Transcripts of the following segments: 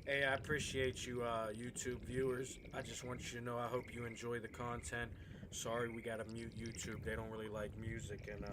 Hey, I appreciate you, YouTube viewers. I just want you to know I hope you enjoy the content. Sorry, we gotta mute YouTube. They don't really like music, and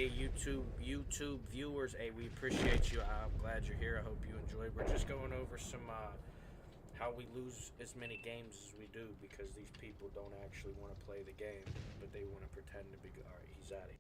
Hey, YouTube viewers. Hey, we appreciate you. I'm glad you're here. I hope you enjoyed. We're just going over some how we lose as many games as we do because these people don't actually want to play the game, but they want to pretend to be good. All right, he's out of here.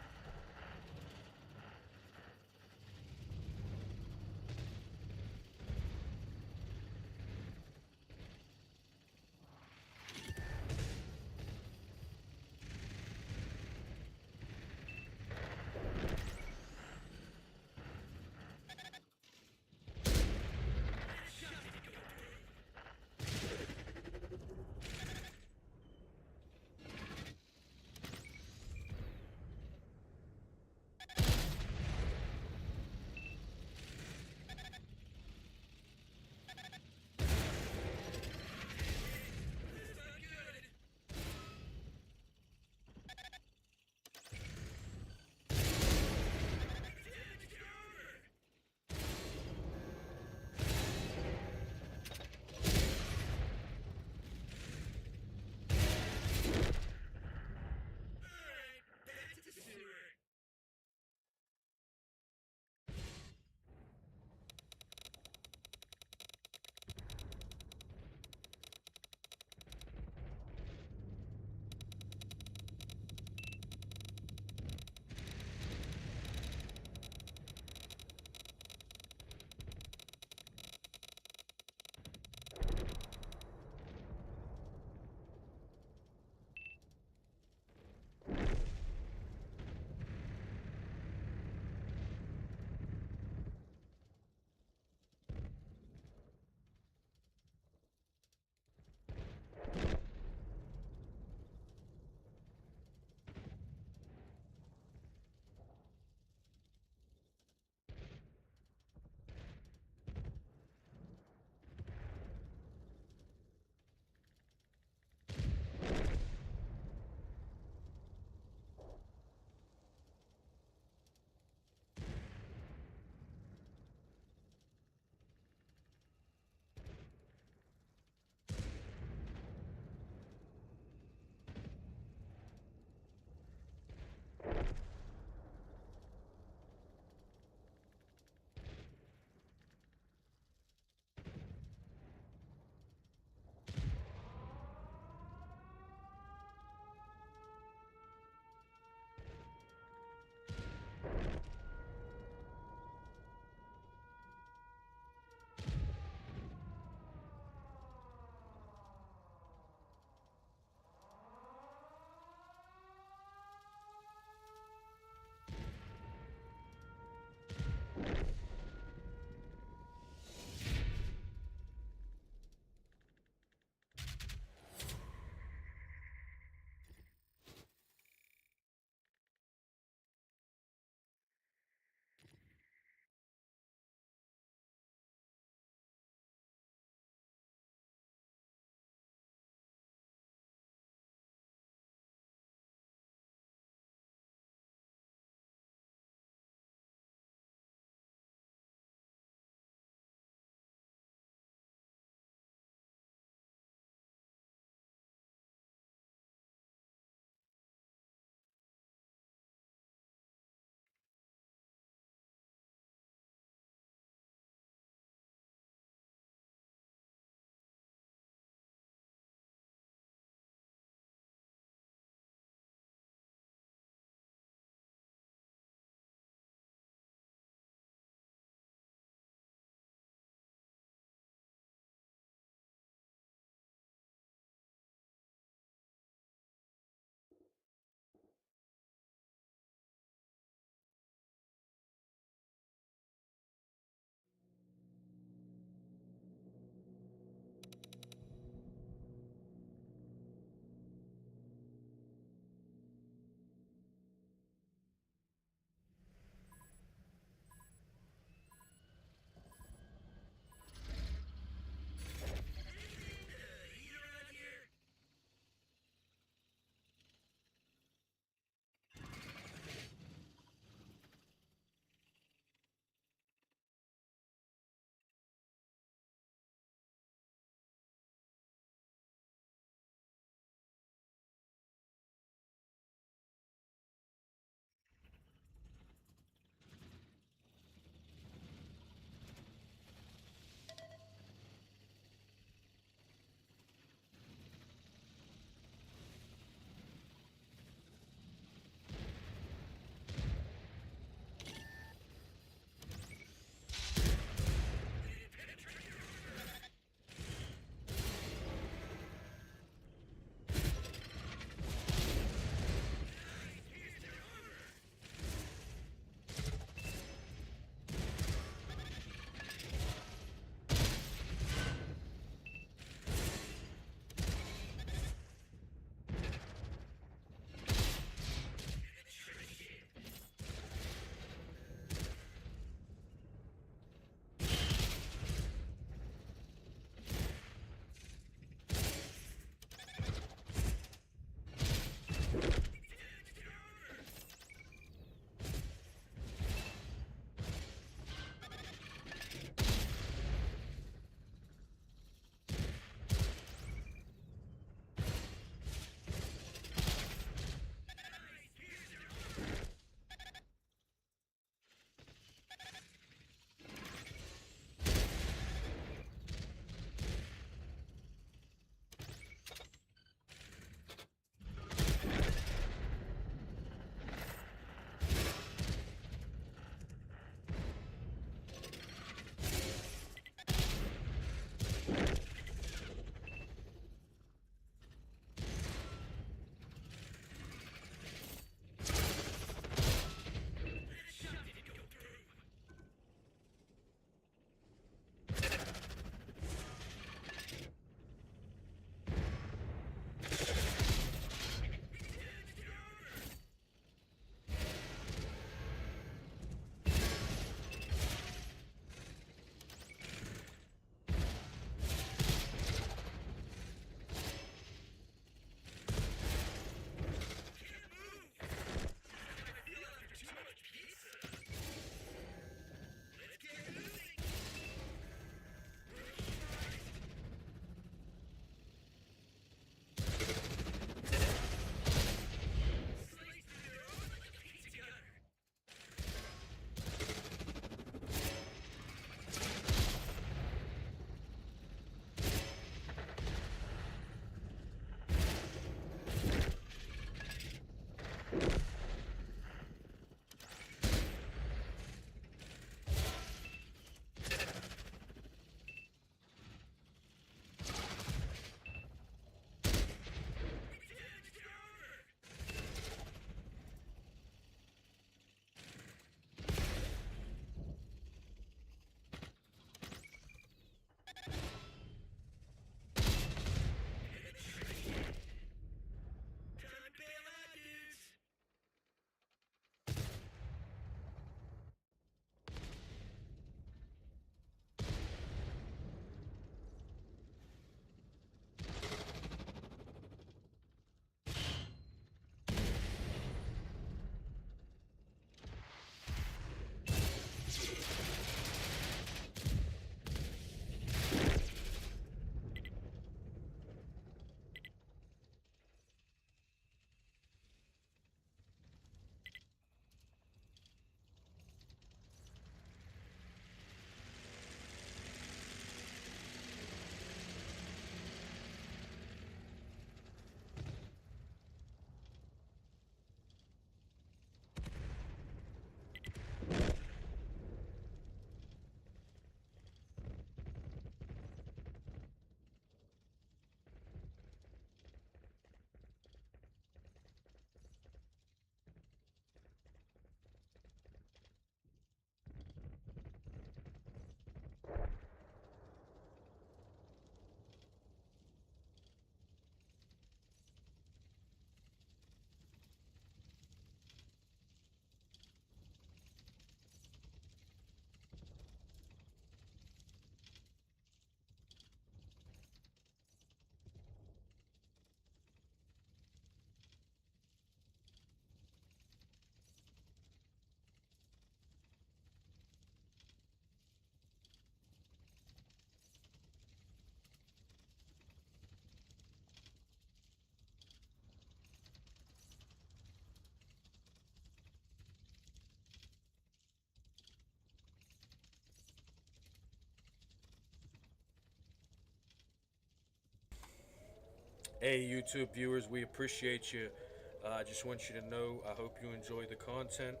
Hey, YouTube viewers, we appreciate you. I just want you to know, I hope you enjoy the content.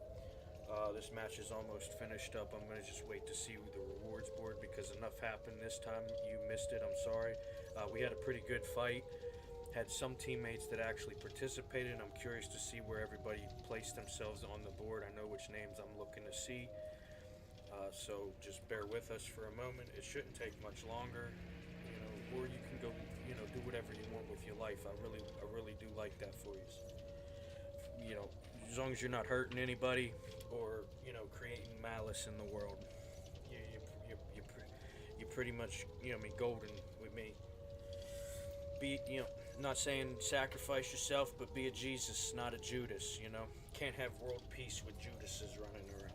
This match is almost finished up. I'm going to just wait to see the rewards board because enough happened this time. You missed it. I'm sorry. We had a pretty good fight. Had some teammates that actually participated. I'm curious to see where everybody placed themselves on the board. I know which names I'm looking to see. So just bear with us for a moment. It shouldn't take much longer, or you can go, do whatever you want with your life. I really do like that for you. You know, as long as you're not hurting anybody or creating malice in the world, you pretty much golden with me. Be not saying sacrifice yourself, but be a Jesus, not a Judas. Can't have world peace with Judases running around.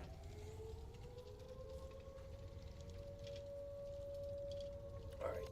All right.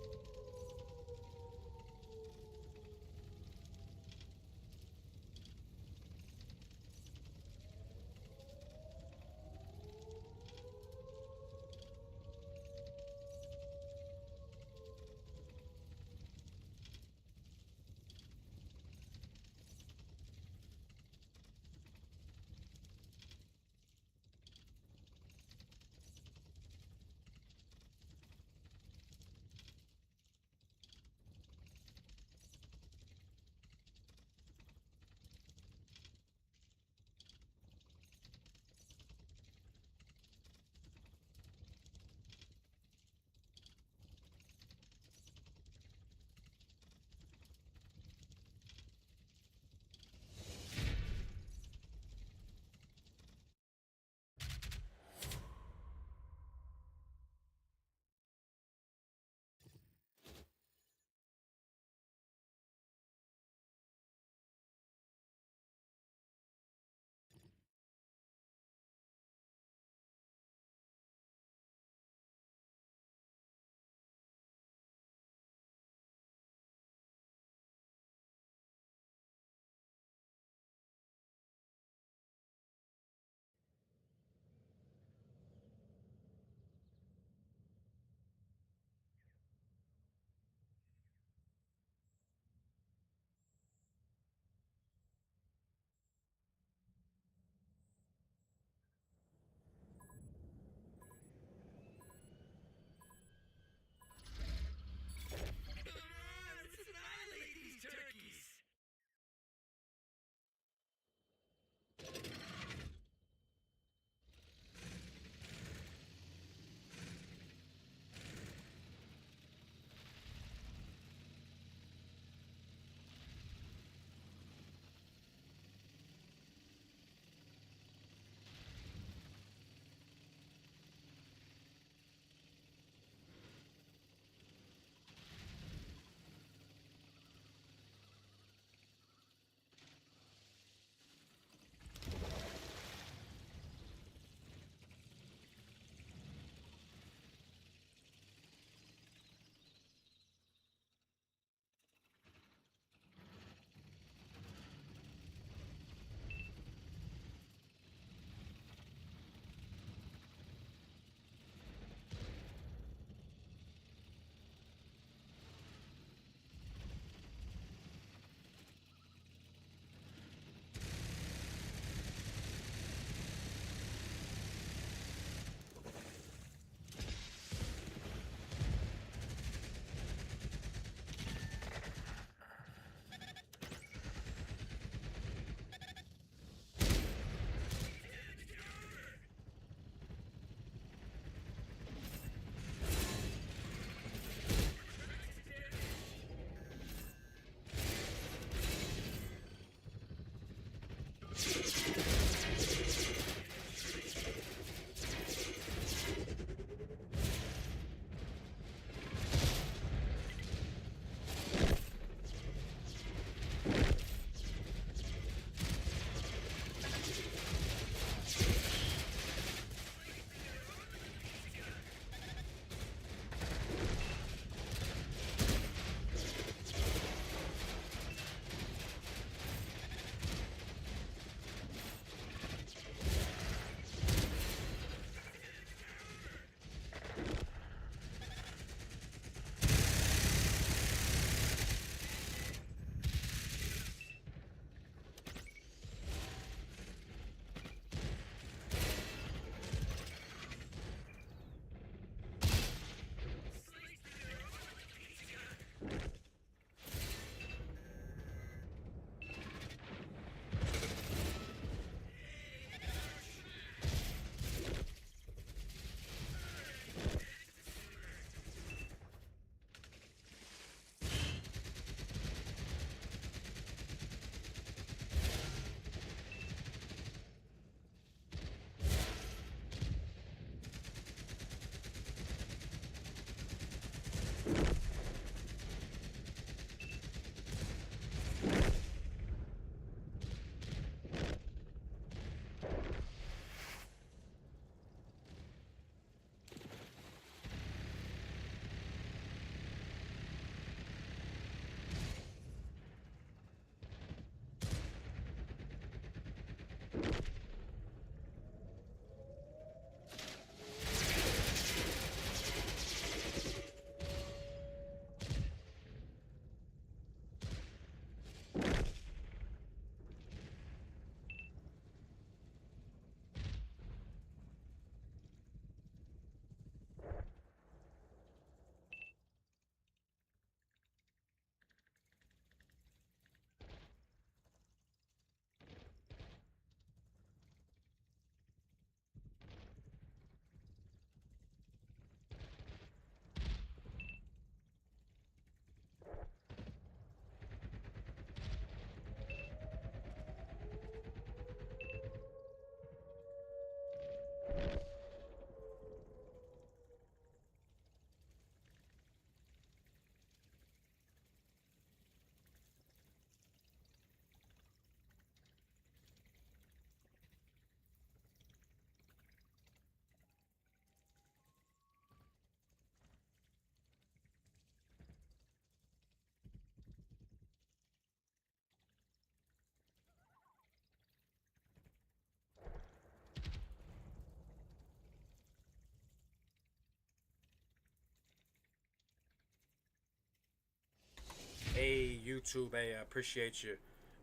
YouTube, hey, I appreciate you.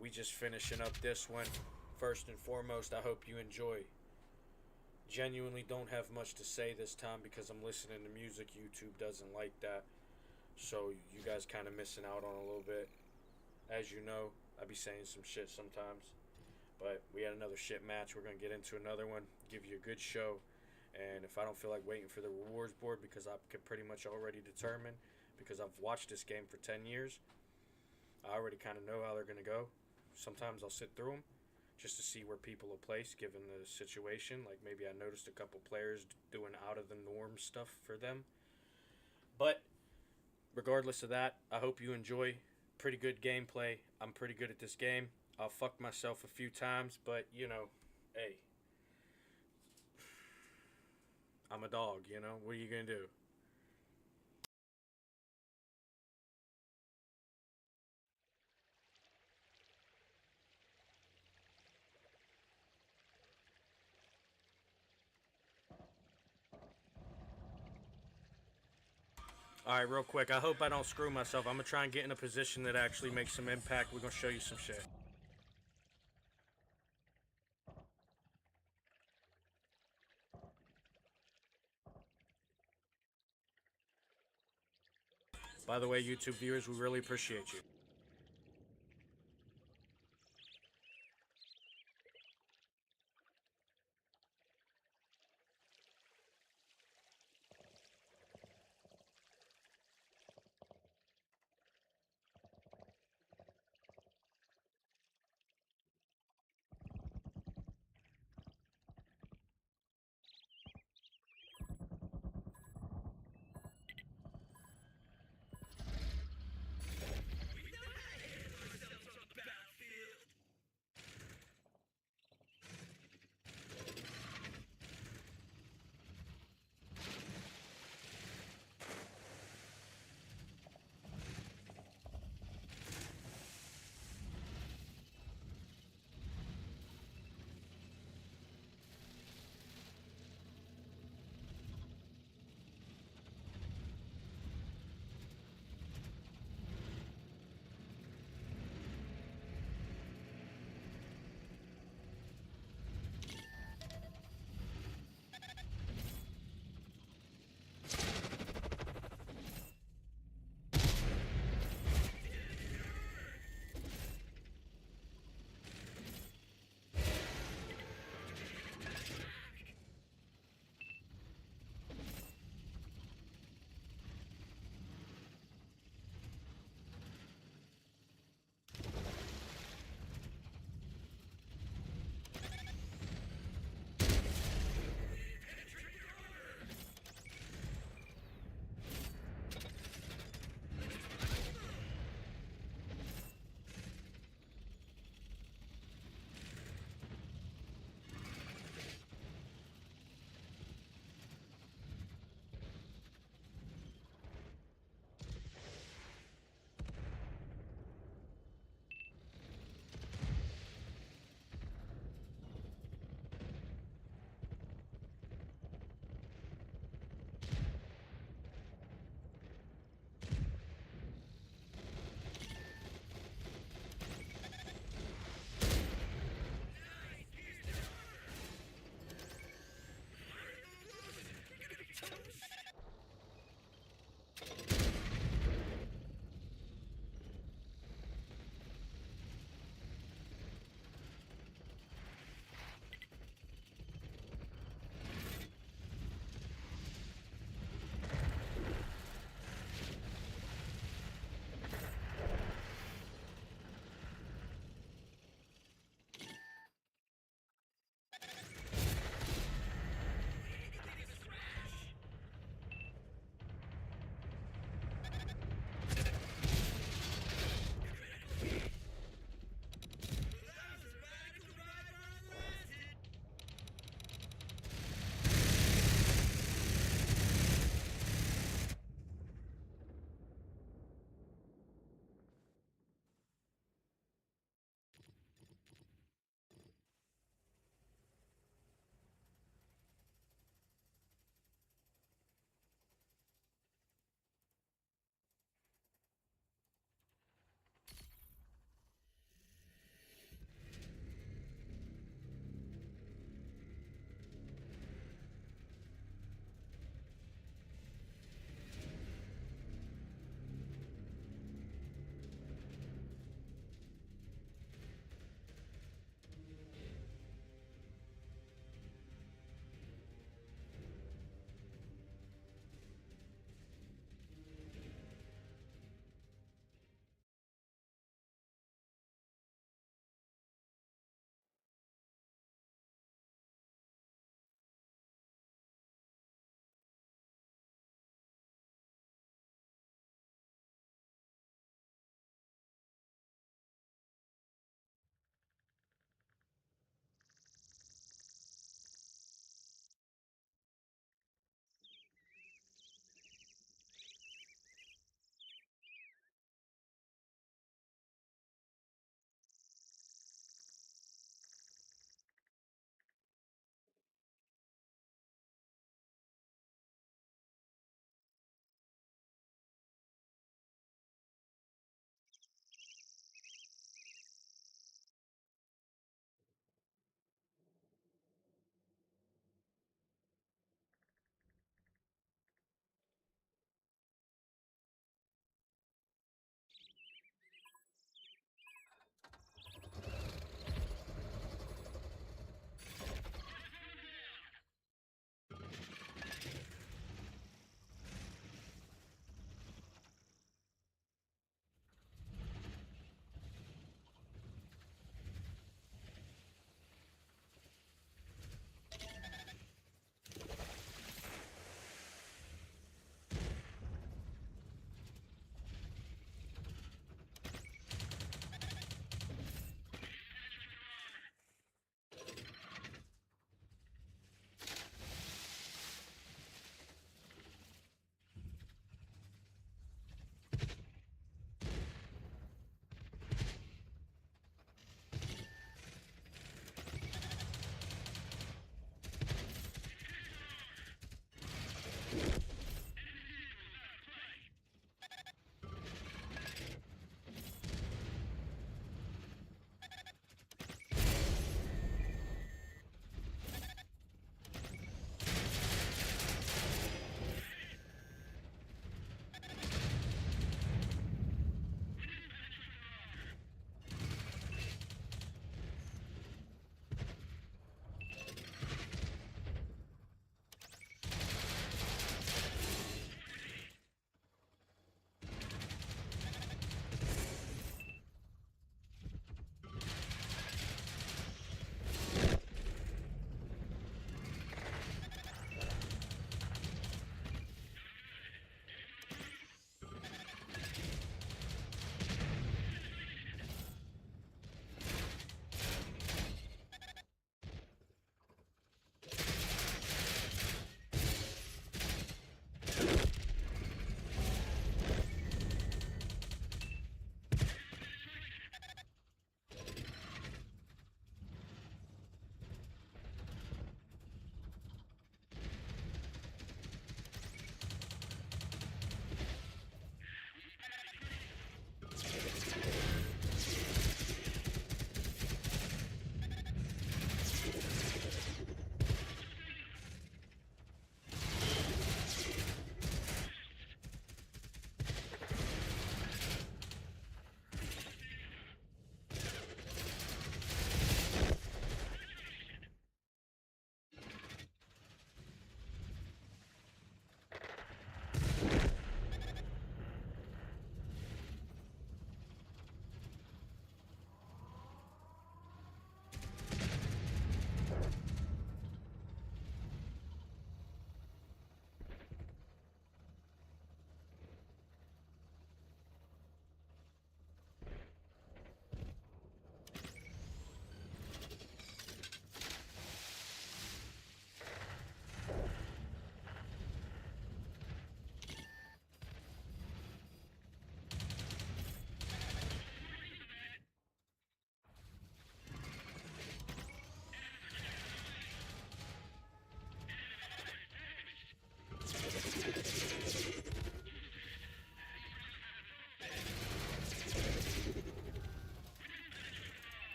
We just finishing up this one. First and foremost, I hope you enjoy. Genuinely don't have much to say this time because I'm listening to music. YouTube doesn't like that. So you guys kind of missing out on a little bit. As you know, I be saying some shit sometimes. But we had another shit match. We're going to get into another one, give you a good show. And if I don't feel like waiting for the rewards board because I can pretty much already determine, because I've watched this game for 10 years, I already kind of know how they're going to go. Sometimes I'll sit through them just to see where people will place given the situation. Like maybe I noticed a couple players doing out of the norm stuff for them. But regardless of that, I hope you enjoy. Pretty good gameplay. I'm pretty good at this game. I'll fuck myself a few times, but you know, hey, I'm a dog, you know? What are you gonna do? Alright, real quick, I hope I don't screw myself. I'm gonna try and get in a position that actually makes some impact. We're gonna show you some shit. By the way, YouTube viewers, we really appreciate you.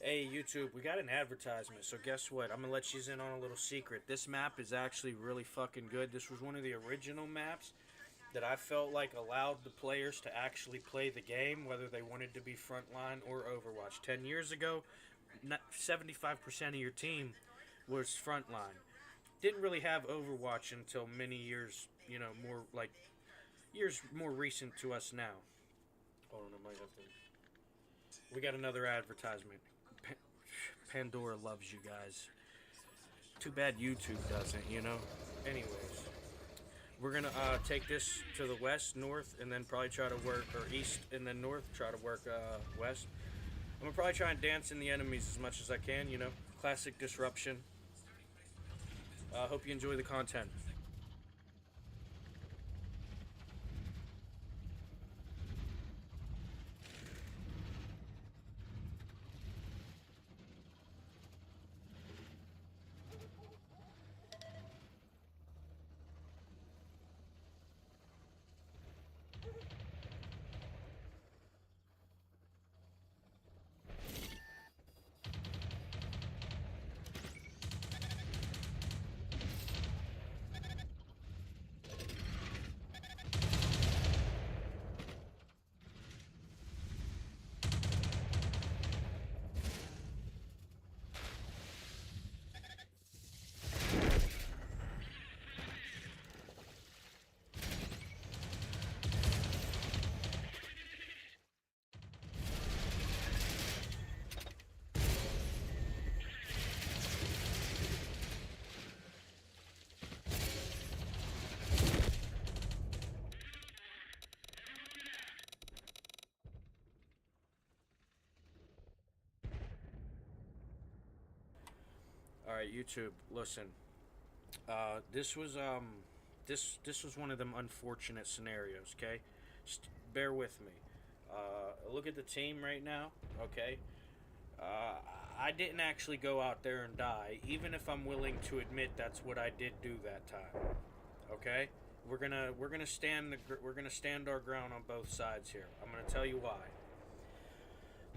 Hey, YouTube, we got an advertisement, so guess what? I'm gonna let you in on a little secret. This map is actually really fucking good. This was one of the original maps that I felt like allowed the players to actually play the game, whether they wanted to be frontline or Overwatch. 10 years ago, 75% of your team was frontline. Didn't really have Overwatch until many years, more like years more recent to us now. Hold on, I might have to. We got another advertisement. Pandora loves you guys. Too bad YouTube doesn't. Anyways, we're gonna take this to the west, north, and then probably try to work, or east and then north, try to work west. I'm gonna probably try and dance in the enemies as much as I can. Classic disruption. Hope you enjoy the content. All right, YouTube. Listen, this was this was one of them unfortunate scenarios. Okay, bear with me. Look at the team right now. Okay, uh, I didn't actually go out there and die, even if I'm willing to admit that's what I did do that time. Okay, we're gonna stand our ground on both sides here. I'm gonna tell you why.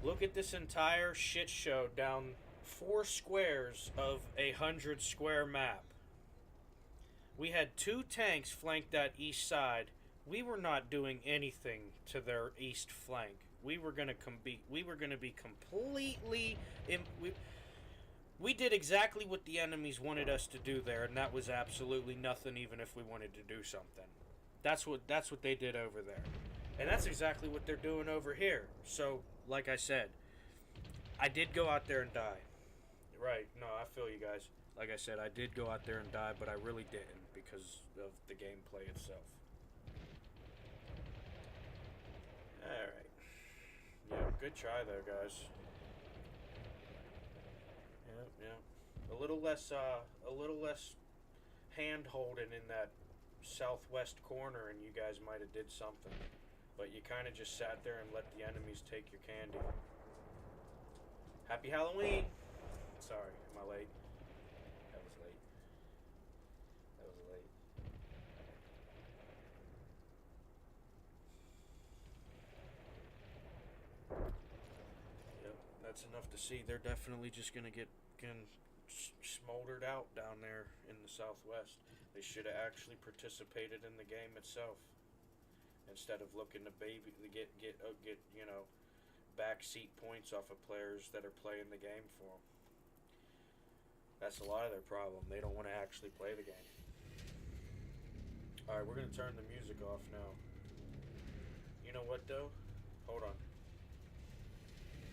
Look at this entire shit show down 4 squares of 100 square map. We had 2 tanks flank that east side. We were not doing anything to their east flank. We were gonna We were gonna be completely. We did exactly what the enemies wanted us to do there, and that was absolutely nothing. Even if we wanted to do something, that's what they did over there, and that's exactly what they're doing over here. So, like I said, I did go out there and die. Right? No, I feel you guys. Like I said, I did go out there and die, but I really didn't because of the gameplay itself. Alright. Yeah, good try there, guys. Yep, yep. A little less hand holding in that southwest corner, and you guys might have did something. But you kind of just sat there and let the enemies take your candy. Happy Halloween! Sorry, am I late? That was late. That was late. Yep, that's enough to see. They're definitely just gonna get smoldered out down there in the southwest. They should have actually participated in the game itself instead of looking to get backseat points off of players that are playing the game for them. That's a lot of their problem. They don't want to actually play the game. Alright, we're going to turn the music off now. You know what, though? Hold on.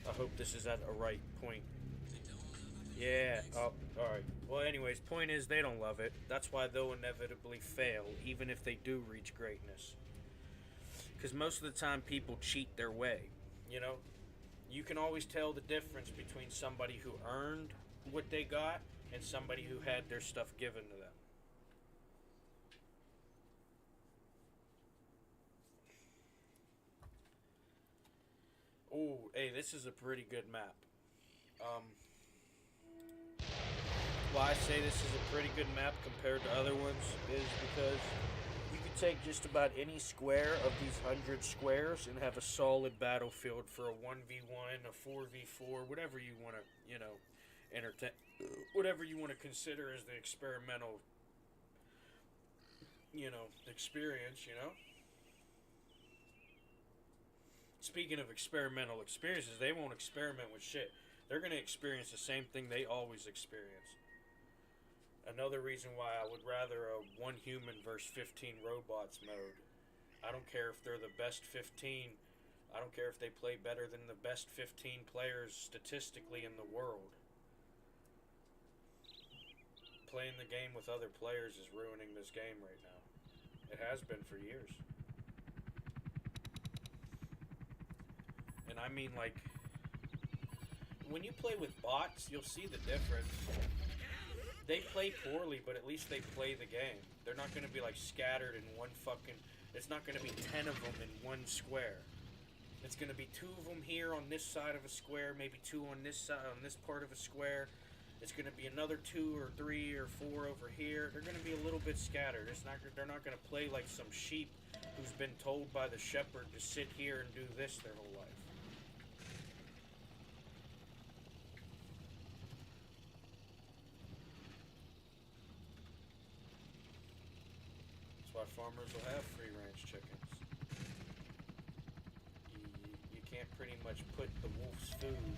I hope this is at a right point. Yeah. Oh, alright. Well, anyways, point is they don't love it. That's why they'll inevitably fail, even if they do reach greatness. Because most of the time, people cheat their way. You can always tell the difference between somebody who earned what they got and somebody who had their stuff given to them. Oh, hey, this is a pretty good map. Why I say this is a pretty good map compared to other ones is because you can take just about any square of these 100 squares and have a solid battlefield for a 1v1, a 4v4, whatever you want to, entertain, whatever you want to consider as the experimental, experience. Speaking of experimental experiences, they won't experiment with shit. They're going to experience the same thing they always experience. Another reason why I would rather a 1 human versus 15 robots mode. I don't care if they're the best 15. I don't care if they play better than the best 15 players statistically in the world. Playing the game with other players is ruining this game right now. It has been for years. And I mean, like, when you play with bots, you'll see the difference. They play poorly, but at least they play the game. They're not going to be like scattered in one fucking... It's not going to be 10 of them in one square. It's going to be 2 of them here on this side of a square, maybe 2 on this side, on this part of a square. It's going to be another 2 or 3 or 4 over here. They're going to be a little bit scattered. They're not going to play like some sheep who's been told by the shepherd to sit here and do this their whole life. That's why farmers will have free-range chickens. You can't pretty much put the wolf's food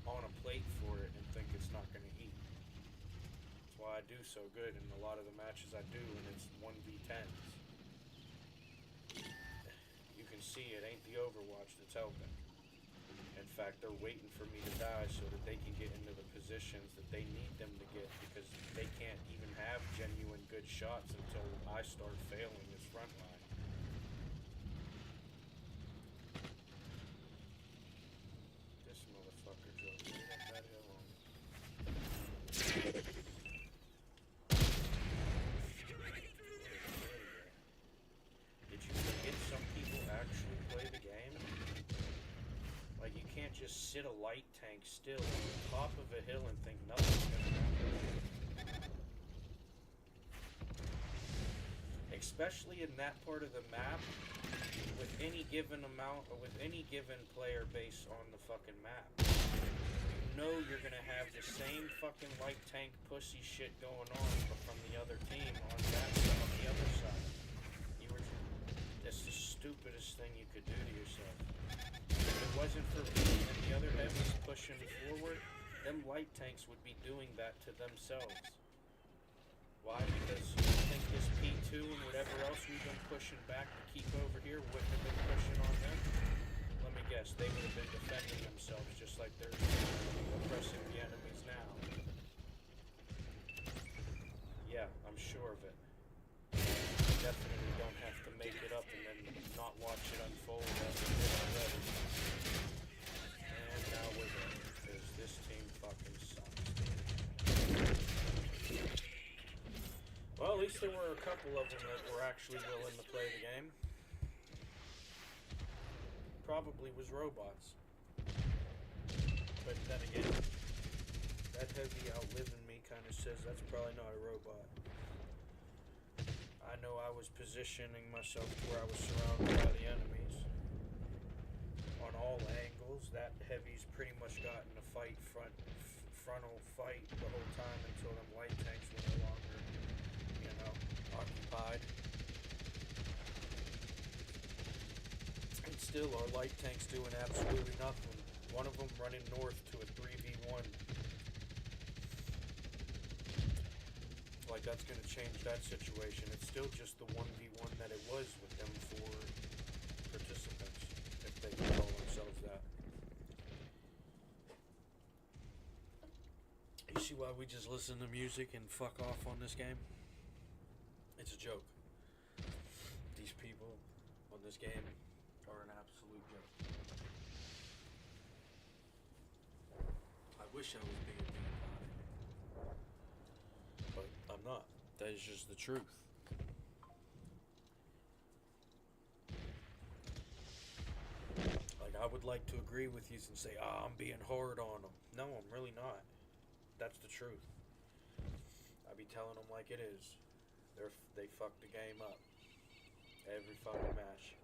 on a plate for it and think it's not going to eat. That's why I do so good in a lot of the matches I do, and it's 1v10s. You can see it ain't the Overwatch that's helping. In fact, they're waiting for me to die so that they can get into the positions that they need them to get, because they can't even have genuine good shots until I start failing this front line. This motherfucker drove right up that hill on me. Did you forget some people actually play the game? Like, you can't just sit a light tank still on the top of a hill and think nothing's gonna happen. Especially in that part of the map, with any given amount, or with any given player base on the fucking map. You know you're gonna have the same fucking light tank pussy shit going on, but from the other team on that side, on the other side. That's the stupidest thing you could do to yourself. If it wasn't for me and the other heavies pushing forward, them light tanks would be doing that to themselves. Why? Because you think this P2 and whatever else we've been pushing back to keep over here wouldn't have been pushing on them? Let me guess, they would have been defending themselves just like they're oppressing the enemies now. Yeah, I'm sure of it. You definitely don't have to make it up and then not watch it unfold as it did already. And now we're there, because this team fucking sucks. Well, at least there were a couple of them that were actually willing to play the game. Probably was robots. But then again, that heavy outliving me kind of says that's probably not a robot. I know I was positioning myself to where I was surrounded by the enemies. On all angles, that heavy's pretty much gotten a frontal fight the whole time until them light tanks were no longer, occupied. And still, our light tank's doing absolutely nothing. One of them running north to a 3v1. Like, that's going to change that situation. It's still just the 1v1 that it was with them 4 participants, if they can call themselves that. You see why we just listen to music and fuck off on this game? It's a joke. These people on this game are an absolute joke. I wish I was being mean about it. But I'm not. That is just the truth. Like, I would like to agree with you and say, I'm being hard on them. No, I'm really not. That's the truth. I be telling them like it is. They fucked the game up. Every fucking match.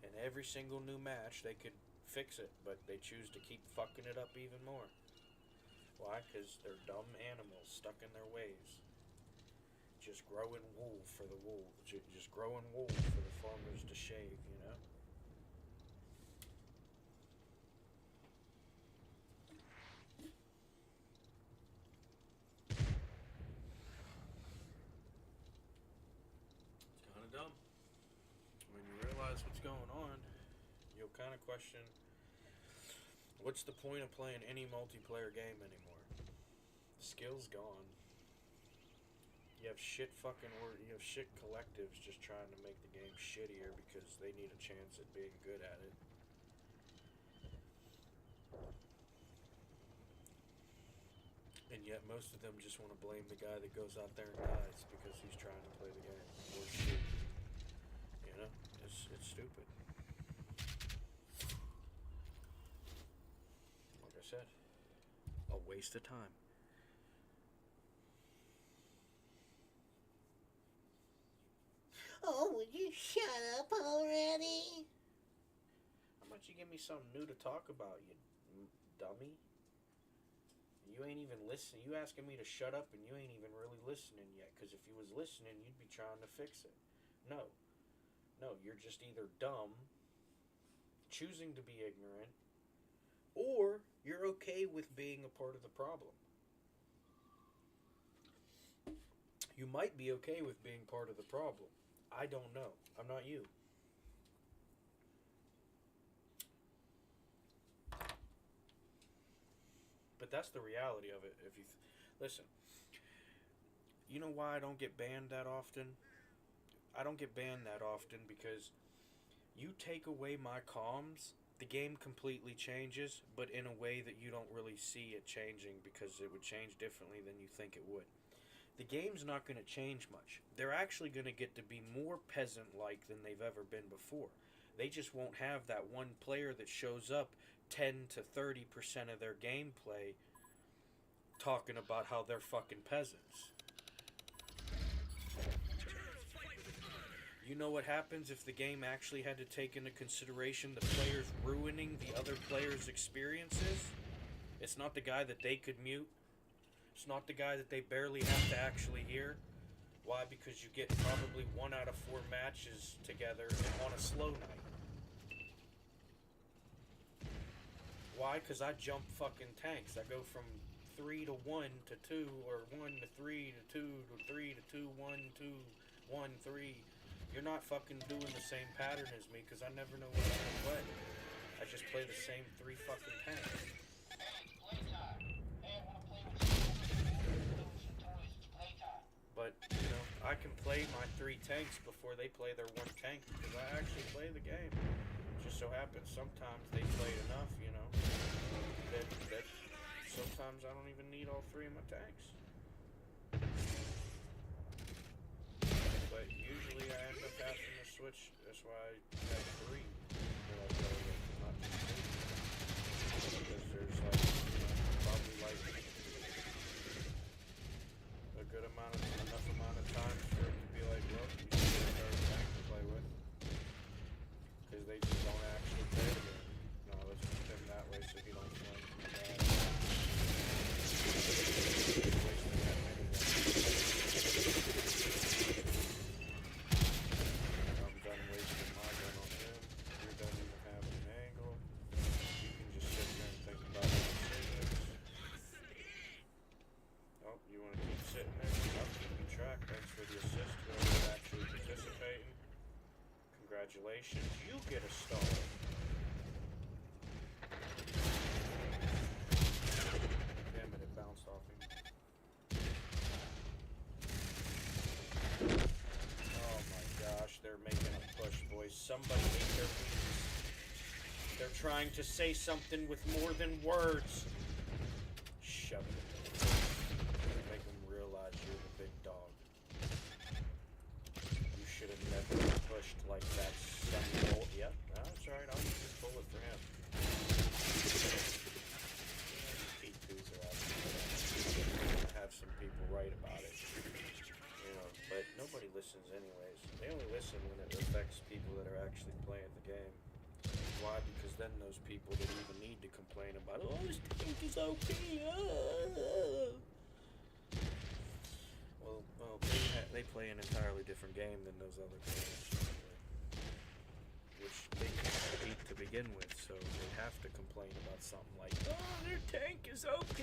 And every single new match, they could fix it, but they choose to keep fucking it up even more. Why? Because they're dumb animals stuck in their ways. Just growing wool for the wool. Just growing wool for the farmers to shave, you know? It's kind of dumb. When you realize what's going on, you'll kind of question, what's the point of playing any multiplayer game anymore? The skill's gone. You have shit collectives just trying to make the game shittier because they need a chance at being good at it. And yet most of them just want to blame the guy that goes out there and dies because he's trying to play the game. Or shit. You know? It's stupid. Like I said, a waste of time. Oh, would you shut up already? How about you give me something new to talk about, you dummy? You ain't even listening. You asking me to shut up and you ain't even really listening yet. Because if you was listening, you'd be trying to fix it. No. No, you're just either dumb, choosing to be ignorant, or you're okay with being a part of the problem. You might be okay with being part of the problem. I don't know. I'm not you. But that's the reality of it. If you listen, you know why I don't get banned that often? I don't get banned that often because you take away my comms, the game completely changes, but in a way that you don't really see it changing because it would change differently than you think it would. The game's not going to change much. They're actually going to get to be more peasant-like than they've ever been before. They just won't have that one player that shows up 10 to 30% of their gameplay talking about how they're fucking peasants. You know what happens if the game actually had to take into consideration the players ruining the other players' experiences? It's not the guy that they could mute. It's not the guy that they barely have to actually hear. Why? Because you get probably 1 out of 4 matches together on a slow night. Why? Because I jump fucking tanks. I go from 3 to 1 to 2, or 1 to 3 to 2 to 3 to 2, 1, 2, 1, 3. You're not fucking doing the same pattern as me because I never know what I'm going to play. I just play the same 3 fucking tanks. But, you know, I can play my 3 tanks before they play their 1 tank because I actually play the game. Just so happens sometimes they play enough, you know, that sometimes I don't even need all 3 of my tanks. But usually I end up having to switch. That's why I have 3 that I play with, not just 2. Because there's like, you know, probably like a good enough amount of times for it to be like, well, you should get a third tank to play with. Because they just don't actually play the game. No, let's keep him that way so he don't flank too bad. Wasting that many I'm done wasting my gun on him. You're done even having an angle. You can just sit there and think about your decisions. Oh, you want to keep sitting there? I'm keeping track. Thanks for the assist. Whoever's actually participating. Congratulations. You get a star. Damn it, it bounced off him. Oh my gosh, they're making a push, boys. Somebody make their peace. They're trying to say something with more than words. Shove it. Make them realize you're the big dog. You should have never pushed like that. Yep, that's right. I'll use this bullet for him. P2s are out. I have some people write about it. You know, but Nobody listens anyways. They only listen when it affects people that are actually playing the game. Why? Because then those people that even need to complain about, oh, this tank is OP. Well, they play an entirely different game than those other players, which they can't beat to begin with. So they have to complain about something like, oh, their tank is OP.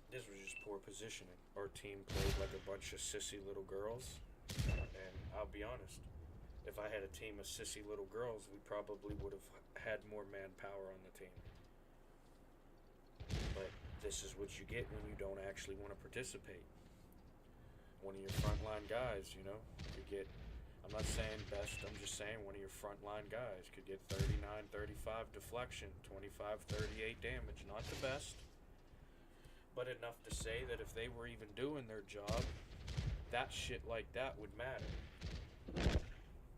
This was just poor positioning. Our team played like a bunch of sissy little girls, and I'll be honest, if I had a team of sissy little girls, we probably would have had more manpower on the team. But this is what you get when you don't actually want to participate. One of your frontline guys, could get, I'm not saying best, I'm just saying one of your frontline guys could get 39, 35 deflection, 25, 38 damage. Not the best, but enough to say that if they were even doing their job, that shit like that would matter.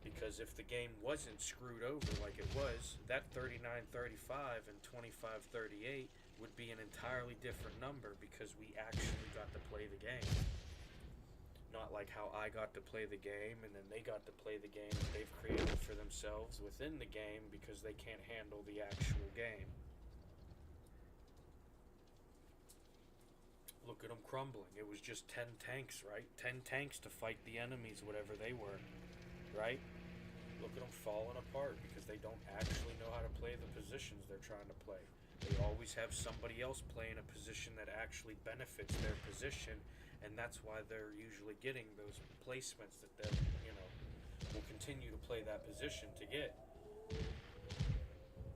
Because if the game wasn't screwed over like it was, that 39-35 and 25-38 would be an entirely different number because we actually got to play the game. Not like how I got to play the game and then they got to play the game that they've created for themselves within the game because they can't handle the actual game. Look at them crumbling. It was just 10 tanks, right? 10 tanks to fight the enemies, whatever they were, right? Look at them falling apart because they don't actually know how to play the positions they're trying to play. They always have somebody else playing a position that actually benefits their position, and that's why they're usually getting those placements that they're, will continue to play that position to get.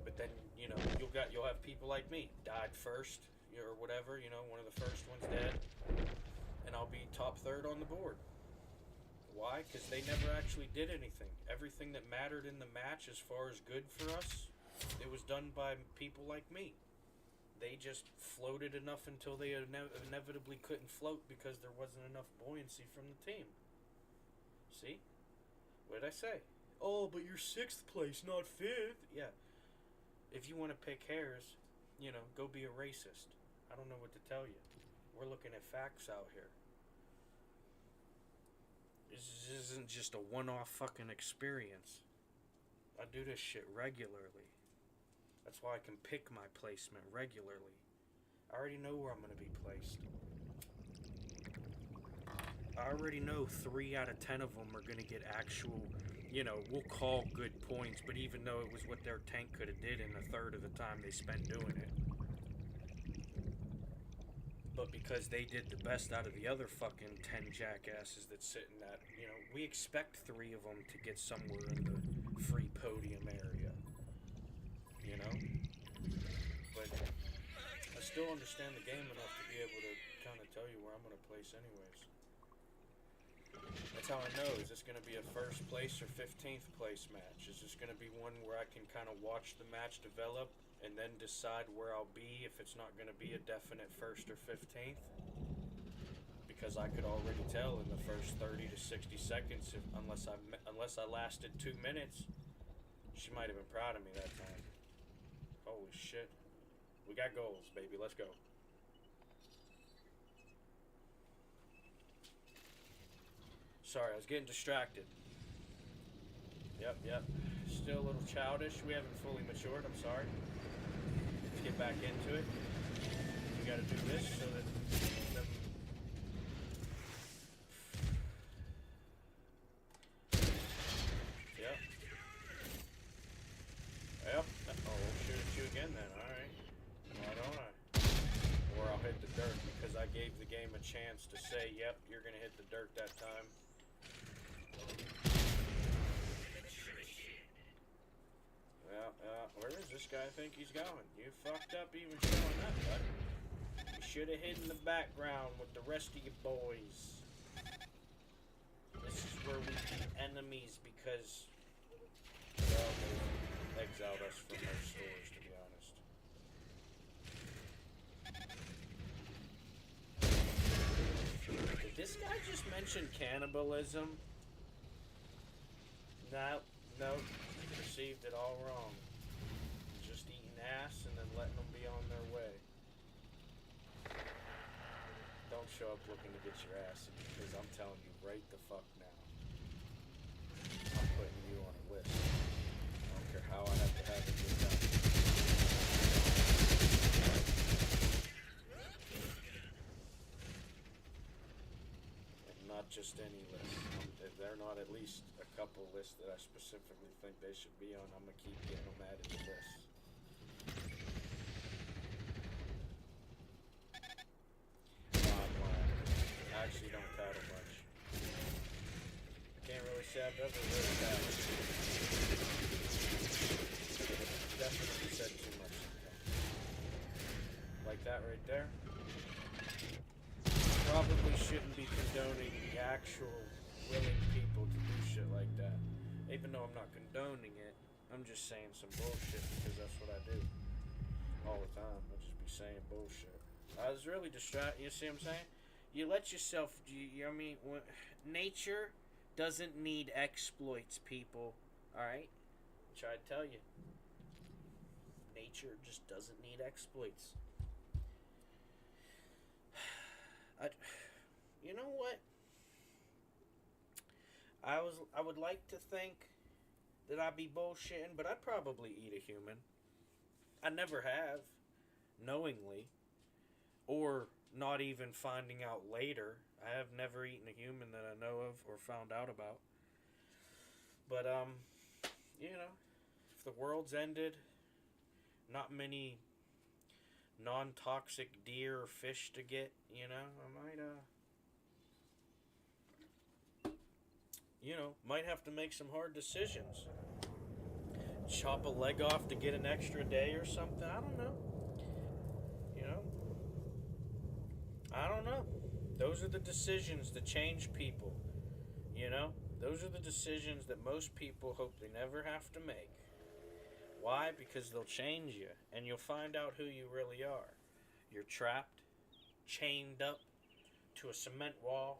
But then, you'll have people like me, died first, or whatever, one of the first ones dead, and I'll be top third on the board. Why? Because they never actually did anything. Everything that mattered in the match as far as good for us, it was done by people like me. They just floated enough until they inevitably couldn't float because there wasn't enough buoyancy from the team. See? What did I say? Oh, but you're 6th place, not 5th. Yeah. If you want to pick hairs, go be a racist. I don't know what to tell you. We're looking at facts out here. This isn't just a one-off fucking experience. I do this shit regularly. That's why I can pick my placement regularly. I already know where I'm going to be placed. I already know 3 out of 10 of them are going to get actual, we'll call good points, but even though it was what their tank could have did in a third of the time they spent doing it. But because they did the best out of the other fucking 10 jackasses that sit in that, we expect 3 of them to get somewhere in the free podium area. But I still understand the game enough to be able to kind of tell you where I'm going to place anyways. That's how I know. Is this going to be a 1st place or 15th place match? Is this going to be one where I can kind of watch the match develop and then decide where I'll be if it's not going to be a definite 1st or 15th? Because I could already tell in the first 30 to 60 seconds, unless I lasted 2 minutes, she might have been proud of me that time. Holy shit. We got goals, baby. Let's go. Sorry, I was getting distracted. Yep. Still a little childish. We haven't fully matured. I'm sorry. Let's get back into it. We gotta do this so that... Yep. Oh, we'll shoot at you again then. Alright. Why don't I? Or I'll hit the dirt because I gave the game a chance to say, yep, you're gonna hit the dirt that time. Where does this guy think he's going? You fucked up even showing up, bud. You should have hid in the background with the rest of you boys. This is where we beat enemies because, well, they exiled us from their stores, to be honest. Did this guy just mention cannibalism? No, perceived it all wrong. Just eating ass and then letting them be on their way. don't show up looking to get your ass in, because I'm telling you right the fuck now, I'm putting you on a list. I don't care how I have to have it get done. And not just any list. If they're not at least a couple lists that I specifically think they should be on, I'm gonna keep getting them added to lists. I actually don't tattle much. I can't really say I've ever really tattled. Definitely said too much sometimes. Like that right there. Probably shouldn't be condoning the actual willing people to do shit like that. Even though I'm not condoning it, I'm just saying some bullshit because that's what I do. All the time. I'll just be saying bullshit. I was really distracted. You see what I'm saying? You let yourself. I mean, nature doesn't need exploits, people. Alright? Try to tell you. Nature just doesn't need exploits. You know what? I would like to think that I'd be bullshitting, but I'd probably eat a human. I never have, knowingly, or not even finding out later. I have never eaten a human that I know of or found out about. But you know, if the world's ended, not many non-toxic deer or fish to get, you know, might have to make some hard decisions. Chop a leg off to get an extra day or something. I don't know. You know? I don't know. Those are the decisions that change people. You know? Those are the decisions that most people hope they never have to make. Why? Because they'll change you, and you'll find out who you really are. You're trapped, chained up to a cement wall.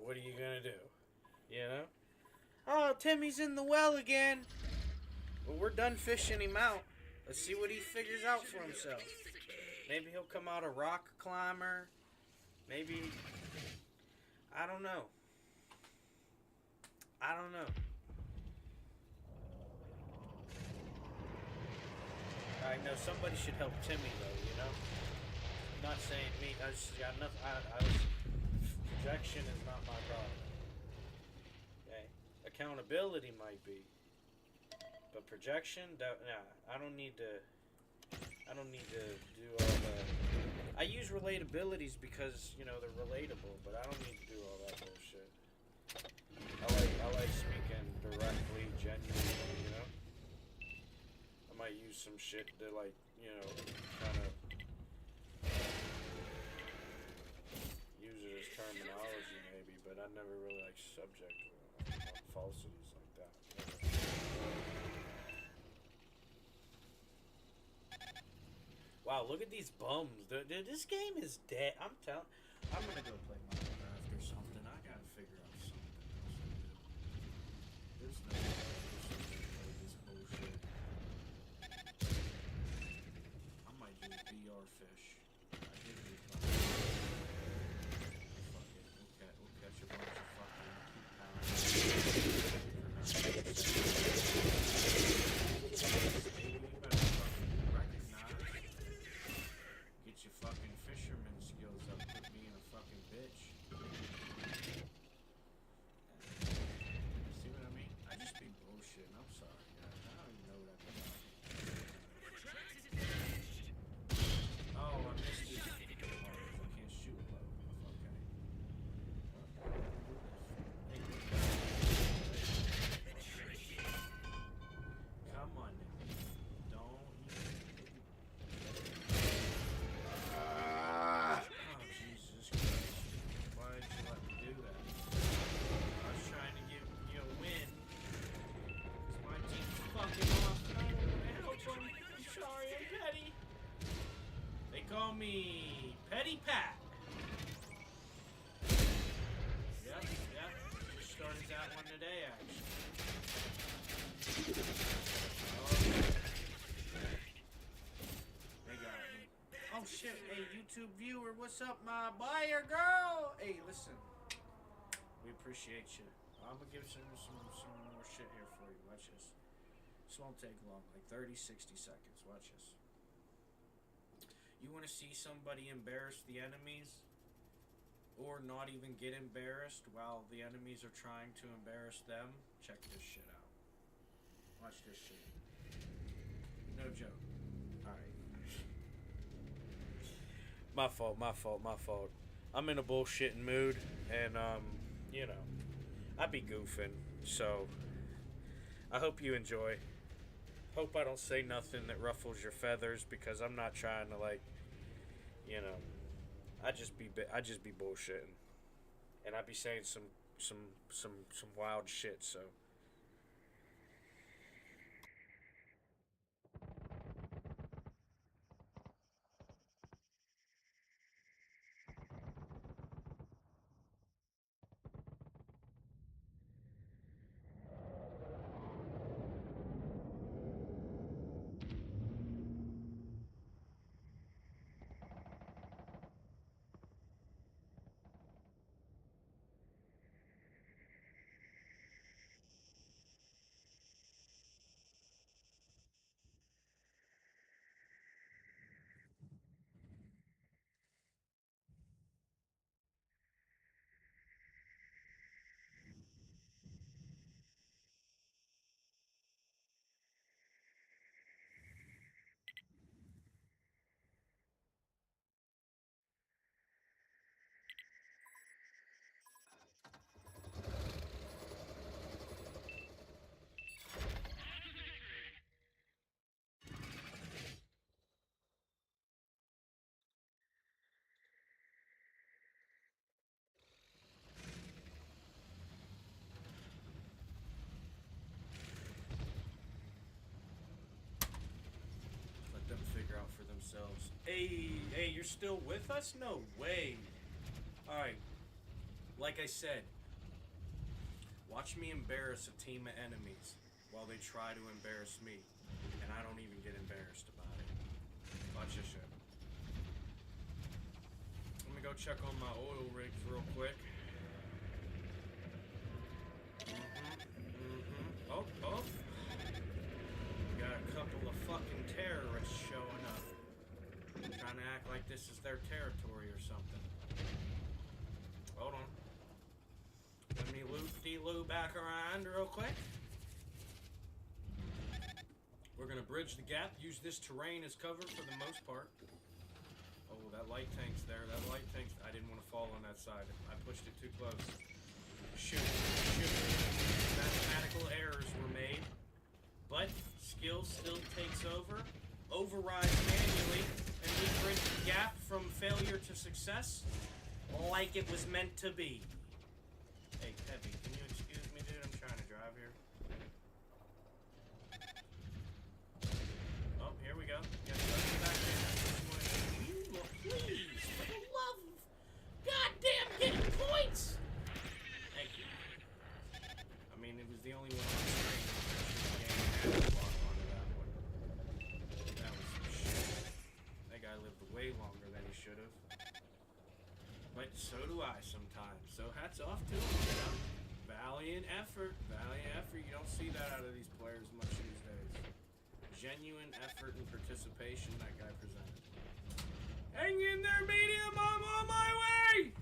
What are you gonna do? You know? Oh, Timmy's in the well again. Well, we're done fishing him out. Let's see what he figures out for himself. Maybe he'll come out a rock climber. Maybe... I don't know. I don't know. I know somebody should help Timmy, though, you know? I'm not saying me. I just got nothing. Projection is not my problem. Okay? Accountability might be. But projection, I don't need to do all the... I use relatabilities because, you know, they're relatable, but I don't need to do all that bullshit. I like speaking directly, genuinely, you know? I might use some shit to, like, you know, kind of use it as terminology, maybe, but I never really, like, subject falsities like that. Wow, look at these bums. Dude, this game is dead. I'm gonna go play Minecraft or something. I gotta figure out something else to do. There's no way play this bullshit. I might just VR fish. I did read about it. Fuck it. We'll catch a bunch of fucking 2 pounds. Get your fucking fisherman skills up. Put me in a fucking bitch. See what I mean? I just be bullshitting. I'm sorry, guys. I don't even know what I've been doing. Oh, I missed this. Oh, I can't shoot low. Okay. Come on. Don't. Oh, Jesus Christ. Why did you let me do that? I was trying to give you a win. Because my team shit. Hey, YouTube viewer, what's up, my boy or girl? Hey, listen. We appreciate you. I'm gonna give some more shit here for you. Watch this. This won't take long, like 30, 60 seconds. Watch this. You want to see somebody embarrass the enemies? Or not even get embarrassed while the enemies are trying to embarrass them? Check this shit out. Watch this shit. No joke. Alright. My fault. I'm in a bullshitting mood, and, you know, I be goofing, so I hope you enjoy. Hope I don't say nothing that ruffles your feathers, because I'm not trying to, like, you know, I just be bullshitting, and I be saying some wild shit, so. Let them figure out for themselves. Hey, you're still with us? No way. Alright. Like I said, watch me embarrass a team of enemies while they try to embarrass me. And I don't even get embarrassed about it. Watch this shit. Let me go check on my oil rigs real quick. Oh. Got a couple of fucking terrorists showing up. Trying to act like this is their territory or something. Hold on. Let me loop back around real quick. We're gonna bridge the gap, use this terrain as cover for the most part. Oh, that light tank's there. I didn't want to fall on that side. I pushed it too close. Shoot. Mathematical errors were made. But skill still takes over. Overrides manually. And we bridge the gap from failure to success like it was meant to be. Hey, Heavy, can you excuse me, dude? I'm trying to drive here. Oh, here we go. Back in. Please, for the love of goddamn getting points! Thank you. I mean, it was the only one on the screen. The game had to lock onto that one. That was some shit. That guy lived way longer than he should have. But so do I sometimes. So hats off to him. You know? Valiant effort. You don't see that out of these players much these days. Genuine effort and participation that guy presented. Hang in there, medium. I'm on my way.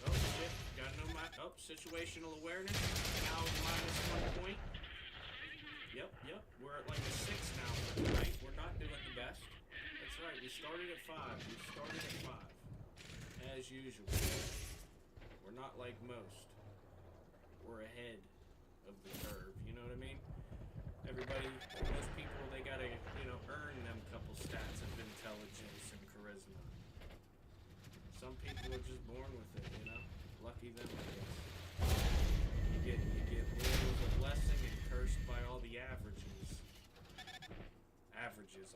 Oh shit! Gotta know my situational awareness. Now -1 point. Yep. We're at like a 6 now. Right? We're not doing the best. That's right. We started at 5. As usual. We're not like most. We're ahead of the curve. You know what I mean? Most people, they gotta, earn them couple stats of intelligence and charisma. Some people are just born with it, Lucky them, I guess. You get born with a blessing and cursed by all the averages.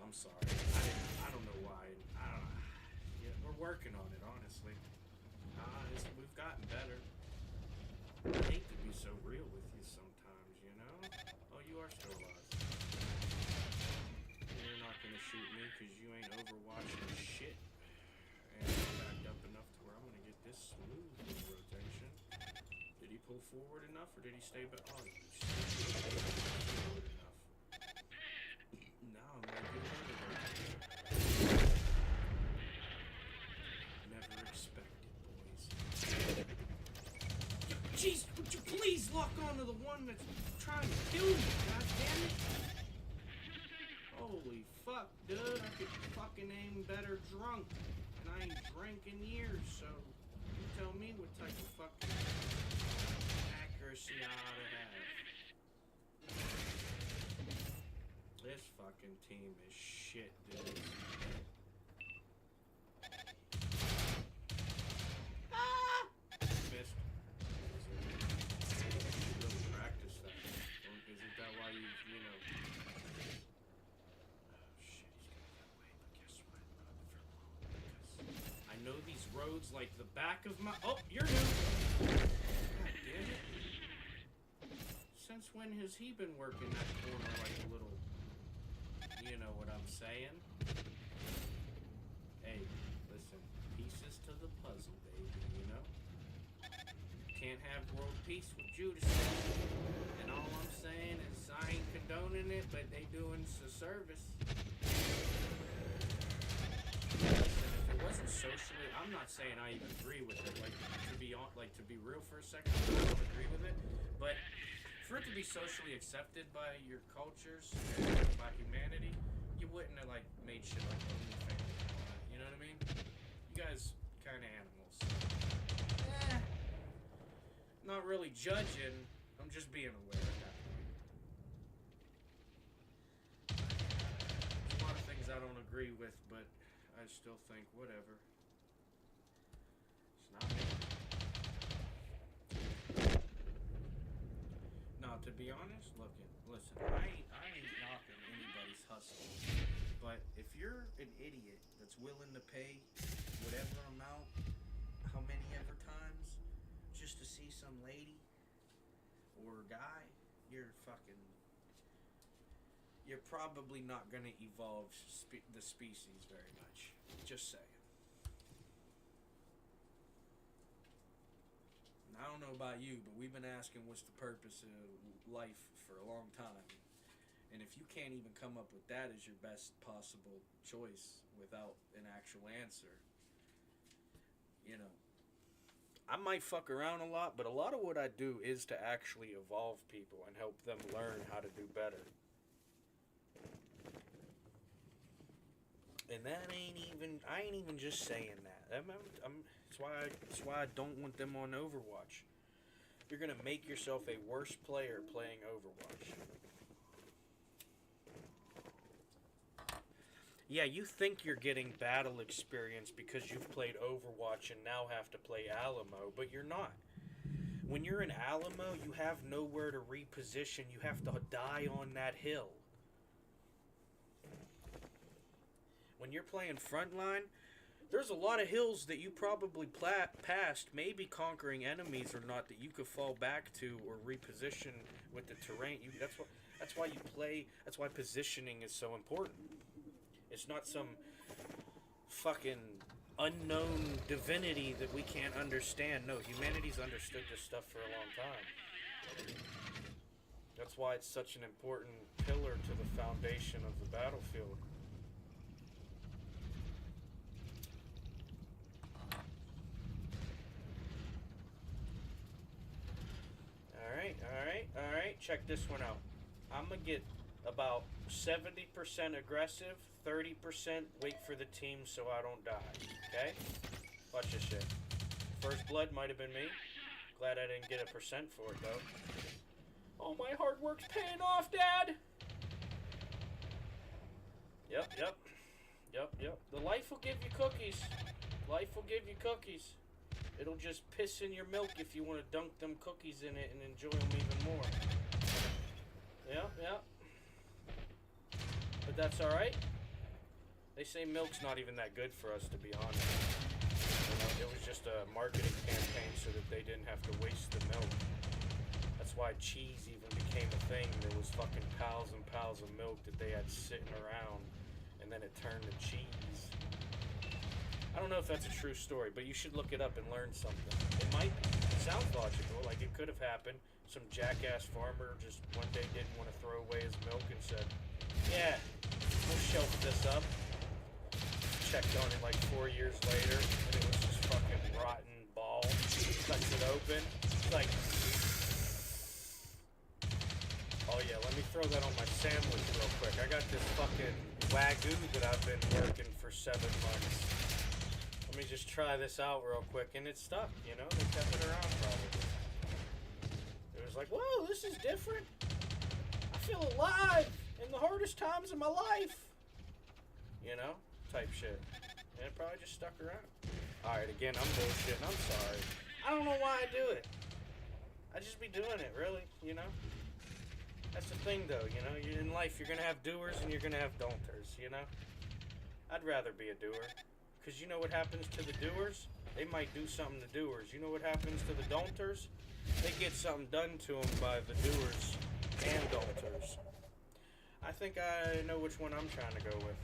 I'm sorry. I don't know why. We're working on it, honestly. We've gotten better. I hate to be so real with you sometimes, Oh, you are still alive. You're not gonna shoot me because you ain't overwatching shit. And I'm backed up enough to where I'm gonna get this smooth rotation. Did he pull forward enough, or did he stay back? Oh, he stayed forward enough. Now I'm gonna get another rotation. Never expected, boys. Jeez, would you please lock onto the one that's trying to kill me? God damn it! Holy fuck, dude! I could fucking aim better drunk, and I ain't drank in years. So you tell me what type of fucking accuracy I ought to have. This fucking team is shit, dude. Ah! Missed. You really practice that. Isn't that why you know? Oh shit, he's going that way. But guess what? I know these roads like the back of my. Oh, you're new. God damn it. Since when has he been working that corner like a little? You know what I'm saying? Hey, listen. Pieces to the puzzle, baby, you know? Can't have world peace with Judas. And all I'm saying is I ain't condoning it, but they doing a service. Listen, if it wasn't socially, I'm not saying I even agree with it. Like to be real for a second, I don't agree with it. But for it to be socially accepted by your cultures and by humanity, you wouldn't have like made shit like OnlyFans. You know what I mean? You guys kind of animals. Not really judging. I'm just being aware at that point. There's a lot of things I don't agree with, but I still think whatever. It's not me. Now, to be honest, listen, I ain't knocking anybody's hustle. But if you're an idiot that's willing to pay whatever amount, how many ever times, just to see some lady or guy, you're probably not going to evolve the species very much. Just saying. I don't know about you, but we've been asking what's the purpose of life for a long time. And if you can't even come up with that as your best possible choice without an actual answer, you know, I might fuck around a lot, but a lot of what I do is to actually evolve people and help them learn how to do better. And I ain't even just saying that. That's why I don't want them on Overwatch. You're gonna make yourself a worse player playing Overwatch. Yeah, you think you're getting battle experience because you've played Overwatch and now have to play Alamo, but you're not. When you're in Alamo, you have nowhere to reposition. You have to die on that hill. When you're playing Frontline, there's a lot of hills that you probably passed, maybe conquering enemies or not, that you could fall back to or reposition with the terrain. That's why you play. That's why positioning is so important. It's not some fucking unknown divinity that we can't understand. No, humanity's understood this stuff for a long time. That's why it's such an important pillar to the foundation of the battlefield. Alright, check this one out. I'm gonna get about 70% aggressive, 30% wait for the team so I don't die, okay? Watch this shit. First blood might have been me. Glad I didn't get a percent for it, though. Oh, my hard work's paying off, Dad! Yep. The life will give you cookies. Life will give you cookies. It'll just piss in your milk if you want to dunk them cookies in it and enjoy them even more. Yeah. But that's alright. They say milk's not even that good for us, to be honest. It was just a marketing campaign so that they didn't have to waste the milk. That's why cheese even became a thing. There was fucking piles and piles of milk that they had sitting around, and and then it turned to cheese. I don't know if that's a true story, but you should look it up and learn something. It might sound logical, like it could have happened. Some jackass farmer just one day didn't want to throw away his milk and said, yeah, we'll shelf this up. Checked on it like 4 years later, and it was just fucking rotten ball. Cuts it open. Like, oh yeah, let me throw that on my sandwich real quick. I got this fucking Wagyu that I've been working for 7 months. Let me just try this out real quick, and it stuck, you know? They kept it around probably. It was like, whoa, this is different. I feel alive in the hardest times of my life. You know? Type shit. And it probably just stuck around. Alright, again, I'm bullshitting. I'm sorry. I don't know why I do it. I just be doing it, really, you know? That's the thing, though, you know? In life, you're gonna have doers and you're gonna have don'ters, you know? I'd rather be a doer. Because you know what happens to the doers? They might do something to doers. You know what happens to the don'ters? They get something done to them by the doers and don'ters. I think I know which one I'm trying to go with.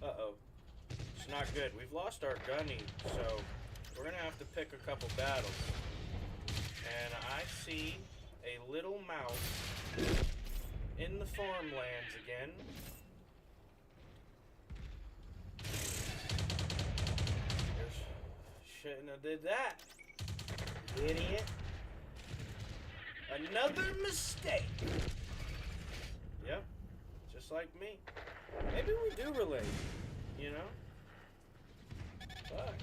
Uh-oh. It's not good. We've lost our gunny, so we're gonna have to pick a couple battles. And I see a little mouse in the farmlands again. Shouldn't have did that. Idiot. Another mistake. Yep. Just like me. Maybe we do relate. You know? Fuck.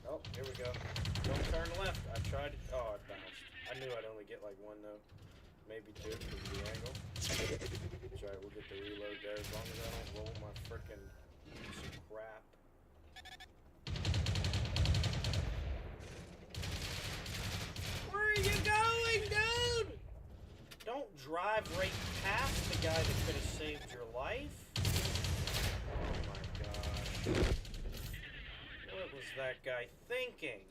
Oh, here we go. Don't turn left. I tried to. Oh, it bounced. I knew I'd only get like one though. Maybe two because of the angle. That's right, we'll get the reload there as long as I don't roll my frickin' piece of crap. Where are you going, dude? Don't drive right past the guy that could have saved your life. Oh my gosh. What was that guy thinking?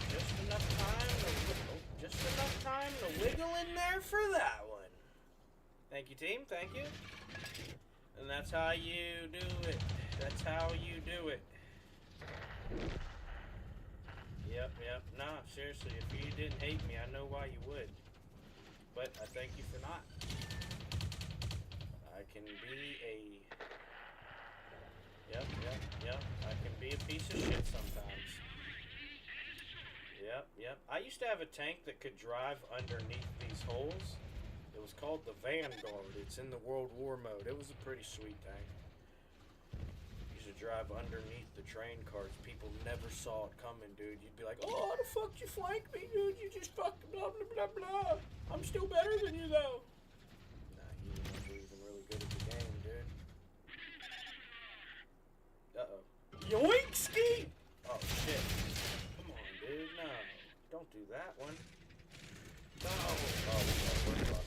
Just enough time to wiggle in there for that one. Thank you, team. Thank you. And that's how you do it. That's how you do it. Yep. Nah, seriously, if you didn't hate me, I know why you would. But I thank you for not. I can be a... Yep. I can be a piece of shit sometimes. Yep. I used to have a tank that could drive underneath these holes. It was called the Vanguard. It's in the World War mode. It was a pretty sweet tank. Used to drive underneath the train cars. People never saw it coming, dude. You'd be like, oh, how the fuck you flanked me, dude? You just fucking blah, blah, blah, blah. I'm still better than you, though. Nah, you were never even really good at the game, dude. Uh-oh. Yoink-ski! Oh, shit. Come on, dude. No. Don't do that one. No. Oh, we're fucked.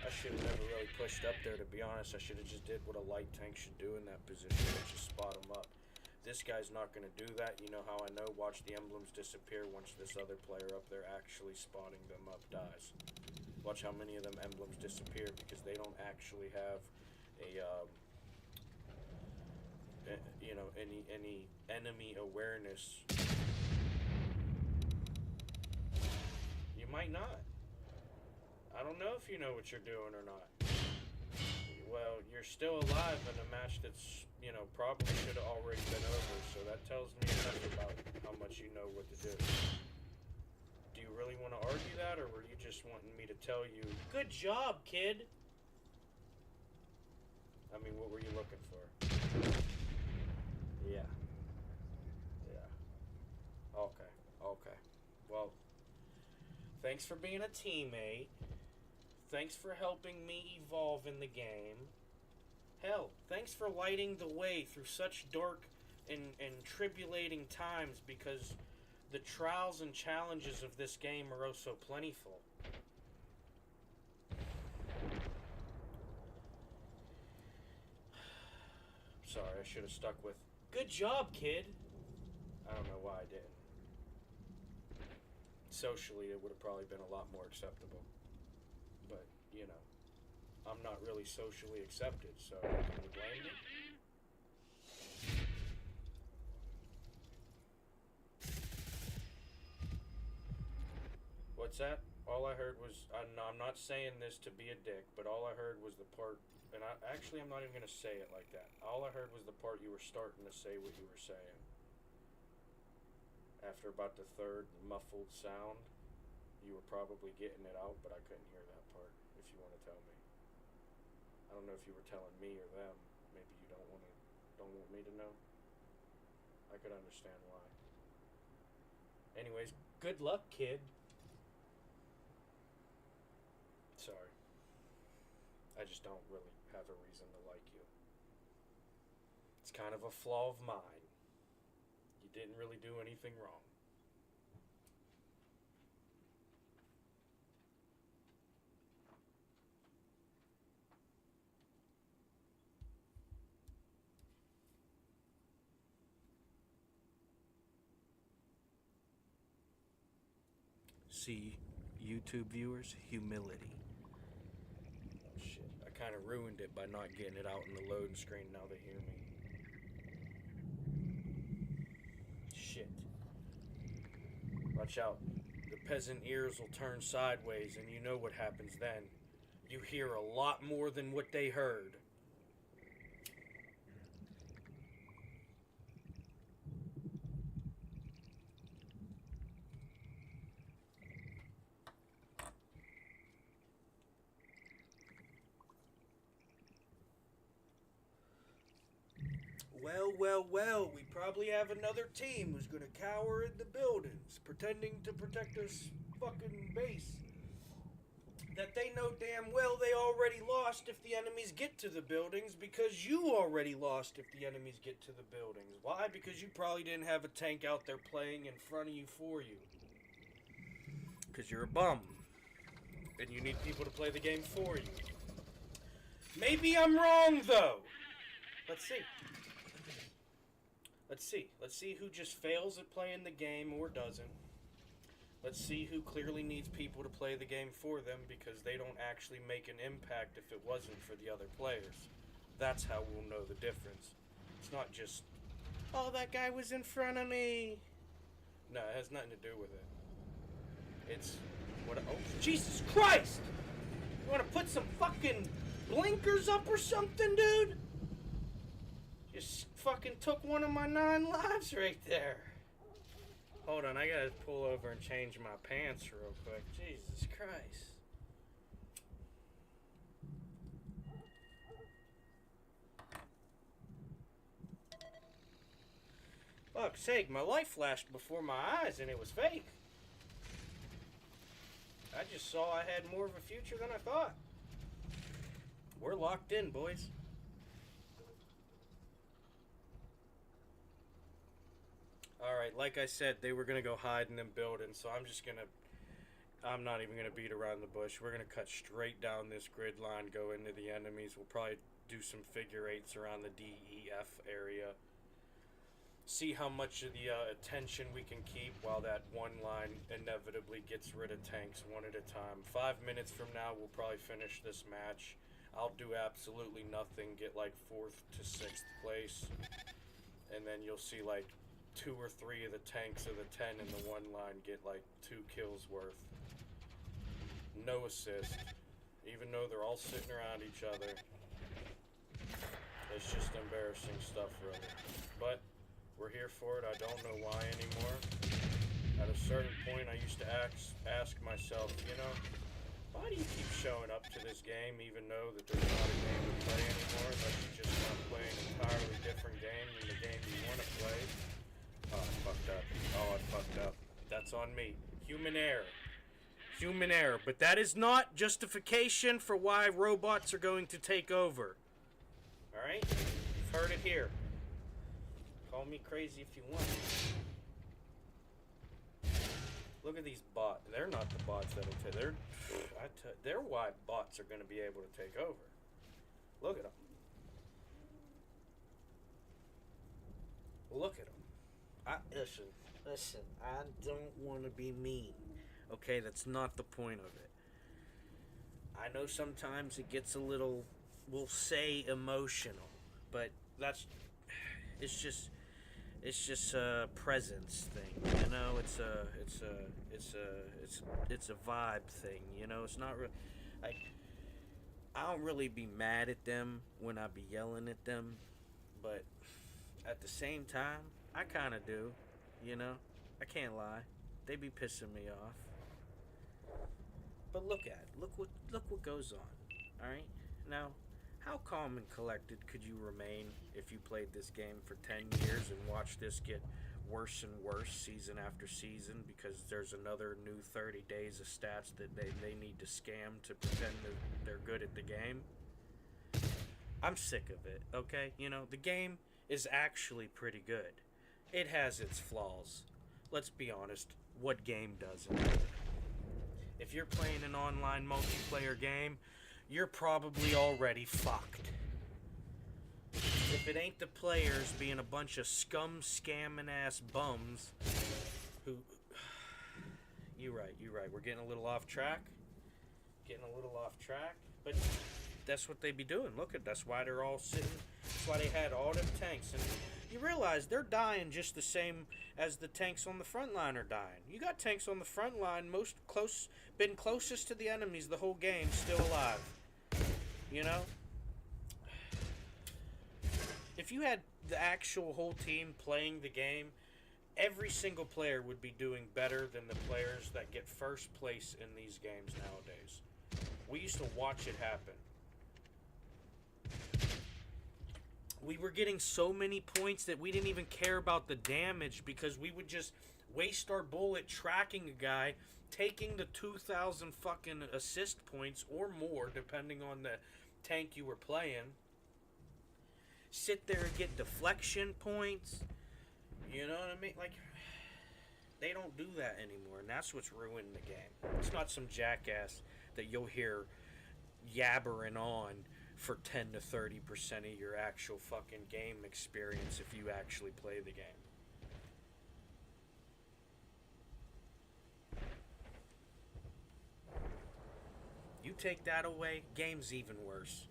I should have never really pushed up there, to be honest. I should have just did what a light tank should do in that position. Just spot them up. This guy's not going to do that. You know how I know? Watch the emblems disappear once this other player up there actually spotting them up dies. Watch how many of them emblems disappear because they don't actually have a, you know, any enemy awareness. You might not. I don't know if you know what you're doing or not. Well, you're still alive in a match that's, you know, probably should have already been over, so that tells me enough about how much you know what to do. Do you really want to argue that, or were you just wanting me to tell you, good job, kid? I mean, what were you looking for? Yeah. Okay. Well, thanks for being a teammate. Thanks for helping me evolve in the game. Hell, thanks for lighting the way through such dark and tribulating times because the trials and challenges of this game are oh so plentiful. Sorry, I should have stuck with, good job, kid. I don't know why I didn't. socially, it would have probably been a lot more acceptable. But, you know, I'm not really socially accepted, so can you blame me? What's that? All I heard was, I'm not saying this to be a dick, but all I heard was the part, and I'm not even going to say it like that. All I heard was the part you were starting to say what you were saying. After about the third muffled sound, you were probably getting it out, but I couldn't hear that part, if you want to tell me. I don't know if you were telling me or them. Maybe you don't want me to know. I could understand why. Anyways, good luck, kid. Sorry. I just don't really have a reason to like you. It's kind of a flaw of mine. You didn't really do anything wrong. See, YouTube viewers, humility. Shit, I kind of ruined it by not getting it out in the loading screen. Now they hear me. Shit. Watch out. The peasant ears will turn sideways, and you know what happens then. You hear a lot more than what they heard. Well, we probably have another team who's gonna cower in the buildings, pretending to protect this fucking base. That they know damn well they already lost if the enemies get to the buildings, because you already lost if the enemies get to the buildings. Why? Because you probably didn't have a tank out there playing in front of you for you. Because you're a bum. And you need people to play the game for you. Maybe I'm wrong, though. Let's see. Let's see who just fails at playing the game or doesn't. Let's see who clearly needs people to play the game for them because they don't actually make an impact if it wasn't for the other players. That's how we'll know the difference. It's not just, oh, that guy was in front of me. No, it has nothing to do with it. It's, oh, Jesus Christ! You wanna put some fucking blinkers up or something, dude? Just fucking took one of my 9 lives right there. Hold on, I gotta pull over and change my pants real quick. Jesus Christ. Fuck's sake, my light flashed before my eyes and it was fake. I just saw I had more of a future than I thought. We're locked in, boys. Alright, like I said, they were going to go hide in them buildings, so I'm not even going to beat around the bush. We're going to cut straight down this grid line, go into the enemies. We'll probably do some figure eights around the DEF area. See how much of the attention we can keep while that one line inevitably gets rid of tanks one at a time. 5 minutes from now, we'll probably finish this match. I'll do absolutely nothing, get like 4th to 6th place. And then you'll see like 2 or 3 of the tanks of the 10 in the one line get like 2 kills worth. No assist, even though they're all sitting around each other. It's just embarrassing stuff, really. But we're here for it. I don't know why anymore. At a certain point, I used to ask myself, you know, why do you keep showing up to this game even though that there's not a game to play anymore? Unless you're just not playing an entirely different game than the game you want to play. Oh, I fucked up. Oh, I fucked up. That's on me. Human error. Human error. But that is not justification for why robots are going to take over. Alright? You've heard it here. Call me crazy if you want. Look at these bots. They're not the bots that'll take. They're why bots are going to be able to take over. Look at them. Look at them. Listen, I don't want to be mean, Okay, that's not the point of it. I know sometimes it gets a little, we'll say, emotional, but that's it's just a presence thing, you know. It's a vibe thing, you know. It's not really like I don't really be mad at them when I be yelling at them, but at the same time, I kind of do, you know. I can't lie. They be pissing me off. But look what goes on. All right? Now, how calm and collected could you remain if you played this game for 10 years and watched this get worse and worse season after season because there's another new 30 days of stats that they need to scam to pretend that they're good at the game? I'm sick of it, okay? You know, the game is actually pretty good. It has its flaws. Let's be honest, what game doesn't? If you're playing an online multiplayer game, you're probably already fucked. If it ain't the players being a bunch of scum scamming ass bums who you're right. We're getting a little off track. But that's what they be doing. Look at that's why they're all sitting. That's why they had all them tanks, and you realize they're dying just the same as the tanks on the front line are dying. You got tanks on the front line, been closest to the enemies the whole game, still alive. You know, if you had the actual whole team playing the game, every single player would be doing better than the players that get first place in these games nowadays. We used to watch it happen. We were getting so many points that we didn't even care about the damage because we would just waste our bullet tracking a guy, taking the 2,000 fucking assist points or more, depending on the tank you were playing. Sit there and get deflection points. You know what I mean? Like, they don't do that anymore, and that's what's ruining the game. It's not some jackass that you'll hear yabbering on for 10 to 30% of your actual fucking game experience if you actually play the game. You take that away, game's even worse.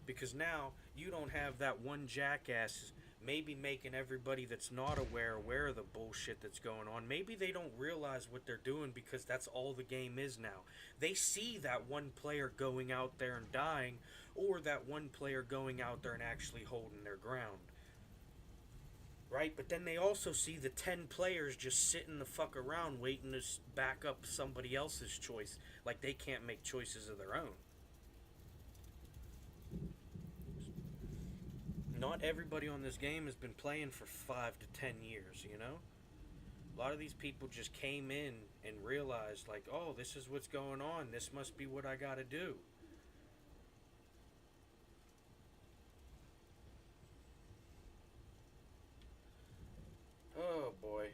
Because now you don't have that one jackass maybe making everybody that's not aware of the bullshit that's going on. Maybe they don't realize what they're doing because that's all the game is now. They see that one player going out there and dying, or that one player going out there and actually holding their ground. Right? But then they also see the 10 players just sitting the fuck around waiting to back up somebody else's choice. Like they can't make choices of their own. Not everybody on this game has been playing for 5 to 10 years, you know? A lot of these people just came in and realized, like, oh, this is what's going on. This must be what I gotta do. Oh, boy.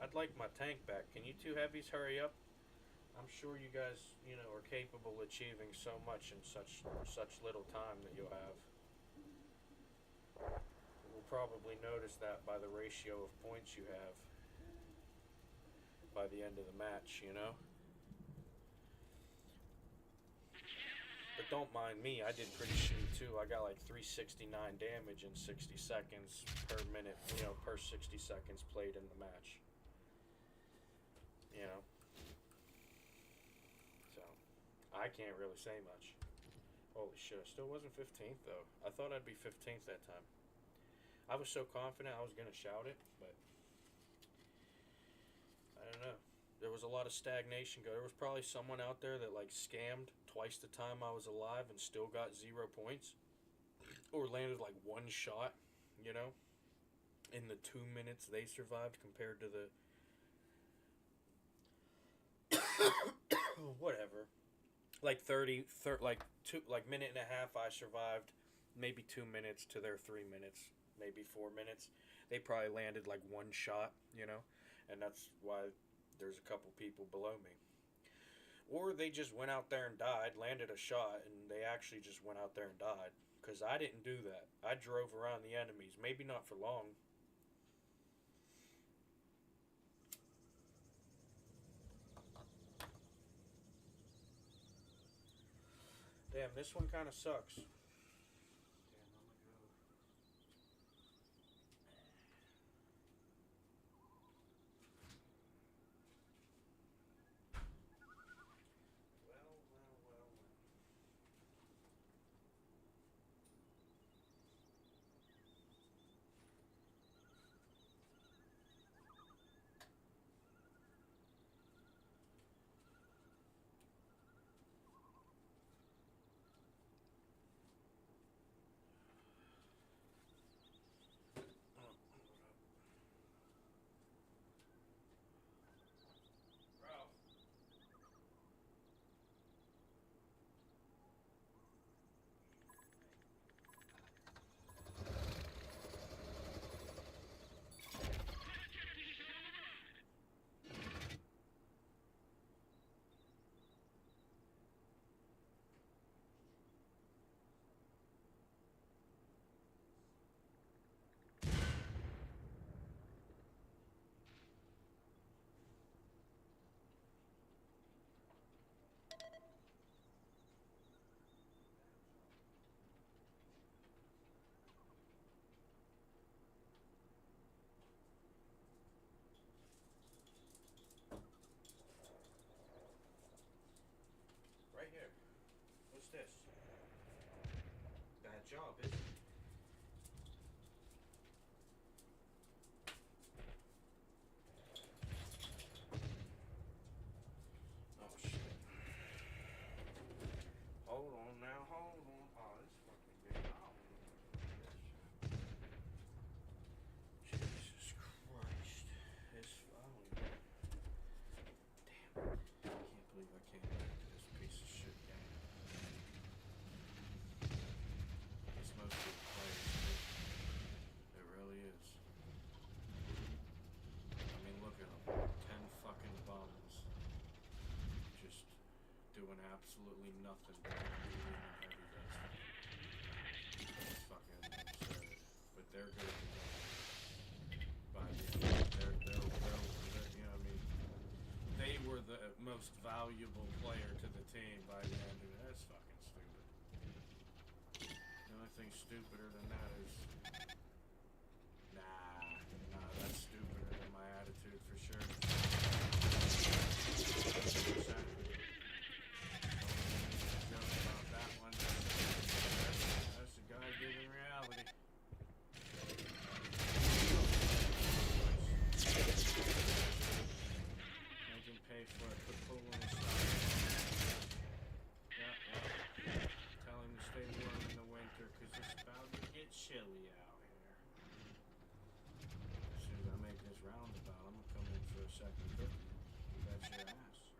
I'd like my tank back. Can you two heavies hurry up? I'm sure you guys, you know, are capable of achieving so much in such little time that you'll have. We'll probably notice that by the ratio of points you have by the end of the match, you know? But don't mind me, I did pretty shitty too. I got like 369 damage in 60 seconds per minute, you know, per 60 seconds played in the match. You know? So, I can't really say much. Holy shit, I still wasn't 15th though. I thought I'd be 15th that time. I was so confident I was going to shout it, but I don't know. There was a lot of stagnation. There was probably someone out there that like scammed twice the time I was alive and still got 0 points. Or landed like one shot, you know, in the 2 minutes they survived compared to the whatever. Like minute and a half I survived, maybe 2 minutes to their 3 minutes, maybe 4 minutes. They probably landed like one shot, you know, and that's why there's a couple people below me. Or they just went out there and died, landed a shot, and they actually just went out there and died. Because I didn't do that. I drove around the enemies. Maybe not for long. Damn, this one kind of sucks. Damn, I'm gonna go. Well. Oh, hold up. Bro. Right here. What's this? Bad job, isn't it? Oh shit. Hold on now, hold on. Oh, this fucking big. Oh, Jesus Christ. This, I don't even. Damn. I can't believe I came back to this piece of shit game. It's mostly the players, too. It really is. I mean, look at them. 10 fucking bums. Just doing absolutely nothing but medium and heavy guys. It's fucking absurd. But they're good to go. By the end, they're, you know what I mean? They were the most valuable player to the team by the end of it. That's fucking stupid. The only thing stupider than that is... Nah, that's stupider than my attitude for sure. 100%. Joke about that one. That's the God-given reality. Make him pay for it. Put pull on the side. Yeah. Tell him to stay warm in the winter because it's about to get chilly out here. As soon as I make this roundabout, I'm gonna come in for a second cookie. You bet your ass.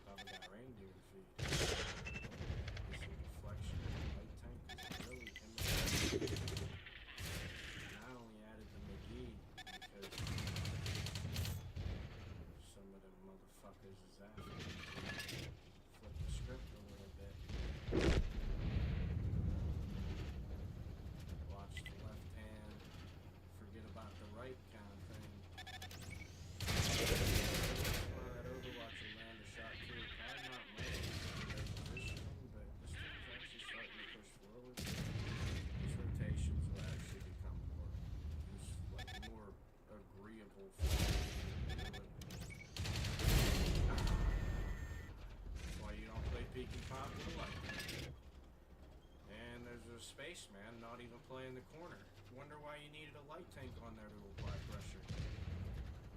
Probably got reindeer to feed. This deflection in the light tank is really coming. And I only added the McGee because some of them motherfuckers is after me. Flip the script a little bit. Watch the left hand, forget about the right kind of thing. Well, that Overwatch will land a shot too. Probably not much in their positioning, but this team's actually starting to push forward. These rotations will actually become more agreeable for me to do it. That's why you don't play peek and pop in the light. And there's a spaceman not even playing the corner. Wonder why you needed a light tank on there to apply pressure.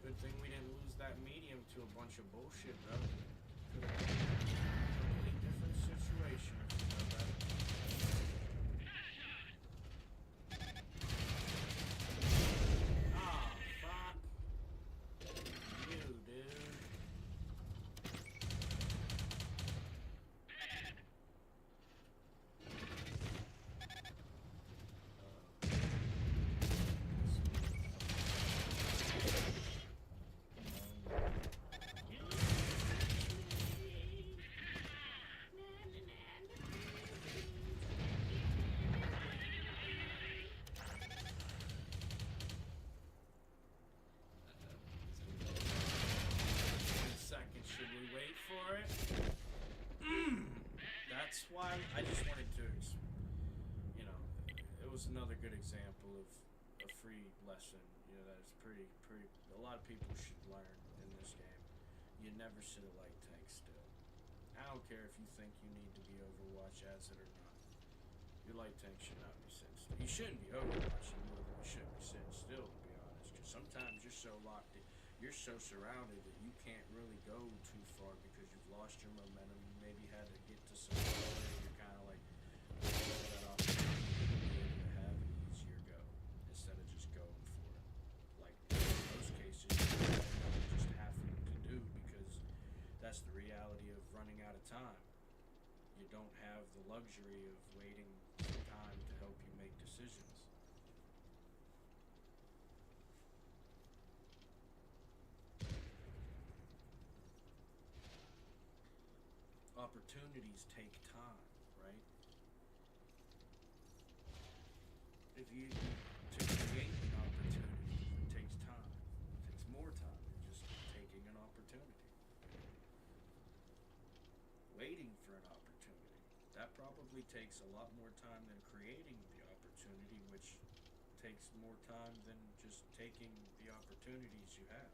Good thing we didn't lose that medium to a bunch of bullshit, bro. Could have been a completely different situation if you know that. Ah, fuck. You, dude. I just wanted to, you know, it was another good example of a free lesson. You know that it's pretty. A lot of people should learn in this game. You never sit a light tank still. I don't care if you think you need to be Overwatch as it or not. Your light tank should not be sitting still. You shouldn't be Overwatching more than you shouldn't be sitting still, to be honest. Because sometimes you're so locked in, you're so surrounded that you can't really go too far because you've lost your momentum. You maybe had to get to some water. You're kind of like waiting for that opportunity to have an easier go instead of just going for it. Like in most cases, you just have to do because that's the reality of running out of time. You don't have the luxury of waiting for time to help you make decisions. Opportunities take time, right? If you to create an opportunity, it takes time. It takes more time than just taking an opportunity. Waiting for an opportunity, that probably takes a lot more time than creating the opportunity, which takes more time than just taking the opportunities you have.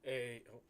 Hey, oh,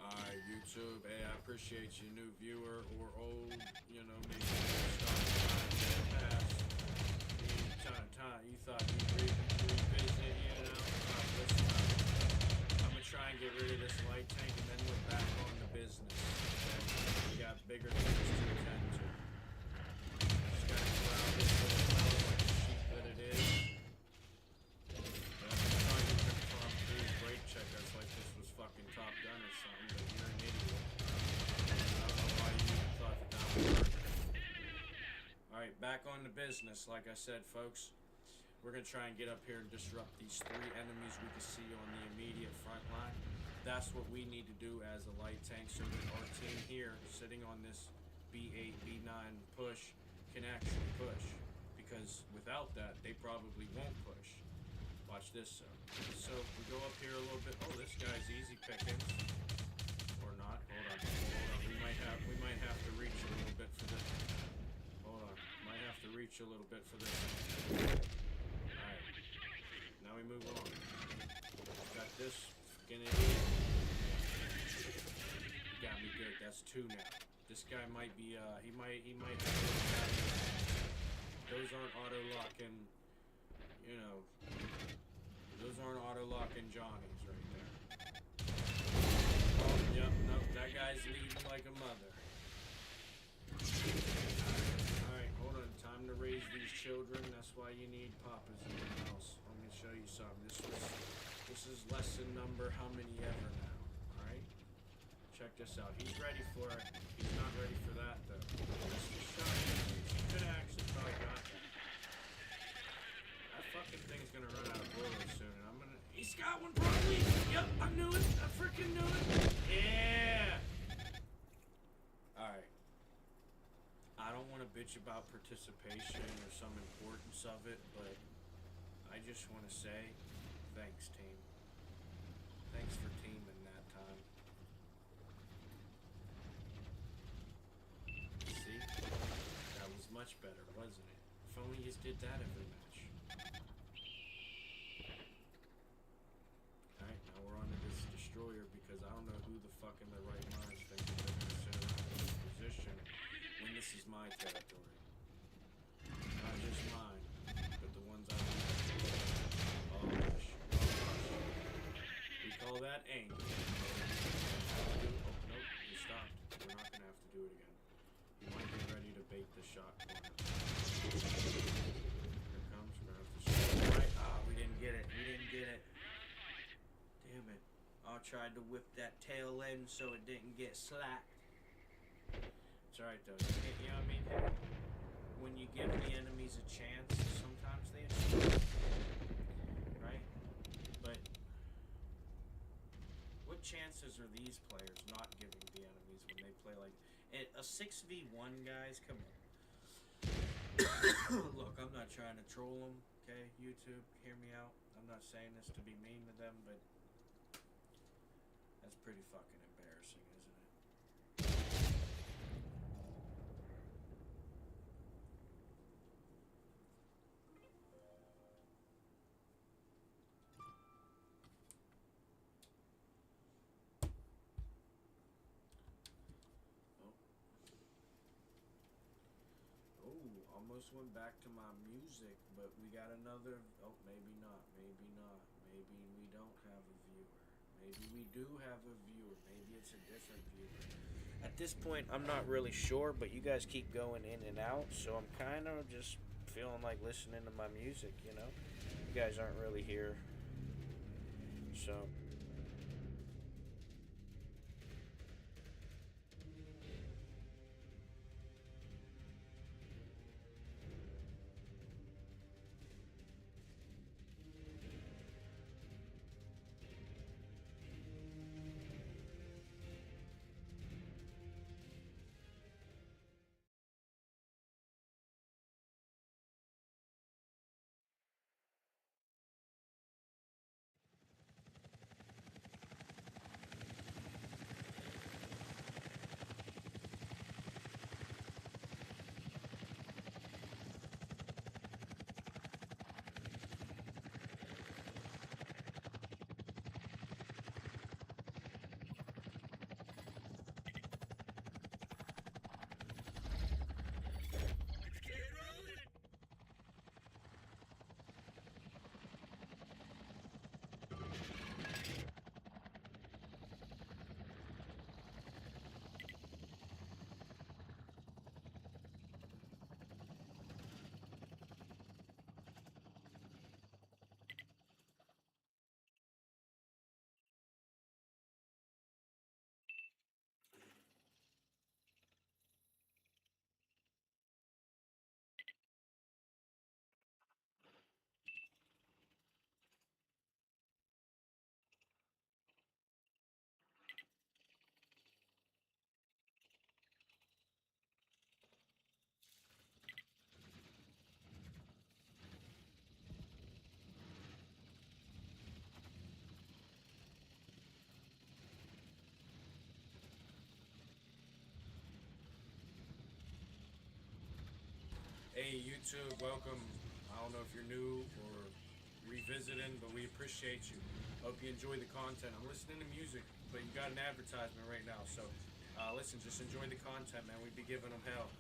alright, YouTube. Hey, I appreciate you, new viewer or old. You know, maybe you past. You thought you'd revisit, you know. Listen up. I'm gonna try and get rid of this light tank, and then we're back on the business. Okay? We got bigger things to attend to. Just gotta corral this little fellow like the sheep that it is. Yeah, I thought you were gonna farm through brake check us like this was fucking Top Gun or something, but you're an idiot. I don't know why you even thought that would work. Alright, back on the business, like I said, folks. We're going to try and get up here and disrupt these 3 enemies we can see on the immediate front line. That's what we need to do as a light tank so that our team here, sitting on this B8, B9 push, can actually push. Because without that, they probably won't push. Watch this, sir. So, we go up here a little bit. Oh, this guy's easy pickings. Or not. Hold on. We might have to reach a little bit for this. Hold on. Might have to reach a little bit for this. Now we move on. Got this fucking idiot. Got me good. That's 2 now. This guy might be, he might have a little gap. Those aren't auto-locking, you know, those aren't auto-locking Johnnies right there. Oh, yep, nope, that guy's leading like a mother. Alright, hold on. Time to raise these children. That's why you need papas in your house. Let me show you something. This is lesson number how many ever now. Alright? Check this out. He's ready for it. He's not ready for that though. That's just shot. He could have actually probably got that. That fucking thing's gonna run out of bullets soon, and I'm gonna. He's got one probably! Yep, I knew it! I freaking knew it! Yeah! Alright. I don't want to bitch about participation or some importance of it, but I just want to say thanks, team. Thanks for teaming that time. See? That was much better, wasn't it? If only you did that every match. Alright, now we're on to this destroyer because I don't know who the fuck in their right minds thinks that they're going to sit around in this position when this is my territory. Not just mine, but the ones I've been. Oh gosh. Oh gosh. We call that anger. Oh, nope, you stopped. We're not gonna have to do it again. You might be ready to bait the shot corner. I tried to whip that tail end so it didn't get slapped. It's alright though. You know what I mean? When you give the enemies a chance, sometimes they escape. Right? But what chances are these players not giving the enemies when they play like a 6v1, guys? Come on. Look, I'm not trying to troll them, okay? YouTube, hear me out. I'm not saying this to be mean to them, but that's pretty fucking embarrassing, isn't it? Oh, almost went back to my music, but we got another. Oh, maybe not. Maybe not. Maybe we don't have a viewer. Maybe we do have a viewer. Maybe it's a different viewer. At this point, I'm not really sure, but you guys keep going in and out, so I'm kind of just feeling like listening to my music, you know? You guys aren't really here, so. Hey YouTube, welcome. I don't know if you're new or revisiting, but we appreciate you. Hope you enjoy the content. I'm listening to music, but you got an advertisement right now, so listen, just enjoy the content, man. We'd be giving them hell.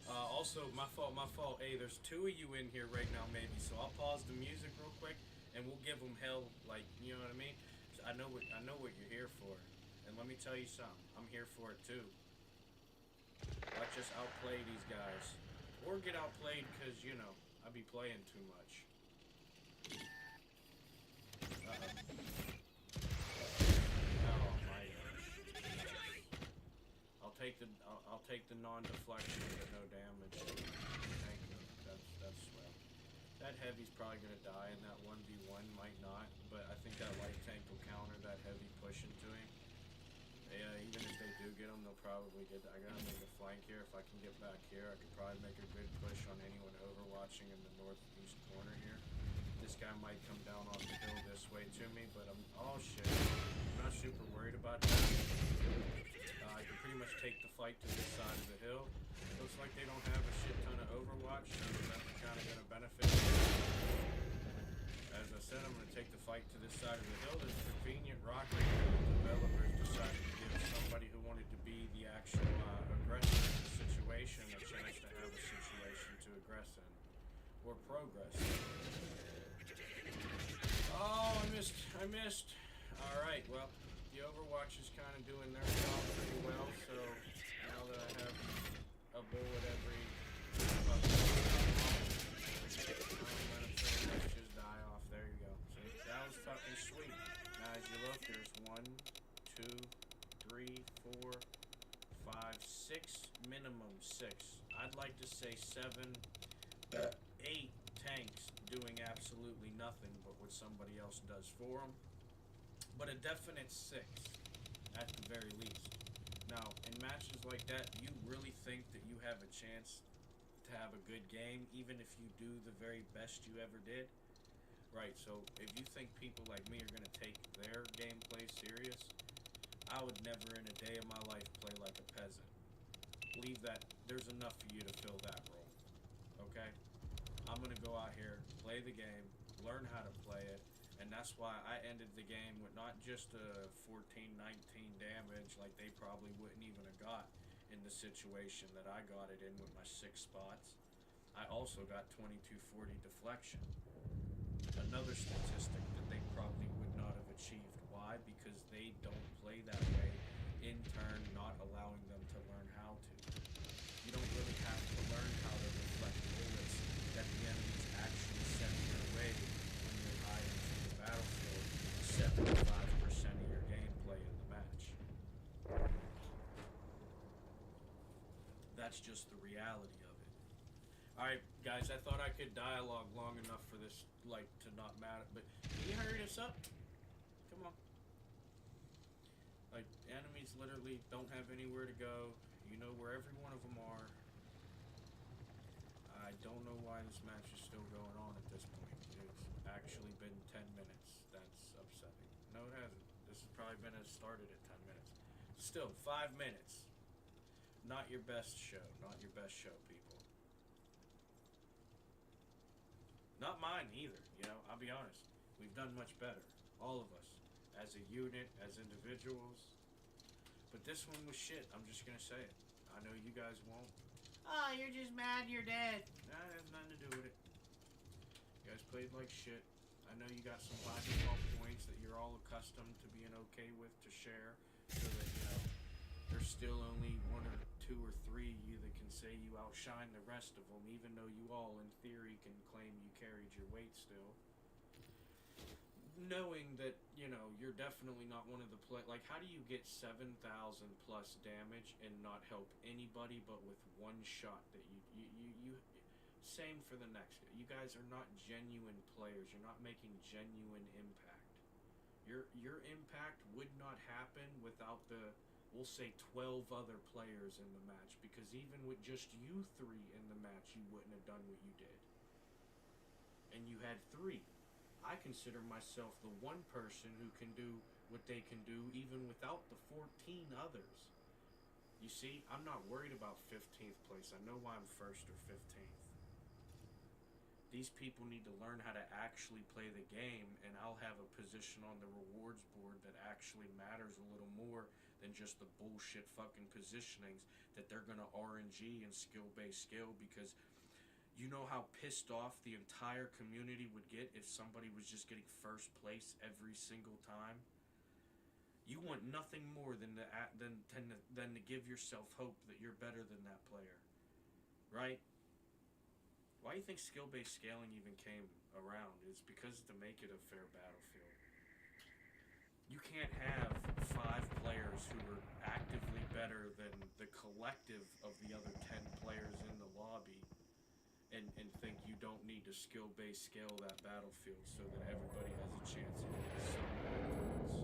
Also, my fault. Hey, there's two of you in here right now, maybe, so I'll pause the music real quick, and we'll give them hell, like, you know what I mean? So I know what you're here for, and let me tell you something. I'm here for it too. Let's just outplay these guys. Or get outplayed because, you know, I be playing too much. Oh my gosh. I'll take the non-deflection but no damage. Thank you. That's swell. That heavy's probably gonna die in that 1v1, might not, but I think that light tank will counter that heavy push into him. Yeah, even if they do get him, they'll probably get. I gotta make a flank here. If I can get back here, I could probably make a good push on anyone overwatching in the northeast corner here. This guy might come down off the hill this way to me, but oh shit. I'm not super worried about that. I can pretty much take the fight to this side of the hill. Looks like they don't have a shit ton of overwatch, so that's kind of gonna benefit me. As I said, I'm gonna take the fight to this side of the hill. There's a convenient rock right here. The developers decided to give somebody who wanted to be the actual aggressor in the situation a chance to have a situation to aggress in. Or progress. Oh, I missed. Alright, well, the Overwatch is kind of doing their job pretty well, so now that I have a bullet every I'm gonna pretty much just die off. There you minimum 6. I'd like to say 7, 8 tanks doing absolutely nothing but what somebody else does for them. But a definite 6 at the very least. Now, in matches like that, you really think that you have a chance to have a good game, even if you do the very best you ever did? Right, so if you think people like me are going to take their gameplay serious, I would never in a day of my life play like a peasant. Believe that there's enough for you to fill that role, okay? I'm going to go out here, play the game, learn how to play it, and that's why I ended the game with not just a 14, 19 damage like they probably wouldn't even have got in the situation that I got it in with my 6 spots. I also got 2240 deflection. Another statistic that they probably would not have achieved. Why? Because they don't play that way, in turn not allowing them to learn how to. You don't really have to learn how to deflect bullets that the enemies actually send your way when you're hiding from the battlefield 75% of your gameplay in the match. That's just the reality of it. Alright, guys, I thought I could dialogue long enough for this, like, to not matter, but can you hurry this up? Come on. Like, enemies literally don't have anywhere to go. You know where every one of them are. I don't know why this match is still going on at this point. It's actually been 10 minutes. That's upsetting. No, it hasn't. This has probably been started at 10 minutes. Still, 5 minutes. Not your best show. Not your best show, people. Not mine either, you know, I'll be honest. We've done much better. All of us. As a unit, as individuals. But this one was shit. I'm just gonna say it. I know you guys won't. Oh, you're just mad you're dead. Nah, it has nothing to do with it. You guys played like shit. I know you got some by default points that you're all accustomed to being okay with to share. So that, you know, there's still only 1 or 2 or 3 you that can say you outshine the rest of them, even though you all, in theory, can claim you carried your weight still. Knowing that, you know, you're definitely not one of the like, how do you get 7,000 plus damage and not help anybody but with one shot that you same for the next guy. You guys are not genuine players. You're not making genuine impact. Your impact would not happen without the, we'll say, 12 other players in the match, because even with just you 3 in the match, you wouldn't have done what you did. And you had 3. I consider myself the one person who can do what they can do even without the 14 others. You see, I'm not worried about 15th place. I know why I'm 1st or 15th. These people need to learn how to actually play the game, and I'll have a position on the rewards board that actually matters a little more than just the bullshit fucking positionings that they're gonna RNG and skill-based skill, because you know how pissed off the entire community would get if somebody was just getting 1st place every single time? You want nothing more than to give yourself hope that you're better than that player, right? Why do you think skill-based scaling even came around? It's because to make it a fair battlefield. You can't have 5 players who are actively better than the collective of the other 10 players in the lobby and think you don't need to skill-based scale that battlefield so that everybody has a chance of getting some points.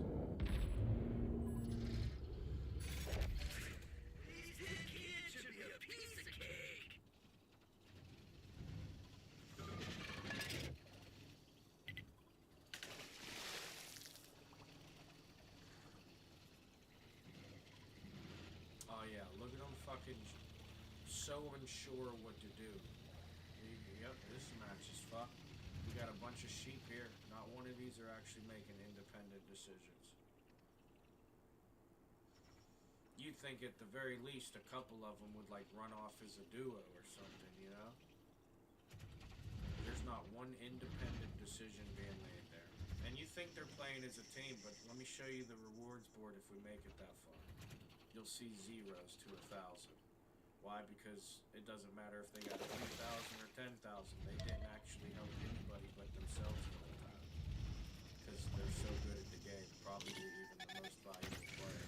This kid should be a piece of cake. Oh yeah, look at them fucking so unsure what to do. Yep, this match is fucked. We got a bunch of sheep here. Not one of these are actually making independent decisions. You'd think at the very least a couple of them would like run off as a duo or something, you know? There's not one independent decision being made there. And you think they're playing as a team, but let me show you the rewards board if we make it that far. You'll see 0s to 1,000. Why? Because it doesn't matter if they got 3,000 or 10,000. They didn't actually help anybody but themselves the whole time. Because they're so good at the game. Probably even the most valuable player.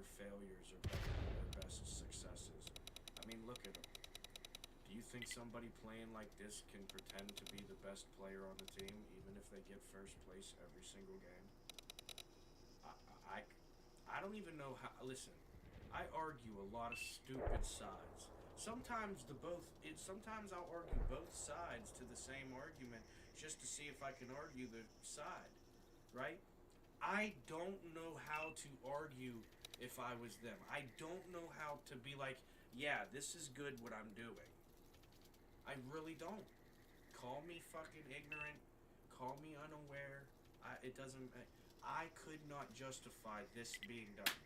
their failures are better than their best successes. I mean, look at them. Do you think somebody playing like this can pretend to be the best player on the team, even if they get first place every single game? I, I don't even know how. Listen, I argue a lot of stupid sides. Sometimes I'll argue both sides to the same argument just to see if I can argue the side, right? I don't know how to argue if I was them. I don't know how to be like, yeah, this is good what I'm doing. I really don't. Call me fucking ignorant. Call me unaware. It doesn't. I could not justify this being done.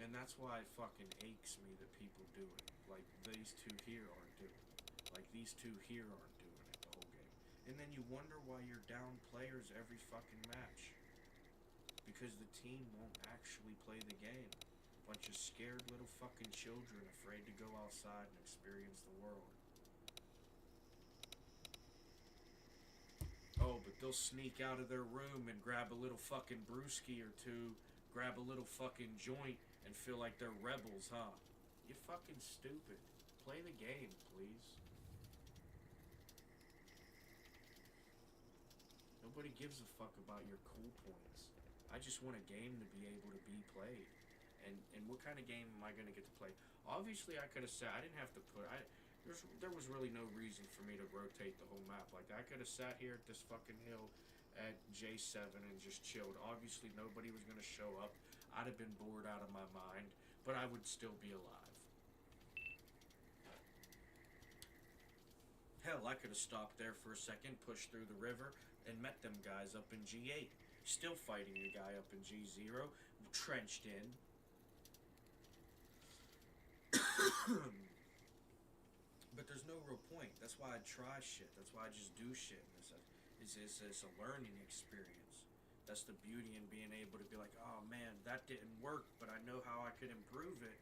And that's why it fucking aches me that people do it. Like these two here aren't doing it. Like these two here aren't doing it the whole game. And then you wonder why you're down players every fucking match. Because the team won't actually play the game. Bunch of scared little fucking children afraid to go outside and experience the world. Oh, but they'll sneak out of their room and grab a little fucking brewski or two, grab a little fucking joint, and feel like they're rebels, huh? You're fucking stupid. Play the game, please. Nobody gives a fuck about your cool points. I just want a game to be able to be played. And what kind of game am I going to get to play? Obviously, I could have said, I didn't have to put, there was really no reason for me to rotate the whole map. Like, I could have sat here at this fucking hill at J7 and just chilled. Obviously, nobody was going to show up. I'd have been bored out of my mind, but I would still be alive. Hell, I could have stopped there for a second, pushed through the river, and met them guys up in G8. Still fighting the guy up in G0, trenched in. But there's no real point. That's why I try shit. That's why I just do shit. It's a learning experience. That's the beauty in being able to be like, oh man, that didn't work, but I know how I could improve it.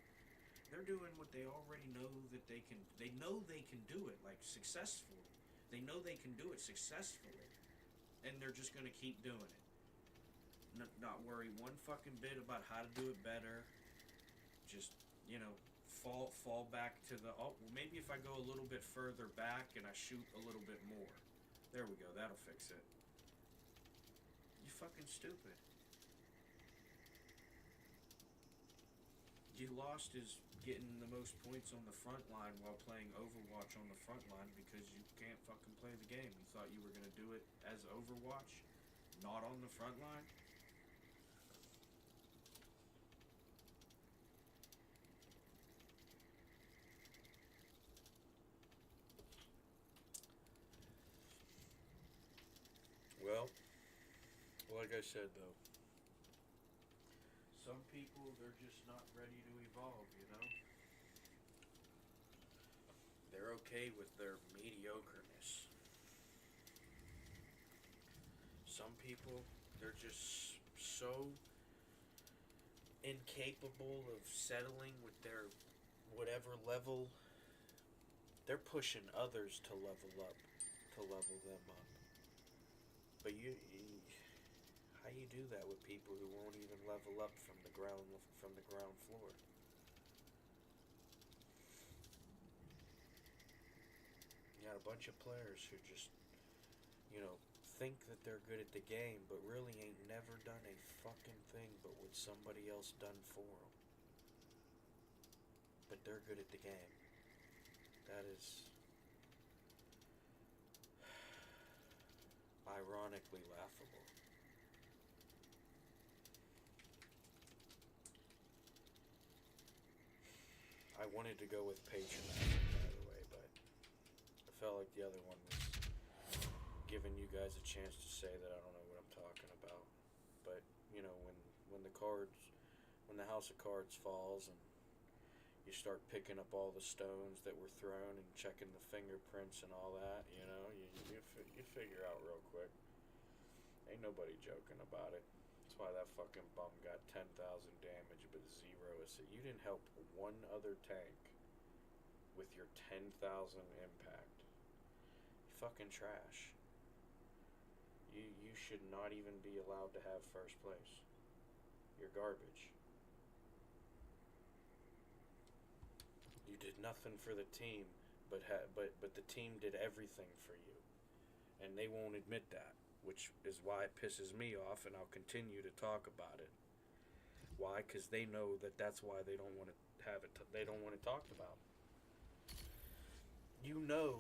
They're doing what they already know that they can. They know they can do it, like, successfully. They know they can do it successfully. And they're just going to keep doing it. Not worry one fucking bit about how to do it better. Just, fall back to the, well, maybe if I go a little bit further back and I shoot a little bit more. There we go, that'll fix it. You fucking stupid. You lost is getting the most points on the front line while playing Overwatch on the front line because you can't fucking play the game. You thought you were going to do it as Overwatch, not on the front line? Well, like I said though, some people, they're just not ready to evolve, They're okay with their mediocreness. Some people, they're just so incapable of settling with their whatever level. They're pushing others to level up, to level them up. But how you do that with people who won't even level up from the ground floor? You got a bunch of players who just, think that they're good at the game, but really ain't never done a fucking thing but what somebody else done for them. But they're good at the game. That is ironically laughable. I wanted to go with patronizing, by the way, but I felt like the other one was giving you guys a chance to say that I don't know what I'm talking about. But, when the house of cards falls and you start picking up all the stones that were thrown and checking the fingerprints and all that, you figure out real quick. Ain't nobody joking about it. That's why that fucking bum got 10,000 damage but 0 assist. You didn't help one other tank with your 10,000 impact. You fucking trash. You should not even be allowed to have first place. You're garbage. You did nothing for the team, but the team did everything for you, and they won't admit that, which is why it pisses me off, and I'll continue to talk about it. Why? Because they know that that's why they don't want to have it. They don't want it talked about. You know,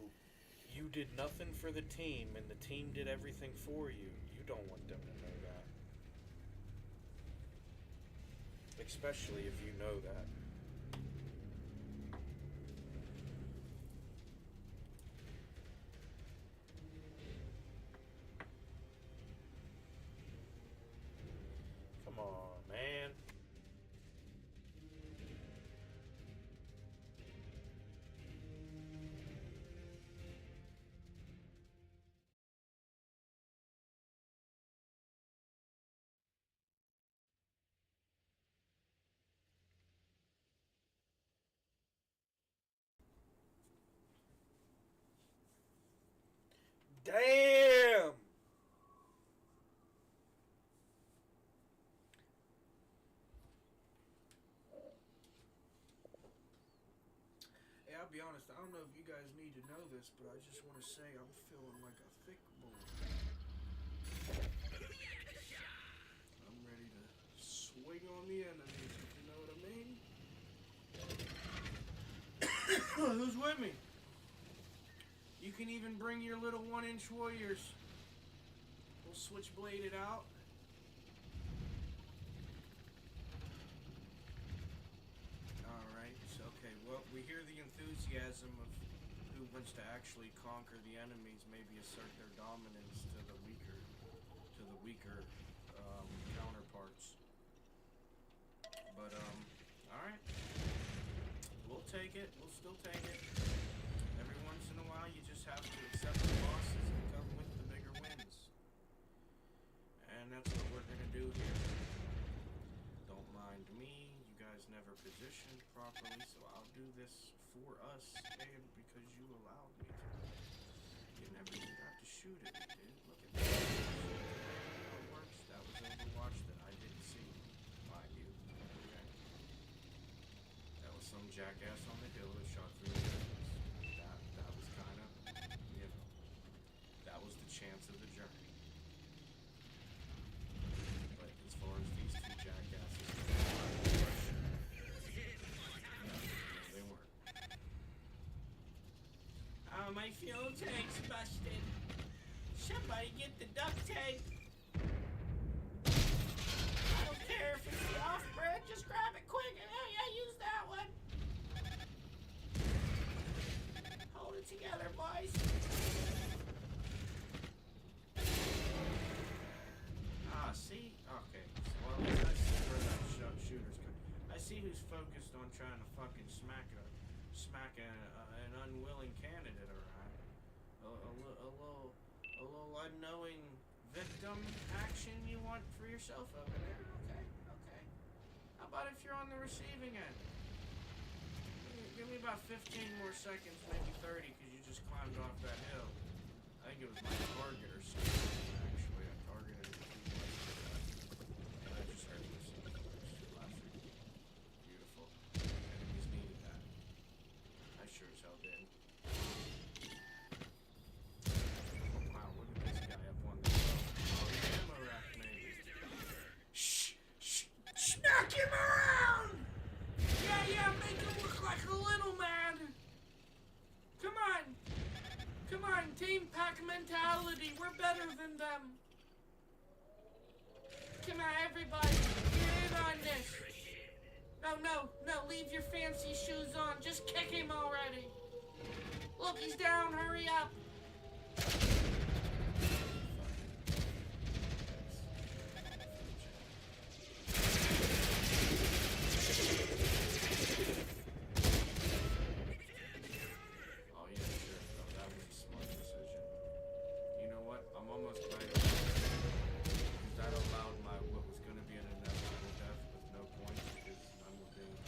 you did nothing for the team, and the team did everything for you. You don't want them to know that, especially if you know that. Come on, man. Damn! Hey, I'll be honest, I don't know if you guys need to know this, but I just want to say I'm feeling like a thick boy. I'm ready to swing on the enemies, if you know what I mean. Who's with me? You can even bring your little 1-inch warriors. We'll switchblade it out. Alright, so okay, well, we hear the enthusiasm of who wants to actually conquer the enemies, maybe assert their dominance to the weaker counterparts. But, alright. We'll take it, we'll still take it. Every once in a while, you just have to accept the losses that come with the bigger wins. And that's what we're gonna do here. Don't mind me, you guys never positioned properly, so I'll do this for us and because you allowed me to. You never even got to shoot at me, dude. Look at that. How it works. That was Overwatch that I didn't see, mind you. Okay. That was some jackass on the hill that shot through the windows. That was kind of, you know, that was the chance of the journey. But as far as these two jackasses, they weren't. Oh, my fuel tank's busted. Somebody get the duct tape. I don't care if it's the off-brand, just grab it quick. Oh yeah, use that one. Hold it together, boys. Ah, see? Okay. Well, at least I see where that shooter's coming. I see who's focused on trying to fucking smack an unwilling candidate around. A little unknowing victim action you want for yourself over there? Okay, okay. How about if you're on the receiving end? Give me about 15 more seconds, maybe 30, because you just climbed off that hill. I think it was my target or something, actually. I targeted it too much for that. And I just heard this flashing. Beautiful. Enemies needed that. I sure as hell did. Oh, wow, look at this guy up on the hill. Oh, the ammo rack, maybe. Smack him around! Yeah, make him look like a little man. Come on. Come on, team pack mentality. We're better than them. Come on, everybody. Get in on this. No, leave your fancy shoes on. Just kick him already. Look, he's down. Hurry up. Oh yeah, sure. No, that was a smart decision. You know what? I'm almost glad that allowed what was going to be an inevitable death with no points because none were being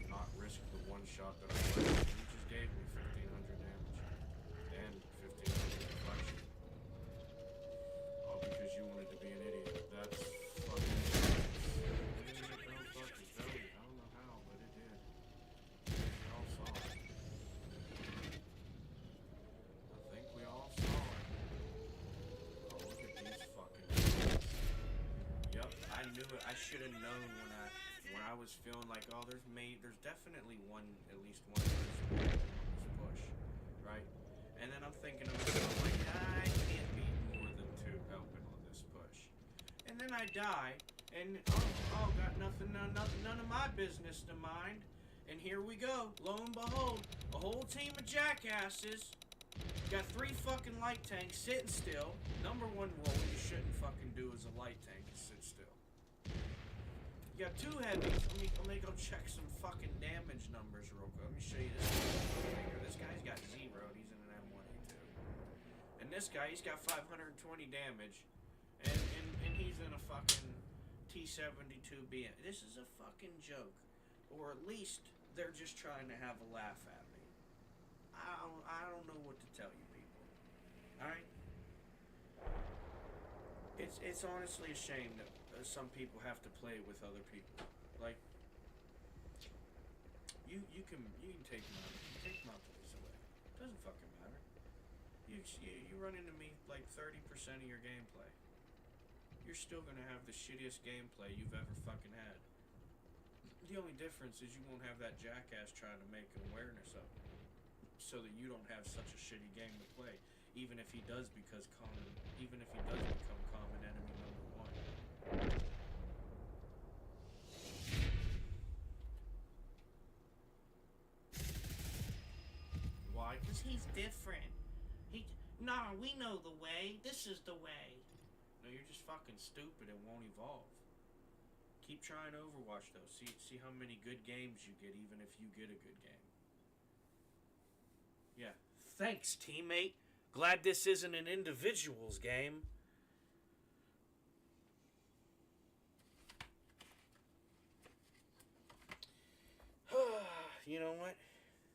not risk the one shot that I wanted. You just gave me 1,500 was feeling like, oh, there's definitely at least one person on this push, right? And then I'm thinking to myself, like, I can't be more than two helping on this push. And then I die, and got none of my business to mind. And here we go. Lo and behold, a whole team of jackasses. Got 3 fucking light tanks sitting still. Number 1 rule you shouldn't fucking do as a light tank is sit still. You got 2 heavies. Let me go check some fucking damage numbers real quick. Let me show you this. This guy's got 0. He's in an M1A2. And this guy, he's got 520 damage. And he's in a fucking T-72B. This is a fucking joke. Or at least they're just trying to have a laugh at me. I don't know what to tell you people. Alright? It's honestly a shame that some people have to play with other people. Like, you can take them out. Take them out police away. Doesn't fucking matter. You run into me like 30% of your gameplay. You're still gonna have the shittiest gameplay you've ever fucking had. The only difference is you won't have that jackass trying to make an awareness of it, so that you don't have such a shitty game to play, even if he does become common enemy number 1. Why? Because he's different. Nah, we know the way. This is the way. No, you're just fucking stupid and won't evolve. Keep trying Overwatch though. See how many good games you get, even if you get a good game. Yeah. Thanks, teammate. Glad this isn't an individual's game. You know what?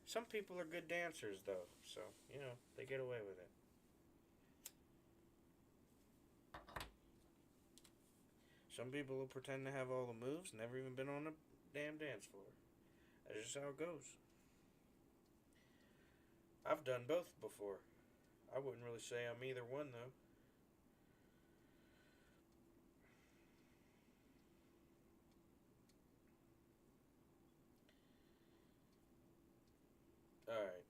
Some people are good dancers, though. So, they get away with it. Some people will pretend to have all the moves, never even been on a damn dance floor. That's just how it goes. I've done both before. I wouldn't really say I'm either one, though. Alright.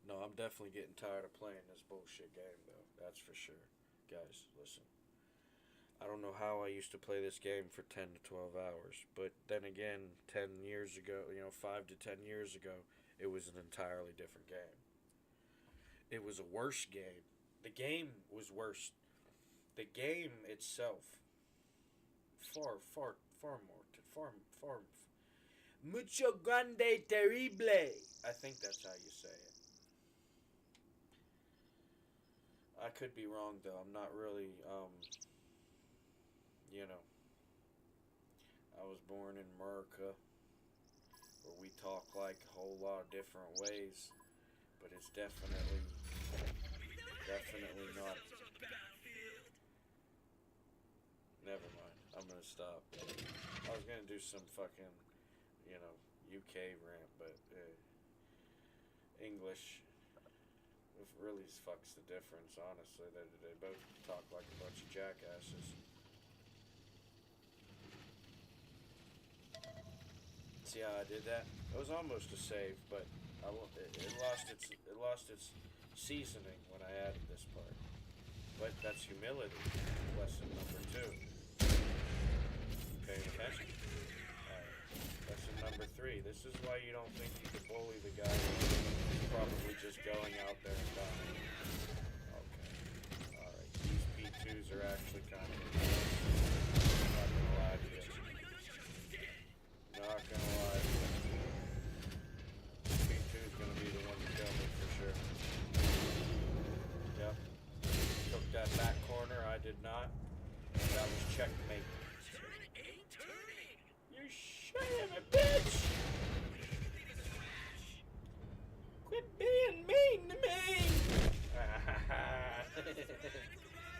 No, I'm definitely getting tired of playing this bullshit game, though. That's for sure. Guys, listen. I don't know how I used to play this game for 10 to 12 hours. But then again, 10 years ago, 5 to 10 years ago, it was an entirely different game. It was a worse game. The game was worse. The game itself, far mucho grande terrible. I think that's how you say it. I could be wrong though. I'm not really, I was born in America, where we talk like a whole lot of different ways, but it's definitely not. Never mind. I'm gonna stop. I was gonna do some fucking, UK rant, but English really fucks the difference, honestly. They both talk like a bunch of jackasses. See how I did that? It was almost a save, but it lost its seasoning when I added this part. But that's humility. Lesson number 2. Paying attention. Lesson number 3. This is why you don't think you could bully the guy who's probably just going out there and dying. Okay. Alright. These P2s are actually kind of I'm not gonna lie to you. Not gonna lie to you. P2's gonna be the one to kill me for sure. Yep. Took that back corner, I did not. That was checkmate. You son of a bitch! Quit being mean to me!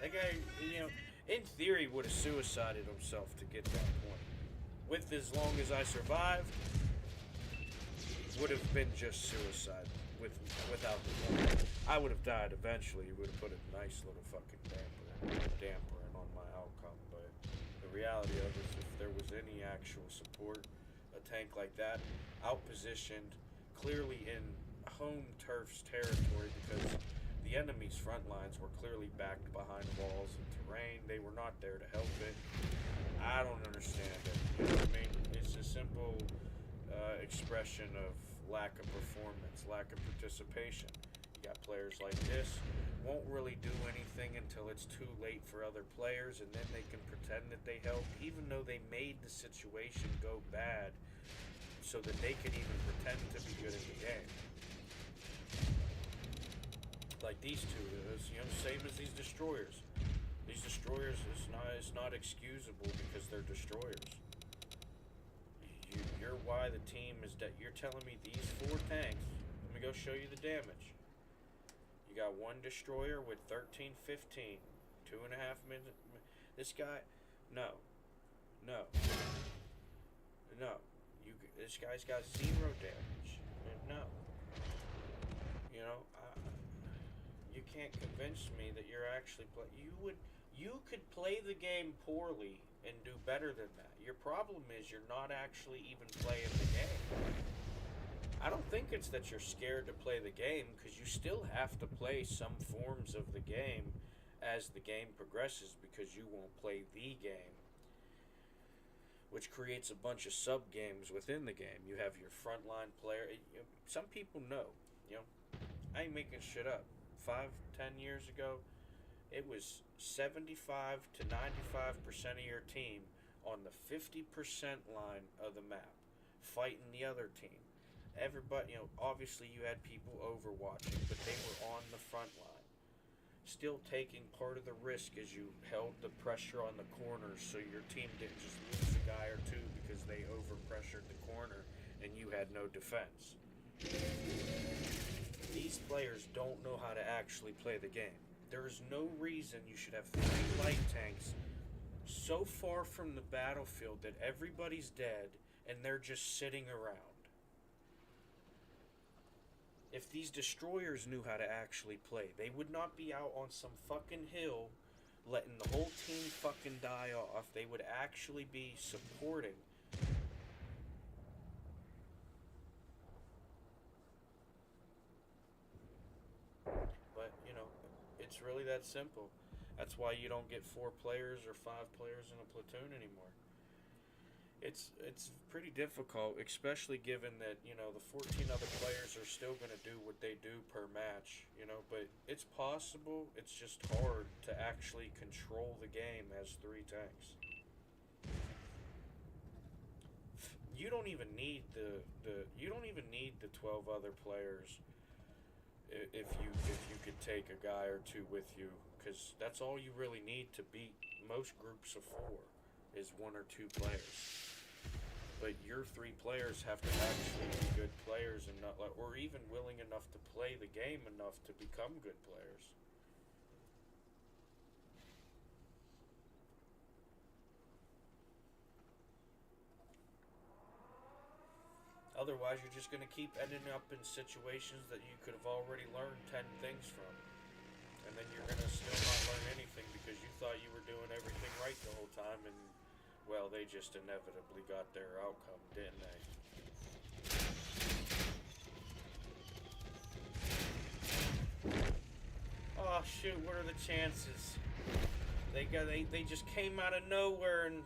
That guy, in theory would have suicided himself to get that point. With as long as I survived, would have been just suicide without the point. I would have died eventually. He would have put a nice little fucking damper in on my outcome, but it the reality of it is if there was any actual support, a tank like that, outpositioned, clearly in home turf's territory because the enemy's front lines were clearly backed behind walls and terrain. They were not there to help it. I don't understand it. You know what I mean? It's a simple expression of lack of performance, lack of participation. You got players like this won't really do anything until it's too late for other players, and then they can pretend that they helped, even though they made the situation go bad, so that they could even pretend to be good at the game. Like these two, same as these destroyers. These destroyers is not excusable because they're destroyers. You're why the team is dead. You're telling me these 4 tanks. Let me go show you the damage. You got 1 destroyer with 13, 15, 2.5 minutes. This guy, no. This guy's got 0 damage. No. You know, you can't convince me that you're actually you could play the game poorly and do better than that. Your problem is you're not actually even playing the game. I don't think it's that you're scared to play the game, because you still have to play some forms of the game as the game progresses, because you won't play the game, which creates a bunch of sub games within the game. You have your frontline player. Some people know, I ain't making shit up. 5-10 years ago, it was 75 to 95% of your team on the 50% line of the map fighting the other team. Everybody, obviously you had people overwatching, but they were on the front line, still taking part of the risk as you held the pressure on the corners, so your team didn't just lose a guy or two because they overpressured the corner and you had no defense. These players don't know how to actually play the game. There is no reason you should have 3 light tanks so far from the battlefield that everybody's dead and they're just sitting around. If these destroyers knew how to actually play, they would not be out on some fucking hill letting the whole team fucking die off. They would actually be supporting. But, it's really that simple. That's why you don't get 4 players or 5 players in a platoon anymore. It's pretty difficult, especially given that, the 14 other players are still going to do what they do per match, but it's possible. It's just hard to actually control the game as 3 tanks. You don't even need the 12 other players if you could take a guy or 2 with you, because that's all you really need to beat most groups of 4 is 1 or 2 players. But your 3 players have to actually be good players and not, or even willing enough to play the game enough to become good players. Otherwise, you're just going to keep ending up in situations that you could have already learned 10 things from. And then you're going to still not learn anything because you thought you were doing everything right the whole time, and well, they just inevitably got their outcome, didn't they? Oh shoot, what are the chances? They just came out of nowhere and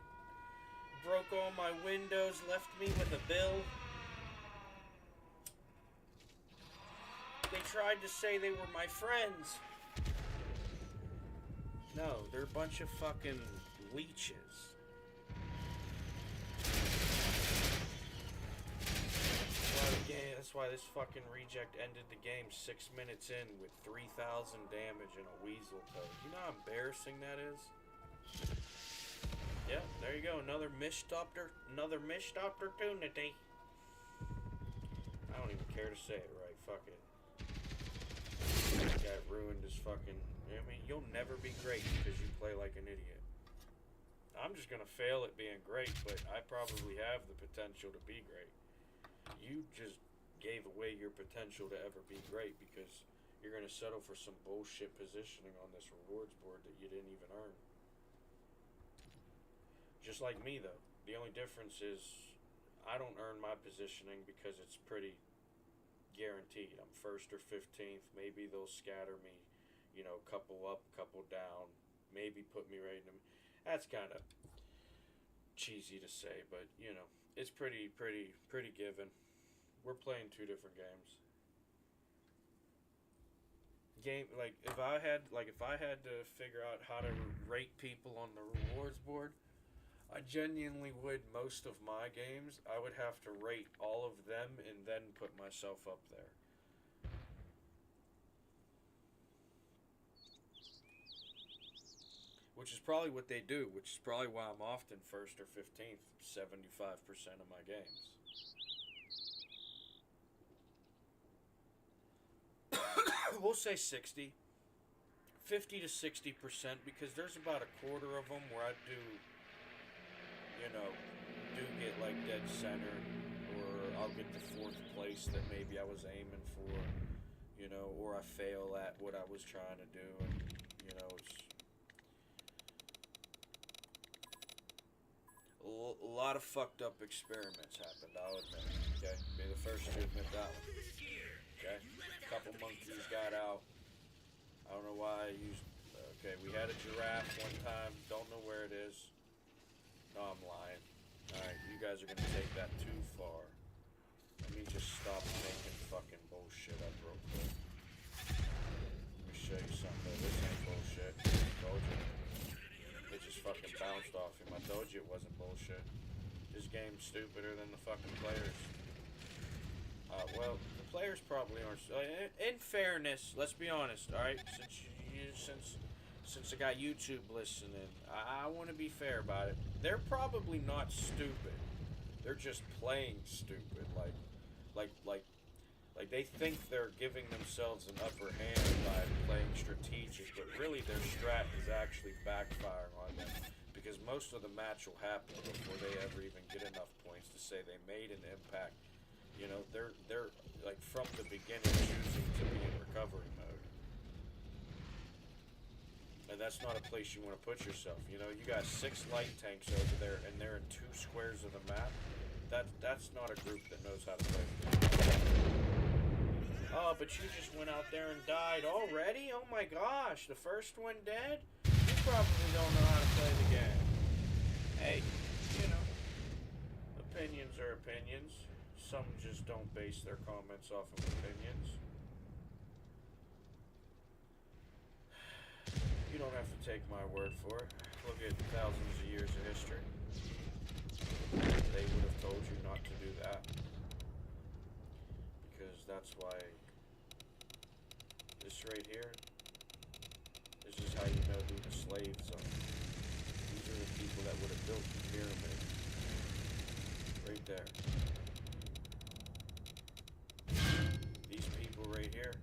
broke all my windows, left me with a bill. They tried to say they were my friends. No, they're a bunch of fucking leeches. That's why this fucking reject ended the game 6 minutes in with 3,000 damage and a weasel code. You know how embarrassing that is? Yeah, there you go. Another missed opportunity. I don't even care to say it right. Fuck it. This guy ruined his fucking... you'll never be great because you play like an idiot. I'm just gonna fail at being great, but I probably have the potential to be great. You just gave away your potential to ever be great because you're going to settle for some bullshit positioning on this rewards board that you didn't even earn. Just like me, though. The only difference is I don't earn my positioning because it's pretty guaranteed. I'm first or 15th. Maybe they'll scatter me, couple up, couple down. Maybe put me right in them. That's kind of cheesy to say, but it's pretty given. We're playing two different games. If I had to figure out how to rate people on the rewards board, I genuinely would most of my games. I would have to rate all of them and then put myself up there. Which is probably what they do, which is probably why I'm often first or 15th 75% of my games. We'll say 50 to 60% because there's about a quarter of them where I do get like dead center, or I'll get the fourth place that maybe I was aiming for, or I fail at what I was trying to do, and it's a lot of fucked up experiments happened. I'll admit. Okay, be the first to admit that one. Okay, a couple monkeys got out. I don't know why I used. Okay, we had a giraffe one time. Don't know where it is. No, I'm lying. Alright, you guys are gonna take that too far. Let me just stop making fucking bullshit up real quick. Let me show you something. This ain't bullshit. I told you. It just fucking bounced off him. I told you it wasn't bullshit. This game's stupider than the fucking players. Well, the players probably aren't. In fairness, let's be honest, alright? Since I got YouTube listening, I want to be fair about it. They're probably not stupid. They're just playing stupid. Like they think they're giving themselves an upper hand by playing strategic, but really their strat is actually backfiring on them because most of the match will happen before they ever even get enough points to say they made an impact. They're like from the beginning choosing to be in recovery mode. And that's not a place you want to put yourself. You got 6 light tanks over there, and they're in 2 squares of the map. That's not a group that knows how to play the game. Oh, but you just went out there and died already? Oh my gosh, the first one dead? You probably don't know how to play the game. Hey, opinions are opinions. Some just don't base their comments off of opinions. You don't have to take my word for it. Look at thousands of years of history. They would have told you not to do that. Because that's why this right here, this is how you know who the slaves are. These are the people that would have built the pyramid. Right there. These people right here,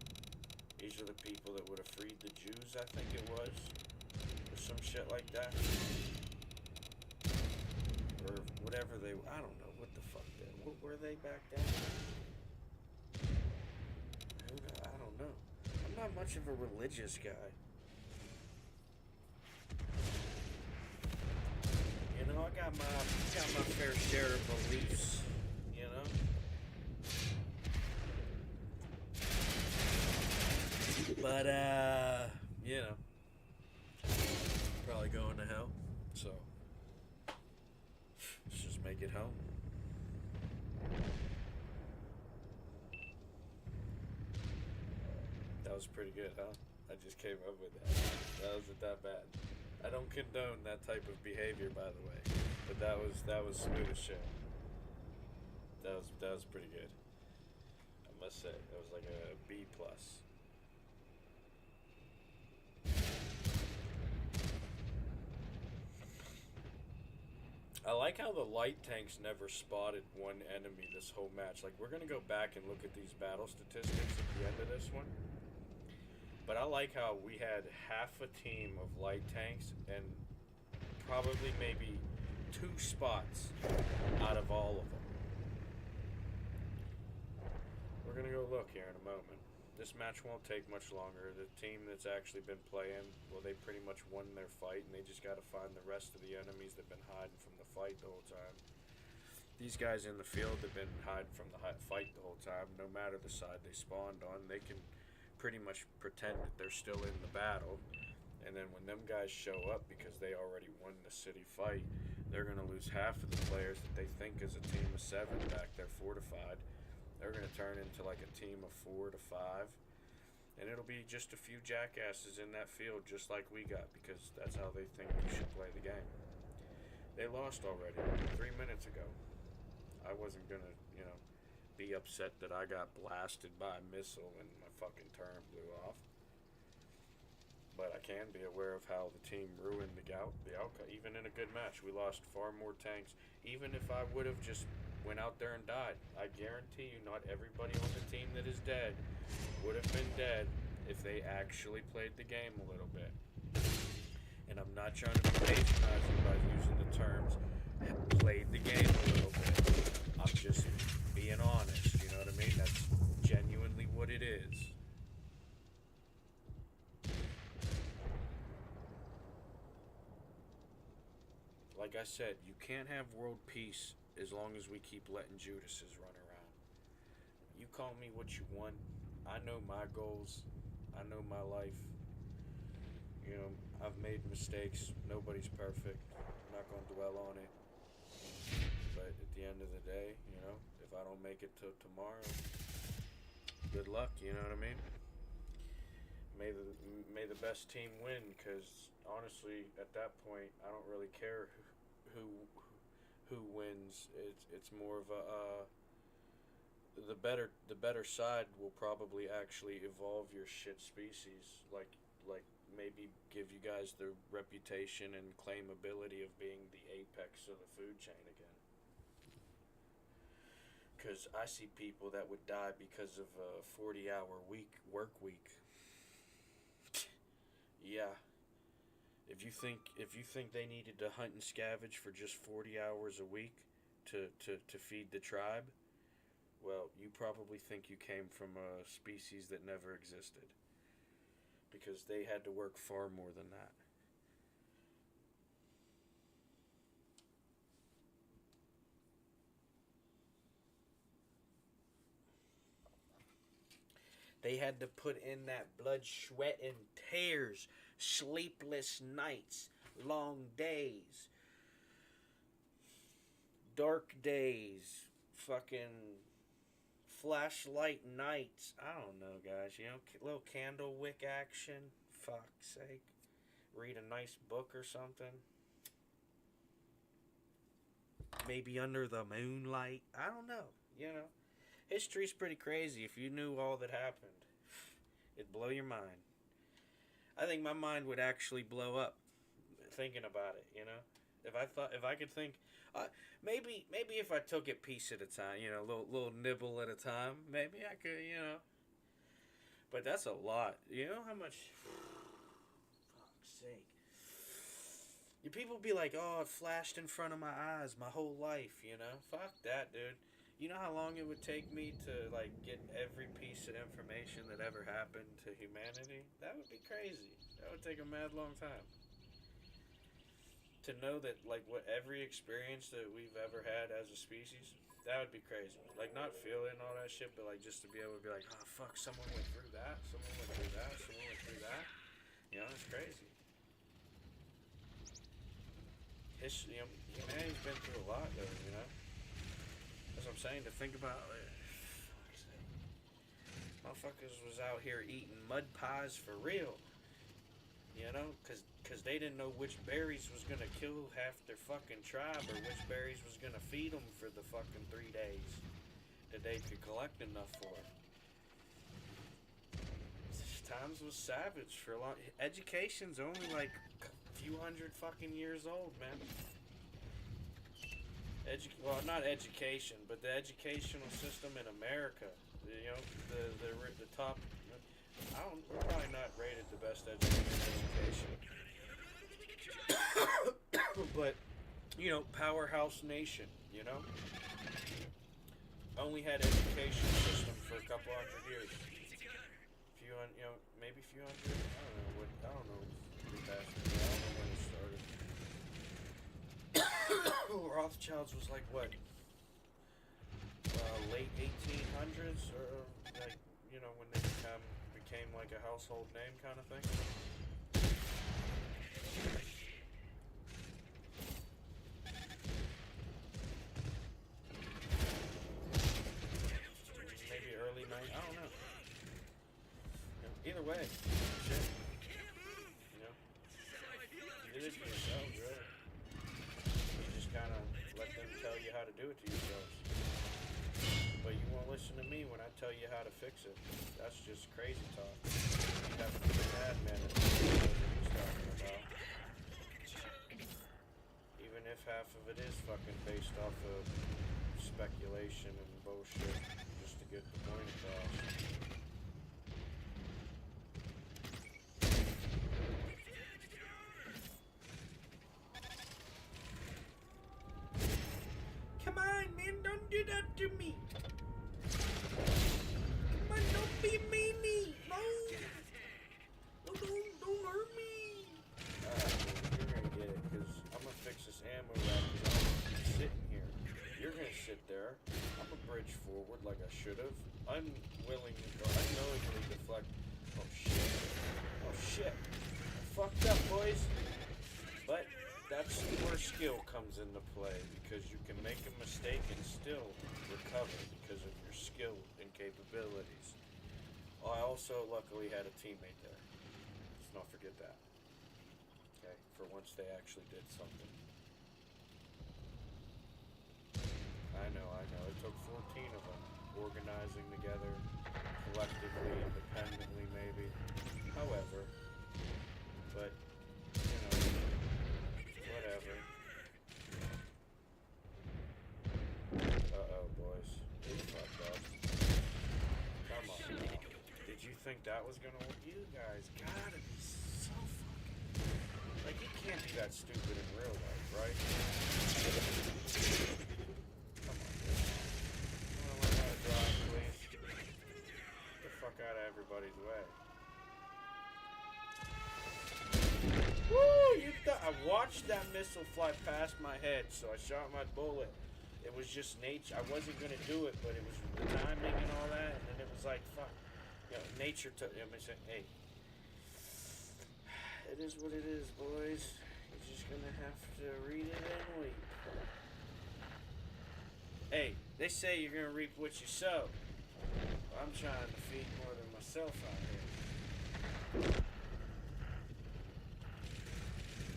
these are the people that would have freed the Jews, I think it was. Or some shit like that. Or whatever they... I don't know. What the fuck they... What were they back then? I don't know. I'm not much of a religious guy. I got my fair share of beliefs, But, probably going to hell. So, let's just make it home. That was pretty good, huh? I just came up with that. That wasn't that bad. I don't condone that type of behavior, by the way. But that was smooth as shit. That was pretty good. I must say, that was like a B plus. I like how the light tanks never spotted one enemy this whole match. Like, we're going to go back and look at these battle statistics at the end of this one. But I like how we had half a team of light tanks and probably maybe 2 spots out of all of them. We're going to go look here in a moment. This match won't take much longer. The team that's actually been playing, well, they pretty much won their fight, and they just got to find the rest of the enemies that've been hiding from the fight the whole time. These guys in the field have been hiding from the fight the whole time. No matter the side they spawned on, they can pretty much pretend that they're still in the battle. And then when them guys show up, because they already won the city fight, they're going to lose half of the players that they think is a team of 7 back there fortified. They're going to turn into like a team of 4 to 5. And it'll be just a few jackasses in that field just like we got, because that's how they think you should play the game. They lost already 3 minutes ago. I wasn't going to, be upset that I got blasted by a missile and my fucking turret blew off. But I can be aware of how the team ruined the outcome. Even in a good match, we lost far more tanks. Even if I would have just went out there and died, I guarantee you not everybody on the team that is dead would have been dead if they actually played the game a little bit. And I'm not trying to be patronizing by using the terms played the game a little bit. I'm just being honest, you know what I mean? That's genuinely what it is. Like I said, you can't have world peace as long as we keep letting Judases run around. You call me what you want. I know my goals. I know my life. I've made mistakes. Nobody's perfect. I'm not going to dwell on it. But at the end of the day, if I don't make it till tomorrow, good luck, you know what I mean? May the best team win, because honestly, at that point, I don't really care who wins. It's more of the better side will probably actually evolve your shit species, like maybe give you guys the reputation and claimability of being the apex of the food chain again. Because I see people that would die because of a 40-hour work week. Yeah. If you think they needed to hunt and scavenge for just 40 hours a week to feed the tribe, well, you probably think you came from a species that never existed. Because they had to work far more than that. They had to put in that blood, sweat, and tears, sleepless nights, long days, dark days, fucking flashlight nights. I don't know, guys. Little candle wick action. Fuck's sake. Read a nice book or something. Maybe under the moonlight. I don't know. History's pretty crazy. If you knew all that happened, it'd blow your mind. I think my mind would actually blow up thinking about it, If I could think, maybe if I took it piece at a time, little nibble at a time, maybe I could, But that's a lot. You know how much? Fuck's sake. You people be like, oh, it flashed in front of my eyes my whole life, Fuck that, dude. You know how long it would take me to, get every piece of information that ever happened to humanity? That would be crazy. That would take a mad long time. To know that, what every experience that we've ever had as a species, that would be crazy. Not feeling all that shit, but, just to be able to be like, oh, fuck, someone went through that, someone went through that, someone went through that. It's crazy. Humanity's been through a lot, though, That's what I'm saying, to think about, fuck's sake. Motherfuckers was out here eating mud pies for real. Because they didn't know which berries was going to kill half their fucking tribe, or which berries was going to feed them for the fucking 3 days that they could collect enough for. Times was savage for a long... Education's only a few hundred fucking years old, man. Well, not education, but the educational system in America. The top... we're probably not rated the best education. But, powerhouse nation, Only had education system for a couple hundred years. few hundred, maybe a few hundred. I don't know. Pretty fast. I don't know when it started. Rothschilds was like what? Late 1800s, or like when they became like a household name kind of thing. Maybe early 90s. I don't know. Either way, shit. You did it to yourselves, really. You just kind of let them tell you how to do it to yourselves. But you won't listen to me when I tell you how to fix it. That's just crazy talk. You have to be a madman that knows what he's talking about. Even if half of it is fucking based off of speculation and bullshit just to get the point across. Come on, man, don't do that to me. Come on, don't be a meanie. No. Don't hurt me. You're gonna get it, because I'm gonna fix this ammo rack, because I'm gonna keep sitting here. You're gonna sit there. I'm gonna bridge forward like I should have. Unknowingly deflect. Oh shit. I fucked up, boys. But that's where skill comes into play, because you can make a mistake and still recover because of your skill and capabilities. I also luckily had a teammate there. Let's not forget that. Okay, for once they actually did something. I know. It took 14 of them organizing together, collectively, independently, maybe. However, but whatever. Uh-oh, boys. We fucked up. Come on now. Did you think that was gonna work? You guys gotta be so fucking... Like, you can't be that stupid in real life, right? Come on, dude. You wanna learn how to drive, please? Get the fuck out of everybody's way. Woo! I watched that missile fly past my head, so I shot my bullet. It was just nature. I wasn't gonna do it, but it was the timing and all that, and then it was like, fuck. Nature took. Hey, it is what it is, boys. You're just gonna have to read it and weep. Hey, they say you're gonna reap what you sow. I'm trying to feed more than myself out here.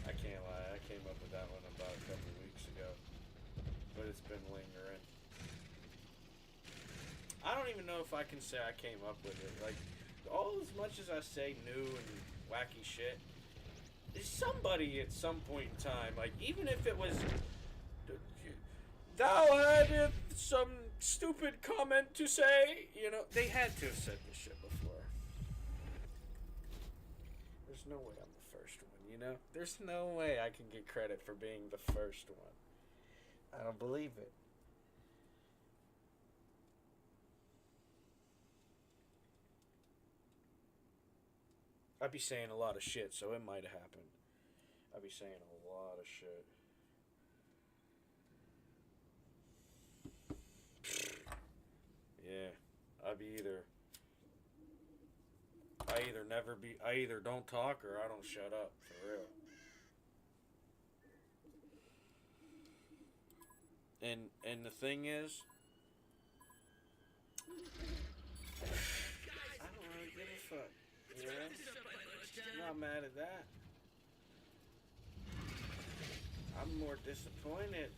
I can't lie, I came up with that one about a couple weeks ago, but it's been lingering. I don't even know if I can say I came up with it. Like, all as much as I say new and wacky shit, there's somebody at some point in time, like, even if it was, thou had some stupid comment to say, they had to have said this shit before. There's no way I'm the first one, There's no way I can get credit for being the first one. I don't believe it. I'd be saying a lot of shit, so it might have happened. I'd be saying a lot of shit. Yeah, I either don't talk or I don't shut up, for real. And the thing is, I don't really give a fuck, I'm not mad at that. I'm more disappointed,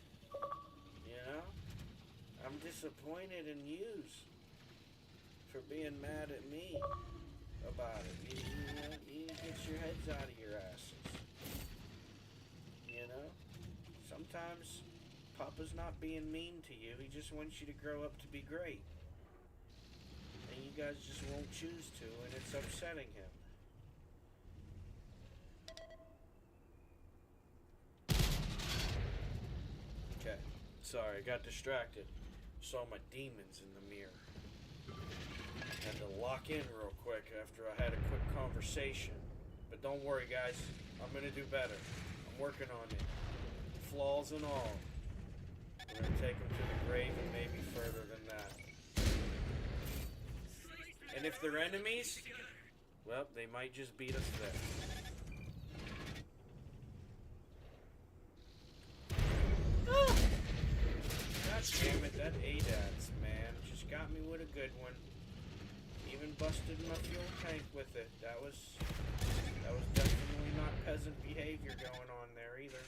I'm disappointed in yous for being mad at me about it. You get your heads out of your asses. Sometimes Papa's not being mean to you. He just wants you to grow up to be great. And you guys just won't choose to, and it's upsetting him. Okay. Sorry, I got distracted. Saw my demons in the mirror. Had to lock in real quick after I had a quick conversation. But don't worry, guys. I'm gonna do better. I'm working on it. Flaws and all. We're gonna take them to the grave and maybe further than that. And if they're enemies, well, they might just beat us there. God damn it, that ADATS, man, just got me with a good one. Even busted my fuel tank with it. That was definitely not peasant behavior going on there either.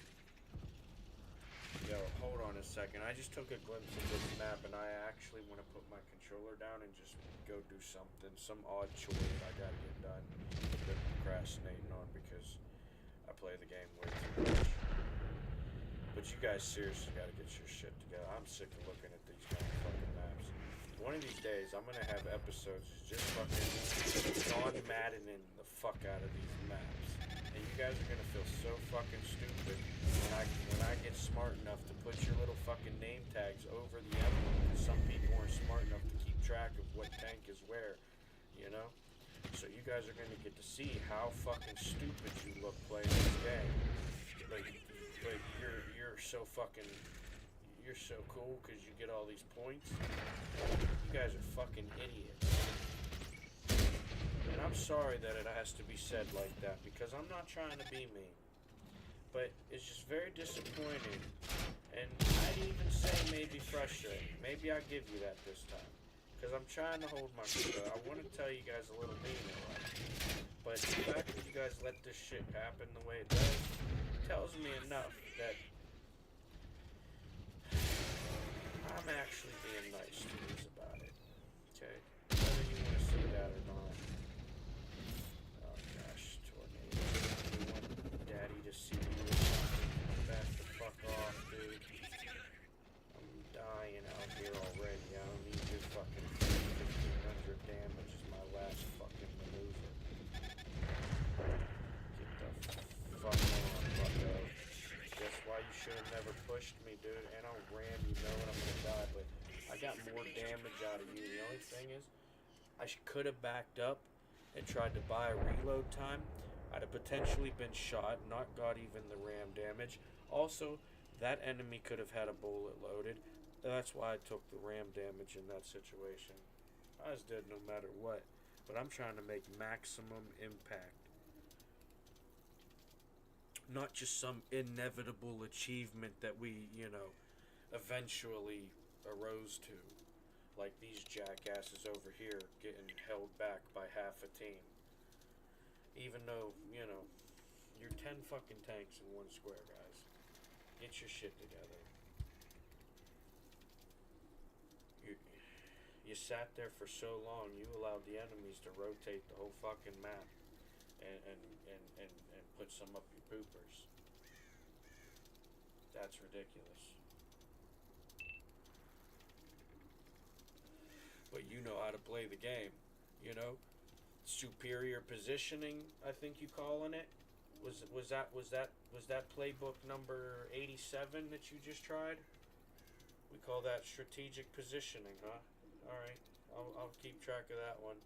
Yo, hold on a second. I just took a glimpse of this map and I actually want to put my controller down and just go do something, some odd chore that I gotta get done. I've been procrastinating on because I play the game way too much. But you guys seriously gotta get your shit together. I'm sick of looking at these kind of fucking maps. One of these days, I'm gonna have episodes just fucking John Maddening the fuck out of these maps. And you guys are gonna feel so fucking stupid when I get smart enough to put your little fucking name tags over the emblem. Because some people aren't smart enough to keep track of what tank is where, you know? So you guys are gonna get to see how fucking stupid you look playing this game. But you're so fucking, you're so cool because you get all these points. You guys are fucking idiots. And I'm sorry that it has to be said like that because I'm not trying to be mean. But it's just very disappointing. And I'd even say maybe frustrating. Maybe I'll give you that this time. Because I'm trying to hold my control. I want to tell you guys a little meaner. But the fact that you guys let this shit happen the way it does tells me enough that I'm actually being nice to you about it. Okay? Whether you want to see that or not. Oh gosh, tornado. You want daddy to see you or something? Back the fuck off, dude. I'm dying out here already. I don't need your fucking 1500 damage is my last fucking maneuver. Get the fuck on, bucko. That's why you should have never pushed me, dude. And I'll ram you knowing I'm gonna die, but I got more damage out of you. The only thing is, I could have backed up and tried to buy a reload time. I'd have potentially been shot, not got even the ram damage. Also, that enemy could have had a bullet loaded. That's why I took the ram damage in that situation. I was dead no matter what. But I'm trying to make maximum impact. Not just some inevitable achievement that we, eventually arose to. Like these jackasses over here getting held back by half a team. Even though, you're 10 fucking tanks in one square, guys. Get your shit together. You sat there for so long, you allowed the enemies to rotate the whole fucking map and put some up your poopers. That's ridiculous. But you know how to play the game, Superior positioning, I think you calling it. Was that playbook number 87 that you just tried? We call that strategic positioning, huh? All right, I'll keep track of that one.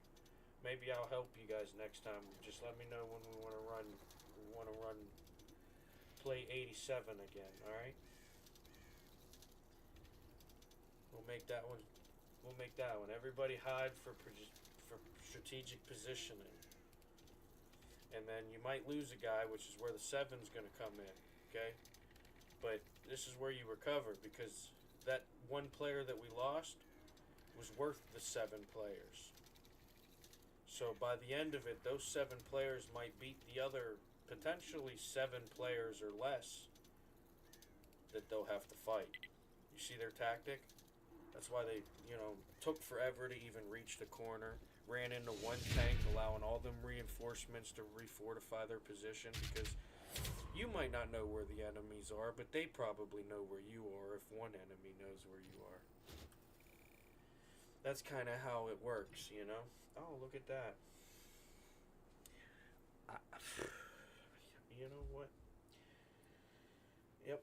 Maybe I'll help you guys next time. Just let me know when we want to run. Play 87 again. All right. We'll make that one. Everybody hide for strategic positioning. And then you might lose a guy, which is where the 7's going to come in. Okay. But this is where you recover because that one player that we lost was worth the 7 players. So by the end of it, those 7 players might beat the other potentially 7 players or less that they'll have to fight. You see their tactic? That's why they, took forever to even reach the corner. Ran into one tank, allowing all them reinforcements to refortify their position because you might not know where the enemies are, but they probably know where you are if one enemy knows where you are. That's kind of how it works, Oh, look at that. You know what? Yep.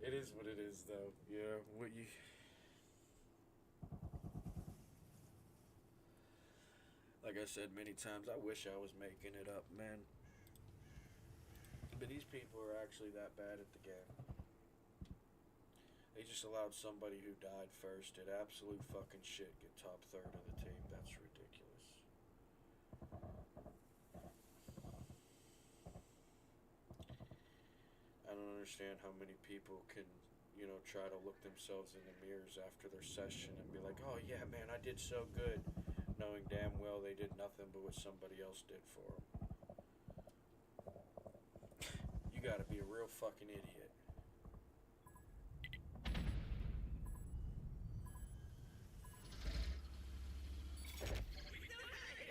It is what it is, though. Yeah, what you. Like I said many times, I wish I was making it up, man. But these people are actually that bad at the game. They just allowed somebody who died first at absolute fucking shit get top third of the team. That's ridiculous. I don't understand how many people can, try to look themselves in the mirrors after their session and be like, oh yeah, man, I did so good, knowing damn well they did nothing but what somebody else did for them. You gotta be a real fucking idiot.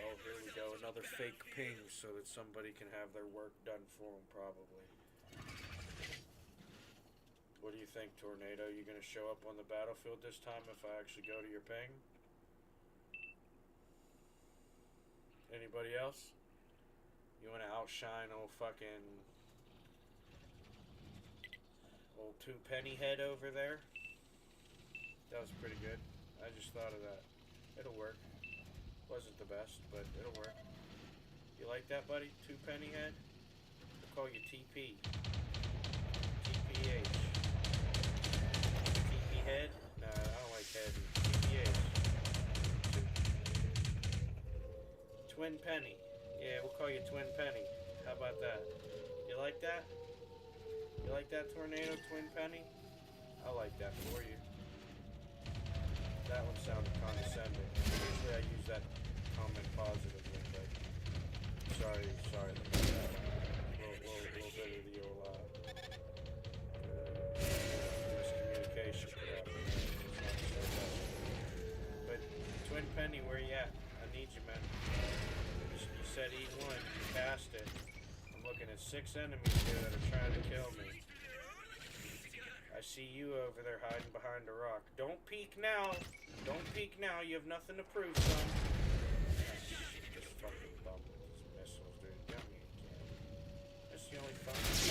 Oh, here we go. Another fake ping so that somebody can have their work done for them, probably. What do you think, Tornado? You gonna show up on the battlefield this time if I actually go to your ping? Anybody else? You wanna outshine old fucking old two penny head over there? That was pretty good. I just thought of that. It'll work. Wasn't the best, but it'll work. You like that, buddy? Two penny head? We'll call you TP. TPH. TP head? Nah, I don't like head. TPH. Twin penny. Yeah, we'll call you Twin penny. How about that? You like that? You like that, Tornado? Twin penny? I like that for you. That one sounded condescending. Usually I use that comment positively, but sorry about that. Little bit of the old miscommunication perhaps. But Twin Penny, where you at? I need you, man. You said E1, you cast it. I'm looking at 6 enemies here that are trying to kill me. I see you over there hiding behind a rock. Don't peek now. Don't peek now. You have nothing to prove, son. This fucking bum with these missiles, dude. Got me again. That's the only fucking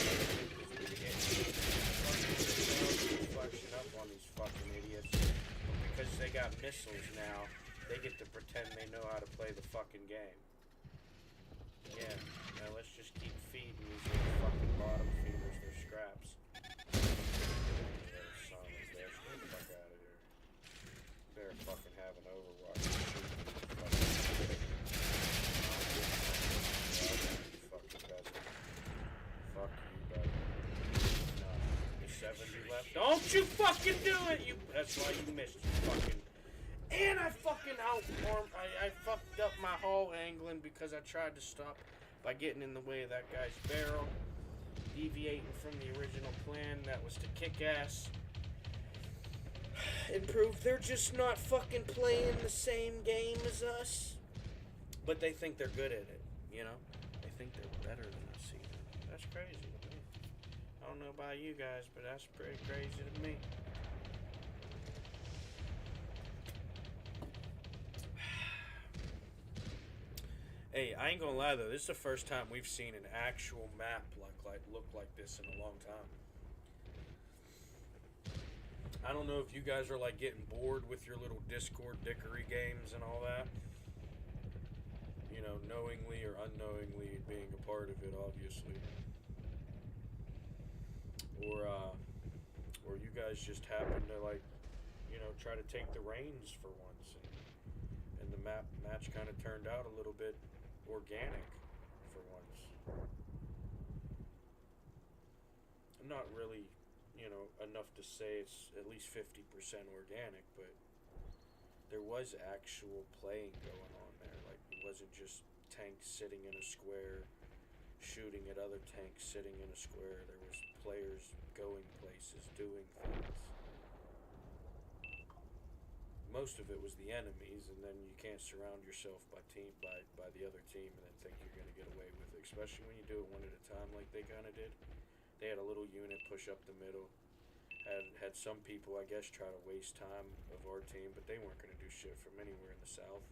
reflection up on these fucking idiots. But because they got missiles now, they get to pretend they know how to play the fucking game. Yeah. Now let's just keep feeding these little fucking bottom feeders their scraps. Better fucking have an Overwatch. Fucking peasant. Fuck you, buddy. No. There's 70 left. Don't you fucking do it! That's why you missed, you fucking. And I fucking outformed. I fucked up my hull angling because I tried to stop by getting in the way of that guy's barrel. Deviating from the original plan that was to kick ass. And prove they're just not fucking playing the same game as us. But they think they're good at it, you know? They think they're better than us even. That's crazy to me. I don't know about you guys, but that's pretty crazy to me. Hey, I ain't gonna lie though, this is the first time we've seen an actual map look like this in a long time. I don't know if you guys are like getting bored with your little Discord dickery games and all that. You know, knowingly or unknowingly being a part of it, obviously. Or you guys just happen to like, try to take the reins for once, and the match kind of turned out a little bit organic for once. I'm not really, enough to say it's at least 50% organic, but there was actual playing going on there. Like, it wasn't just tanks sitting in a square shooting at other tanks sitting in a square. There was players going places, doing things. Most of it was the enemies, and then you can't surround yourself by the other team and then think you're going to get away with it, especially when you do it one at a time like they kind of did. They had a little unit push up the middle. Had some people, I guess, try to waste time of our team, but they weren't going to do shit from anywhere in the south.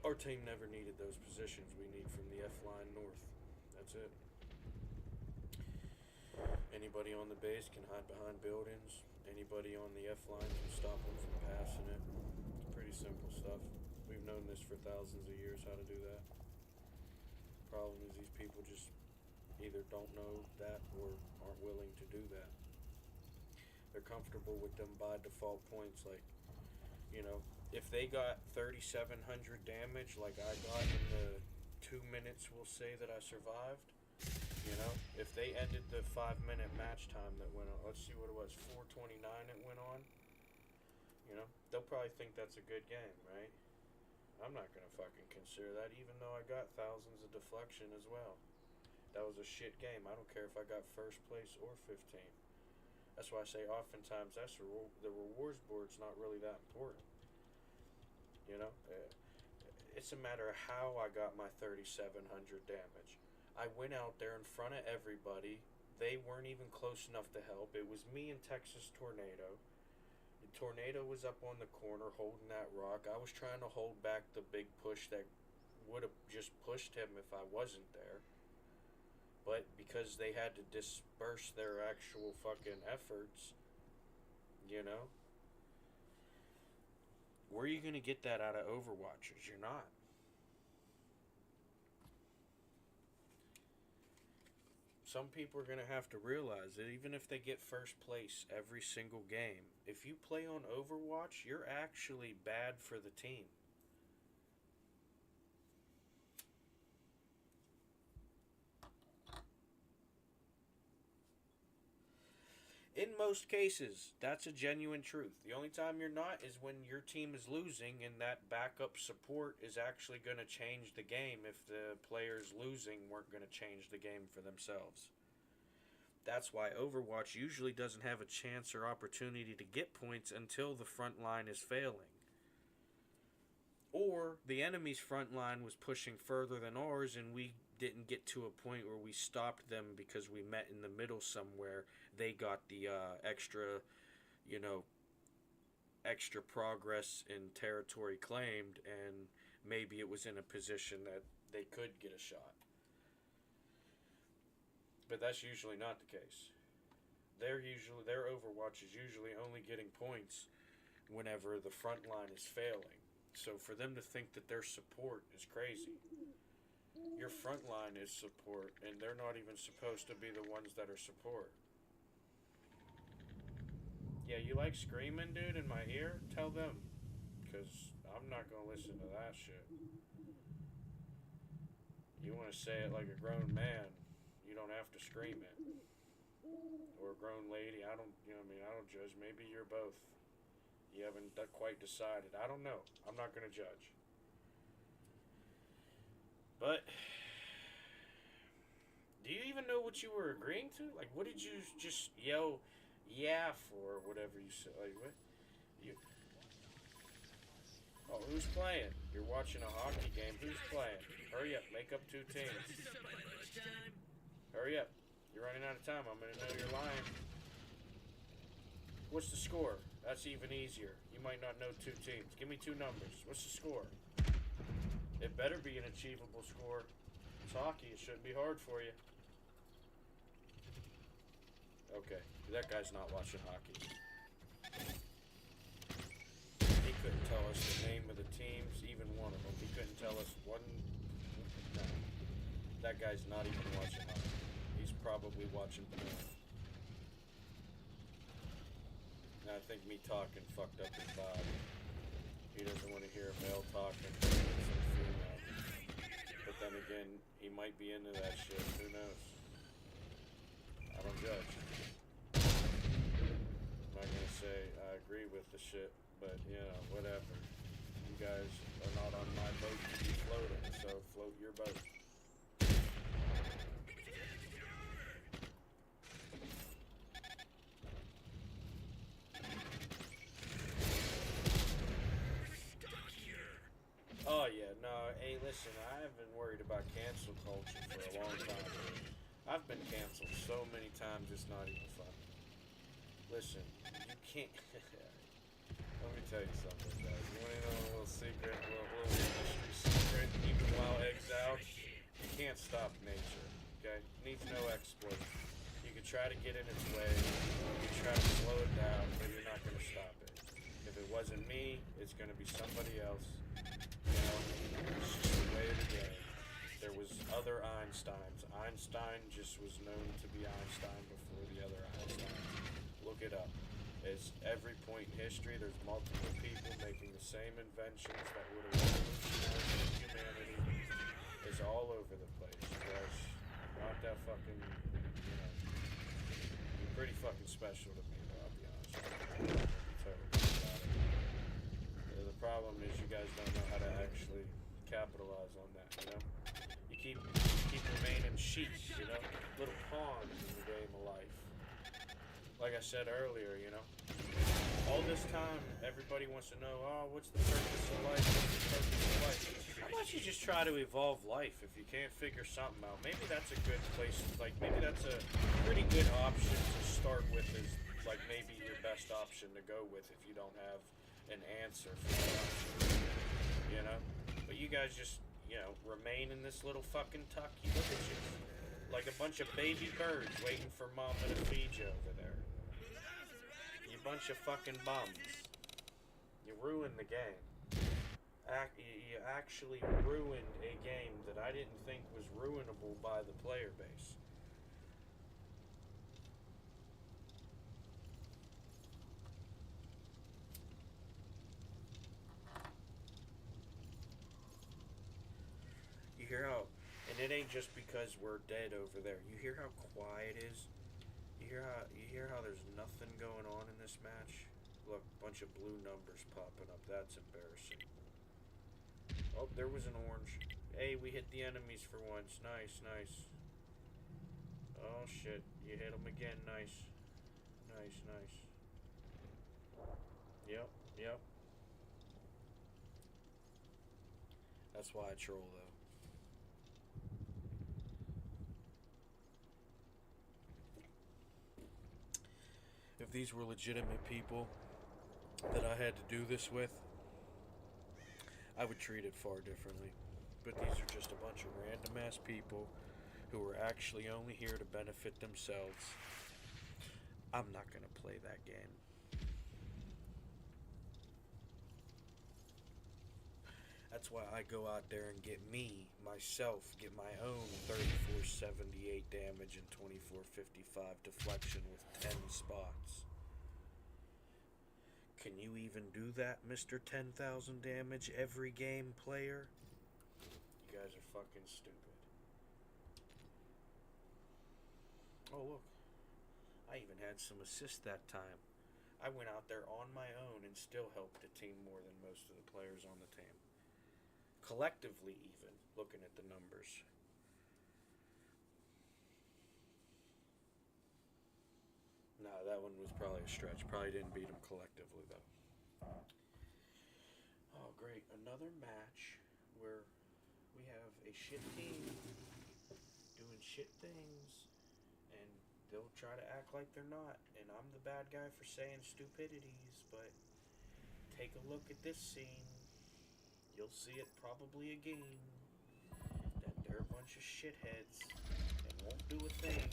Our team never needed those positions we need from the F line north. That's it. Anybody on the base can hide behind buildings. Anybody on the F line can stop them from passing it. It's pretty simple stuff. We've known this for thousands of years how to do that. Problem is these people just either don't know that or aren't willing to do that. They're comfortable with them by default points. Like, you know, if they got 3,700 damage like I got in the 2 minutes, we'll say, that I survived. You know, if they ended the 5-minute match time that went on, let's see what it was, 4:29 it went on. You know, they'll probably think that's a good game, right? I'm not gonna fucking consider that, even though I got thousands of deflection as well. That was a shit game. I don't care if I got first place or 15. That's why I say oftentimes the rewards board's not really that important. You know, it's a matter of how I got my 3,700 damage. I went out there in front of everybody. They weren't even close enough to help. It was me and Texas Tornado. The Tornado was up on the corner holding that rock. I was trying to hold back the big push that would have just pushed him if I wasn't there. But because they had to disperse their actual fucking efforts, you know, where are you going to get that out of Overwatchers? You're not. Some people are going to have to realize that even if they get first place every single game, if you play on Overwatch, you're actually bad for the team. In most cases, that's a genuine truth. The only time you're not is when your team is losing and that backup support is actually going to change the game if the players losing weren't going to change the game for themselves. That's why Overwatch usually doesn't have a chance or opportunity to get points until the front line is failing. Or the enemy's front line was pushing further than ours and we didn't get to a point where we stopped them because we met in the middle somewhere. They got the extra progress in territory claimed, and maybe it was in a position that they could get a shot. But that's usually not the case. Their Overwatch is usually only getting points whenever the front line is failing. So for them to think that their support is crazy. Your front line is support, and they're not even supposed to be the ones that are support. Yeah, you like screaming, dude, in my ear? Tell them. Because I'm not going to listen to that shit. You want to say it like a grown man, you don't have to scream it. Or a grown lady, I don't judge. Maybe you're both. You haven't quite decided. I don't know. I'm not going to judge. But, do you even know what you were agreeing to? Like, what did you just yell, yeah, for, or whatever you said? Like, what? Oh, who's playing? You're watching a hockey game. Who's playing? Hurry up. Make up 2 teams. Hurry up. You're running out of time. I'm going to know you're lying. What's the score? That's even easier. You might not know 2 teams. Give me 2 numbers. What's the score? It better be an achievable score. It's hockey. It shouldn't be hard for you. Okay. That guy's not watching hockey. He couldn't tell us the name of the teams, even one of them. He couldn't tell us one. No. That guy's not even watching hockey. He's probably watching porn. And I think me talking fucked up his vibe. He doesn't want to hear a male talking to some female. But then again, he might be into that shit. Who knows? I don't judge. I'm not gonna say I agree with the shit, but whatever. You guys are not on my boat to be floating, so float your boat. Oh yeah, no, hey listen, I have been worried about cancel culture for a long time. I've been canceled so many times it's not even funny. Listen, you can't let me tell you something, guys. You wanna know a little secret, a little industry secret, even while eggs out? You can't stop nature, okay? It needs no exploit. You can can try to get in its way, you can try to slow it down, but you're not going to stop it. If it wasn't me, it's going to be somebody else. You know, it's just the way of the game. There was other Einsteins. Einstein just was known to be Einstein before the other Einsteins. Look it up. It's every point in history, there's multiple people making the same inventions that would have revolutionized humanity. It's all over the place. Gosh, not that fucking, you know, you're pretty fucking special to me, though, I'll be honest with you. Totally about it. The problem is you guys don't know how to actually capitalize on that, you know? You keep remaining sheep, you know? Little pawns in the game of life. Like I said earlier, you know? All this time, everybody wants to know, oh, what's the purpose of life? What's the purpose of life? How about you just try to evolve life if you can't figure something out? Maybe that's a good place, like, maybe that's a pretty good option to start with as, like, maybe your best option to go with if you don't have an answer for that, you know? But you guys just, you know, remain in this little fucking tuck. You look at you. Like a bunch of baby birds waiting for mama to feed you over there. You bunch of fucking bums. You ruined the game. You actually ruined a game that I didn't think was ruinable by the player base. You hear how, and it ain't just because we're dead over there. You hear how quiet it is? You hear how there's nothing going on in this match? Look, bunch of blue numbers popping up. That's embarrassing. Oh, there was an orange. Hey, we hit the enemies for once. Nice, nice. Oh shit, you hit them again. Nice. Nice, nice. Yep, yep. That's why I troll though. If these were legitimate people that I had to do this with, I would treat it far differently. But these are just a bunch of random ass people who are actually only here to benefit themselves. I'm not going to play that game. That's why I go out there and get myself, get my own 3478 damage and 2455 deflection with 10 spots. Can you even do that, Mr. 10,000 damage every game player? You guys are fucking stupid. Oh, look. I even had some assists that time. I went out there on my own and still helped the team more than most of the players on the team. Collectively, even, looking at the numbers. Nah, that one was probably a stretch. Probably didn't beat them collectively, though. Oh, great. Another match where we have a shit team doing shit things, and they'll try to act like they're not. And I'm the bad guy for saying stupidities, but take a look at this scene. You'll see it probably again. That they're a bunch of shitheads and won't do a thing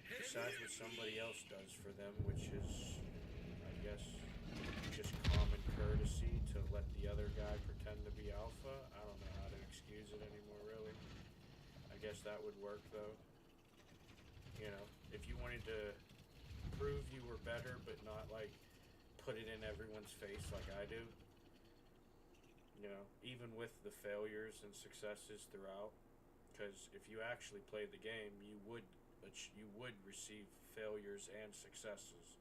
besides what somebody else does for them, which is, I guess, just common courtesy to let the other guy pretend to be alpha. I don't know how to excuse it anymore, really. I guess that would work, though. You know, if you wanted to prove you were better, but not, like, put it in everyone's face like I do. You know, even with the failures and successes throughout, because if you actually played the game, you would receive failures and successes.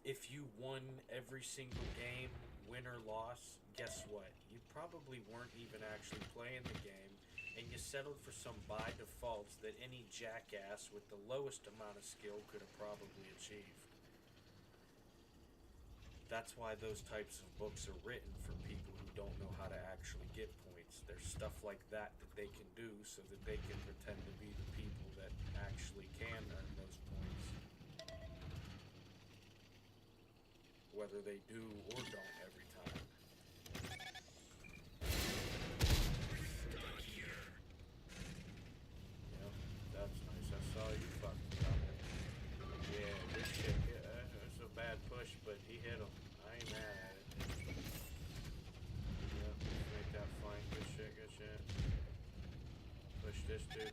If you won every single game, win or loss, guess what? You probably weren't even actually playing the game, and you settled for some by defaults that any jackass with the lowest amount of skill could have probably achieved. That's why those types of books are written for people who don't know how to actually get points. There's stuff like that they can do so that they can pretend to be the people that actually can earn those points. Whether they do or don't every time. You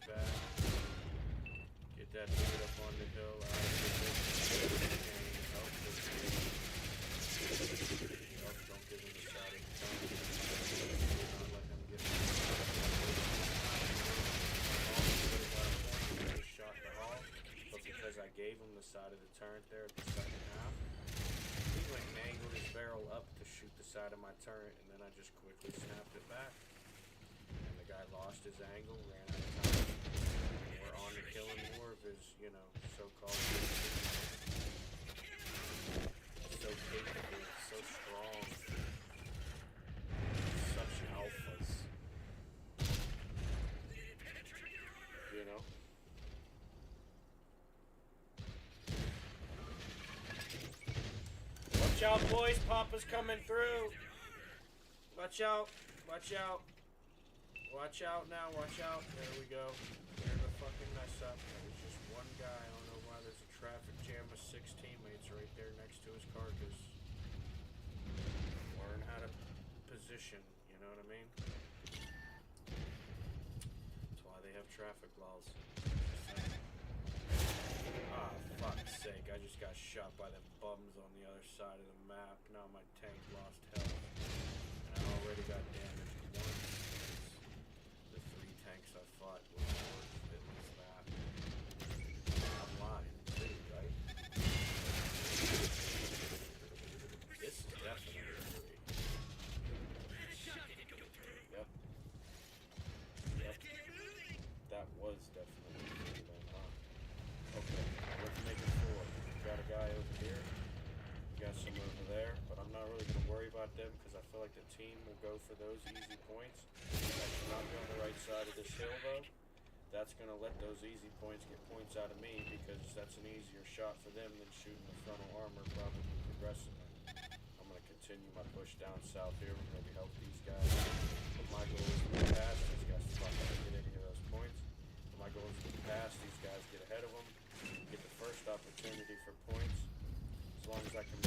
back. Get that dude up on the hill. Out of the help this dude. Help, don't give him the side of the tongue. Not let him get just shot the hall, but because I gave him the side of the turret there at the second half, he went and angled his barrel up to shoot the side of my turret, and then I just quickly snapped it back. And the guy lost his angle, ran out of time. And we're on to killing more of his, you know, so-called so capable, so strong, such alphas. You know? Watch out, boys. Papa's coming through. Watch out. Watch out. Watch out now. Watch out. There we go. There's a fucking mess up. There's just one guy. I don't know why there's a traffic jam of 6 teammates right there next to his carcass. Learn how to position. You know what I mean? That's why they have traffic laws. Ah, fuck's sake. I just got shot by them bums on the other side of the map. Now my tank lost health. And I already got damaged once. The 3 tanks I fought were worth at least that. I'm lying, too, right? This is definitely free. Yep. Yep. That was definitely free then, huh? Okay, let's make it 4. Got a guy over here. Got some over there, but I'm not really going to worry about them because I feel like the team will go for those easy points. That should not be on the right side of this hill, though. That's going to let those easy points get points out of me because that's an easier shot for them than shooting the frontal armor, probably progressing them. I'm going to continue my push down south here. We're going to help these guys. But my goal is to get past these guys. Fuck, I didn't get any of those points. But my goal is to get past these guys, get ahead of them, get the first opportunity for points. As long as I can.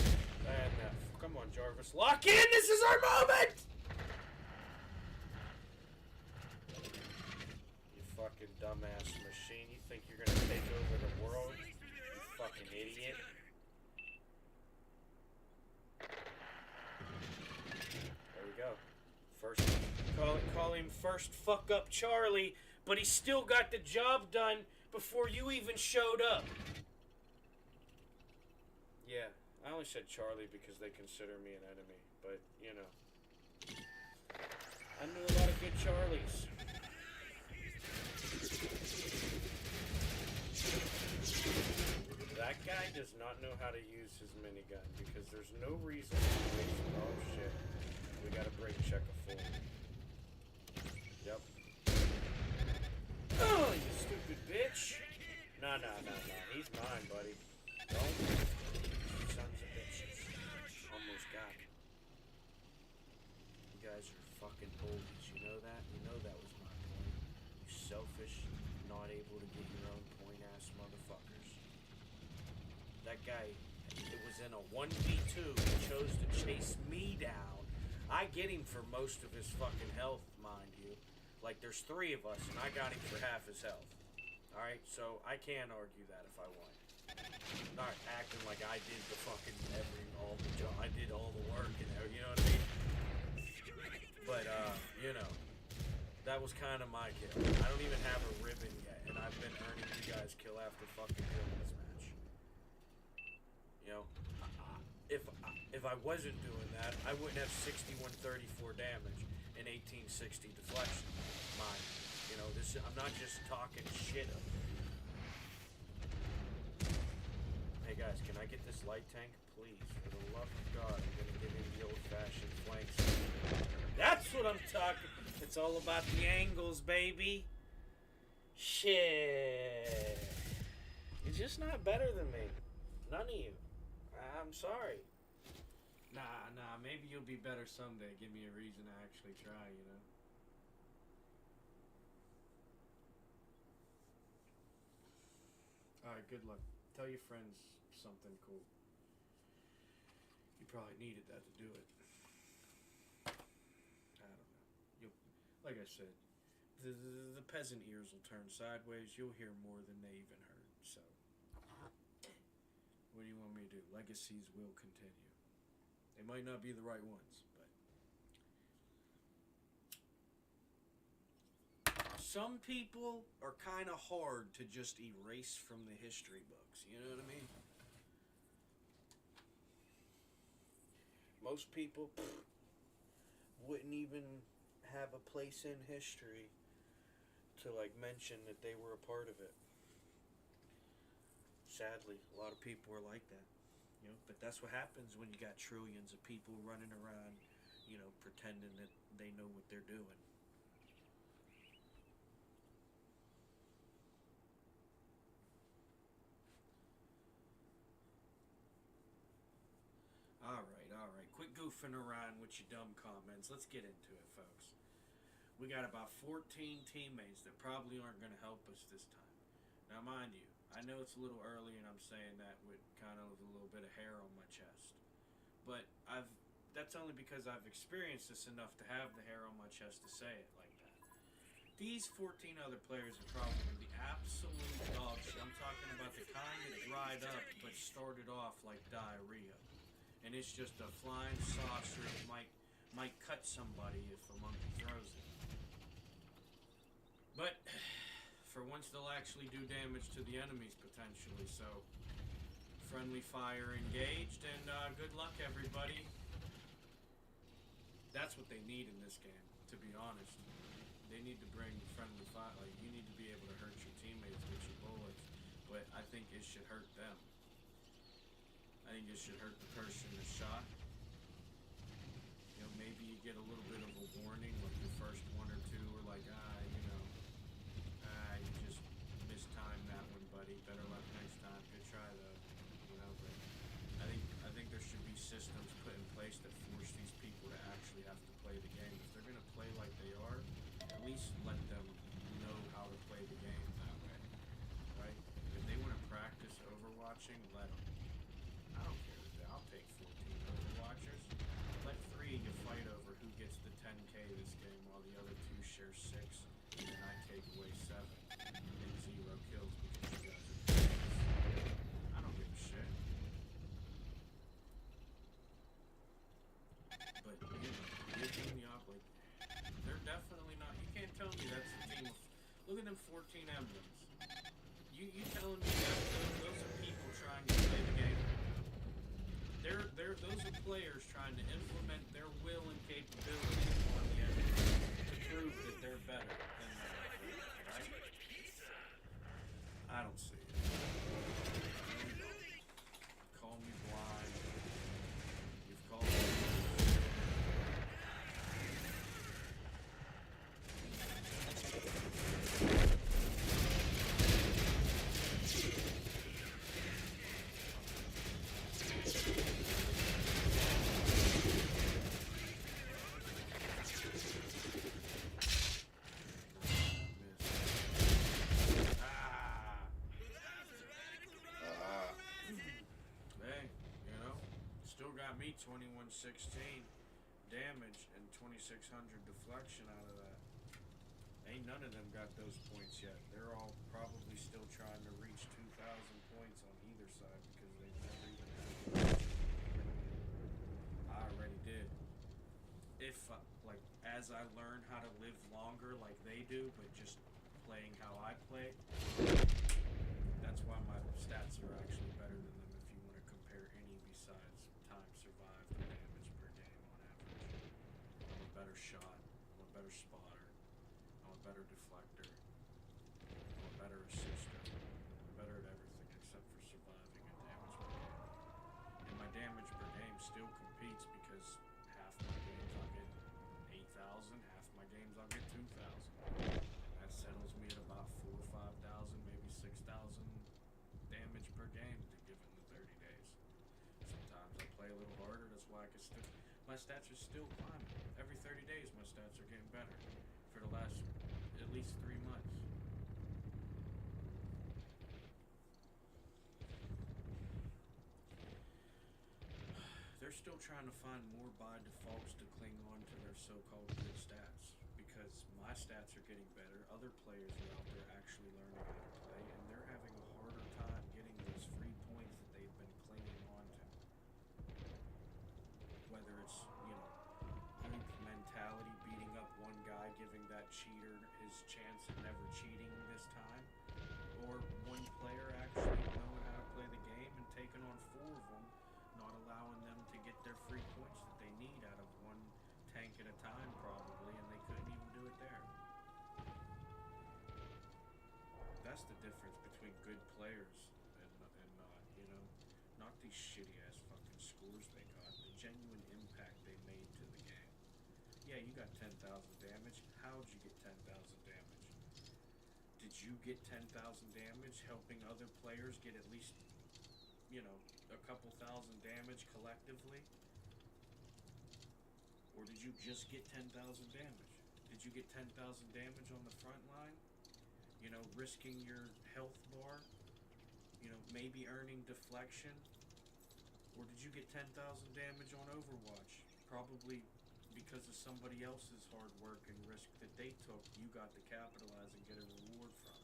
And come on, Jarvis. Lock in! This is our moment! You fucking dumbass machine. You think you're gonna take over the world? You fucking idiot. There we go. First, call him first fuck up Charlie, but he still got the job done before you even showed up. Yeah, I only said Charlie because they consider me an enemy, but, you know. I knew a lot of good Charlies. That guy does not know how to use his minigun because there's no reason to waste. Oh, shit. We got a brake checker full. Yep. Oh, you stupid bitch. No. He's mine, buddy. Don't. Sons of bitches. Almost got him. You guys are fucking bullies. You know that? You know that was my point. You selfish, not able to get your own point-ass motherfuckers. That guy, it was in a 1v2. He chose to chase me down. I get him for most of his fucking health, mind you. Like, there's 3 of us, and I got him for half his health. Alright, so I can argue that if I want. Not acting like I did the fucking all the job. I did all the work and everything, you know what I mean? But you know, that was kind of my kill. I don't even have a ribbon yet, and I've been earning you guys kill after fucking kill in this match. You know, if I wasn't doing that, I wouldn't have 6134 damage and 1860 deflection. Mine. You know, this. I'm not just talking shit up there. Hey guys, can I get this light tank, please? For the love of God, I'm gonna give him the old-fashioned flanks. That's what I'm talking. It's all about the angles, baby. Shit. You're just not better than me. None of you. I'm sorry. Nah, maybe you'll be better someday. Give me a reason to actually try, you know? Alright, good luck. Tell your friends something cool. You probably needed that to do it. I don't know. Like I said, the peasant ears will turn sideways. You'll hear more than they even heard. So, what do you want me to do? Legacies will continue. They might not be the right ones, but some people are kind of hard to just erase from the history books. You know what I mean? Most people wouldn't even have a place in history to like mention that they were a part of it. Sadly, a lot of people are like that. You know, but that's what happens when you got trillions of people running around, you know, pretending that they know what they're doing. All right. Quit goofing around with your dumb comments. Let's get into it, folks. We got about 14 teammates that probably aren't going to help us this time. Now, mind you, I know it's a little early and I'm saying that with kind of a little bit of hair on my chest. But that's only because I've experienced this enough to have the hair on my chest to say it like that. These 14 other players are probably the absolute dog shit. I'm talking about the kind that dried up but started off like diarrhea. And it's just a flying saucer that might cut somebody if a monkey throws it. But for once they'll actually do damage to the enemies potentially, so friendly fire engaged, and good luck everybody. That's what they need in this game, to be honest. They need to bring friendly fire, like you need to be able to hurt your teammates with your bullets, but I think it should hurt them. I think it should hurt the person that's shot. You know, maybe you get a little bit of a warning, like the first one or two are like, you just mistimed that one, buddy. Better luck next time. Good try though. You know, but I think there should be systems put in place that force these people to actually have to play the game. If they're gonna play like they are, at least let them know how to play the game that way, right? If they want to practice overwatching, let them. I don't care. I'll take 14 overwatchers. Let 3 of you fight over who gets the 10k this game while the other 2 share 6, and I take away 7 and 0 kills because you guys are idiots. I don't give a shit. But you know, give them the like, they're definitely not. You can't tell me that's a team of. Look at them 14 emblems. You telling me that those are people trying to play the game? Those are players trying to implement their will and capability on the enemy to prove that they're better than them, right? I don't see it. Call me blind. You've called me. Got me 2116 damage and 2600 deflection out of that. Ain't none of them got those points yet. They're all probably still trying to reach 2,000 points on either side because they've never even had. I already did. If like as I learn how to live longer like they do, but just playing how I play, that's why my stats are actually better than them. If you want to compare any besides time survived or damage per game on average. I'm a better shot, I'm a better spotter, I'm a better deflector, I'm a better assister, I'm better at everything except for surviving and damage per game. And my damage per game still competes because half my games I'll get 8,000, half my games I'll get 2,000. That settles me at about 4,000 or 5,000, maybe 6,000 damage per game to give it in the 30 days. Sometimes I play a little harder, that's why I can still. My stats are still climbing. Every 30 days, my stats are getting better for the last at least 3 months. They're still trying to find more by defaults to cling on to their so-called good stats because because my stats are getting better. Other players are out there actually learning how to play, and they're having a harder time getting those free points that they've been clinging on to. Whether it's, group mentality, beating up one guy, giving that cheater his chance at never cheating this time, or one player actually knowing how to play the game and taking on four of them, not allowing them to get their free points that they need out of one tank at a time probably, and they couldn't even do it there. That's the difference between good players and not, not these shitty ass fucking scores they got, the genuine impact they made to the game. Yeah, you got 10,000 damage. How'd you get 10,000 damage? Did you get 10,000 damage helping other players get at least, a couple thousand damage collectively? Or did you just get 10,000 damage? Did you get 10,000 damage on the front line? Risking your health bar? Maybe earning deflection? Or did you get 10,000 damage on Overwatch? Probably because of somebody else's hard work and risk that they took, you got to capitalize and get a reward from.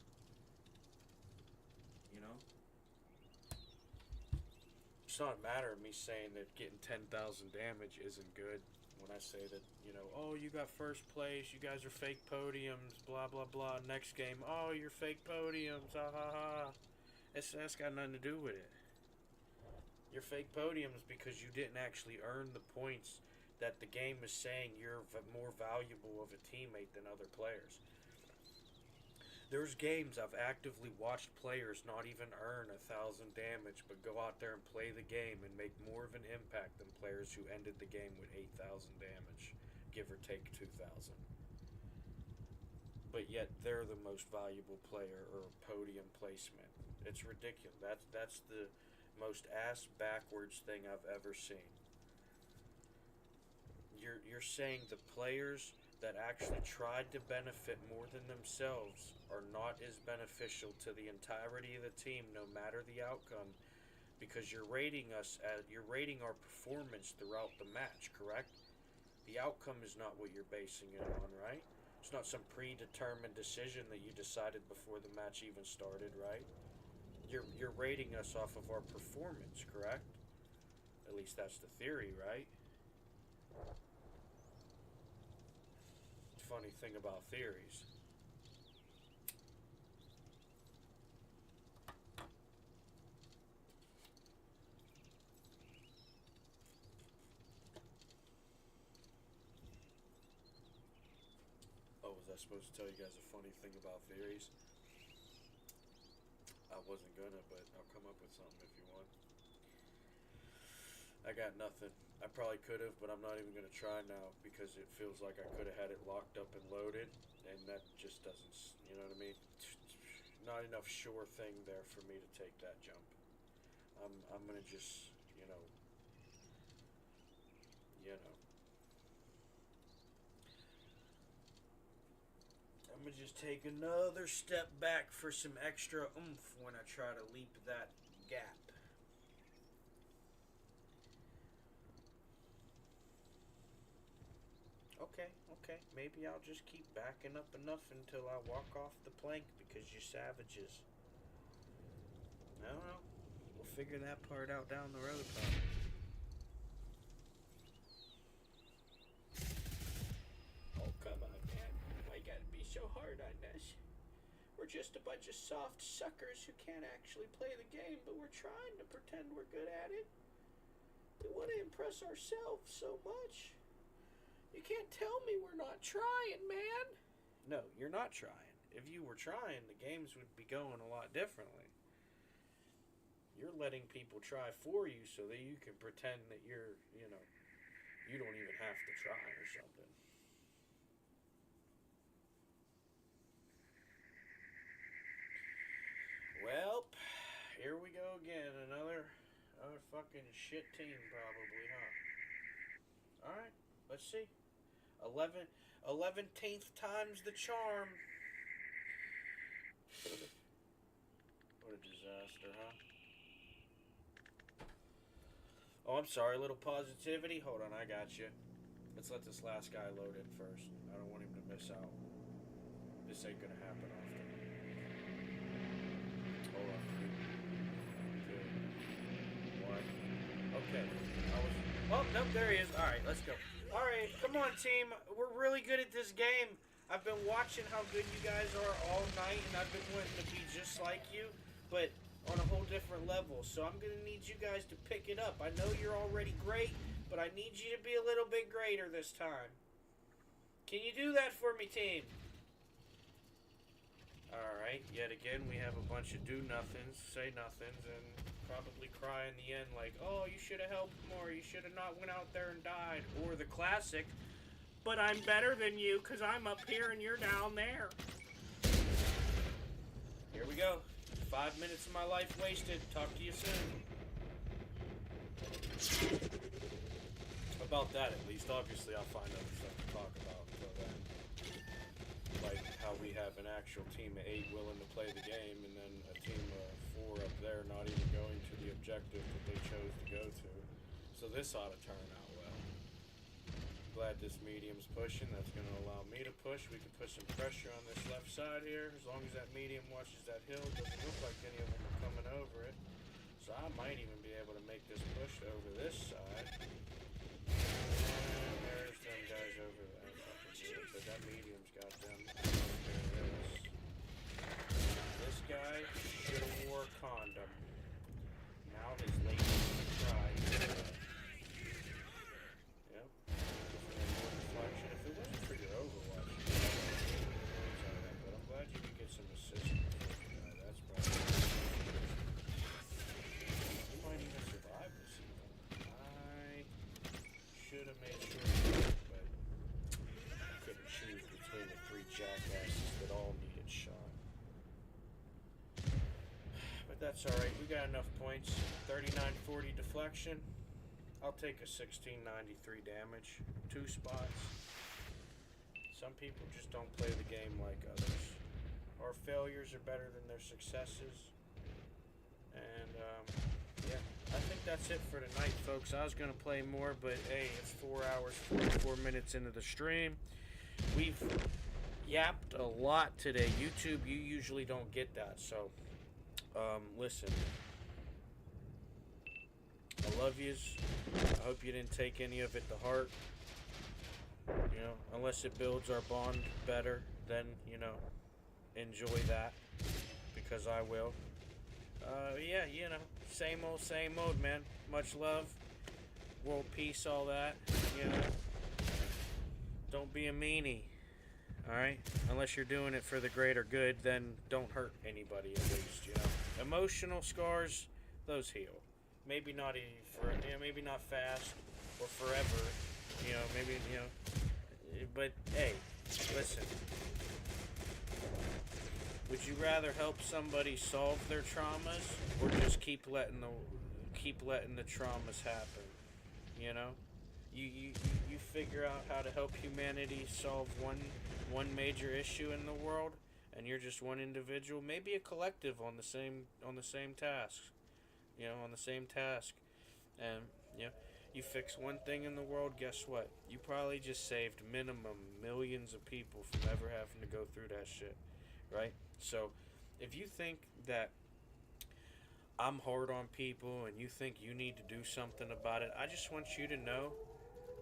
It's not a matter of me saying that getting 10,000 damage isn't good. When I say that, oh, you got first place, you guys are fake podiums, blah, blah, blah. Next game, oh, you're fake podiums, ha, ha, ha. That's got nothing to do with it. You're fake podiums because you didn't actually earn the points that the game is saying you're more valuable of a teammate than other players. There's games I've actively watched players not even earn 1,000 damage, but go out there and play the game and make more of an impact than players who ended the game with 8,000 damage, give or take 2,000. But yet they're the most valuable player or podium placement. It's ridiculous. That's the most ass backwards thing I've ever seen. You're saying the players that actually tried to benefit more than themselves are not as beneficial to the entirety of the team, no matter the outcome, because you're rating our performance throughout the match, correct? The outcome is not what you're basing it on, right? It's not some predetermined decision that you decided before the match even started, right? You're rating us off of our performance, correct? At least that's the theory, right? Funny thing about theories. Oh, was I supposed to tell you guys a funny thing about theories? I wasn't gonna, but I'll come up with something if you want. I got nothing. I probably could have, but I'm not even going to try now because it feels like I could have had it locked up and loaded, and that just doesn't, you know what I mean? Not enough sure thing there for me to take that jump. I'm going to just, I'm going to just take another step back for some extra oomph when I try to leap that gap. Okay. Maybe I'll just keep backing up enough until I walk off the plank because you're savages. I don't know. We'll figure that part out down the road, probably. Oh, come on, man. Why you gotta be so hard on us? We're just a bunch of soft suckers who can't actually play the game, but we're trying to pretend we're good at it. We want to impress ourselves so much. You can't tell me we're not trying, man. No, you're not trying. If you were trying, the games would be going a lot differently. You're letting people try for you so that you can pretend that you're, you don't even have to try or something. Well, here we go again. Another fucking shit team probably, huh? Alright, let's see. 11th time's the charm. What a disaster, huh? Oh, I'm sorry, a little positivity. Hold on, I got you. Let's let this last guy load in first. I don't want him to miss out. This ain't gonna happen often. Hold on. 3, 2, 1. Okay. Oh, nope, there he is. Alright, let's go. Alright, come on, team. We're really good at this game. I've been watching how good you guys are all night, and I've been wanting to be just like you, but on a whole different level. So I'm going to need you guys to pick it up. I know you're already great, but I need you to be a little bit greater this time. Can you do that for me, team? Alright, yet again, we have a bunch of do-nothings, say-nothings, and probably cry in the end like, oh, you should have helped more, you should have not went out there and died. Or the classic, but I'm better than you because I'm up here and you're down there. Here we go. 5 minutes of my life wasted. Talk to you soon. About that, at least. Obviously, I'll find other stuff to talk about until then. Like how we have an actual team of 8 willing to play the game, and then a team of 4 up there not even going to the objective that they chose to go to. So this ought to turn out well. Glad this medium's pushing. That's going to allow me to push. We can put some pressure on this left side here. As long as that medium watches that hill, doesn't look like any of them are coming over it. So I might even be able to make this push over this side. And there's them guys over there. But that medium's got them. This guy should have wore a condom. Now his lady tried. Yep. Deflection. If it wasn't for your Overwatch, but I'm glad you could get some assist. That's probably. You might even survive this even. I should have made sure, but I couldn't choose between the 3 jackasses that all needed shot. But that's alright, we got enough points. 3940 deflection. I'll take a 1693 damage. 2 spots. Some people just don't play the game like others. Our failures are better than their successes. And, yeah. I think that's it for tonight, folks. I was going to play more, but hey, it's 4 hours, 44 minutes into the stream. We've yapped a lot today. YouTube, you usually don't get that, so listen. I love yous. I hope you didn't take any of it to heart. You know, unless it builds our bond better, then, you know, enjoy that, because I will. Yeah, you know, same old, man. Much love, world peace, all that, you know. Don't be a meanie, alright? Unless you're doing it for the greater good, then don't hurt anybody, at least, you know. Emotional scars, those heal. Maybe not maybe not fast or forever, you know, maybe, you know, but hey, listen. Would you rather help somebody solve their traumas or just keep letting the traumas happen? You know? You figure out how to help humanity solve one major issue in the world, and you're just one individual, maybe a collective on the same task. You know, on the same task. And you know, you fix one thing in the world, guess what? You probably just saved minimum millions of people from ever having to go through that shit. Right? So, if you think that I'm hard on people and you think you need to do something about it, I just want you to know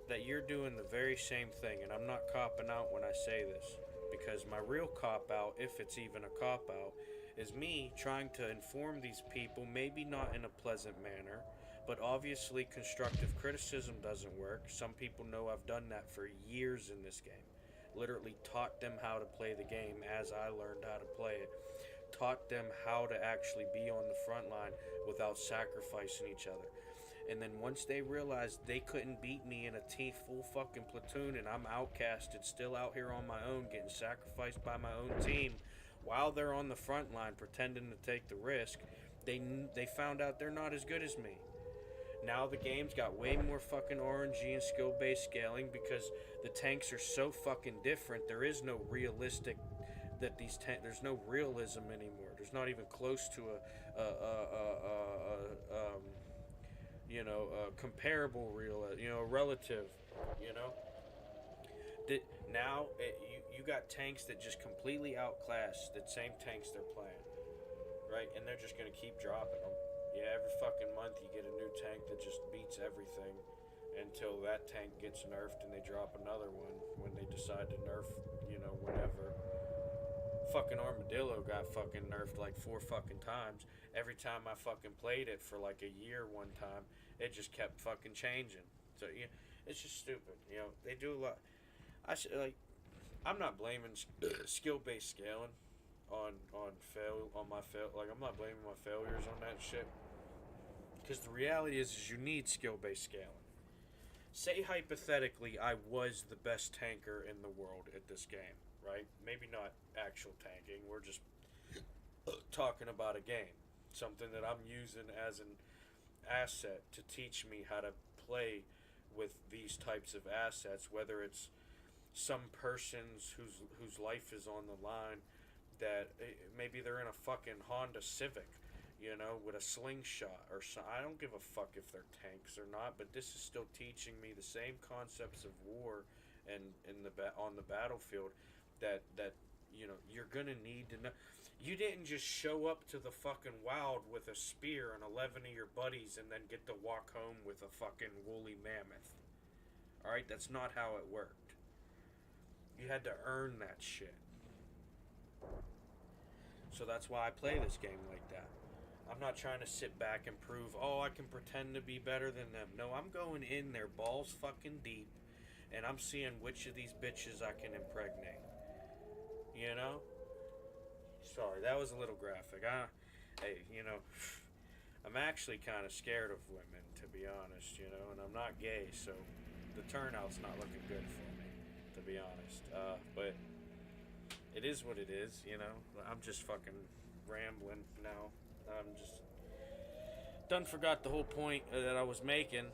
that you're doing the very same thing. And I'm not copping out when I say this, because my real cop-out, if it's even a cop-out, is me trying to inform these people, maybe not in a pleasant manner, but obviously constructive criticism doesn't work. Some people know I've done that for years in this game. Literally taught them how to play the game as I learned how to play it. Taught them how to actually be on the front line without sacrificing each other. And then once they realized they couldn't beat me in a full fucking platoon, and I'm outcasted, still out here on my own, getting sacrificed by my own team, while they're on the front line pretending to take the risk, they found out they're not as good as me. Now the game's got way more fucking RNG and skill-based scaling because the tanks are so fucking different. There is no realistic there's no realism anymore. There's not even close to a comparable relative, you know. Now you got tanks that just completely outclass the same tanks they're playing, right? And they're just gonna keep dropping them. Yeah, every fucking month you get a new tank that just beats everything until that tank gets nerfed and they drop another one when they decide to nerf, whenever. Fucking Armadillo got fucking nerfed like 4 fucking times. Every time I fucking played it for like a year one time, it just kept fucking changing. So yeah, it's just stupid. They do a lot. I'm not blaming skill based scaling on my fail. Like I'm not blaming my failures on that shit. Because the reality is you need skill based scaling. Say hypothetically I was the best tanker in the world at this game, right? Maybe not actual tanking. We're just talking about a game, something that I'm using as an asset to teach me how to play with these types of assets, whether it's some person's whose life is on the line, that maybe they're in a fucking Honda Civic, with a slingshot or so. I don't give a fuck if they're tanks or not, but this is still teaching me the same concepts of war and on the battlefield that you're gonna need to know. You didn't just show up to the fucking wild with a spear and 11 of your buddies and then get to walk home with a fucking woolly mammoth. Alright, that's not how it worked. You had to earn that shit. So that's why I play this game like that. I'm not trying to sit back and prove, I can pretend to be better than them. No, I'm going in there balls fucking deep and I'm seeing which of these bitches I can impregnate. Sorry, that was a little graphic. Hey, I'm actually kind of scared of women, to be honest, and I'm not gay, so the turnout's not looking good for me, to be honest. But it is what it is, I'm just fucking rambling now. I'm just done forgot the whole point that I was making.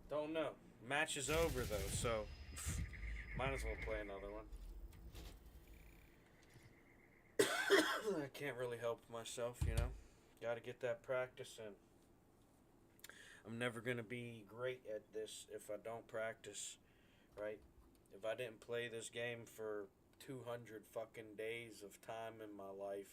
Don't know. Match is over though, so might as well play another one. I can't really help myself, Gotta get that practice in. I'm never gonna be great at this if I don't practice, right? If I didn't play this game for 200 fucking days of time in my life,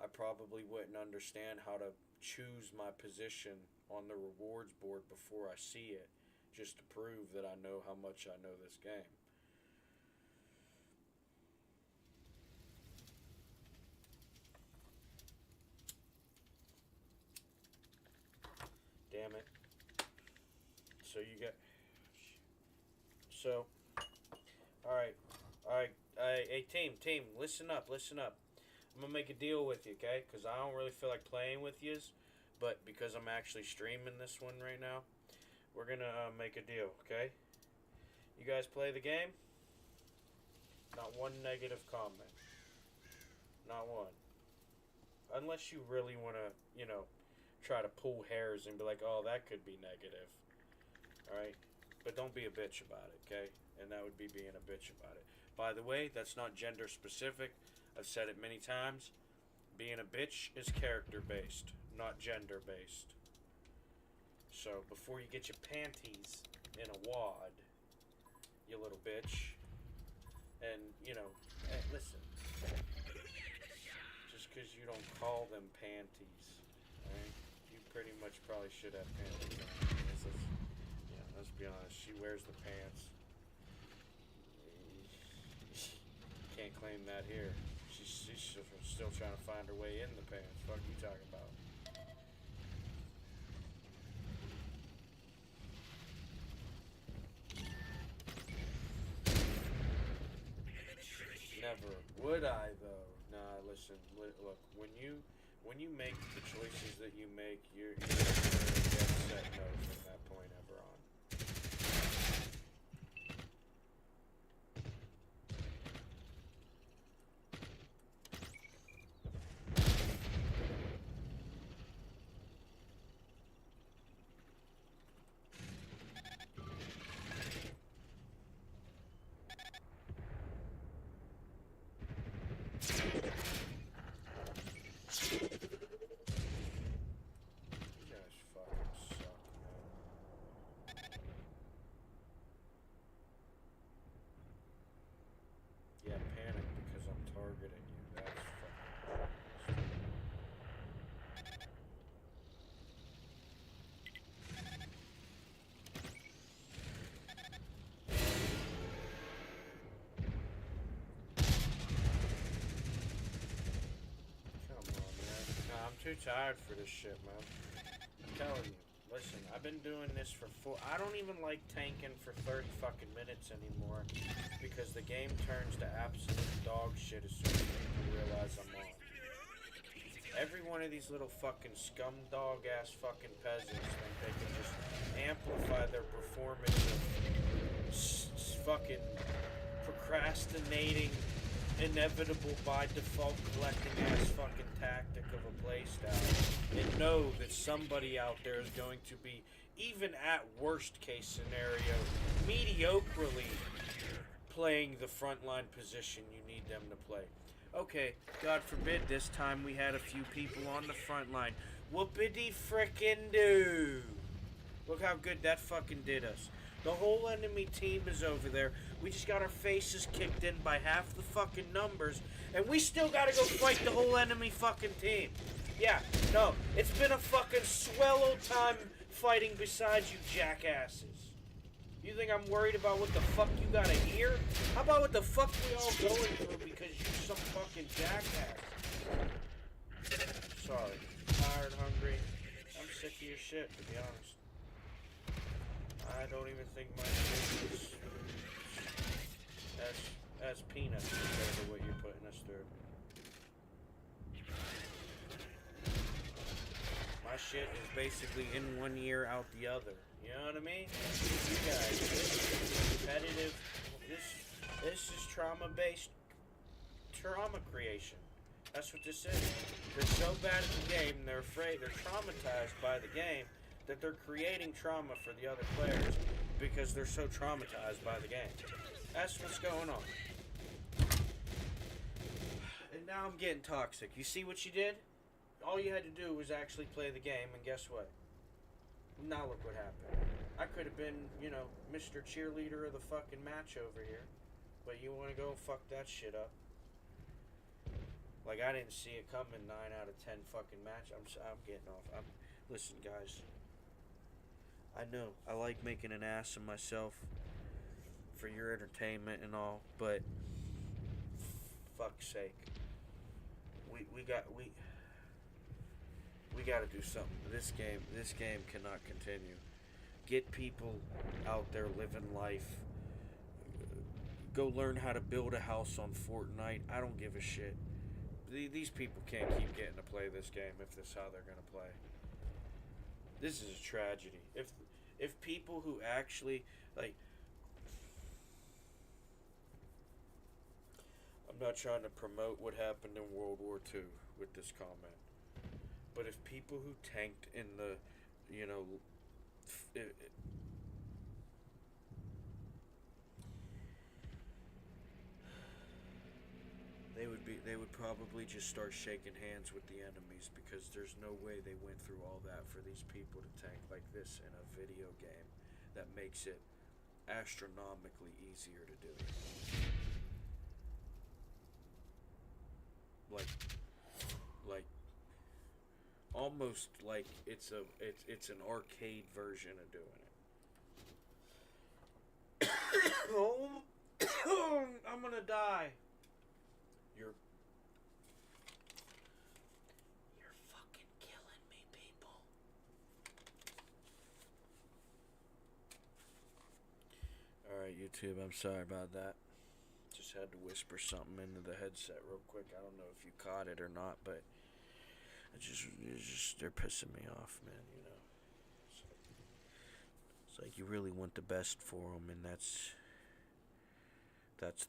I probably wouldn't understand how to choose my position on the rewards board before I see it, just to prove that I know how much I know this game. Damn it. So you got... So... Alright. Hey, team, listen up. I'm gonna make a deal with you, okay? Because I don't really feel like playing with yous, but because I'm actually streaming this one right now, we're gonna make a deal, okay? You guys play the game? Not one negative comment. Not one. Unless you really want to, try to pull hairs and be like, oh, that could be negative. Alright? But don't be a bitch about it, okay? And that would be being a bitch about it. By the way, that's not gender specific. I've said it many times. Being a bitch is character based, not gender based. So before you get your panties in a wad, you little bitch, and hey, listen, just because you don't call them panties, right? You pretty much probably should have panties on. Let's be honest. She wears the pants. Can't claim that here. She's still trying to find her way in the pants. Fuck you talking about? Never would I though. Nah, listen. Look, when you make the choices that you make, you're gonna get set no from that point ever on. You guys fucking suck, man. Too tired for this shit, man. I'm telling you. Listen, I've been doing this for I don't even like tanking for 30 fucking minutes anymore because the game turns to absolute dog shit as soon as people realize I'm on. Every one of these little fucking scum dog ass fucking peasants think they can just amplify their performance of fucking procrastinating, inevitable by default collecting ass fucking tactic of a playstyle and know that somebody out there is going to be, even at worst case scenario, mediocrely playing the frontline position you need them to play. Okay, God forbid this time we had a few people on the front line. Whoopity frickin' do. Look how good that fucking did us. The whole enemy team is over there. We just got our faces kicked in by half the fucking numbers, and we still gotta go fight the whole enemy fucking team. Yeah, no, it's been a fucking swell time fighting besides you jackasses. You think I'm worried about what the fuck you gotta hear? How about what the fuck we all going through because you some fucking jackass? Sorry. Tired, hungry. I'm sick of your shit, to be honest. I don't even think my shit is as peanuts compared to what you're putting us through. My shit is basically in one ear, out the other. You know what I mean? You guys, this is competitive. This is trauma-based trauma creation. That's what this is. They're so bad at the game, they're afraid, they're traumatized by the game, that they're creating trauma for the other players because they're so traumatized by the game. That's what's going on. And now I'm getting toxic. You see what you did? All you had to do was actually play the game, and guess what? Now look what happened. I could have been, you know, Mr. Cheerleader of the fucking match over here. But you want to go fuck that shit up. Like, I didn't see it coming 9 out of 10 fucking match. I'm getting off. Listen, guys. I know I like making an ass of myself for your entertainment and all, but fuck's sake. We got to do something. This game cannot continue. Get people out there living life. Go learn how to build a house on Fortnite. I don't give a shit. These people can't keep getting to play this game if this is how they're gonna play. This is a tragedy. If people who actually like, I'm not trying to promote what happened in World War II with this comment, but if people who tanked in the, you know, they would probably just start shaking hands with the enemies because there's no way they went through all that for these people to tank like this in a video game that makes it astronomically easier to do. Like almost like it's an arcade version of doing it. Oh, I'm gonna die. You're fucking killing me, people. Alright, YouTube, I'm sorry about that. Just had to whisper something into the headset real quick. I don't know if you caught it or not, but it's just they're pissing me off, man, you know. It's like you really want the best for them, and that's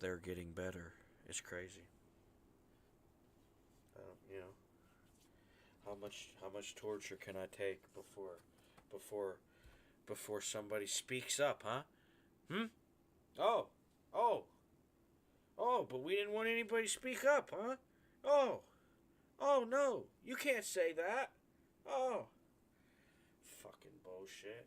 they're getting better. It's crazy. You know, how much torture can I take before somebody speaks up, huh? Oh, but we didn't want anybody to speak up, huh? Oh no, you can't say that. Oh, fucking bullshit.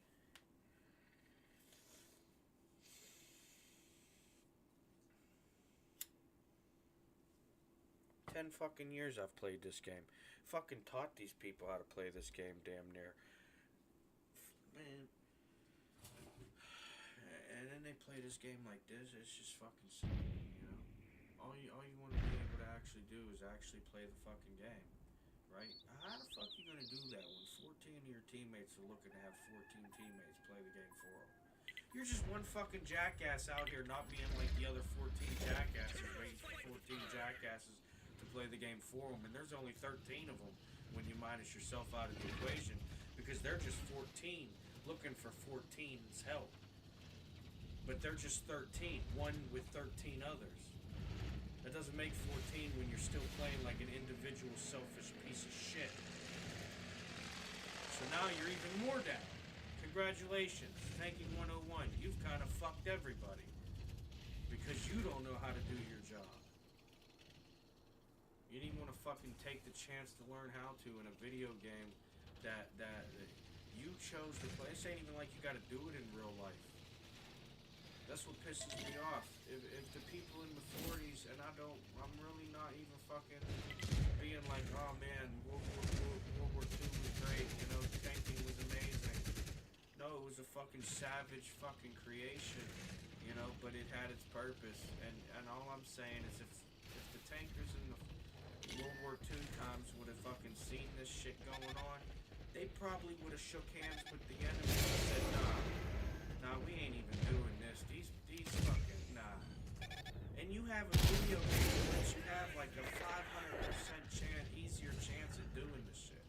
10 fucking years I've played this game. Fucking taught these people how to play this game damn near. Man. And then they play this game like this. It's just fucking silly, you know? All you want to be able to actually do is actually play the fucking game. right? How the fuck you gonna do that when 14 of your teammates are looking to have 14 teammates play the game for them? You're just one fucking jackass out here not being like the other 14 jackasses, waiting for 14 jackasses to play the game for them, and there's only 13 of them when you minus yourself out of the equation, because they're just 14 looking for 14's help. But they're just 13, one with 13 others. That doesn't make 14 when you're still playing like an individual selfish piece of shit. So now you're even more down. Congratulations, Tanking 101. You've kind of fucked everybody because you don't know how to do your job. You didn't want to fucking take the chance to learn how to in a video game that you chose to play. This ain't even like you got to do it in real life. That's what pisses me off. If the people in the 40s, and I'm really not even fucking being like, oh man, World War II was great, you know, tanking was amazing. No, it was a fucking savage fucking creation, you know, but it had its purpose. And all I'm saying is if the tankers in the World War II times would have fucking seen this shit going on, they probably would have shook hands with the enemy and said, nah, we ain't even doing this. These fucking, nah. And you have a video game in which you have like a 500% easier chance at doing this shit.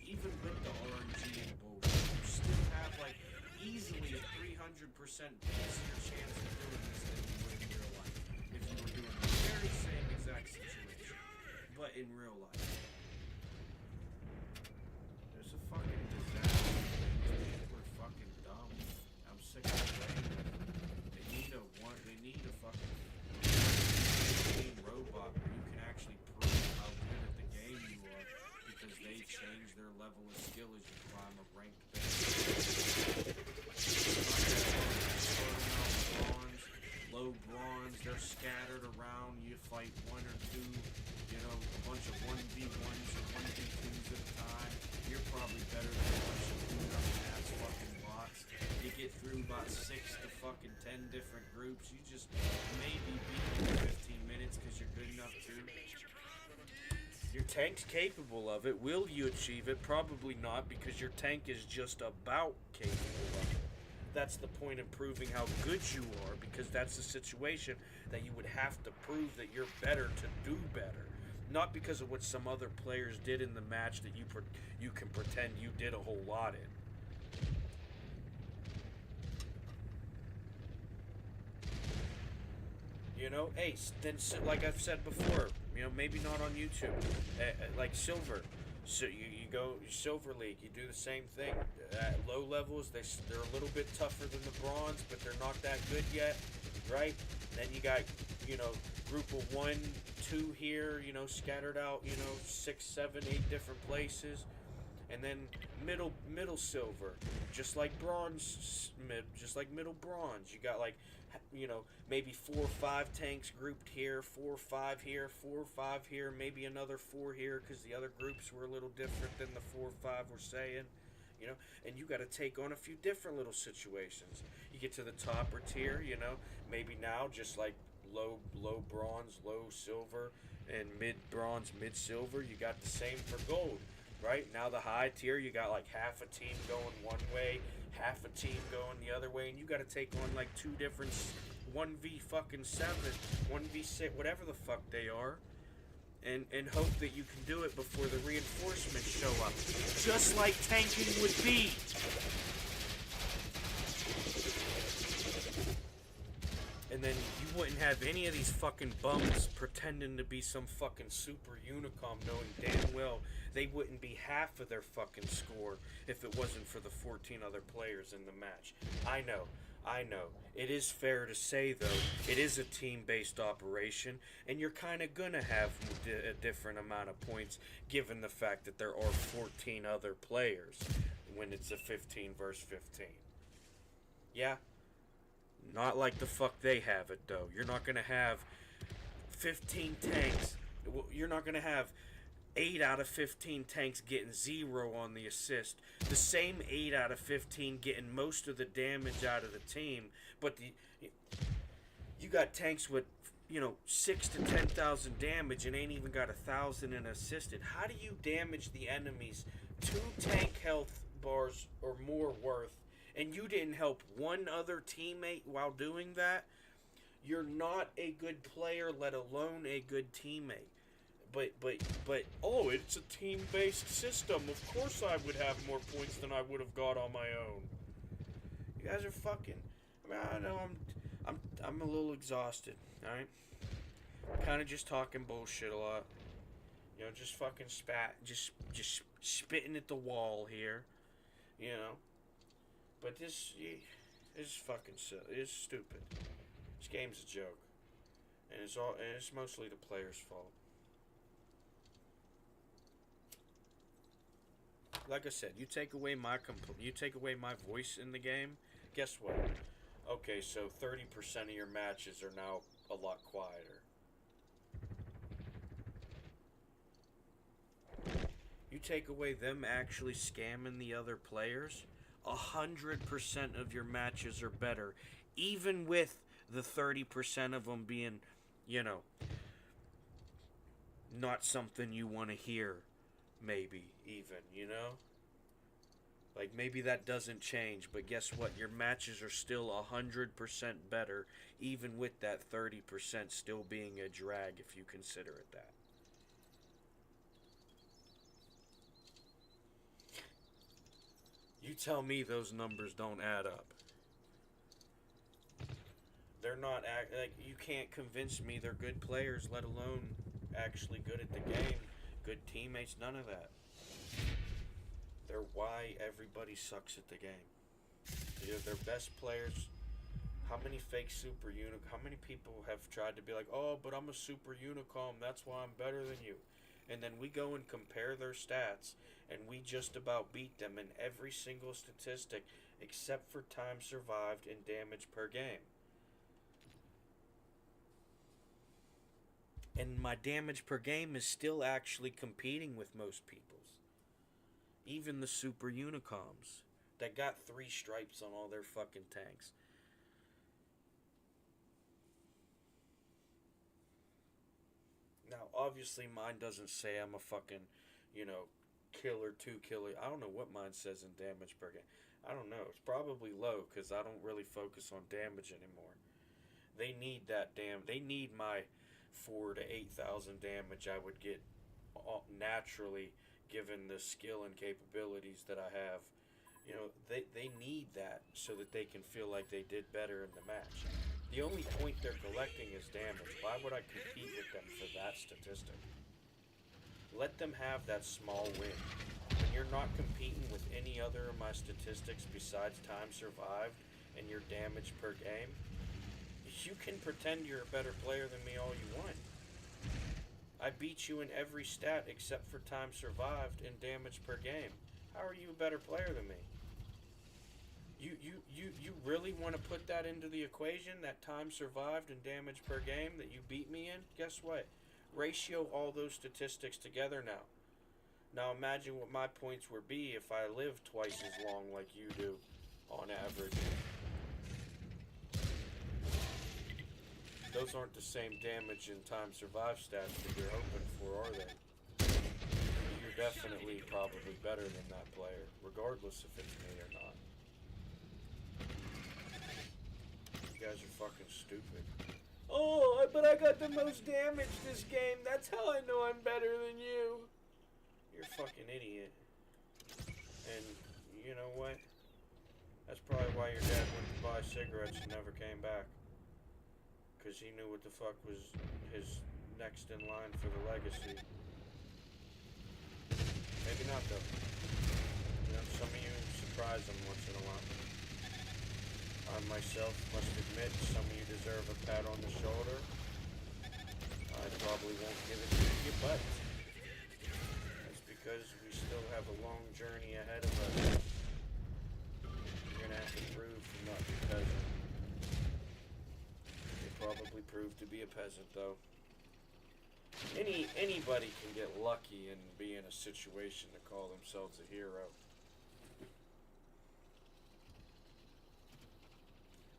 Even with the RNG and bullshit, you still have like easily a 300% easier chance of doing this than you would in real life. If you were doing the very same exact situation, but in real life. There's a fucking disaster. People are fucking dumb. I'm sick of playing with them. They need a fucking robot where you can actually prove how good at the game you are because they change their level of skill as you climb a ranked base. Bronze, low bronze, they're scattered around. You fight one or two, you know, a bunch of 1v1s or 1v2s at a time. You're probably better than a bunch of ass fucking bots. You get through about 6 to fucking 10 different groups. You just maybe beat them in 15 minutes because you're good enough to. Your tank's capable of it. Will you achieve it? Probably not, because your tank is just about capable of it. That's the point in proving how good you are, because that's the situation that you would have to prove that you're better to do better. Not because of what some other players did in the match that you can pretend you did a whole lot in. You know, hey, then like I've said before, you know, maybe not on YouTube, like Silver. So you go Silver League, you do the same thing. At low levels, they're a little bit tougher than the bronze, but they're not that good yet, right? Then you got, you know, group of 1, 2 here, you know, scattered out, you know, 6, 7, 8 different places. And then middle silver, just like bronze, just like middle bronze. You got like, you know, maybe 4 or 5 tanks grouped here, 4 or 5 here, 4 or 5 here, maybe another 4 here because the other groups were a little different than the 4 or 5 were saying, you know. And you got to take on a few different little situations. You get to the topper tier, you know, maybe now just like low bronze, low silver, and mid bronze, mid silver. You got the same for gold. Right now, the high tier, you got like half a team going one way, half a team going the other way, and you got to take on like 2 different 1v fucking 7, 1v6, whatever the fuck they are, and hope that you can do it before the reinforcements show up, just like tanking would be. And then you wouldn't have any of these fucking bums pretending to be some fucking super unicom, knowing damn well they wouldn't be half of their fucking score if it wasn't for the 14 other players in the match. I know. It is fair to say, though, it is a team-based operation, and you're kind of gonna have a different amount of points given the fact that there are 14 other players when it's a 15 versus 15. Yeah? Not like the fuck they have it, though. You're not going to have 15 tanks. You're not going to have 8 out of 15 tanks getting 0 on the assist. The same 8 out of 15 getting most of the damage out of the team. But you got tanks with 6 to 10,000 damage and ain't even got 1,000 in assisted. How do you damage the enemies 2 tank health bars or more worth, and you didn't help one other teammate while doing that? You're not a good player, let alone a good teammate. But oh, it's a team-based system. Of course I would have more points than I would have got on my own. You guys are fucking. I mean, I know I'm a little exhausted. All right, kind of just talking bullshit a lot. Just fucking just spitting at the wall here. You know, but this is fucking silly. It's stupid. This game's a joke, and it's mostly the players' fault. Like I said, you take away my voice in the game. Guess what? Okay, so 30% of your matches are now a lot quieter. You take away them actually scamming the other players, 100% of your matches are better, even with the 30% of them being, not something you want to hear, maybe even. Like, maybe that doesn't change, but guess what? Your matches are still 100% better, even with that 30% still being a drag, if you consider it that. You tell me those numbers don't add up. They're not, like, you can't convince me they're good players, let alone actually good at the game, good teammates, none of that. They're why everybody sucks at the game. They're best players. How many how many people have tried to be like, oh, but I'm a super unicom, that's why I'm better than you. And then we go and compare their stats, and we just about beat them in every single statistic except for time survived and damage per game. And my damage per game is still actually competing with most people's. Even the super unicoms that got 3 stripes on all their fucking tanks. Now, obviously, mine doesn't say I'm a fucking, killer, 2 killer. I don't know what mine says in damage per game. I don't know. It's probably low because I don't really focus on damage anymore. They need they need my 4 to 8,000 damage I would get naturally given the skill and capabilities that I have. They need that so that they can feel like they did better in the match. The only point they're collecting is damage. Why would I compete with them for that statistic? Let them have that small win. When you're not competing with any other of my statistics besides time survived and your damage per game, you can pretend you're a better player than me all you want. I beat you in every stat except for time survived and damage per game. How are you a better player than me? You really want to put that into the equation, that time survived and damage per game that you beat me in? Guess what? Ratio all those statistics together now. Now imagine what my points would be if I lived twice as long like you do on average. Those aren't the same damage and time survived stats that you're hoping for, are they? You're definitely probably better than that player, regardless if it's me or not. You guys are fucking stupid. Oh, but I got the most damage this game. That's how I know I'm better than you. You're a fucking idiot. And you know what? That's probably why your dad went to buy cigarettes and never came back. Because he knew what the fuck was his next in line for the legacy. Maybe not though. Some of you surprise them once in a while. I myself must admit, some of you deserve a pat on the shoulder. I probably won't give it to you, but that's because we still have a long journey ahead of us. You're gonna have to prove to not be peasant. You probably prove to be a peasant, though. Anybody can get lucky and be in a situation to call themselves a hero.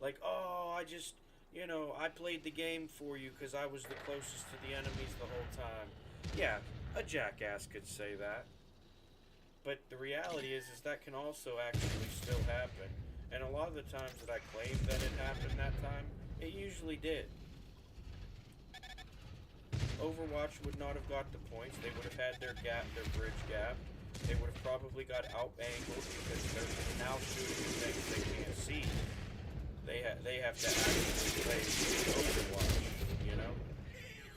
Like, oh, you know, I played the game for you because I was the closest to the enemies the whole time. Yeah, a jackass could say that. But the reality is that can also actually still happen. And a lot of the times that I claimed that it happened that time, it usually did. Overwatch would not have got the points. They would have had their gap, their bridge gap. They would have probably got out angled because they're now shooting things they can't see. They have to actually play Overwatch, you know?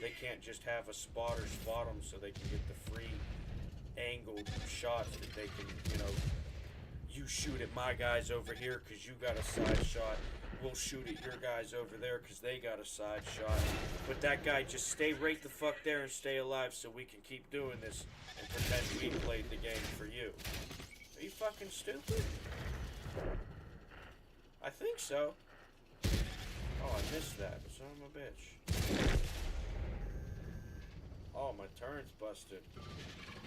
They can't just have a spotter spot them so they can get the free angled shots that they can, you know, you shoot at my guys over here because you got a side shot. We'll shoot at your guys over there because they got a side shot. But that guy, just stay right the fuck there and stay alive so we can keep doing this and pretend we played the game for you. Are you fucking stupid? I think so. Oh, I missed that. Son of a bitch. Oh, my turn's busted.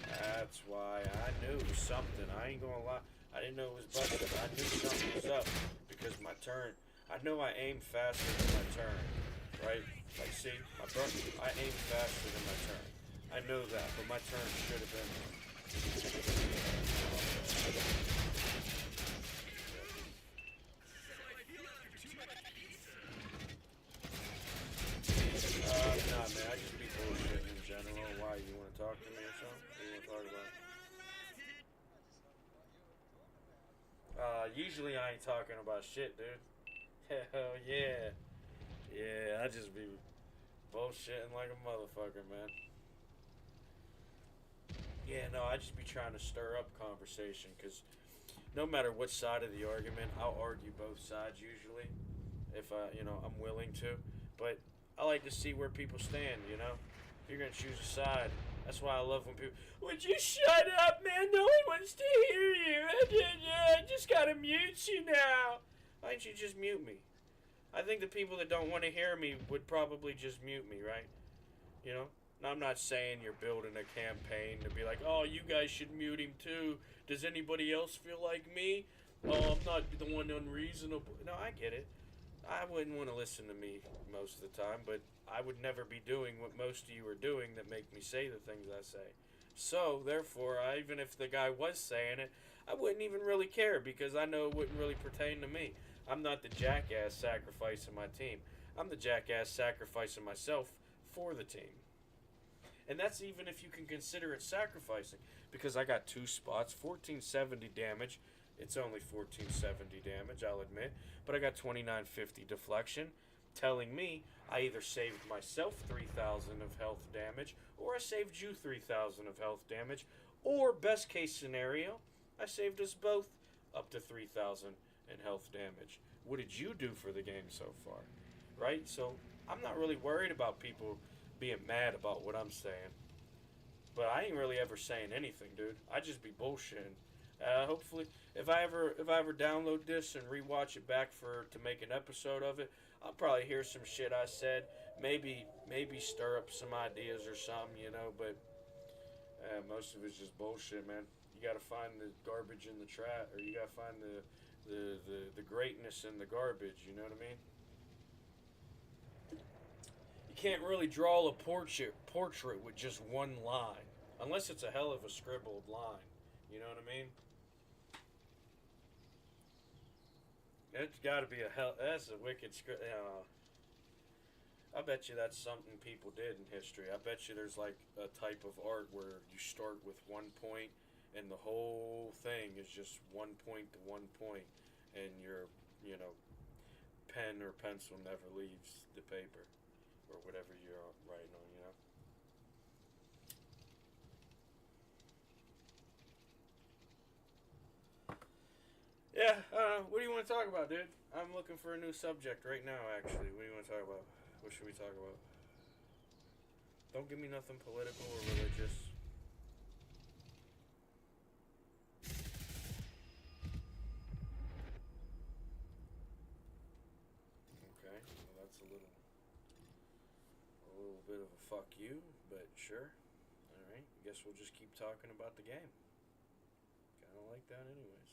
That's why I knew it was something. I ain't gonna lie. I didn't know it was busted. I knew something was up because my turn. I know I aim faster than my turn, right? Like, see, I aim faster than my turn. I know that, but my turn should have been. Nah, man, I just be bullshitting in general. Why, you want to talk to me or something? What do you want to talk about? Usually I ain't talking about shit, dude. Hell yeah. Yeah, I just be bullshitting like a motherfucker, man. Yeah, no, I just be trying to stir up conversation, because no matter what side of the argument, I'll argue both sides usually, if I'm willing to. But I like to see where people stand, you know? If you're gonna choose a side, that's why I love when people, would you shut up, man? No one wants to hear you. I just gotta mute you now. Why don't you just mute me? I think the people that don't want to hear me would probably just mute me, right? You know? Now, I'm not saying you're building a campaign to be like, oh, you guys should mute him too. Does anybody else feel like me? Oh, I'm not the one unreasonable. No, I get it. I wouldn't want to listen to me most of the time, but I would never be doing what most of you are doing that make me say the things I say. So, therefore, even if the guy was saying it, I wouldn't even really care because I know it wouldn't really pertain to me. I'm not the jackass sacrificing my team. I'm the jackass sacrificing myself for the team. And that's even if you can consider it sacrificing. Because I got 2 spots, 1470 damage. It's only 1470 damage, I'll admit. But I got 2950 deflection, telling me I either saved myself 3000 of health damage, or I saved you 3000 of health damage, or best case scenario, I saved us both up to 3000 in health damage. What did you do for the game so far? Right? So I'm not really worried about people being mad about what I'm saying. But I ain't really ever saying anything, dude. I just be bullshitting. Hopefully, if I ever download this and rewatch it back to make an episode of it, I'll probably hear some shit I said. Maybe stir up some ideas or something, you know. But most of it's just bullshit, man. You gotta find the garbage in the trash, or you gotta find the greatness in the garbage. You know what I mean? You can't really draw a portrait with just one line, unless it's a hell of a scribbled line. You know what I mean? It's got to be a hell. That's a wicked script. I bet you that's something people did in history. I bet you there's like a type of art where you start with 1 point, and the whole thing is just 1 point to 1 point, and your pen or pencil never leaves the paper or whatever you're writing on. You know. Yeah, what do you want to talk about, dude? I'm looking for a new subject right now, actually. What do you want to talk about? What should we talk about? Don't give me nothing political or religious. Okay, well that's a little bit of a fuck you, but sure. Alright, guess we'll just keep talking about the game. Kinda like that anyways.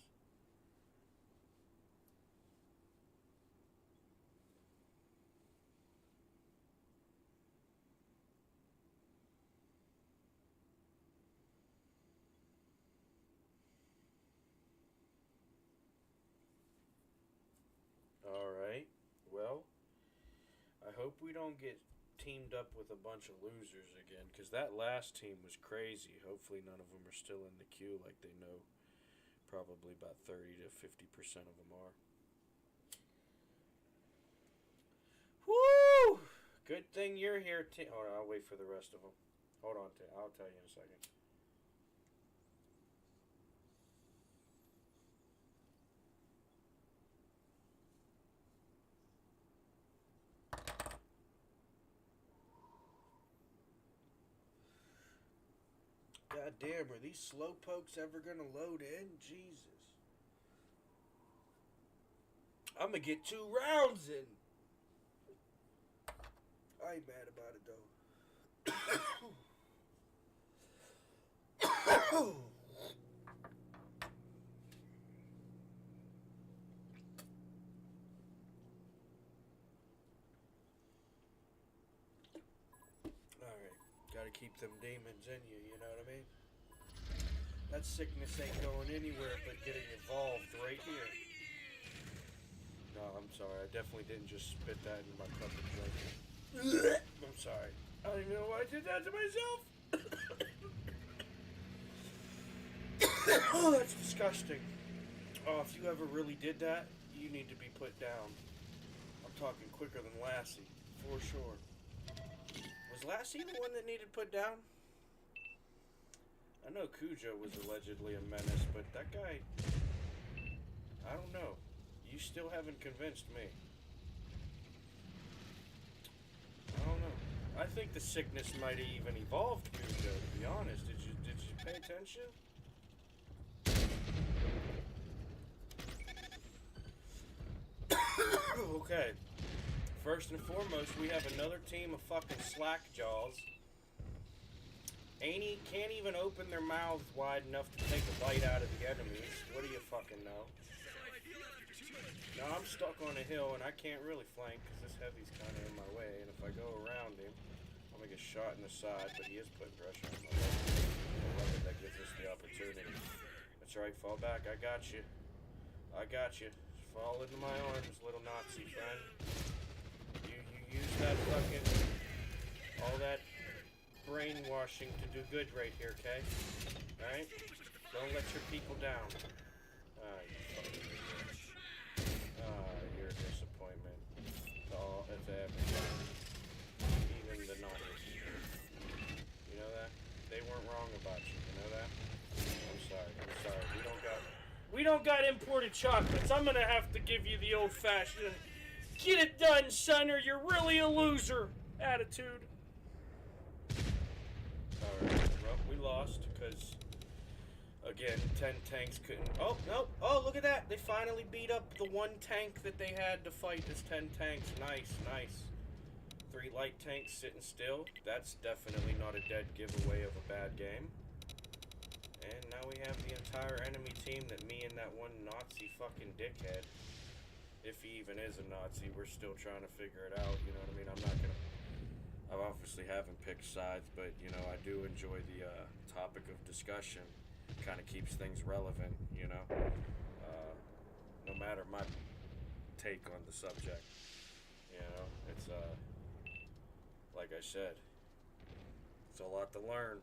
hope we don't get teamed up with a bunch of losers again, because that last team was crazy. Hopefully none of them are still in the queue like they know probably about 30 to 50% of them are. Woo! Good thing you're here, Hold on, I'll wait for the rest of them. Hold on, I'll tell you in a second. God damn, are these slowpokes ever gonna load in? Jesus. I'm gonna get 2 rounds in. I ain't mad about it though. Alright, gotta keep them demons in you, you know what I mean? That sickness ain't going anywhere but getting evolved right here. No, I'm sorry. I definitely didn't just spit that in my cup and drink it. I'm sorry. I don't even know why I did that to myself. Oh, that's disgusting. Oh, if you ever really did that, you need to be put down. I'm talking quicker than Lassie, for sure. Was Lassie the one that needed put down? I know Cujo was allegedly a menace, but that guy... I don't know. You still haven't convinced me. I don't know. I think the sickness might have even evolved Cujo, to be honest. Did you pay attention? Okay. First and foremost, we have another team of fucking slackjaws. Can't even open their mouths wide enough to take a bite out of the enemies. What do you fucking know? Now I'm stuck on a hill and I can't really flank because this heavy's kind of in my way. And if I go around him, I'm gonna get shot in the side. But he is putting pressure on my leg. I love it. That gives us the opportunity. That's right. Fall back. I got you. I got you. Fall into my arms, little Nazi friend. You use that fucking all that brainwashing to do good right here, okay? Alright? Don't let your people down. You fucking bitch. You're a disappointment. To all, to everyone. Even the Nazis. You know that? They weren't wrong about you, you know that? I'm sorry. We don't got imported chocolates. I'm gonna have to give you the old-fashioned get it done, son, or you're really a loser attitude. Alright, well, we lost because, again, 10 tanks couldn't... Oh, no. Oh, look at that. They finally beat up the one tank that they had to fight as 10 tanks. Nice. 3 light tanks sitting still. That's definitely not a dead giveaway of a bad game. And now we have the entire enemy team that me and that one Nazi fucking dickhead, if he even is a Nazi, we're still trying to figure it out, you know what I mean? I obviously haven't picked sides, but, you know, I do enjoy the topic of discussion. Kind of keeps things relevant, you know? No matter my take on the subject, you know? It's, like I said, it's a lot to learn.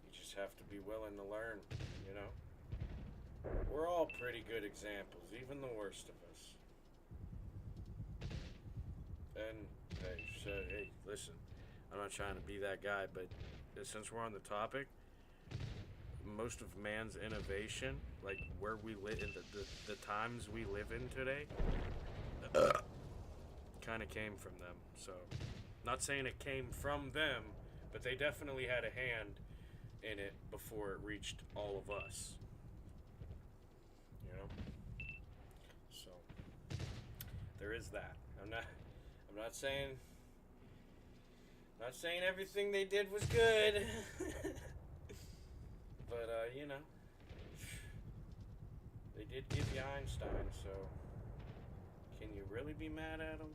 You just have to be willing to learn, you know? We're all pretty good examples, even the worst of us. And, hey, listen, I'm not trying to be that guy, but since we're on the topic, most of man's innovation, like where we live, the times we live in today, kind of came from them. So, not saying it came from them, but they definitely had a hand in it before it reached all of us. You know? So, there is that. I'm not saying everything they did was good. But you know, they did give you Einstein, so can you really be mad at them?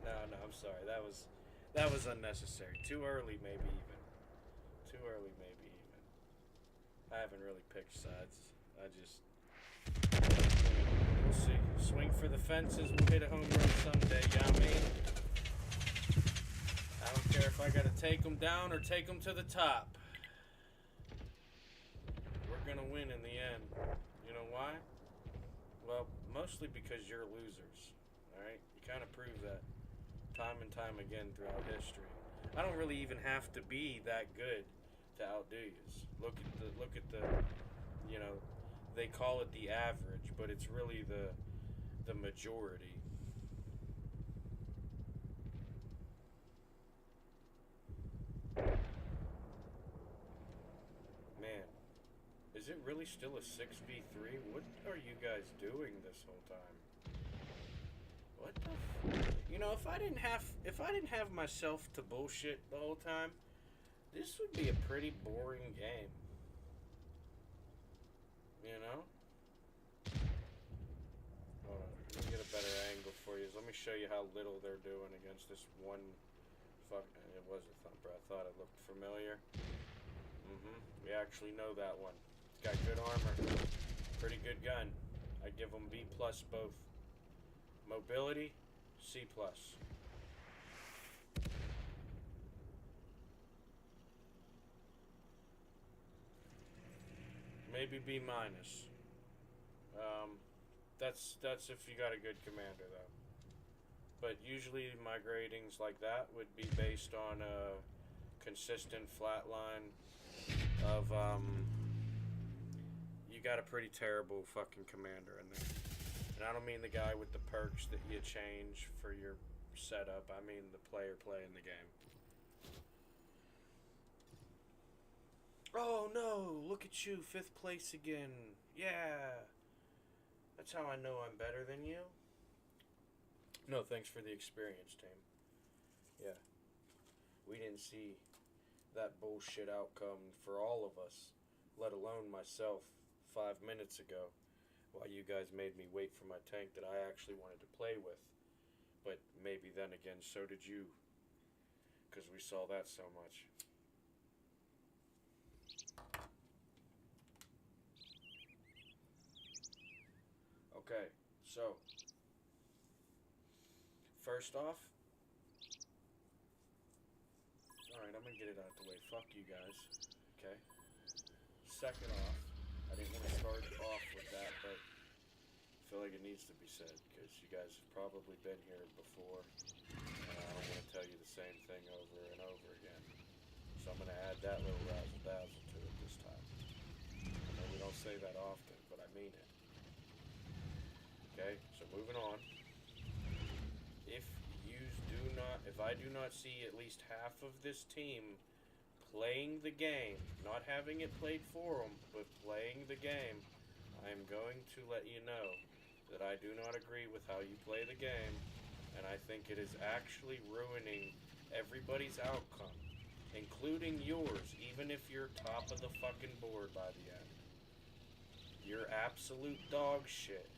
No, I'm sorry. That was unnecessary. Too early, maybe even. I haven't really picked sides. We'll see. Swing for the fences. We'll hit a home run someday. You know what I mean? I don't care if I gotta take them down or take them to the top. We're gonna win in the end. You know why? Well, mostly because you're losers. Alright? You kind of prove that time and time again throughout history. I don't really even have to be that good to outdo you. Look at the you know, they call it the average, but it's really the majority. Man, is it really still a 6v3? What are you guys doing this whole time? What the you know, if I didn't have myself to bullshit the whole time, this would be a pretty boring game. You know? Hold on, let me get a better angle for you. Let me show you how little they're doing against this one fuck. It was a thumper. I thought it looked familiar. We actually know that one. It's got good armor. Pretty good gun. I give them B plus both. Mobility, C plus. Maybe B minus. That's if you got a good commander though. But usually my gradings like that would be based on a consistent flat line of you got a pretty terrible fucking commander in there. And I don't mean the guy with the perks that you change for your setup. I mean the player playing the game. Oh no, look at you, 5th place again. Yeah. That's how I know I'm better than you. No, thanks for the experience, team. Yeah. We didn't see that bullshit outcome for all of us, let alone myself, 5 minutes ago, while you guys made me wait for my tank that I actually wanted to play with. But maybe then again, so did you, because we saw that so much. Okay, so first off, alright, I'm gonna get it out the way. Fuck you guys. Okay. Second off, I didn't want to start off with that, but I feel like it needs to be said because you guys have probably been here before, and I don't want to tell you the same thing over and over again. So I'm gonna add that little razzle dazzle to it this time. I know we don't say that often, but I mean it. Okay, so moving on. If I do not see at least half of this team playing the game, not having it played for them, but playing the game, I am going to let you know that I do not agree with how you play the game, and I think it is actually ruining everybody's outcome, including yours, even if you're top of the fucking board by the end. You're absolute dog shit.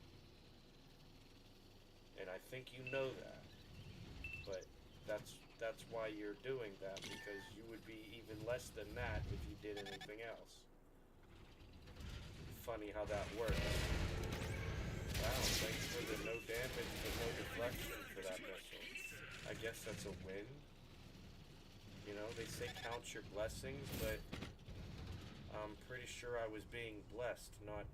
And I think you know that. But that's why you're doing that, because you would be even less than that if you did anything else. Funny how that works. Wow, thanks for the no damage but no deflection for that missile. I guess that's a win. You know, they say count your blessings, but I'm pretty sure I was being blessed, not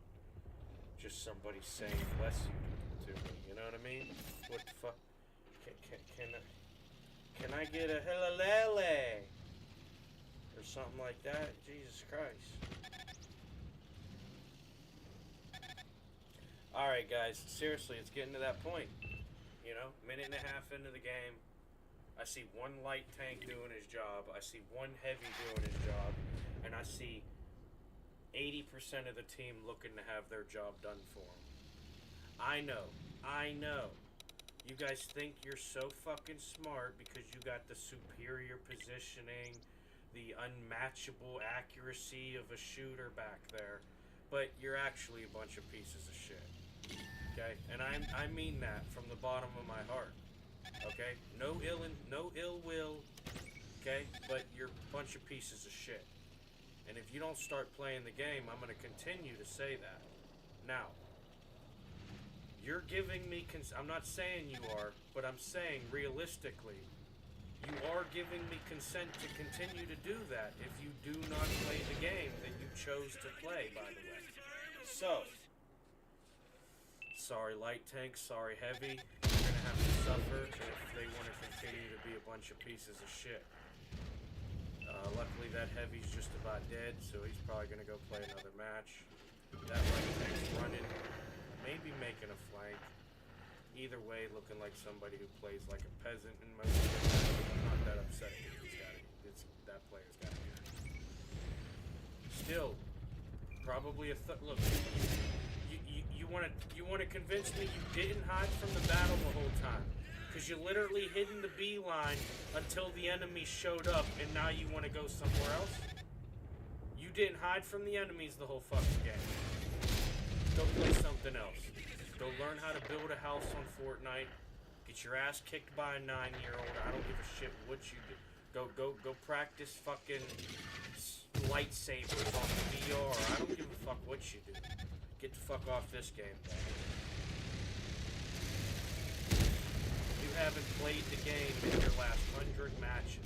just somebody saying bless you to me. You know what I mean? What the fuck? Can I get a hellalele? Or something like that? Jesus Christ. Alright guys, seriously, it's getting to that point. You know, minute and a half into the game, I see one light tank doing his job, I see one heavy doing his job, and I see 80% of the team looking to have their job done for them. I know. You guys think you're so fucking smart because you got the superior positioning, the unmatchable accuracy of a shooter back there, but you're actually a bunch of pieces of shit. Okay? And I mean that from the bottom of my heart. Okay? No ill will, okay? But you're a bunch of pieces of shit. And if you don't start playing the game, I'm going to continue to say that. Now, you're giving me... I'm not saying you are, but I'm saying realistically, You are giving me consent to continue to do that if you do not play the game that you chose to play, by the way. So, sorry light tank, sorry heavy. You're gonna have to suffer if they want to continue to be a bunch of pieces of shit. Luckily that heavy's just about dead, so he's probably gonna go play another match. That light tank's running, maybe making a flank. Either way, looking like somebody who plays like a peasant in most of the time. I'm not that upset because that player's got to get. Still, probably look. You want to convince me you didn't hide from the battle the whole time, because you literally hid in the beeline until the enemy showed up, and now you want to go somewhere else. You didn't hide from the enemies the whole fucking game. Go play something else. Go learn how to build a house on Fortnite. Get your ass kicked by a 9-year-old. I don't give a shit what you do. Go practice fucking lightsabers on the VR. I don't give a fuck what you do. Get the fuck off this game. You haven't played the game in your last 100 matches,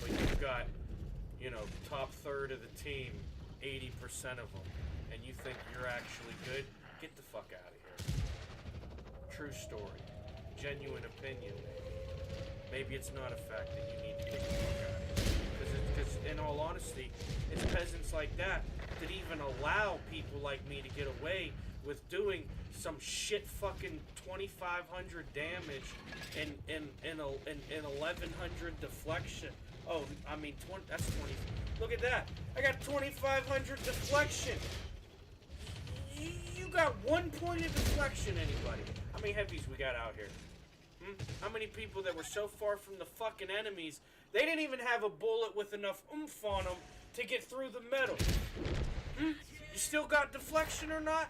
but you've got, top third of the team, 80% of them, and you think you're actually good? Get the fuck out of here. True story. Genuine opinion, maybe. Maybe it's not a fact that you need to get the fuck out of here. Because in all honesty, it's peasants like that that even allow people like me to get away with doing some shit fucking 2,500 damage and 1,100 deflection. Oh, I mean, that's 20. Look at that. I got 2,500 deflection. You got 1 point of deflection, anybody? How many heavies we got out here? How many people that were so far from the fucking enemies, they didn't even have a bullet with enough oomph on them to get through the metal? You still got deflection or not?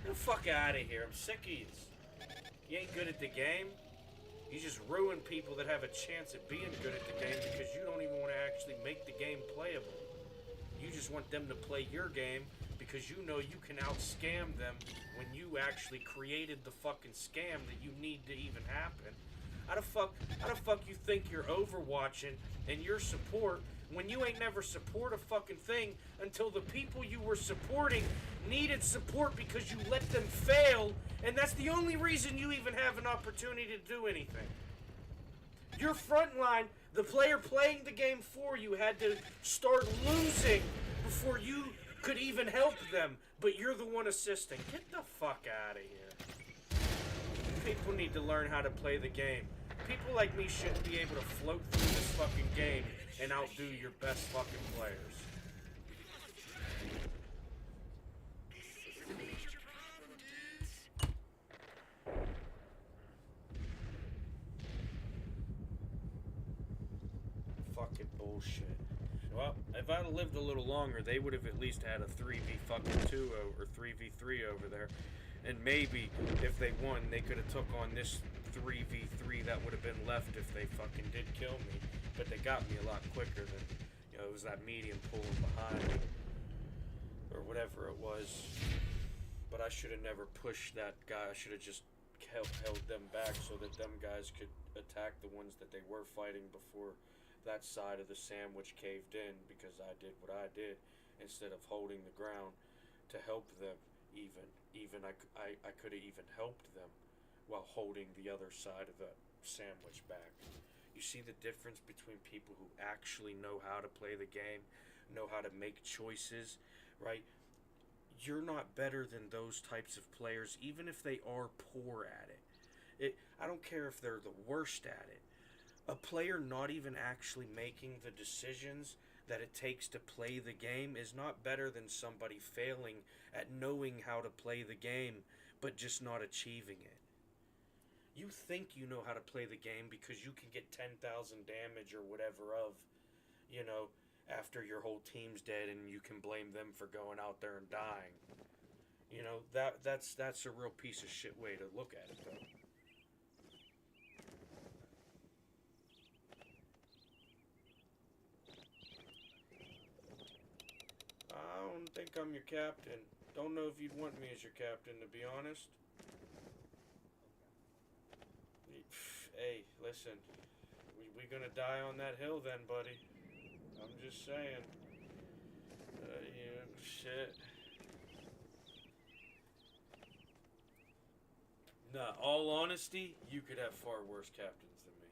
Get the fuck out of here. I'm sick of you. You ain't good at the game. You just ruin people that have a chance at being good at the game because you don't even want to actually make the game playable. You just want them to play your game because you know you can out-scam them when you actually created the fucking scam that you need to even happen. How the fuck you think you're overwatching and your support when you ain't never support a fucking thing until the people you were supporting needed support because you let them fail, and that's the only reason you even have an opportunity to do anything. Your front line, the player playing the game for you, had to start losing before you could even help them, but you're the one assisting. Get the fuck out of here. People need to learn how to play the game. People like me shouldn't be able to float through this fucking game and outdo your best fucking players. Fucking bullshit. Well, if I'd have lived a little longer, they would have at least had a 3v2 or 3v3 over there. And maybe if they won, they could have took on this 3v3 that would have been left if they fucking did kill me. But they got me a lot quicker than, it was that medium pulling behind me. Or whatever it was. But I should have never pushed that guy. I should have just held them back so that them guys could attack the ones that they were fighting before that side of the sandwich caved in, because I did what I did instead of holding the ground to help them. Even I could have even helped them while holding the other side of the sandwich back. You see the difference between people who actually know how to play the game, know how to make choices, right? You're not better than those types of players, even if they are poor at it. I don't care if they're the worst at it. A player not even actually making the decisions that it takes to play the game is not better than somebody failing at knowing how to play the game, but just not achieving it. You think you know how to play the game because you can get 10,000 damage or whatever after your whole team's dead, and you can blame them for going out there and dying. That's a real piece of shit way to look at it, though. I don't think I'm your captain. Don't know if you'd want me as your captain, to be honest. Hey, listen. we gonna die on that hill then, buddy. I'm just saying. Yeah, shit. Nah, all honesty, you could have far worse captains than me.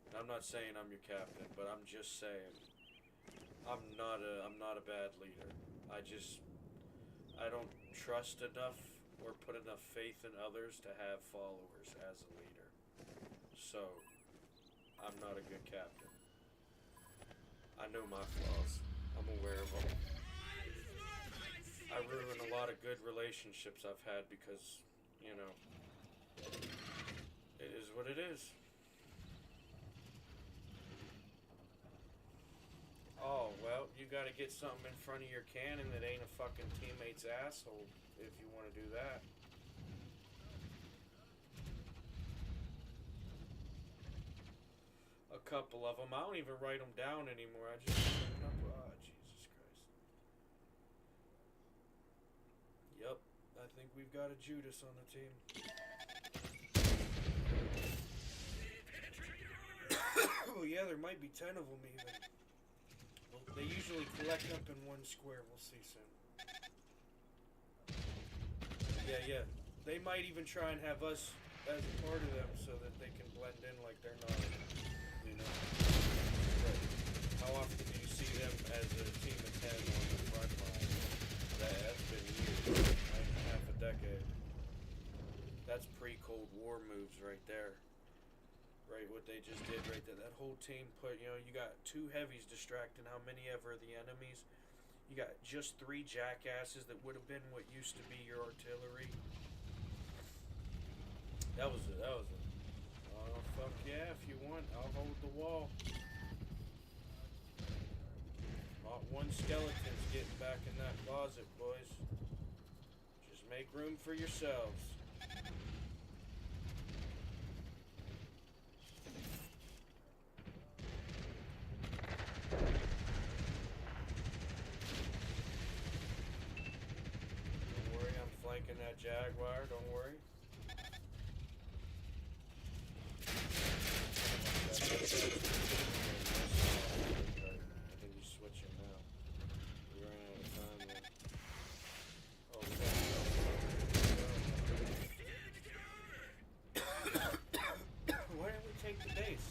And I'm not saying I'm your captain, but I'm just saying I'm not a bad leader. I don't trust enough or put enough faith in others to have followers as a leader. So, I'm not a good captain. I know my flaws. I'm aware of them. I ruin a lot of good relationships I've had because, you know, it is what it is. Oh, well, you gotta get something in front of your cannon that ain't a fucking teammate's asshole if you want to do that. A couple of them. I don't even write them down anymore. I just a couple. Oh, Jesus Christ. Yep. I think we've got a Judas on the team. Oh, yeah, there might be 10 of them even. Well, they usually collect up in one square. We'll see soon. Yeah. They might even try and have us as a part of them so that they can blend in like they're not. You know? But how often do you see them as a team of 10 on the front line? That's been years, like half a decade. That's pre-Cold War moves right there. Right, what they just did right there. That whole team put, you know, you got 2 heavies distracting how many ever are the enemies. You got just 3 jackasses that would have been what used to be your artillery. That was a oh, fuck yeah, if you want, I'll hold the wall. Not one skeleton's getting back in that closet, boys. Just make room for yourselves. Don't worry, I'm flanking that Jaguar, don't worry. I think he's switching now. We ran out of time there. Oh, why didn't we take the base?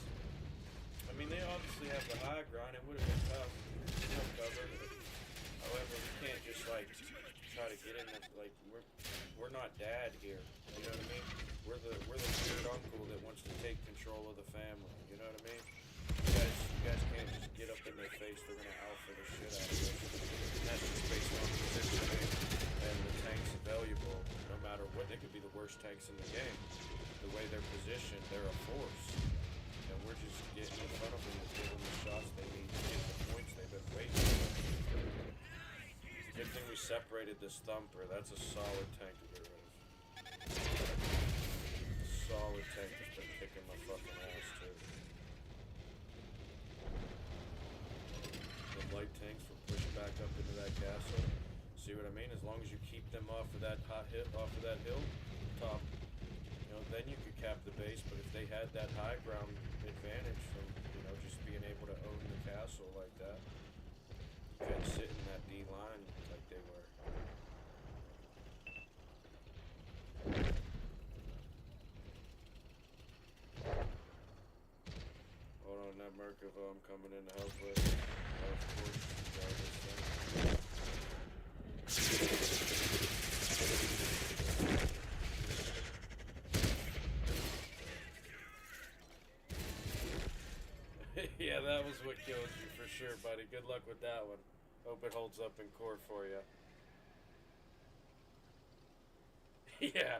I mean, they obviously have the high ground. It would have been tough. No cover. However, we can't just like try to get in the, like we're not dad here. You know what I mean? We're the weird uncle that wants to take control of the family. You know what I mean? You guys can't just get up in their face. They're gonna alpha the shit out of us. And that's just based on positioning. And the tanks are valuable, no matter what. They could be the worst tanks in the game. The way they're positioned, they're a force. And we're just getting in front of them and giving them the shots they need to get the points they've been waiting for. Good thing we separated this thumper. That's a solid tank to get rid of. Solid tank that's been kicking my fucking ass too. The light tanks will push back up into that castle. See what I mean? As long as you keep them off of that off of that hill top, you know, then you could cap the base. But if they had that high ground advantage from, you know, just being able to own the castle like that, you couldn't sit in that D line like they were. Hold on, that Merkava I'm coming in to help with. Of course, guard this thing. Yeah, that was what killed you for sure, buddy. Good luck with that one. Hope it holds up in core for you. Yeah.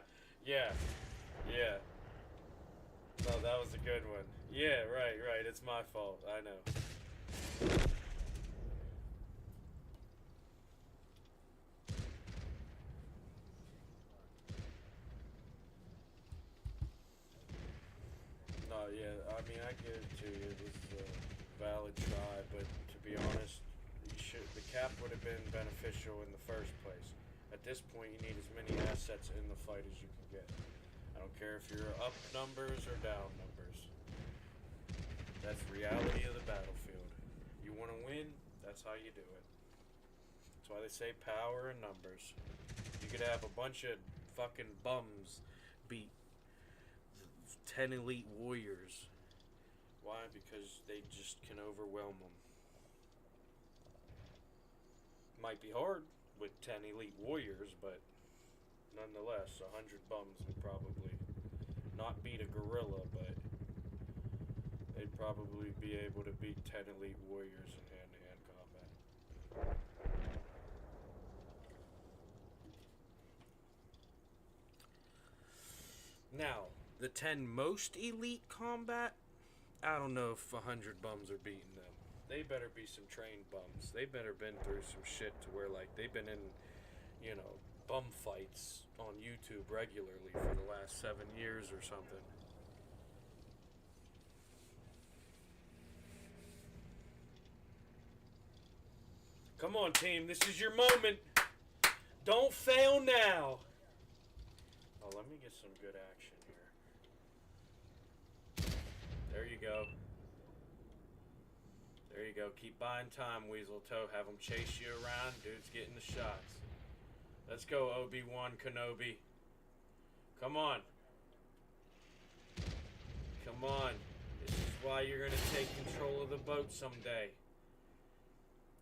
No, that was a good one. Yeah, right. It's my fault. I know. No, yeah. I mean, I give it to you. It was a valid try, but to be honest, the cap would have been beneficial in the first place. At this point, you need as many assets in the fight as you can get. I don't care if you're up numbers or down numbers. That's reality of the battlefield. You want to win, that's how you do it. That's why they say power in numbers. You could have a bunch of fucking bums beat 10 elite warriors. Why? Because they just can overwhelm them. Might be hard with 10 elite warriors, but nonetheless, 100 bums would probably not beat a gorilla, but they'd probably be able to beat 10 elite warriors in hand-to-hand combat. Now, the 10 most elite combat, I don't know if 100 bums are beating them. They better be some trained bums. They better been through some shit to where, like, they've been in, you know, bum fights on YouTube regularly for the last 7 years or something. Come on, team. This is your moment. Don't fail now. Oh, let me get some good action here. There you go. There you go. Keep buying time, Weasel Toe. Have them chase you around. Dude's getting the shots. Let's go, Obi-Wan Kenobi. Come on. Come on. This is why you're going to take control of the boat someday.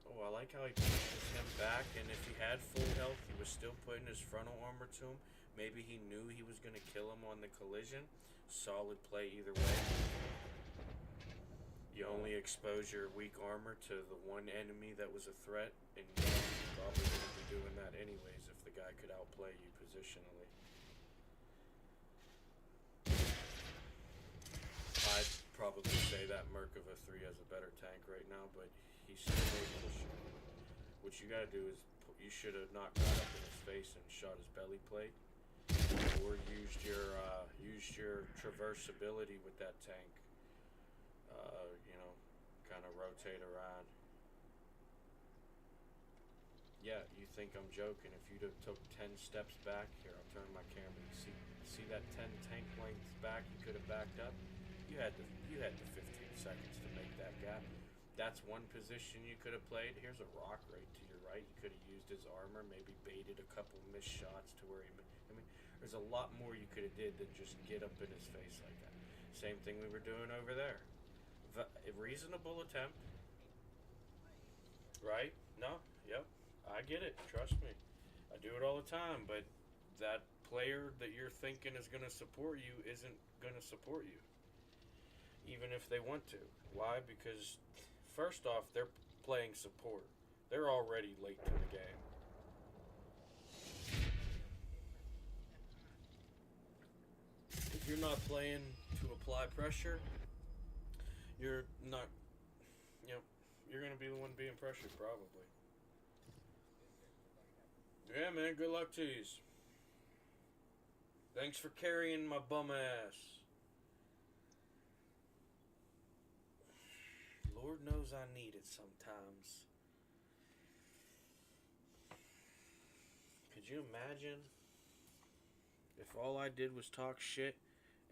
Oh, I like how he pushes him back, and if he had full health, he was still putting his frontal armor to him. Maybe he knew he was going to kill him on the collision. Solid play either way. You only expose your weak armor to the one enemy that was a threat, and you're probably going to be doing that anyways if the guy could outplay you positionally. I'd probably say that Merkava 3 has a better tank right now, but he's still able to shoot. What you gotta do is, you should have not got up in his face and shot his belly plate, or used your traversability with that tank. You know, kind of rotate around. Yeah, you think I'm joking? If you'd have took 10 steps back, here I'll turn my camera. You see that 10 tank lengths back? You could have backed up. You had the 15 seconds to make that gap. That's one position you could have played. Here's a rock right to your right. You could have used his armor, maybe baited a couple missed shots to where he. I mean, there's a lot more you could have did than just get up in his face like that. Same thing we were doing over there. A reasonable attempt, right? No, yep, I get it. Trust me, I do it all the time. But that player that you're thinking is going to support you isn't going to support you, even if they want to. Why? Because first off, they're playing support. They're already late to the game. If you're not playing to apply pressure, you're not, you know, you're going to be the one being pressured probably. Yeah, man, good luck to you. Thanks for carrying my bum ass. Lord knows I need it sometimes. Could you imagine if all I did was talk shit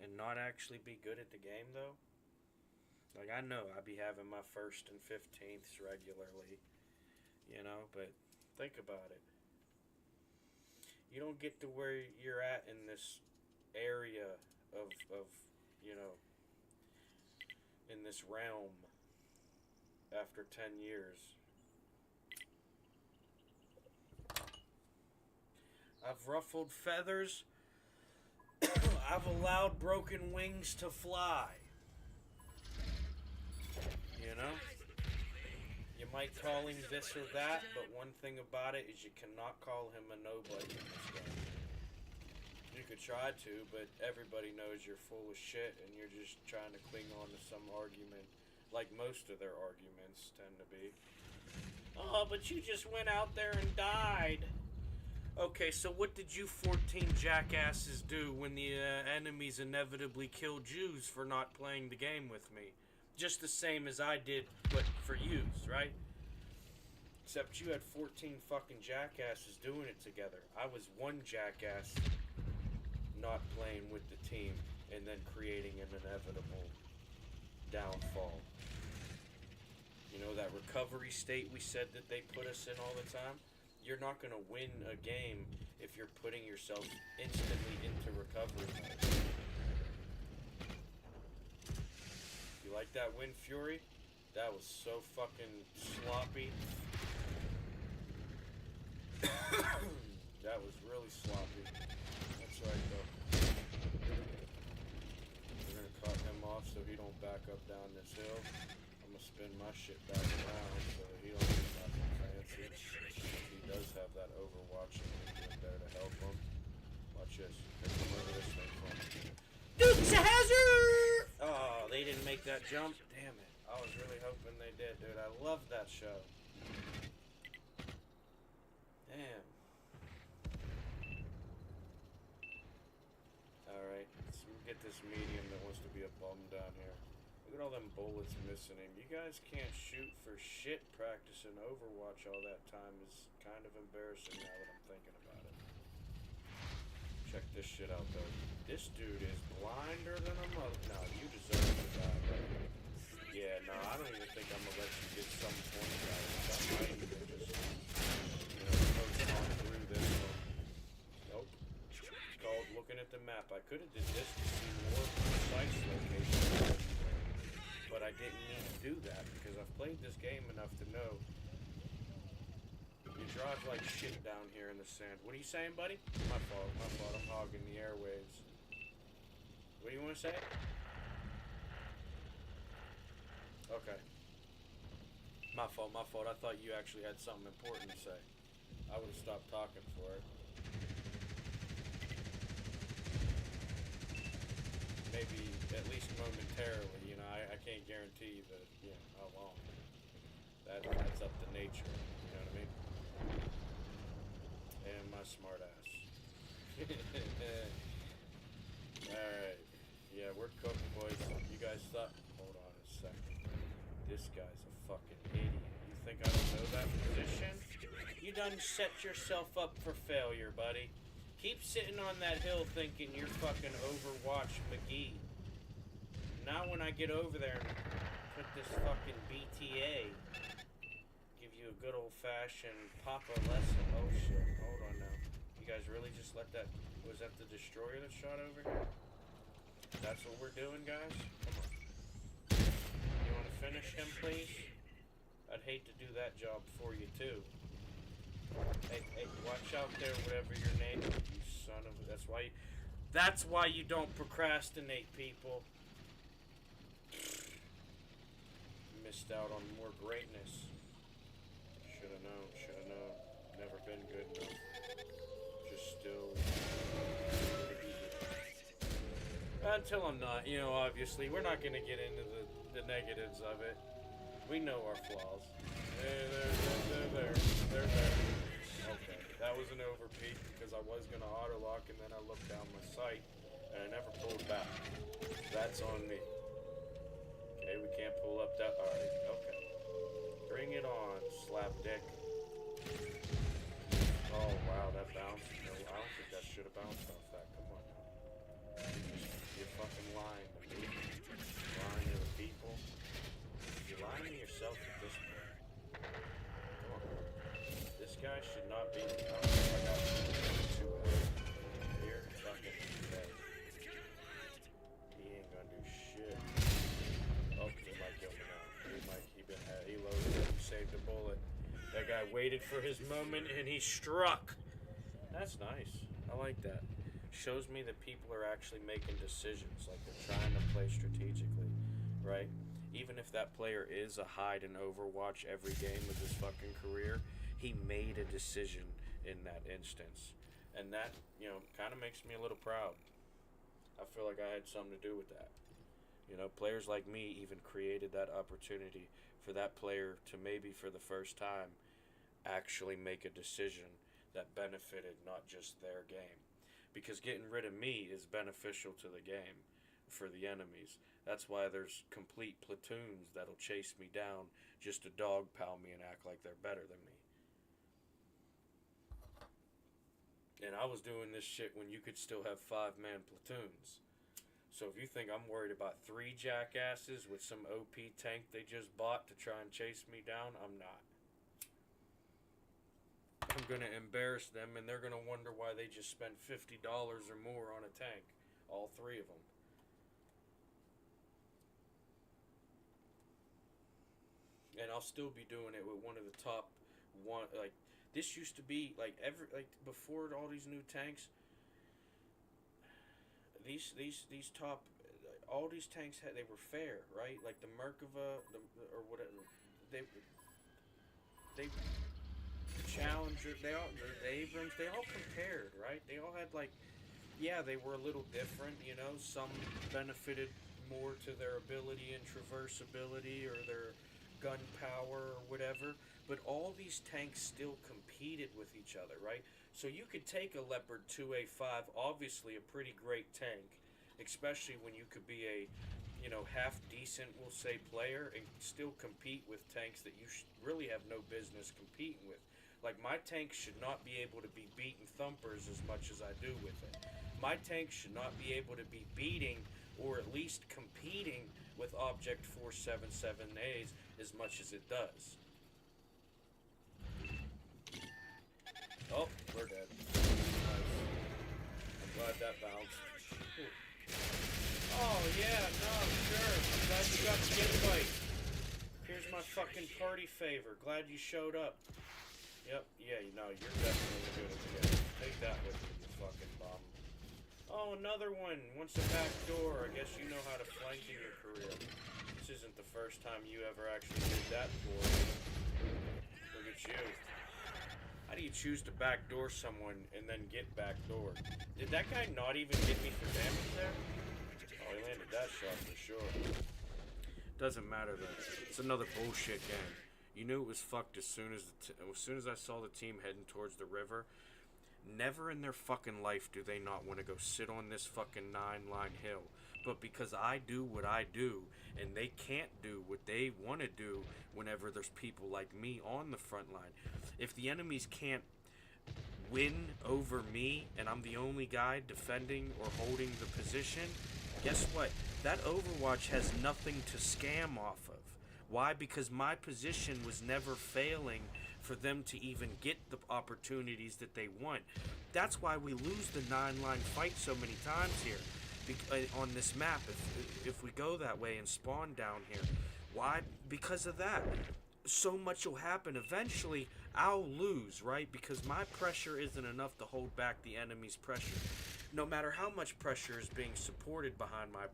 and not actually be good at the game, though? Like, I know I'd be having my 1st and 15ths regularly, you know, but think about it. You don't get to where you're at in this area of you know, in this realm after 10 years. I've ruffled feathers. I've allowed broken wings to fly. You know? You might call him this or that, but one thing about it is you cannot call him a nobody in this game. You could try to, but everybody knows you're full of shit and you're just trying to cling on to some argument, like most of their arguments tend to be. Oh, but you just went out there and died. Okay, so what did you 14 jackasses do when the enemies inevitably killed Jews for not playing the game with me? Just the same as I did, but for yous, right? Except you had 14 fucking jackasses doing it together. I was one jackass not playing with the team and then creating an inevitable downfall. You know, that recovery state we said that they put us in all the time? You're not going to win a game if you're putting yourself instantly into recovery mode. You like that win, Fury? That was so fucking sloppy. That was really sloppy. That's right, though. We're gonna cut him off so he don't back up down this hill. I'm gonna spin my shit back around so that he don't get nothing fancy. He does have that overwatching in there to help him. Watch this. Here, come over this thing for me. Dukes of Hazzard! Oh, they didn't make that jump? Damn it. I was really hoping they did, dude. I love that show. Damn. Alright, let's get this medium that wants to be a bum down here. Look at all them bullets missing him. You guys can't shoot for shit practicing Overwatch all that time. Is kind of embarrassing now that I'm thinking about it. Check this shit out, though. This dude is blinder than a mother. No, you deserve to die, bro. Yeah, no, I don't even think I'm gonna let you get some points out of this. I might even just, coast on through this one. Nope. It's called looking at the map. I could have did this to see more precise locations, but I didn't need to do that because I've played this game enough to know you drive like shit down here in the sand. What are you saying, buddy? My fault. I'm hogging the airwaves. What do you want to say? Okay. My fault. I thought you actually had something important to say. I would have stopped talking for it. Maybe at least momentarily, I can't guarantee that, how long. That's up to nature, you know what I mean? And my smart ass. Alright. Yeah, we're cooking, boys. You guys thought, hold on a second. This guy's a fucking idiot. You think I don't know that position? You done set yourself up for failure, buddy. Keep sitting on that hill thinking you're fucking Overwatch McGee. Now when I get over there and put this fucking BTA, give you a good old-fashioned Papa lesson. Oh shit, hold on now. You guys really just let that, was that the destroyer that shot over here? That's what we're doing, guys? Come on. You want to finish him, please? I'd hate to do that job for you, too. Hey, watch out there, whatever your name is, you son of a... That's why you don't procrastinate, people. Missed out on more greatness. Should've known. Never been good enough. Just still... Until I'm not, obviously. We're not gonna get into the negatives of it. We know our flaws. They're there. Okay, that was an overpeak because I was gonna auto-lock and then I looked down my sight and I never pulled back. That's on me. Okay, we can't pull up that. Alright, okay. Bring it on, slap dick. Oh wow, that bounced. No, I don't think that should have bounced off that. Come on now. You're fucking lying to me. Lying to the people. You're lying to yourself at this point. Come on. This guy should not be. Oh, I got too bad. Here, fucking dead. He ain't gonna do shit. Oh, he might kill me now. He loaded it and saved a bullet. That guy waited for his moment and he struck. That's nice. I like that. Shows me that people are actually making decisions, like they're trying to play strategically, right? Even if that player is a hide and Overwatch every game of his fucking career, he made a decision in that instance. And that, kind of makes me a little proud. I feel like I had something to do with that. Players like me even created that opportunity for that player to maybe for the first time actually make a decision that benefited not just their game. Because getting rid of me is beneficial to the game for the enemies. That's why there's complete platoons that'll chase me down just to dogpile me and act like they're better than me. And I was doing this shit when you could still have 5-man platoons. So if you think I'm worried about 3 jackasses with some OP tank they just bought to try and chase me down, I'm not. I'm gonna embarrass them, and they're gonna wonder why they just spent $50 or more on a tank. All 3 of them. And I'll still be doing it with one of the top one. Like, this used to be like before all these new tanks. These top, all these tanks they were fair, right? Like the Merkava, or whatever. They the Challenger, the Abrams, they all compared, right? They all had like, yeah, they were a little different, you know. Some benefited more to their ability and traversability or their gun power or whatever, but all these tanks still competed with each other, right? So you could take a Leopard 2A5, obviously a pretty great tank, especially when you could be a, half decent, we'll say, player and still compete with tanks that you really have no business competing with. Like, my tank should not be able to be beating thumpers as much as I do with it. My tank should not be able to be beating or at least competing with Object 477As as much as it does. Oh, we're dead. Nice. I'm glad that bounced. Oh, yeah, no, sure. I'm glad you got the invite. Here's my fucking party favor. Glad you showed up. Yep, yeah, you're definitely good at the game. Take that with you, you fucking bum. Oh, another one. Wants a back door. I guess you know how to flank in your career. This isn't the first time you ever actually did that for me. Look at you. How do you choose to backdoor someone and then get backdoored? Did that guy not even hit me for damage there? Oh, he landed that shot for sure. Doesn't matter though. It's another bullshit game. You knew it was fucked as soon as I saw the team heading towards the river. Never in their fucking life do they not want to go sit on this fucking 9-line hill. But because I do what I do, and they can't do what they want to do whenever there's people like me on the front line. If the enemies can't win over me, and I'm the only guy defending or holding the position, guess what? That Overwatch has nothing to scam off of. Why? Because my position was never failing for them to even get the opportunities that they want. That's why we lose the 9-line fight so many times here on this map if we go that way and spawn down here. Why? Because of that. So much will happen. Eventually, I'll lose, right? Because my pressure isn't enough to hold back the enemy's pressure. No matter how much pressure is being supported behind my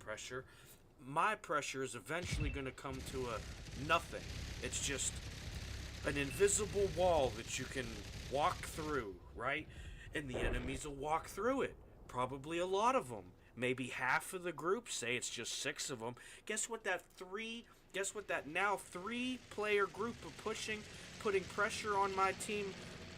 pressure is eventually going to come to a nothing. It's just an invisible wall that you can walk through, right? And the enemies will walk through it. Probably a lot of them. Maybe half of the group, say it's just 6 of them. Guess what that 3-player group of putting pressure on my team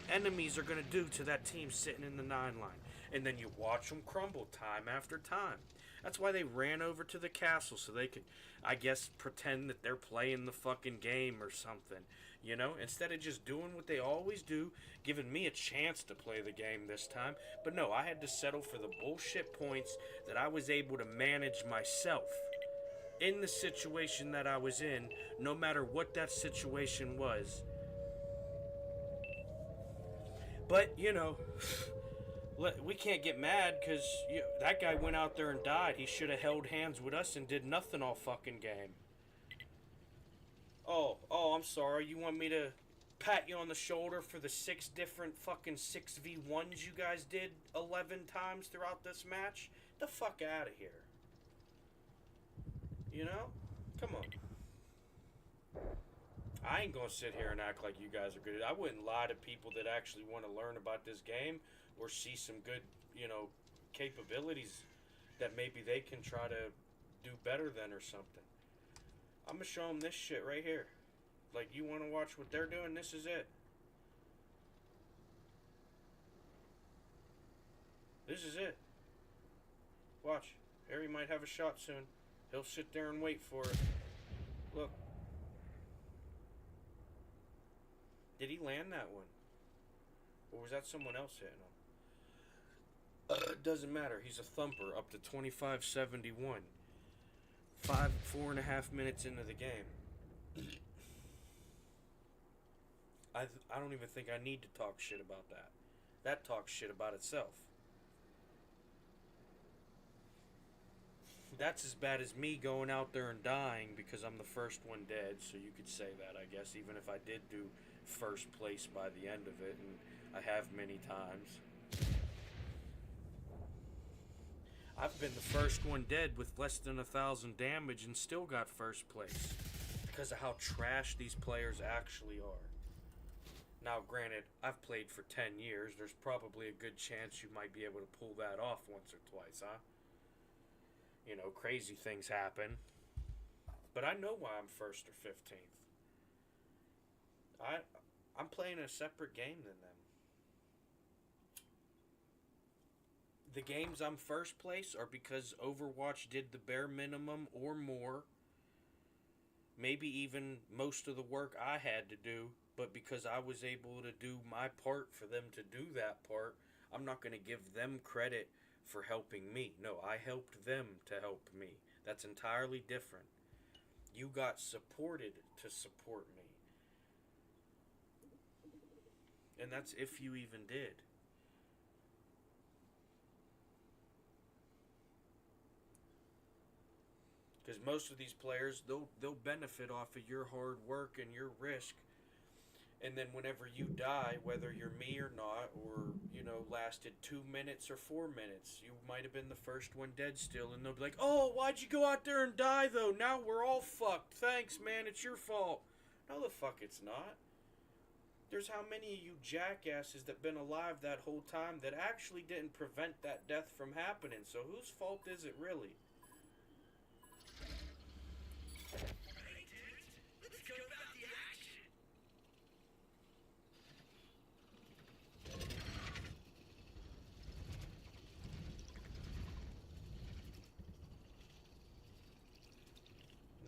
enemies are going to do to that team sitting in the 9-line. And then you watch them crumble time after time. That's why they ran over to the castle, so they could, I guess, pretend that they're playing the fucking game or something. You know, instead of just doing what they always do, giving me a chance to play the game this time. But no, I had to settle for the bullshit points that I was able to manage myself in the situation that I was in, no matter what that situation was. But, we can't get mad because that guy went out there and died. He should have held hands with us and did nothing all fucking game. Oh, I'm sorry. You want me to pat you on the shoulder for the 6 different fucking 6v1s you guys did 11 times throughout this match? Get the fuck out of here. You know? Come on. I ain't gonna sit here and act like you guys are good. I wouldn't lie to people that actually want to learn about this game or see some good, capabilities that maybe they can try to do better than or something. I'm gonna show them this shit right here. Like, you want to watch what they're doing? This is it. This is it. Watch. Harry might have a shot soon. He'll sit there and wait for it. Look. Did he land that one? Or was that someone else hitting him? Doesn't matter. He's a thumper up to 25-71. 4.5 minutes into the game. I don't even think I need to talk shit about that. That talks shit about itself. That's as bad as me going out there and dying because I'm the first one dead, so you could say that, I guess, even if I did do first place by the end of it, and I have many times. I've been the first one dead with less than 1,000 damage and still got first place because of how trash these players actually are. Now, granted, I've played for 10 years. There's probably a good chance you might be able to pull that off once or twice, huh? You know, crazy things happen. But I know why I'm first or 15th. I'm playing a separate game than them. The games I'm first place are because Overwatch did the bare minimum or more. Maybe even most of the work I had to do. But because I was able to do my part for them to do that part, I'm not going to give them credit for helping me. No, I helped them to help me. That's entirely different. You got supported to support me. And that's if you even did. Because most of these players, they'll benefit off of your hard work and your risk. And then whenever you die, whether you're me or not, or, you know, lasted 2 minutes or 4 minutes, you might have been the first one dead still, and they'll be like, oh, why'd you go out there and die, though? Now we're all fucked. Thanks, man, it's your fault. No, the fuck it's not. There's how many of you jackasses that been alive that whole time that actually didn't prevent that death from happening, so whose fault is it really?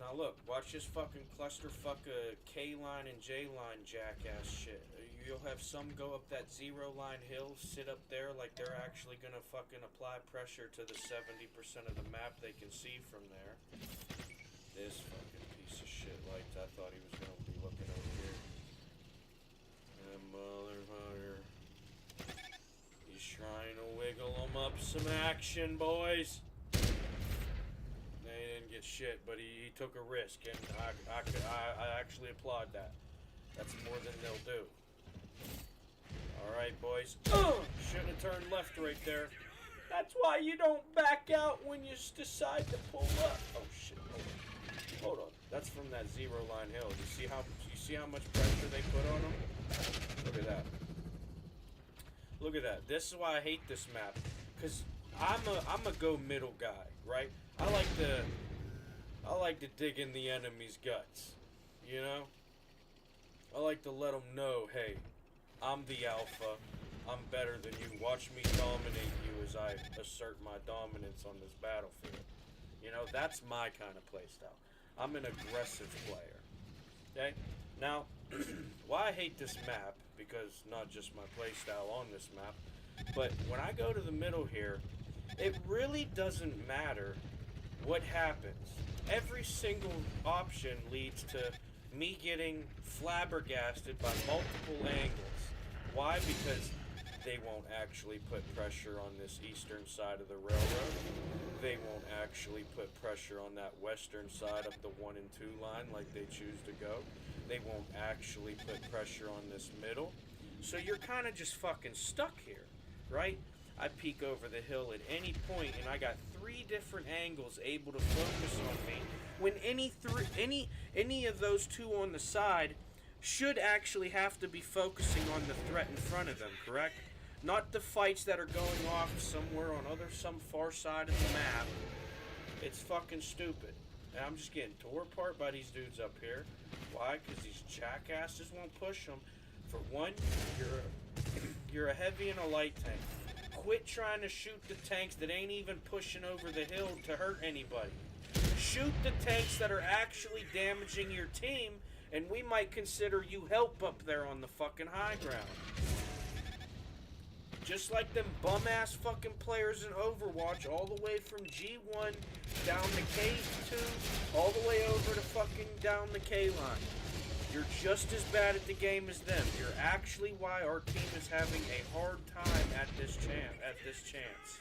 Now look, watch this fucking clusterfuck K-line and J-line jackass shit. You'll have some go up that zero-line hill, sit up there like they're actually gonna fucking apply pressure to the 70% of the map they can see from there. This fucking piece of shit, like, I thought he was gonna be looking over here. And motherfucker. He's trying to wiggle him up some action, boys. He didn't get shit, but he took a risk, and I actually applaud that. That's more than they'll do. Alright, boys. Shouldn't have turned left right there. That's why you don't back out when you decide to pull up. Oh shit, hold on. That's from that zero-line hill. You see how much pressure they put on them? Look at that. Look at that. This is why I hate this map. Because I'm a go middle guy, right? I like to dig in the enemy's guts, you know? I like to let them know, hey, I'm the alpha, I'm better than you, watch me dominate you as I assert my dominance on this battlefield. You know, that's my kind of playstyle. I'm an aggressive player, okay? Now, why I hate this map, because not just my playstyle on this map, but when I go to the middle here, it really doesn't matter what happens. Every single option leads to me getting flabbergasted by multiple angles. Why? Because they won't actually put pressure on this eastern side of the railroad. They won't actually put pressure on that western side of the 1 and 2 line like they choose to go. They won't actually put pressure on this middle. So you're kind of just fucking stuck here, right? I peek over the hill at any point, and I got 3 different angles able to focus on me. When any of those 2 on the side should actually have to be focusing on the threat in front of them, correct? Not the fights that are going off somewhere on some far side of the map. It's fucking stupid. And I'm just getting tore apart by these dudes up here. Why? Because these jackasses won't push them. For one, you're a heavy and a light tank. Quit trying to shoot the tanks that ain't even pushing over the hill to hurt anybody. Shoot the tanks that are actually damaging your team, and we might consider you help up there on the fucking high ground. Just like them bum-ass fucking players in Overwatch, all the way from G1 down the K2, all the way over to fucking down the K line. You're just as bad at the game as them. You're actually why our team is having a hard time at this chance.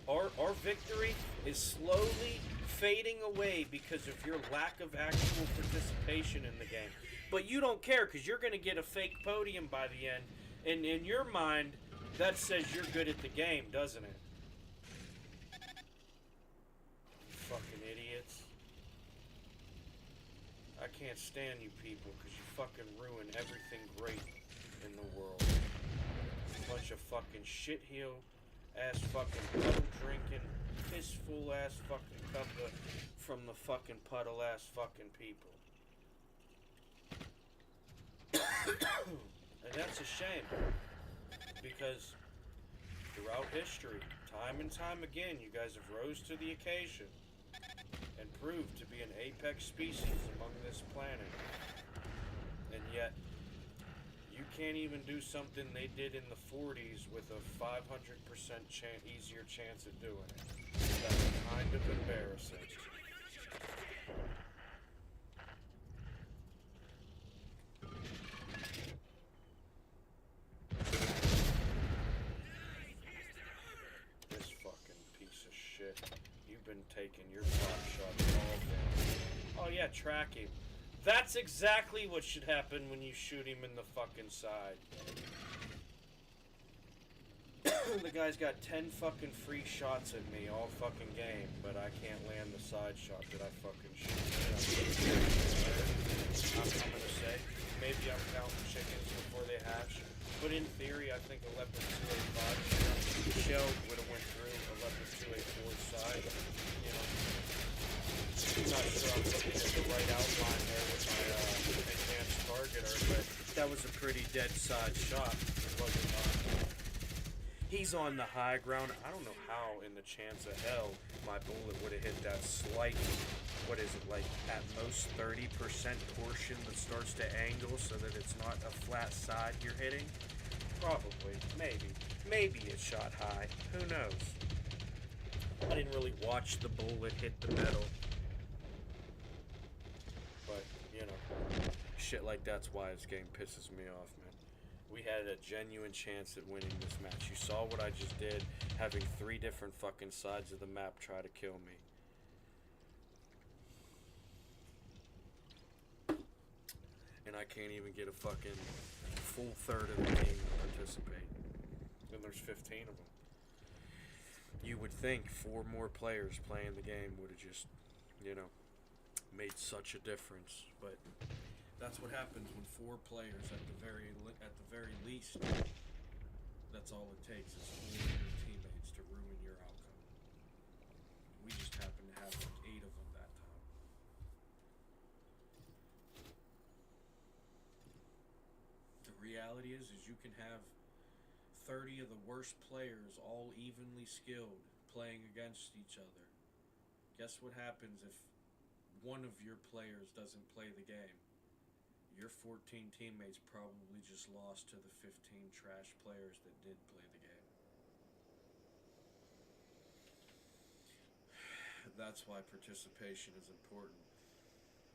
Our victory is slowly fading away because of your lack of actual participation in the game. But you don't care because you're going to get a fake podium by the end. And in your mind, that says you're good at the game, doesn't it? You fucking idiots. I can't stand you people because you fucking ruin everything great in the world. Bunch of fucking shitheel ass fucking puddle drinking, pissful ass fucking cuppa from the fucking puddle ass fucking people. And that's a shame because throughout history, time and time again, you guys have rose to the occasion and proved to be an apex species among this planet. And yet, you can't even do something they did in the 40s with a 500% easier chance of doing it. That's kind of embarrassing. This fucking piece of shit. You've been taking your top shots all day. Oh yeah, track him. That's exactly what should happen when you shoot him in the fucking side. The guy's got 10 fucking free shots at me all fucking game, but I can't land the side shot that I fucking shoot. I'm gonna say, maybe I'm counting chickens before they hatch, but in theory, I think a Leopard 285 shell would have went through a Leopard 284 side, you know. I'm not sure I'm looking at the right outline there with my enhanced targeter, but that was a pretty dead side shot. It wasn't He's on the high ground. I don't know how in the chance of hell my bullet would have hit that slight, what is it, like at most 30% portion that starts to angle so that it's not a flat side you're hitting. Probably. Maybe. Maybe it shot high. Who knows? I didn't really watch the bullet hit the metal. But, you know, shit like that's why this game pisses me off, man. We had a genuine chance at winning this match. You saw what I just did, having 3 different fucking sides of the map try to kill me. And I can't even get a fucking full third of the team to participate. And there's 15 of them. You would think 4 more players playing the game would have just, you know, made such a difference, but that's what happens when 4 players at the very least. That's all it takes is 4 of your teammates to ruin your outcome. We just happen to have like 8 of them that time. The reality is you can have 30 of the worst players all evenly skilled playing against each other. Guess what happens if one of your players doesn't play the game? Your 14 teammates probably just lost to the 15 trash players that did play the game. That's why participation is important.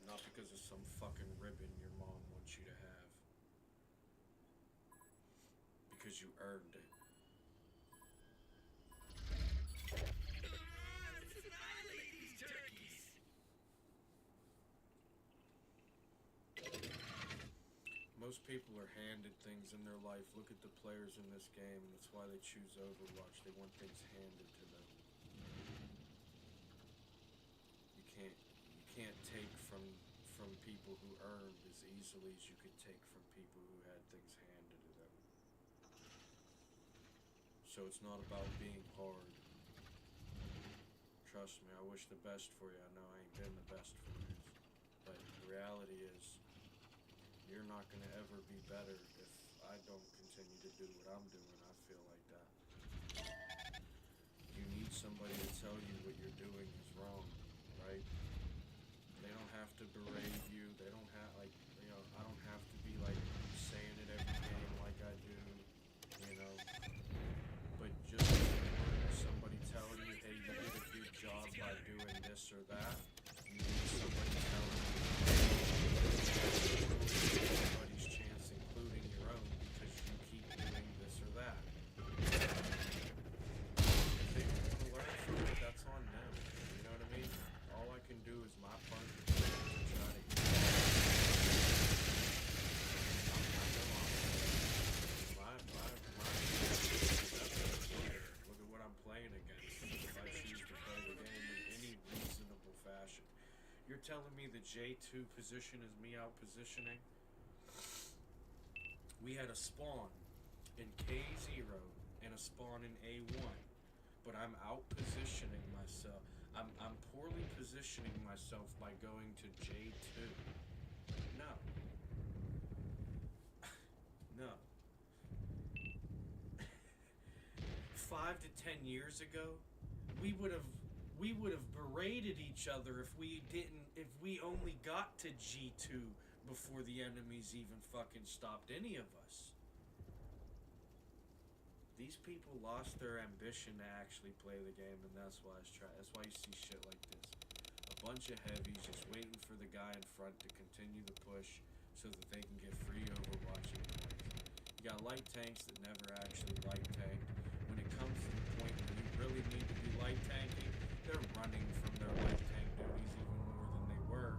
Not because of some fucking ribbon your mom wants you to have. Because you earned it. Most people are handed things in their life. Look at the players in this game, and that's why they choose Overwatch. They want things handed to them. You can't take from people who earned as easily as you could take from people who had things handed to them. So it's not about being hard. Trust me, I wish the best for you. I know I ain't been the best for you. But the reality is, you're not going to ever be better if I don't continue to do what I'm doing. I feel like that. You need somebody to tell you what you're doing is wrong, right? They don't have to berate you. They don't have, like, you know, I don't have to be, like, saying it every game like I do. telling me the J2 position is me out positioning? We had a spawn in K0 and a spawn in A1, but I'm out positioning myself. I'm poorly positioning myself by going to J2. No. No. 5 to 10 years ago, we would have berated each other if we only got to G2 before the enemies even fucking stopped any of us. These people lost their ambition to actually play the game, and that's why that's why you see shit like this. A bunch of heavies just waiting for the guy in front to continue the push so that they can get free overwatching points. You got light tanks that never actually light tank. When it comes to the point where you really need to be light tanking, they're running from their light tank duties even more than they were.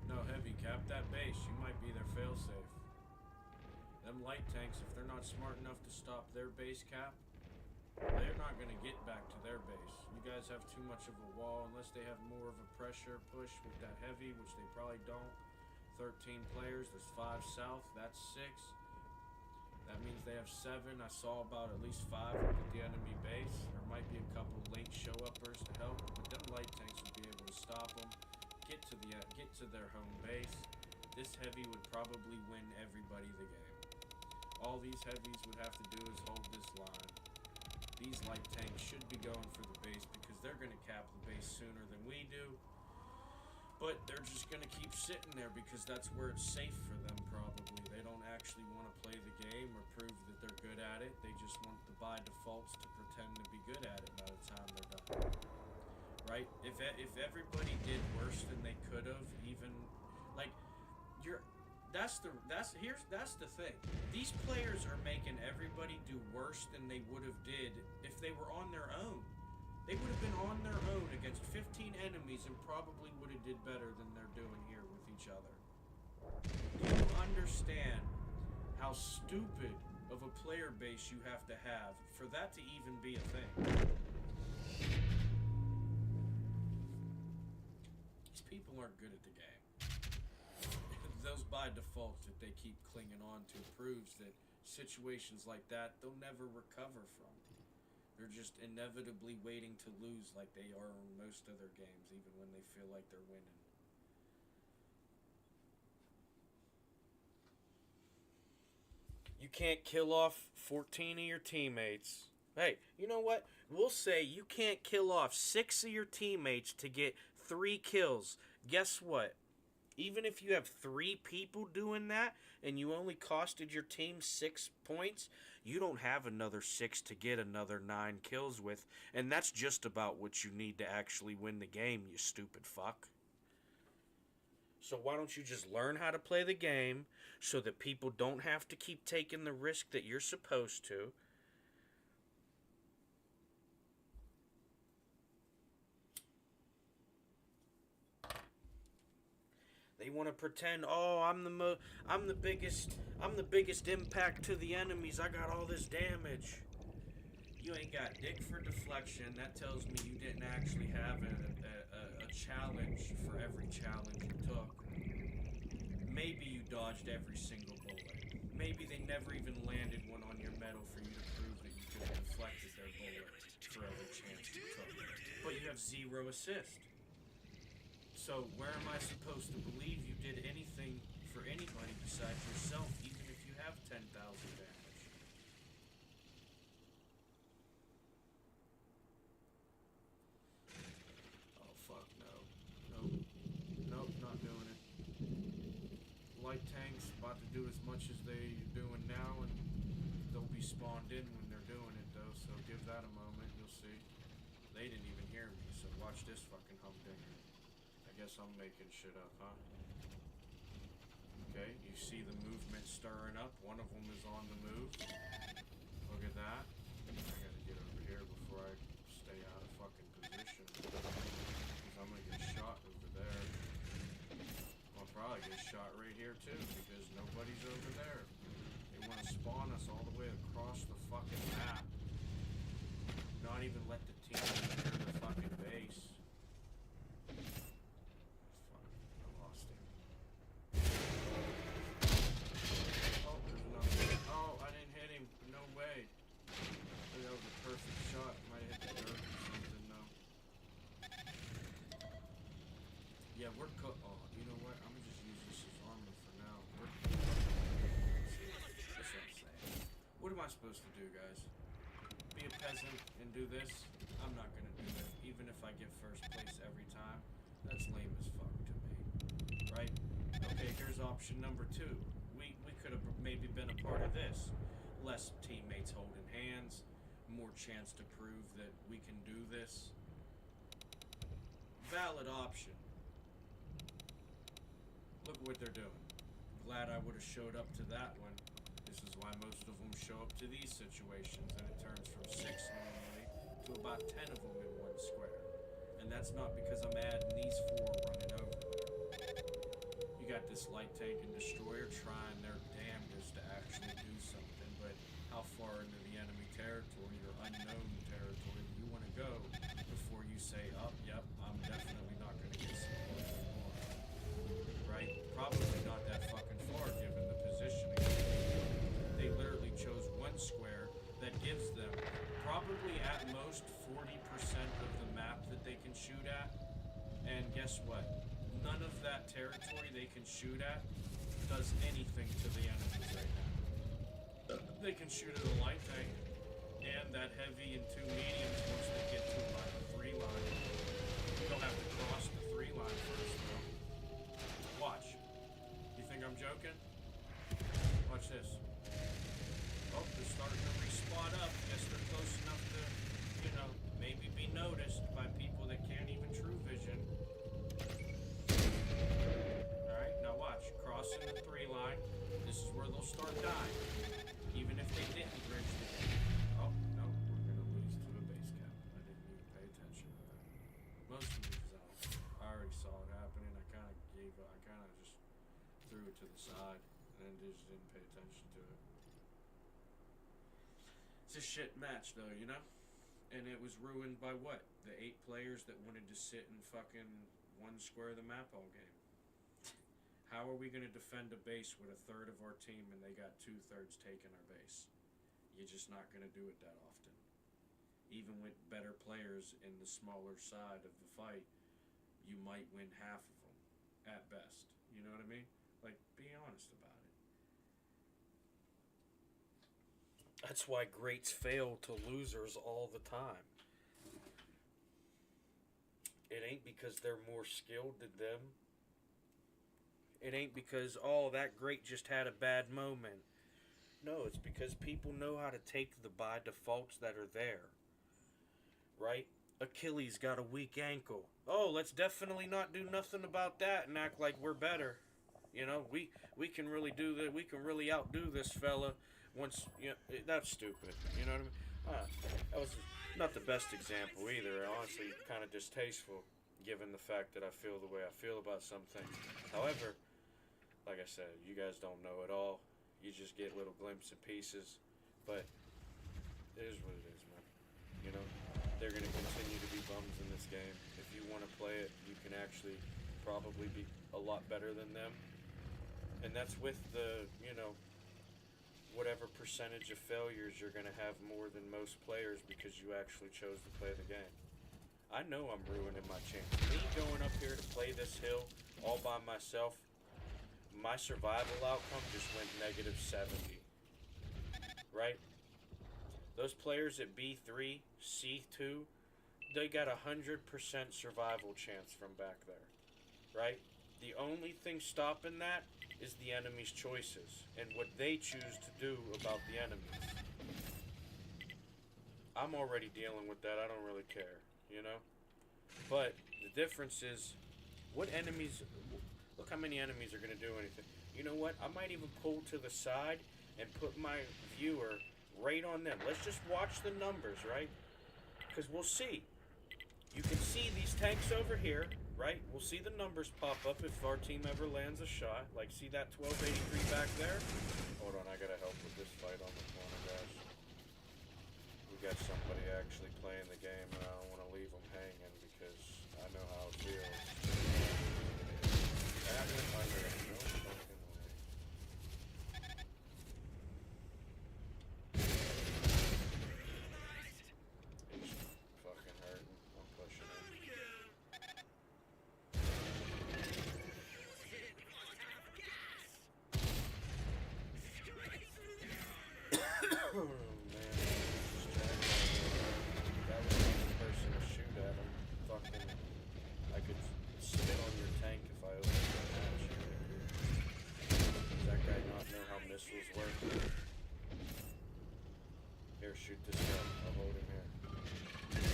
No, heavy, cap that base. You might be their failsafe. Them light tanks, if they're not smart enough to stop their base cap, they're not going to get back to their base. You guys have too much of a wall unless they have more of a pressure push with that heavy, which they probably don't. 13 players, there's 5 south, that's 6. That means they have 7. I saw about at least 5 at the enemy base. There might be a couple late show-uppers to help, but them light tanks would be able to stop them. Get to their home base. This heavy would probably win everybody the game. All these heavies would have to do is hold this line. These light tanks should be going for the base because they're going to cap the base sooner than we do. But they're just going to keep sitting there because that's where it's safe for them probably. They don't actually want to play the game or prove that they're good at it. They just want the by defaults to pretend to be good at it by the time they're done. Right? If everybody did worse than they could have, even like that's the thing. These players are making everybody do worse than they would have did if they were on their own. They would have been on their own against 15 enemies and probably would have did better than they're doing here with each other. Do you understand how stupid of a player base you have to have for that to even be a thing? These people aren't good at the game. Those by defaults that they keep clinging on to proves that situations like that they'll never recover from. They're just inevitably waiting to lose like they are in most of their games, even when they feel like they're winning. You can't kill off 14 of your teammates. Hey, you know what? We'll say you can't kill off 6 of your teammates to get 3 kills. Guess what? Even if you have 3 people doing that and you only costed your team 6 points, you don't have another 6 to get another 9 kills with. And that's just about what you need to actually win the game, you stupid fuck. So why don't you just learn how to play the game so that people don't have to keep taking the risk that you're supposed to? They want to pretend, oh, I'm the biggest impact to the enemies. I got all this damage. You ain't got dick for deflection. That tells me you didn't actually have a challenge for every challenge you took. Maybe you dodged every single bullet. Maybe they never even landed one on your medal for you to prove that you could have deflected their bullet for every chance you took. But you have 0 assist. So where am I supposed to believe you did anything for anybody besides yourself, even if you have 10,000 damage? Oh fuck no. Nope, not doing it. Light tanks about to do as much as they're doing now, and they'll be spawned in when they're doing it though, so give that a moment, you'll see. They didn't even hear me, so watch this fucking humdinger. I guess I'm making shit up, huh? Okay, you see the movement stirring up. One of them is on the move. Look at that. I gotta get over here before I stay out of fucking position. Because I'm gonna get shot over there. I'll probably get shot right here too, because nobody's over there. They want to spawn us all the way across the fucking map. not even let the team clear the fucking base. Fuck, I lost it. Oh, there's another. Oh, I didn't hit him. No way. That was a perfect shot. Might have hit the dirt or something, though. Yeah, we're oh, you know what? I'm gonna just use this as armor for now. That's what I'm saying. What am I supposed to do, guys? Be a peasant and do this? I'm not gonna do that. Even if I get first place every time. That's lame as fuck to me. Right? Okay, here's option number 2. We could have maybe been a part of this. Less teammates holding hands. More chance to prove that we can do this. Valid option. Look what they're doing. Glad I would have showed up to that one. This is why most of them show up to these situations, and it turns from 6 normally to about 10 of them in one square. And that's not because I'm adding these 4 running over there. You got this light tank and destroyer trying their damnedest to actually do something, but how far into the enemy territory or unknown territory do you want to go before you say, oh, yep, I'm definitely not going to get support anymore. Right? Probably not that fucking far given the positioning. They literally chose one square that gives them probably at most 40% of the map that they can shoot at. And guess what? None of that territory they can shoot at does anything to the enemies right now. They can shoot at a light tank and that heavy and 2 mediums once they get to like a 3 line. They'll have to cross the 3 line first though. Watch. You think I'm joking? Watch this. Oh, they're starting to re-spot up. Guess they're close enough to, you know, maybe be noticed by people that can't even true vision. Alright, now watch. Crossing the 3 line. This is where they'll start dying. Even if they didn't bridge the gap. Oh, no, we're gonna lose to the base cap. I didn't even pay attention to that. Most of these I already saw it happening. I kinda just threw it to the side and just didn't pay attention to it. It's a shit match though, you know? And it was ruined by what? The 8 players that wanted to sit in fucking one square of the map all game. How are we gonna defend a base with a third of our team and they got 2/3 taking our base? You're just not gonna do it that often. Even with better players in the smaller side of the fight, you might win half of them at best. You know what I mean? Like, be honest about it. That's why greats fail to losers all the time. It ain't because they're more skilled than them. It ain't because, oh, that great just had a bad moment. No, it's because people know how to take the by defaults that are there. Right? Achilles got a weak ankle. Oh, let's definitely not do nothing about that and act like we're better. You know, we can really do that. We can really outdo this fella. Once, you know, that's stupid. You know what I mean? That was not the best example either. Honestly, kind of distasteful, given the fact that I feel the way I feel about some things. However, like I said, you guys don't know it all. You just get little glimpses and pieces. But it is what it is, man. You know, they're going to continue to be bums in this game. If you want to play it, you can actually probably be a lot better than them. And that's with the, you know, whatever percentage of failures you're going to have more than most players because you actually chose to play the game. I know I'm ruining my chance. Me going up here to play this hill all by myself, my survival outcome just went -70. Right? Those players at B3, C2, they got 100% survival chance from back there. Right? The only thing stopping that is the enemy's choices and what they choose to do about the enemies. I'm already dealing with that. I don't really care, you know? But the difference is, what enemies... Look how many enemies are going to do anything. You know what? I might even pull to the side and put my viewer right on them. Let's just watch the numbers, right? Because we'll see. You can see these tanks over here, right? We'll see the numbers pop up if our team ever lands a shot. Like, see that 1283 back there? Hold on, I gotta help with this fight on the corner, guys. we got somebody actually playing the game, and I don't want to leave them hanging because I know how it feels. That went under it. No fucking way. He's fucking hurting. I'm pushing him. Oh man, that was not the person to shoot at him. Fucking, I could spit on your tank if I opened the hatch. Does that guy not know how missiles work? Here, shoot this guy. I'll hold him here. He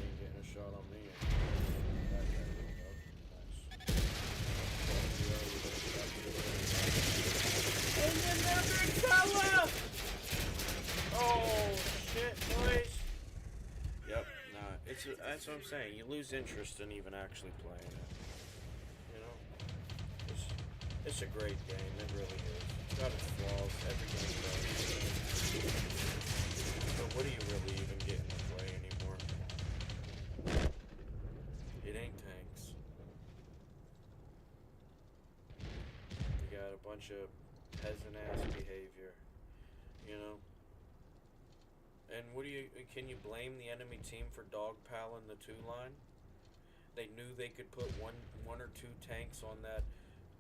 ain't getting a shot on me. That guy will go. Nice. And another fella! Oh shit, boys! Yep, nah, that's what I'm saying. You lose interest in even actually playing it. You know, it's a great game. It really is. It's got its flaws. Every game does. But what are you really even getting to play anymore? It ain't tanks. You got a bunch of peasant-ass behavior. You know. And can you blame the enemy team for dogpiling the 2 line? They knew they could put one or two tanks on that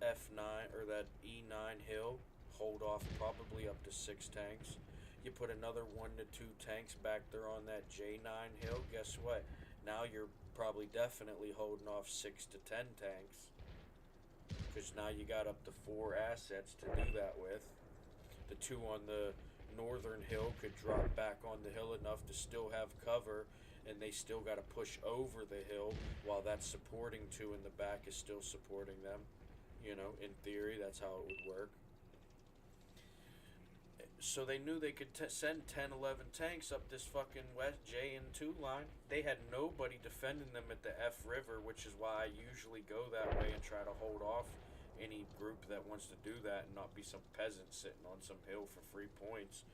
F9 or that E9 hill, hold off probably up to 6 tanks. You put another 1 to 2 tanks back there on that J9 hill, guess what? Now you're probably definitely holding off 6 to 10 tanks. Because now you got up to 4 assets to do that with. The 2 on the northern hill could drop back on the hill enough to still have cover, and they still got to push over the hill while that supporting 2 in the back is still supporting them. You know, in theory, that's how it would work. So they knew they could send 10, 11 tanks up this fucking West J and 2 line. They had nobody defending them at the F River, which is why I usually go that way and try to hold off any group that wants to do that and not be some peasant sitting on some hill for 3 points.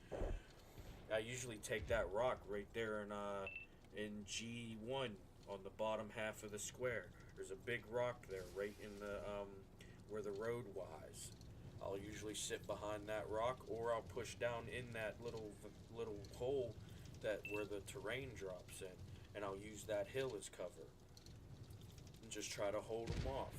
I usually take that rock right there in G1 on the bottom half of the square. There's a big rock there right in the where the road lies. I'll usually sit behind that rock, or I'll push down in that little hole that where the terrain drops in, and I'll use that hill as cover and just try to hold them off.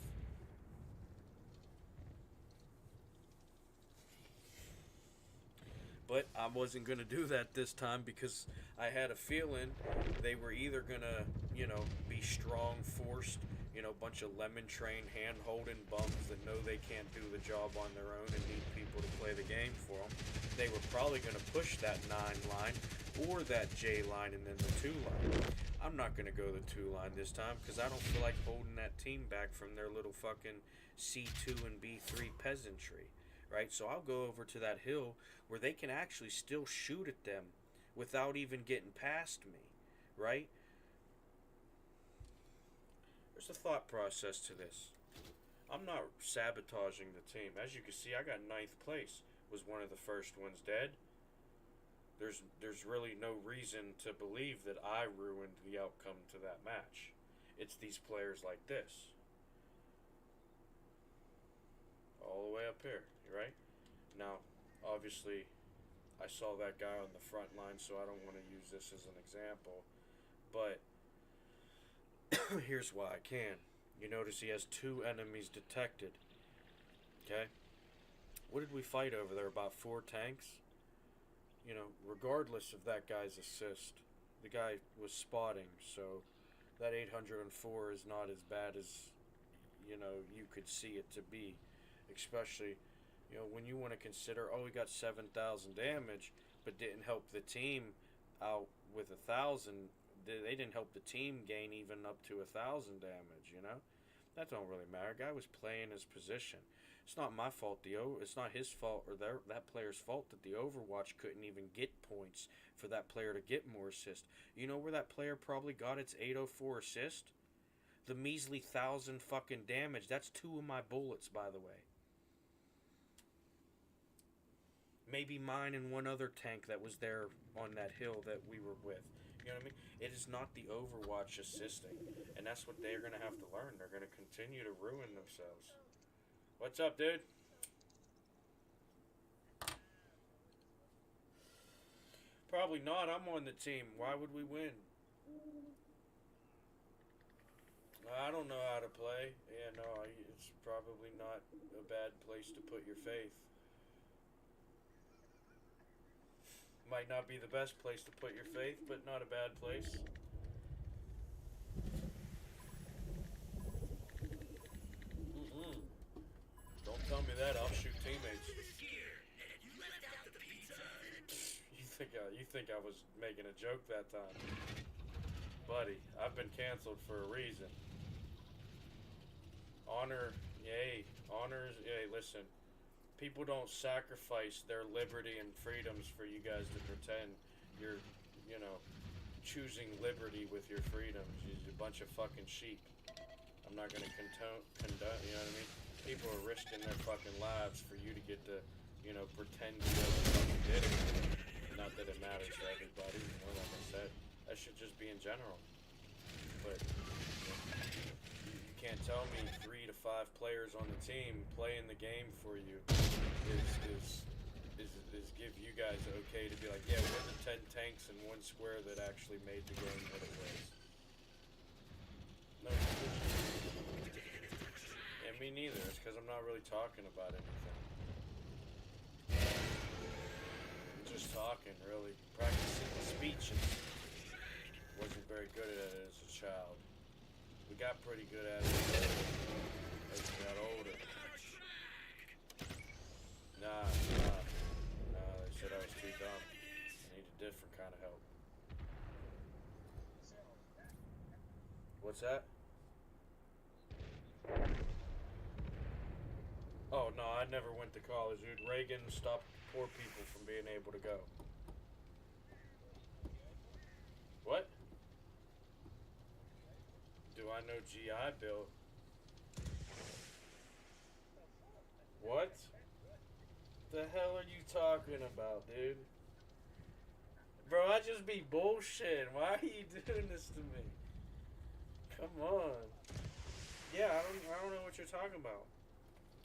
But I wasn't going to do that this time because I had a feeling they were either going to, be strong, forced, bunch of lemon train hand-holding bums that know they can't do the job on their own and need people to play the game for them. They were probably going to push that 9 line or that J line and then the 2 line. I'm not going to go the 2 line this time because I don't feel like holding that team back from their little fucking C2 and B3 peasantry. Right, so I'll go over to that hill where they can actually still shoot at them without even getting past me, right? There's a thought process to this. I'm not sabotaging the team. As you can see, I got 9th place. Was one of the first ones dead. There's really no reason to believe that I ruined the outcome to that match. It's these players like this. All the way up here, right? Now, obviously, I saw that guy on the front line, so I don't want to use this as an example. But here's why I can. You notice he has 2 enemies detected. Okay? What did we fight over there? About 4 tanks? Regardless of that guy's assist, the guy was spotting, so that 804 is not as bad as, you could see it to be. Especially, when you want to consider, we got 7,000 damage, but didn't help the team out with 1,000. They didn't help the team gain even up to 1,000 damage. That don't really matter. Guy was playing his position. It's not my fault. It's not his fault or that player's fault that the Overwatch couldn't even get points for that player to get more assists. You know where that player probably got its 804 assist? The measly 1,000 fucking damage. That's 2 of my bullets, by the way. Maybe mine and one other tank that was there on that hill that we were with. You know what I mean? It is not the Overwatch assisting. And that's what they're going to have to learn. They're going to continue to ruin themselves. What's up, dude? Probably not. I'm on the team. Why would we win? I don't know how to play. Yeah, no, it's probably not a bad place to put your faith. Might not be the best place to put your faith, but not a bad place. Mm-mm. Don't tell me that. I'll shoot teammates. You think I was making a joke that time, buddy? I've been canceled for a reason. Honor, yay, honors, yay. Listen, people don't sacrifice their liberty and freedoms for you guys to pretend you're, you know, choosing liberty with your freedoms. You're a bunch of fucking sheep. I'm not gonna condone, you know what I mean? People are risking their fucking lives for you to get to, you know, pretend you fucking did it. Not that it matters to everybody, you know, like I said. That should just be in general. But you can't tell me 3 to 5 players on the team playing the game for you is give you guys okay to be like, yeah, we're the 10 tanks in one square that actually made the game what it was. No. Yeah, me neither. It's because I'm not really talking about anything. Just talking, really. Practicing speeches. Wasn't very good at it as a child. We got pretty good at it as we got older. Nah, they said I was too dumb. I need a different kind of help. What's that? Oh, no, I never went to college, dude. Reagan stopped poor people from being able to go. What? Do I know GI Bill? What? The hell are you talking about, dude? Bro, I just be bullshit. Why are you doing this to me? Come on. Yeah, I don't know what you're talking about.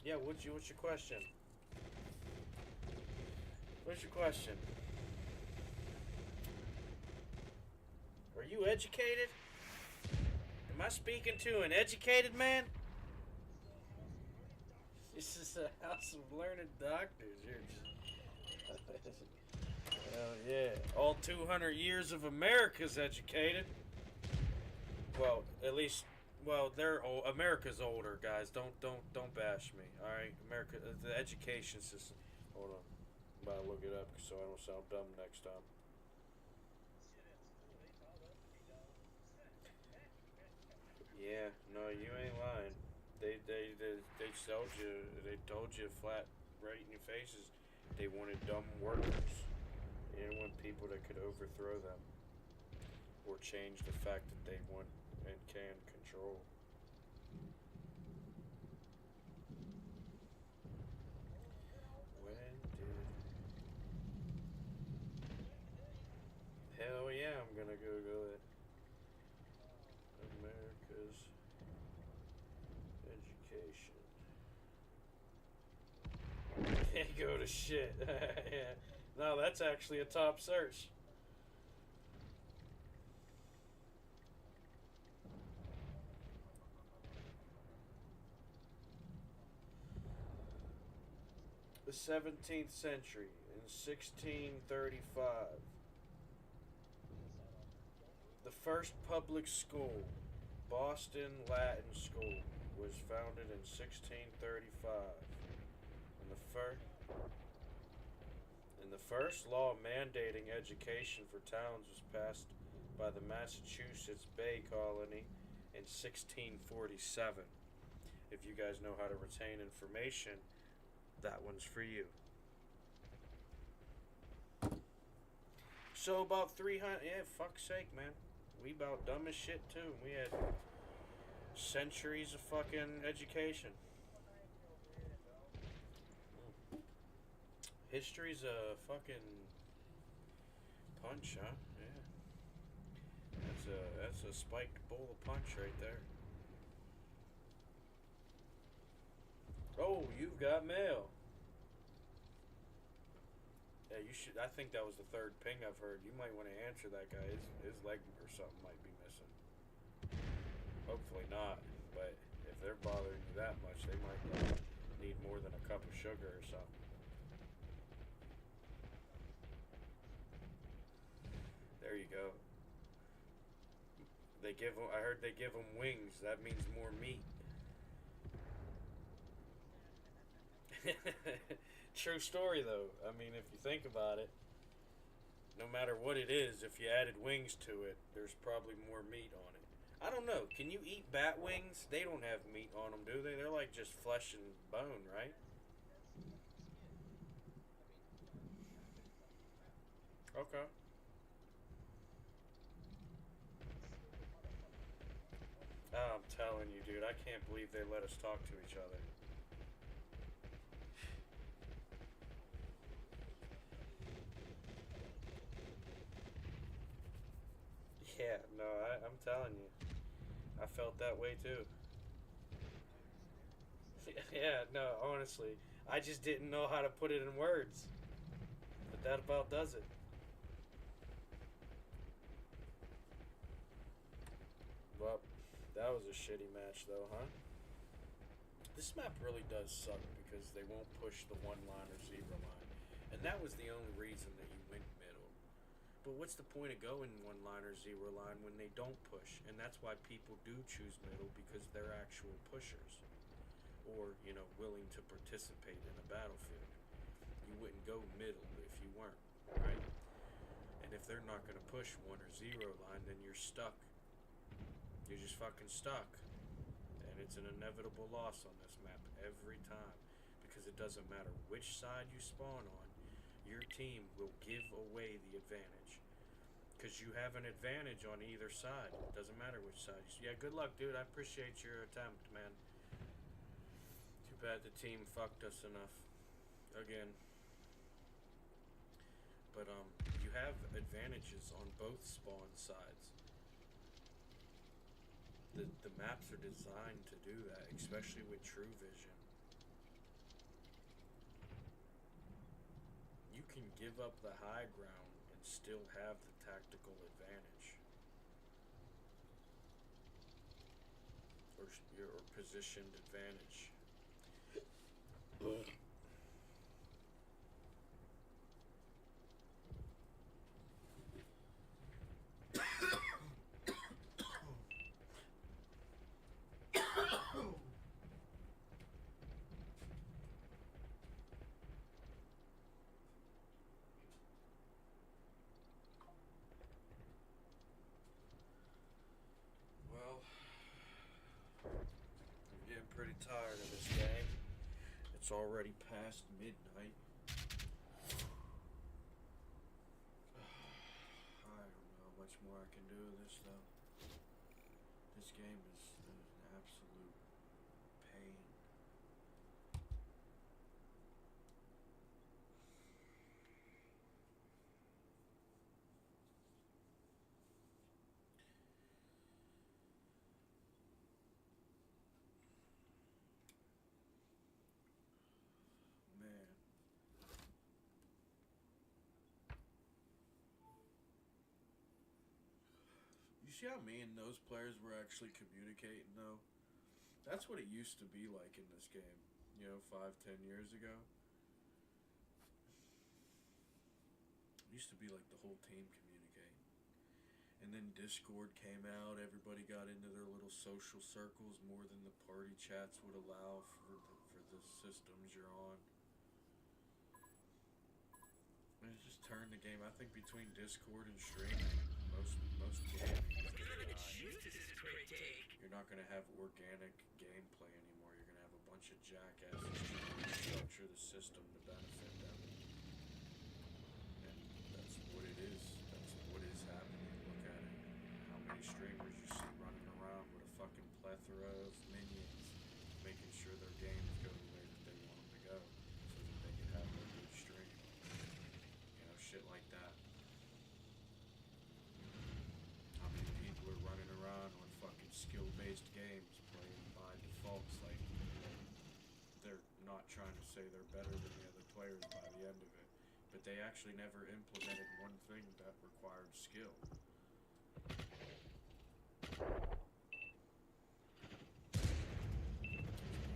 Yeah, what's your question? What's your question? Are you educated? Am I speaking to an educated man? This is a house of learned doctors. You're just... Hell yeah. All 200 years of America's educated. Well, at least... Well, they're old. America's older, guys. Don't bash me. All right, America, the education system. Hold on, I'm about to look it up so I don't sound dumb next time. Yeah, no, you ain't lying. They told you flat right in your faces. They wanted dumb workers. They didn't want people that could overthrow them or change the fact that they want and can control. When did... Hell yeah, I'm gonna Google it. America's education. Can't go to shit. Yeah. No, that's actually a top search. The 17th century, in 1635, the first public school, Boston Latin School, was founded in 1635. And the first law mandating education for towns was passed by the Massachusetts Bay Colony in 1647. If you guys know how to retain information, that one's for you. So about 300, yeah, fuck's sake, man. We about dumb as shit too. We had centuries of fucking education. History's a fucking punch, huh? Yeah. That's a spiked bowl of punch right there. Oh, you've got mail. Yeah, you should. I think that was the third ping I've heard. You might want to answer that guy. His leg or something might be missing. Hopefully not. But if they're bothering you that much, they might need more than a cup of sugar or something. There you go. They give them. I heard they give them wings. That means more meat. True story, though. I mean, if you think about it, no matter what it is, if you added wings to it, there's probably more meat on it. I don't know. Can you eat bat wings? They don't have meat on them, do they? They're like just flesh and bone, right? Okay. Oh, I'm telling you, dude. I can't believe they let us talk to each other. Yeah, no, I'm telling you. I felt that way too. Yeah, no, honestly. I just didn't know how to put it in words. But that about does it. Well, that was a shitty match, though, huh? This map really does suck because they won't push the one line or zebra line. And that was the only reason that you went middle. But what's the point of going one line or zero line when they don't push? And that's why people do choose middle because they're actual pushers. Or, willing to participate in a battlefield. You wouldn't go middle if you weren't, right? And if they're not going to push one or zero line, then you're stuck. You're just fucking stuck. And it's an inevitable loss on this map every time. Because it doesn't matter which side you spawn on, your team will give away the advantage. Because you have an advantage on either side. It doesn't matter which side. Yeah, good luck, dude. I appreciate your attempt, man. Too bad the team fucked us enough. Again. But, you have advantages on both spawn sides. The maps are designed to do that, especially with True Vision. You can give up the high ground and still have the tactical advantage. Or your positioned advantage. Well, I'm getting pretty tired of this game. It's already past midnight. I don't know how much more I can do of this, though. This game is an absolute pain. Man. You see how me and those players were actually communicating, though? That's what it used to be like in this game, 5, 10 years ago. It used to be like the whole team communicating. And then Discord came out, everybody got into their little social circles more than the party chats would allow for the systems you're on. And it just turned the game, I think between Discord and streaming, most games you're not going to have organic gameplay anymore. You're going to have a bunch of jackasses trying to structure the system to benefit them. And that's what it is. That's what is happening. Look at it. How many streamers you see running around with a fucking plethora of minions, making sure their games go the way that they want them to go, so that they can have a good stream. not trying to say they're better than the other players by the end of it, but they actually never implemented one thing that required skill.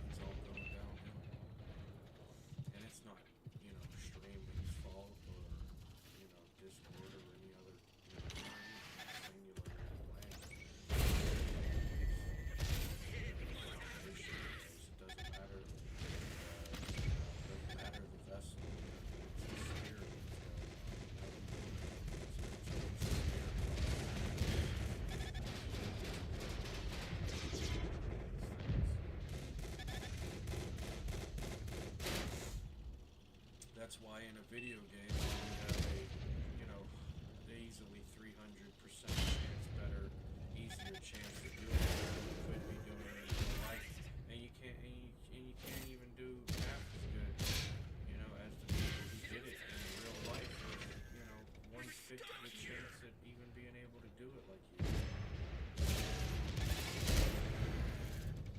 It's all going downhill. And it's not, streaming's fault or, Discord or any other, singular playing. It doesn't matter. Doesn't matter the vessel. It's the spirit. That's why in a video game you have a, easily 300% chance better, easier chance to do it than you could be doing it in real life. And you can't even do half as good, as the people who did it in real life with, 1/5 of the chance at even being able to do it like you did.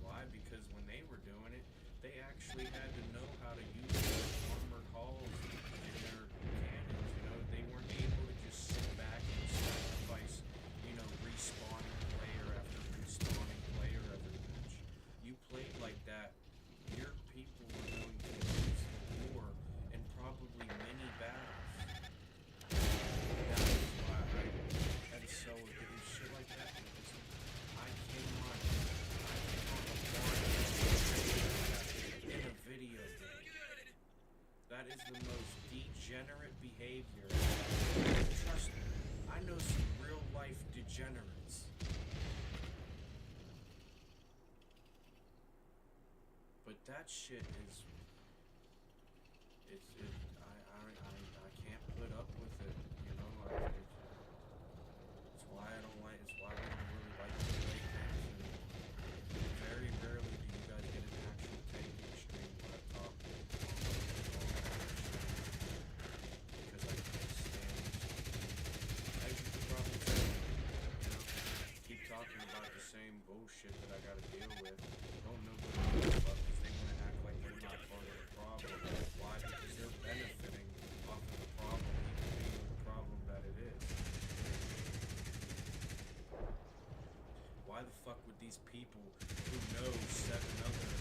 Why? Because when they were doing it, they actually had to know how to use their armored hulls and their cannons. They weren't able to just sit back and sacrifice, respawning player after respawning player every match. You played like that, your people were going to lose the war and probably many battles. That is why that is so against shit like that. Because I came on a bar in a video game. That is the most degenerate behavior. Trust me, I know some real life degenerates. But that shit is, I can't put up with it, it's why I don't like, it's why I don't really like to play games. And very rarely do you guys get an actual tanking stream where I talk because I can't stand it. As you can probably tell, keep talking about the same bullshit that I gotta deal with. Don't nobody give a fuck because they want to act like they're not part of the problem. Why? Because they're benefiting off of the problem, even being the problem that it is. Why the fuck would these people who know 7 other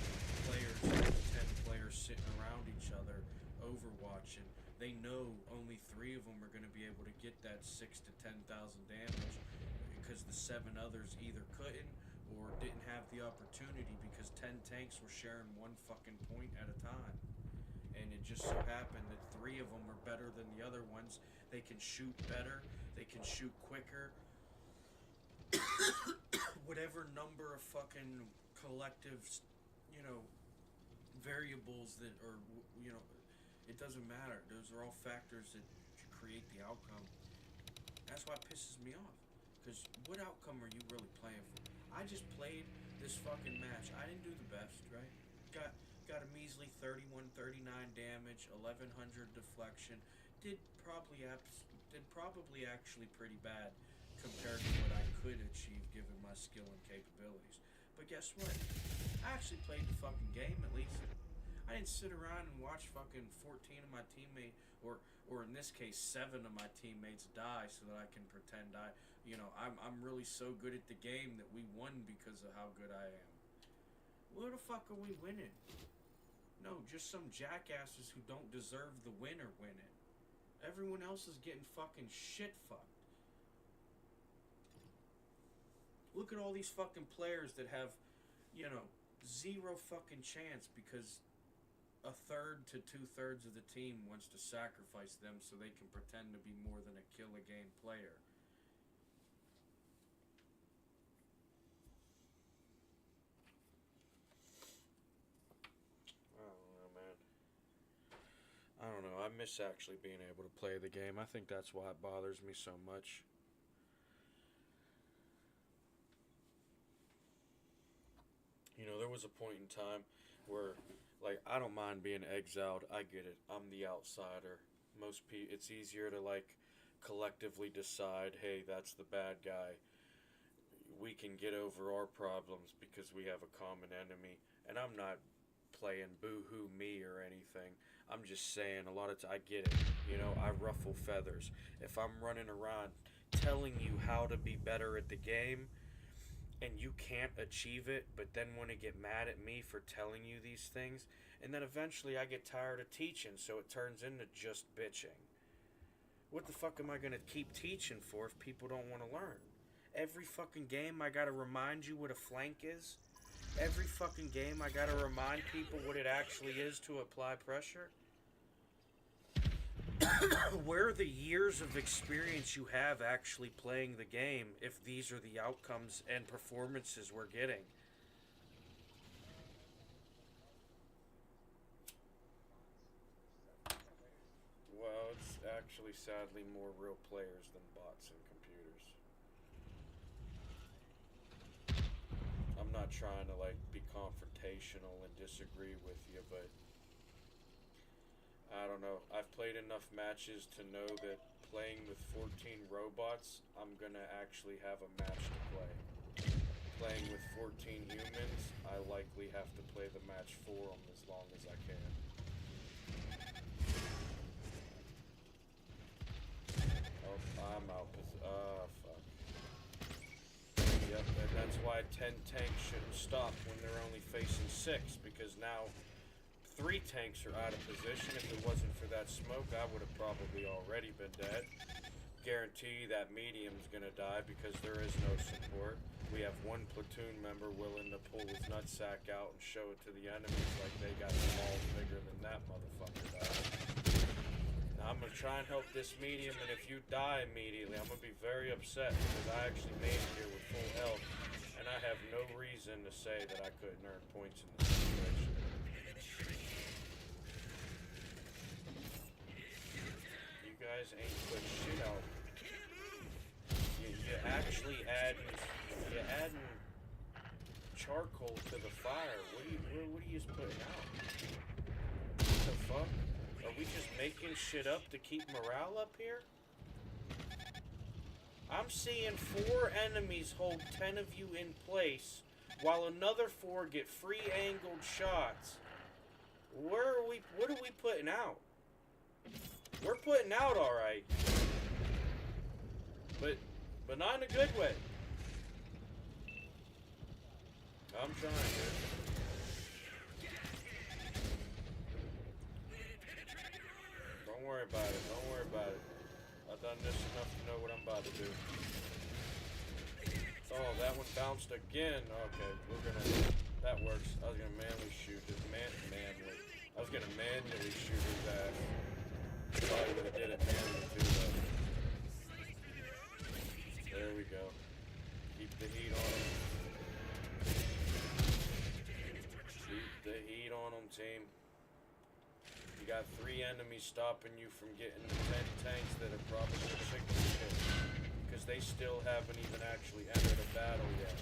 players, 10 players sitting around each other, overwatching, they know only 3 of them are going to be able to get that 6,000 to 10,000 damage because the 7 others either couldn't or didn't have the opportunity because 10 tanks were sharing 1 fucking point at a time. And it just so happened that 3 of them are better than the other ones. They can shoot better, they can shoot quicker. Whatever number of fucking collective, variables that are, it doesn't matter. Those are all factors that create the outcome. That's why it pisses me off. Because what outcome are you really playing for? I just played this fucking match. I didn't do the best, right? Got a measly 31, 39 damage, 1100 deflection. Did probably actually pretty bad compared to what I could achieve given my skill and capabilities. But guess what? I actually played the fucking game at least. I didn't sit around and watch fucking 14 of my teammates, or in this case 7 of my teammates die so that I can pretend I'm really so good at the game that we won because of how good I am. Where the fuck are we winning? No, just some jackasses who don't deserve the win are winning. Everyone else is getting fucking shit fucked. Look at all these fucking players that have, 0 fucking chance because 1/3 to 2/3 of the team wants to sacrifice them so they can pretend to be more than a kill a game player. I don't know. I miss actually being able to play the game. I think that's why it bothers me so much. There was a point in time where, I don't mind being exiled. I get it. I'm the outsider. It's easier to, collectively decide, hey, that's the bad guy. We can get over our problems because we have a common enemy. And I'm not playing boo-hoo me or anything. I'm just saying, a lot of I get it. You know, I ruffle feathers. If I'm running around telling you how to be better at the game and you can't achieve it, but then want to get mad at me for telling you these things, and then eventually I get tired of teaching, so it turns into just bitching. What the fuck am I going to keep teaching for if people don't want to learn? Every fucking game I gotta remind you what a flank is? Every fucking game I gotta remind people what it actually is to apply pressure? Where are the years of experience you have actually playing the game if these are the outcomes and performances we're getting? Well, it's actually sadly more real players than bots and computers. I'm not trying to like be confrontational and disagree with you, but I don't know. I've played enough matches to know that playing with 14 robots, I'm gonna actually have a match to play. Playing with 14 humans, I likely have to play the match for them as long as I can. Oh, I'm out. Fuck. Yep, and that's why 10 tanks shouldn't stop when they're only facing 6, because now 3 tanks are out of position. If it wasn't for that smoke, I would have probably already been dead. Guarantee that medium's gonna die because there is no support. We have one platoon member willing to pull his nutsack out and show it to the enemies like they got balls bigger than that motherfucker died. Now I'm gonna try and help this medium, and if you die immediately, I'm gonna be very upset because I actually made it here with full health, and I have no reason to say that I couldn't earn points in this situation. You guys ain't put shit out. You actually adding charcoal to the fire. What are you just putting out? What the fuck? Are we just making shit up to keep morale up here? I'm seeing 4 enemies hold 10 of you in place while another 4 get free angled shots. What are we putting out? We're putting out alright. But not in a good way. I'm trying, dude. Don't worry about it. Don't worry about it. I've done this enough to know what I'm about to do. Oh, that one bounced again. Okay, that works. I was gonna manually shoot his manly. I was gonna manually shoot his ass. Probably would have did it manually too, though. There we go. Keep the heat on him. Keep the heat on him, team. You got 3 enemies stopping you from getting the 10 tanks that are probably chicken shit. Because they still haven't even actually entered a battle yet.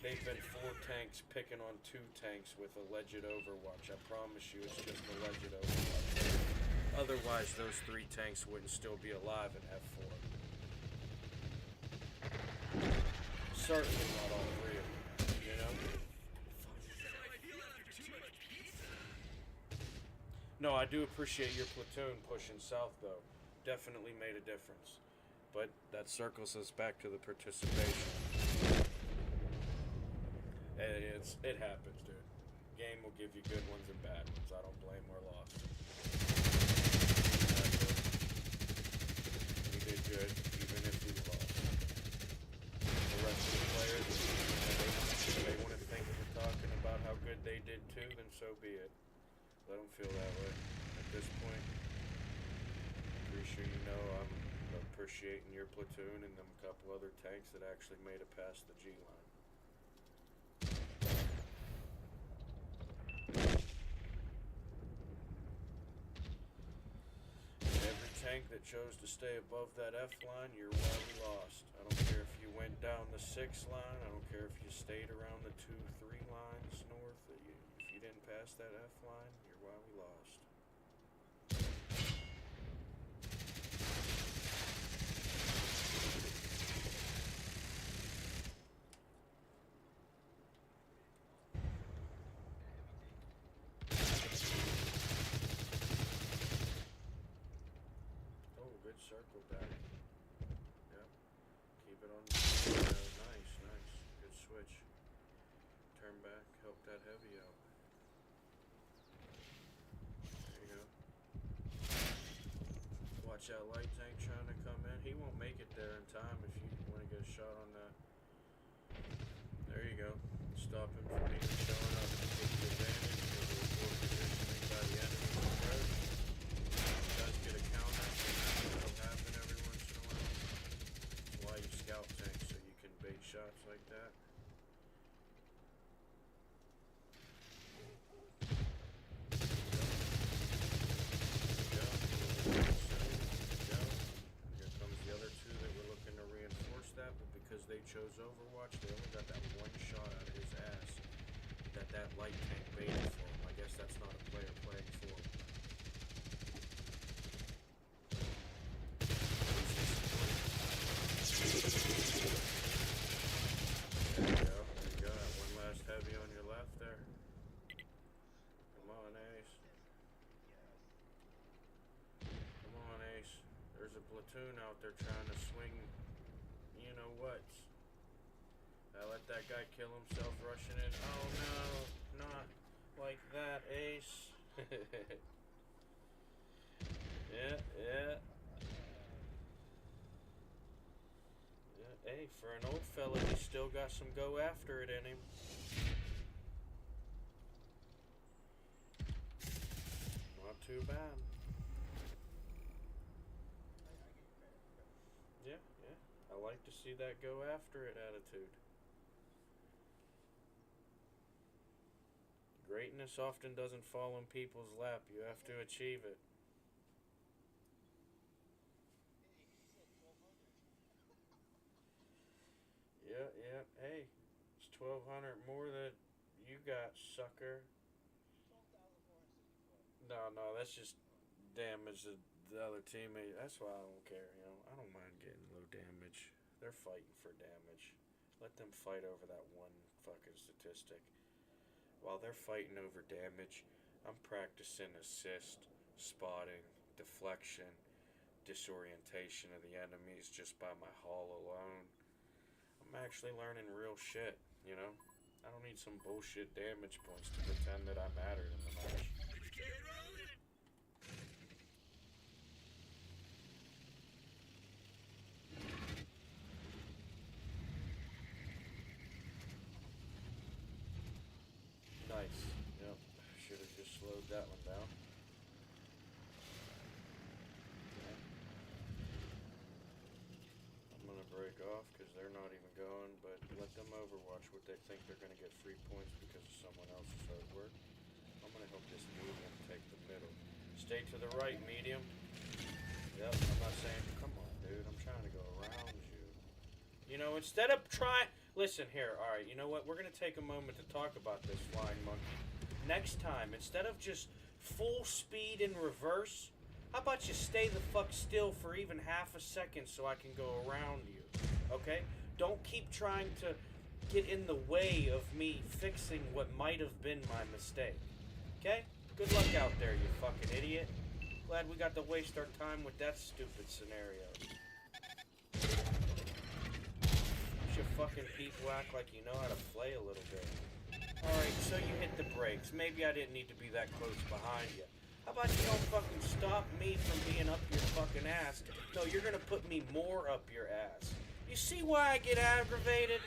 They've been 4 tanks picking on 2 tanks with alleged overwatch. I promise you it's just alleged overwatch. Otherwise those 3 tanks wouldn't still be alive in F4. Certainly not all 3 of them, you know? No, I do appreciate your platoon pushing south, though. Definitely made a difference. But that circles us back to the participation. It happens, dude. Game will give you good ones and bad ones. I don't blame or loss. We did good, even if we lost. The rest of the players, if they want to think we're talking about how good they did too, then so be it. Let them feel that way. At this point, pretty sure you know I'm appreciating your platoon and them couple other tanks that actually made it past the G line. Every tank that chose to stay above that F line, you're why we lost. I don't care if you went down the 6 line. I don't care if you stayed around the 2-3 lines north. If you didn't pass that F line, you're why we lost. stop him from even showing up to take the advantage because of the poor positioning by the enemy on the road. He does get a counter, so that'll happen every once in a while. That's why you scout tanks, so you can bait shots like that. Because they chose Overwatch, they only got that one shot out of his ass that light tank baited for him. I guess that's not a player playing for him. There you go. There you go. One last heavy on your left there. Come on, Ace. Come on, Ace. There's a platoon out there trying to swing. You know what? I let that guy kill himself rushing in. Oh no, not like that, Ace. Yeah. Hey, for an old fella, he's still got some go after it in him. Not too bad. Yeah. I like to see that go after it attitude. Greatness often doesn't fall in people's lap. You have to achieve it. Yeah. Hey, it's 1,200 more that you got, sucker. No, that's just damage to the other teammate. That's why I don't care, I don't mind getting low damage. They're fighting for damage. Let them fight over that one fucking statistic. While they're fighting over damage, I'm practicing assist, spotting, deflection, disorientation of the enemies just by my haul alone. I'm actually learning real shit, I don't need some bullshit damage points to pretend that I mattered in the match. Nice. Yep. Should have just slowed that one down. Yeah. I'm going to break off because they're not even going, but let them overwatch what they think they're going to get free points because of someone else's hard work. I'm going to help this medium take the middle. Stay to the right, medium. Yep, I'm not saying, come on, dude, I'm trying to go around you. Instead of trying... Listen here, alright, you know what? We're going to take a moment to talk about this, Flying Monkey. Next time, instead of just full speed in reverse, how about you stay the fuck still for even half a second so I can go around you, okay? Don't keep trying to get in the way of me fixing what might have been my mistake, okay? Good luck out there, you fucking idiot. Glad we got to waste our time with that stupid scenario. You fucking people act like you know how to play a little bit. Alright, so you hit the brakes. Maybe I didn't need to be that close behind you. How about you don't fucking stop me from being up your fucking ass? No, you're gonna put me more up your ass. You see why I get aggravated?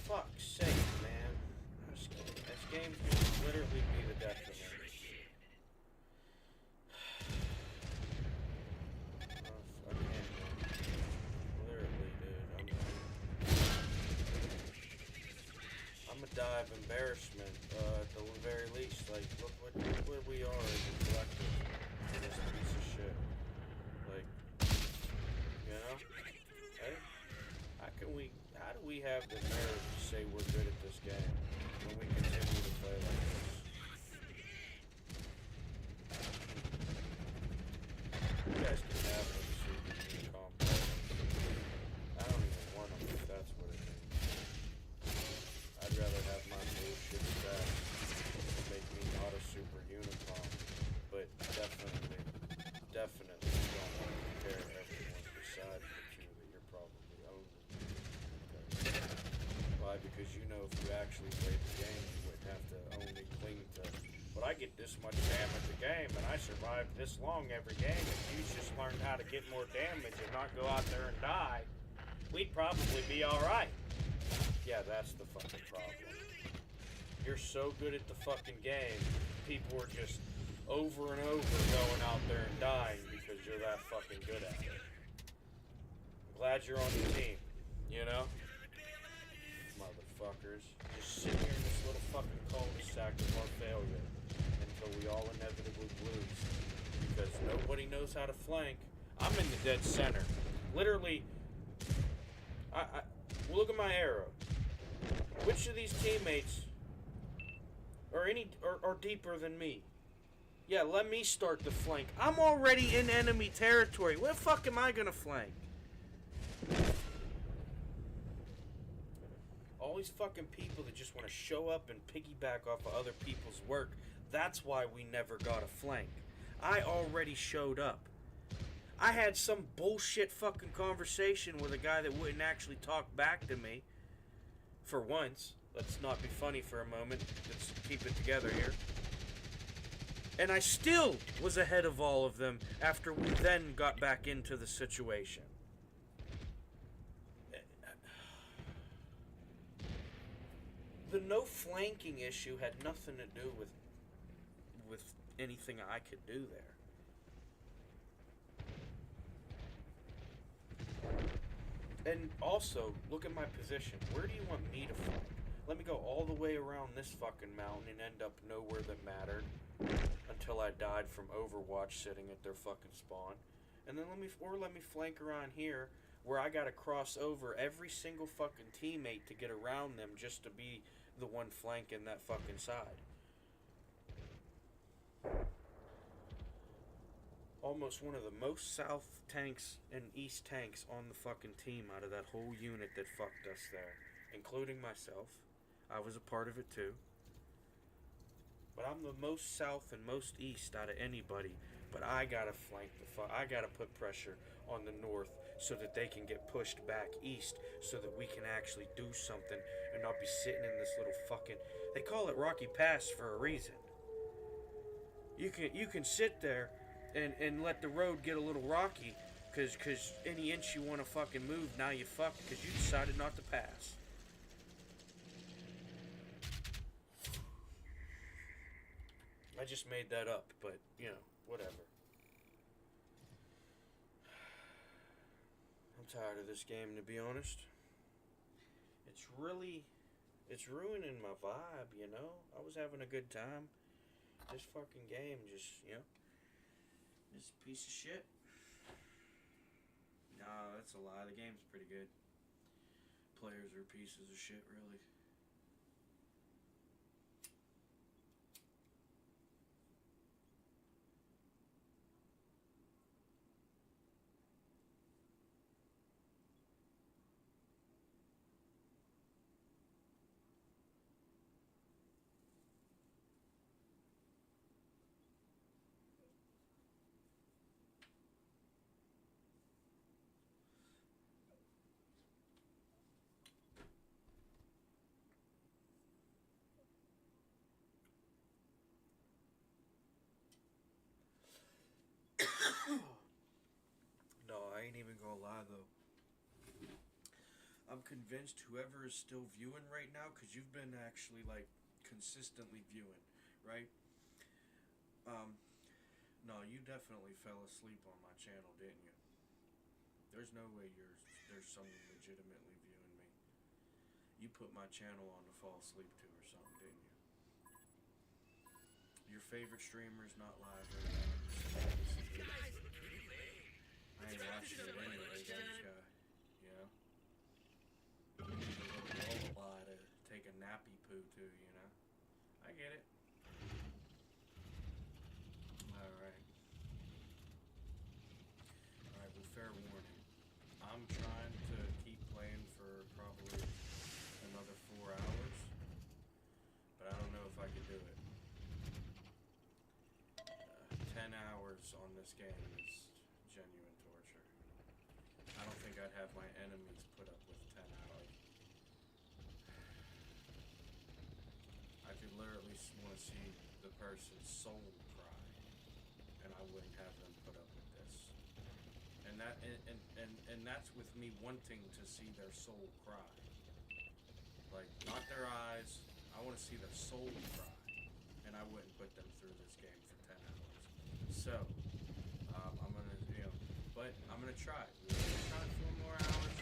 Fuck's sake, man. This game's gonna literally be the death of me. Die of embarrassment, at the very least. Like, look where we are as a collective in this piece of shit. Like, hey, how do we have the nerve to say we're good at this game when we continue to play like this? You guys can have them super unicom players. I don't even want them if that's what it is. I'd rather have my bullshit stats make me not a super unicom, but definitely don't want to compare everyone beside the two that you're probably owning. Okay. Why? Because if you actually played the game, you wouldn't have to only cling to but I get this much damage a game, and I survived this long every game. If you just learned how to get more damage and not go out there and die, we'd probably be alright. Yeah, that's the fucking problem. You're so good at the fucking game, people are just over and over going out there and dying because you're that fucking good at it. I'm glad you're on the team, you know? Motherfuckers. Just sit here in this little fucking cul-de-sac of our failure until we all inevitably lose. Because nobody knows how to flank. I'm in the dead center. Literally, look at my arrow. Which of these teammates are deeper than me? Yeah, let me start the flank. I'm already in enemy territory. Where the fuck am I gonna flank? All these fucking people that just want to show up and piggyback off of other people's work. That's why we never got a flank. I already showed up. I had some bullshit fucking conversation with a guy that wouldn't actually talk back to me. For once. Let's not be funny for a moment. Let's keep it together here. And I still was ahead of all of them after we then got back into the situation. The no flanking issue had nothing to do with anything I could do there. And also, look at my position. Where do you want me to flank? Let me go all the way around this fucking mountain and end up nowhere that mattered until I died from Overwatch sitting at their fucking spawn. And then let me flank around here where I gotta cross over every single fucking teammate to get around them just to be the one flanking that fucking side. Almost one of the most south tanks and east tanks on the fucking team out of that whole unit that fucked us there, including myself. I was a part of it too. But I'm the most south and most east out of anybody. But I gotta flank I gotta put pressure on the north so that they can get pushed back east so that we can actually do something and not be sitting in this little fucking... They call it Rocky Pass for a reason. You can sit there and let the road get a little rocky because any inch you want to fucking move, now you fucked because you decided not to pass. I just made that up, but, you know, whatever. I'm tired of this game, to be honest. It's ruining my vibe, you know? I was having a good time. This fucking game just, you know, this piece of shit. Nah, that's a lie. The game's pretty good. Players are pieces of shit, really. No, I ain't even gonna lie though. I'm convinced whoever is still viewing right now, because you've been actually like consistently viewing, right? No, you definitely fell asleep on my channel, didn't you? There's no way there's someone legitimately viewing me. You put my channel on to fall asleep to or something, didn't you? Your favorite streamer's not live right now. I ain't watching it anyways, I just got, you know, a little lullaby to take a nappy poo to, you know. I get it. Alright. Alright, well, fair warning. I'm trying to keep playing for probably another 4 hours, but I don't know if I could do it. 10 hours on this game is genuine torture. I don't think I'd have my enemies put up with 10 hours. I could literally want to see the person's soul cry, and I wouldn't have them put up with this. And that's with me wanting to see their soul cry. Like, not their eyes. I want to see their soul cry. And I wouldn't put them through this game for 10 hours. So, I'm going to, but I'm going to try. We're going to try 4 more hours.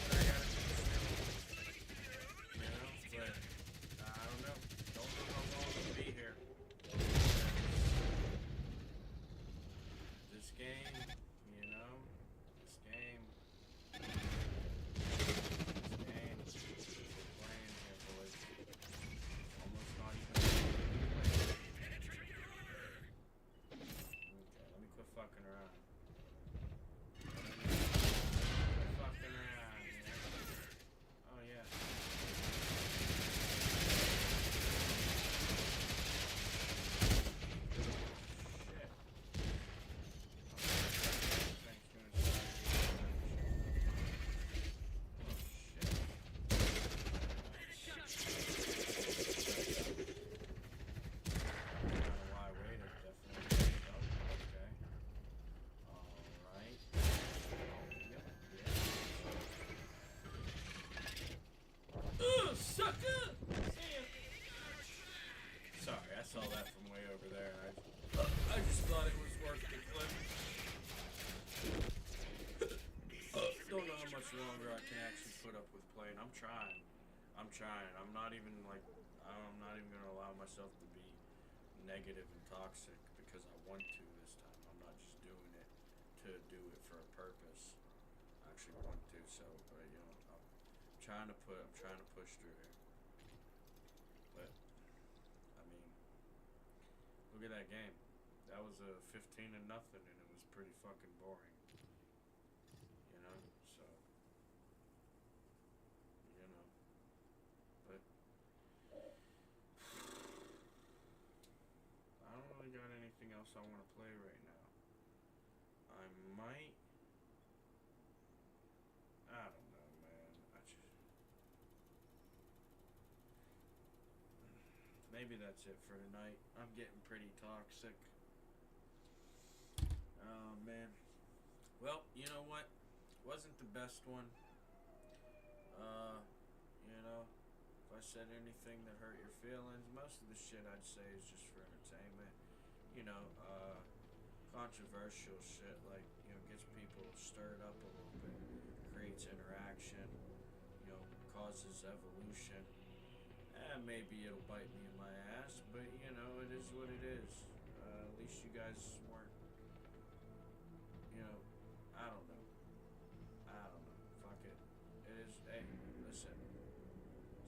But I got to do but I don't know. Don't know how long I'll be here. This game, this game, we're playing here, boys. Almost not even playing. Okay, let me quit fucking around. Quit fucking around, Oh, yeah. Sucker! Sorry, I saw that from way over there. I just thought it was worth the clip. Don't know how much longer I can actually put up with playing. I'm trying. I'm not even gonna allow myself to be negative and toxic because I want to this time. I'm not just doing it to do it for a purpose. I actually want to, so I'm trying to push through here. But I mean, look at that game. That was a 15-0, and it was pretty fucking boring. So but I don't really got anything else I want to play right now. I might. I don't know, man. Maybe that's it for tonight. I'm getting pretty toxic. Oh, man. Well, you know what? Wasn't the best one. If I said anything that hurt your feelings, most of the shit I'd say is just for entertainment. Controversial shit, like, gets people stirred up a little bit, creates interaction, causes evolution. Maybe it'll bite me in my ass, but it is what it is. At least you guys weren't, I don't know. Fuck it. It is, hey, listen.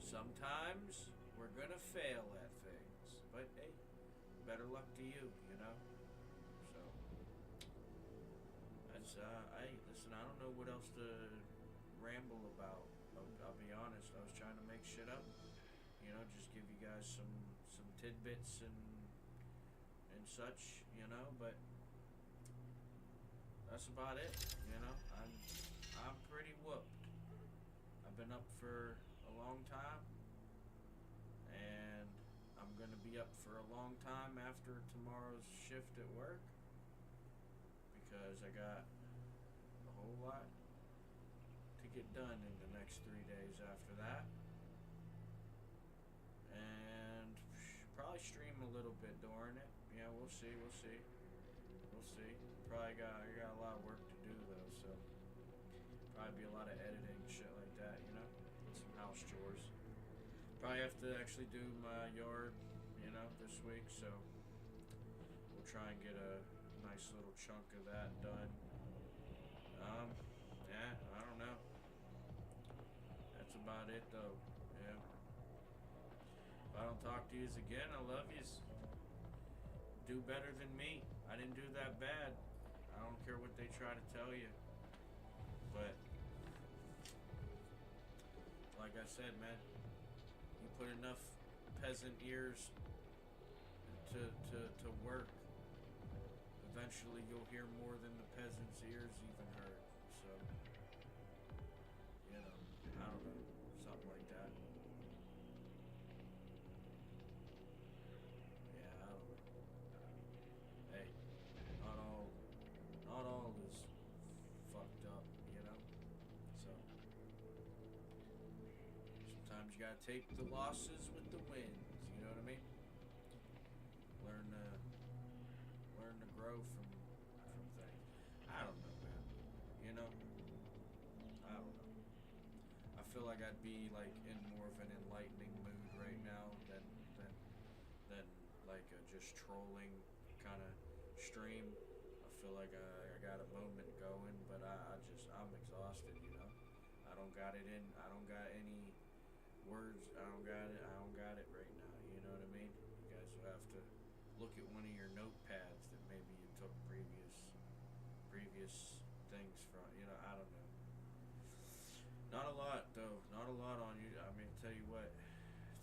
Sometimes we're gonna fail at things, but hey, better luck to you, So, that's, listen, I don't know what else to ramble about. I'll be honest, I was trying to make shit up. Just give you guys some tidbits and such, but that's about it, I'm pretty whooped. I've been up for a long time, and I'm gonna be up for a long time after tomorrow's shift at work, because I got a whole lot to get done in the next 3 days after that. And probably stream a little bit during it. Yeah, we'll see. I got a lot of work to do though, so probably be a lot of editing, shit like that, some house chores. Probably have to actually do my yard, this week, so we'll try and get a nice little chunk of that done. Yeah, I don't know. That's about it though. Yeah. If I don't talk to yous again, I love yous. Do better than me. I didn't do that bad. I don't care what they try to tell you. But like I said, man, you put enough peasant ears to work, eventually you'll hear more than the peasant's ears even heard. So, I don't know, something like that. sometimes you gotta take the losses with the wins. You know what I mean? Learn to grow from things. I don't know, man. You know, I don't know. I feel like I'd be like in more of an enlightening mood right now than like a just trolling kind of stream. I feel like I got a moment going, but I'm exhausted. You know, I don't got it in. I don't got any words. I don't got it. I don't got it right now. You know what I mean? You guys will have to look at one of your notepads that maybe you took previous things from. You know, I don't know. Not a lot though. Not a lot on you. I mean, tell you what,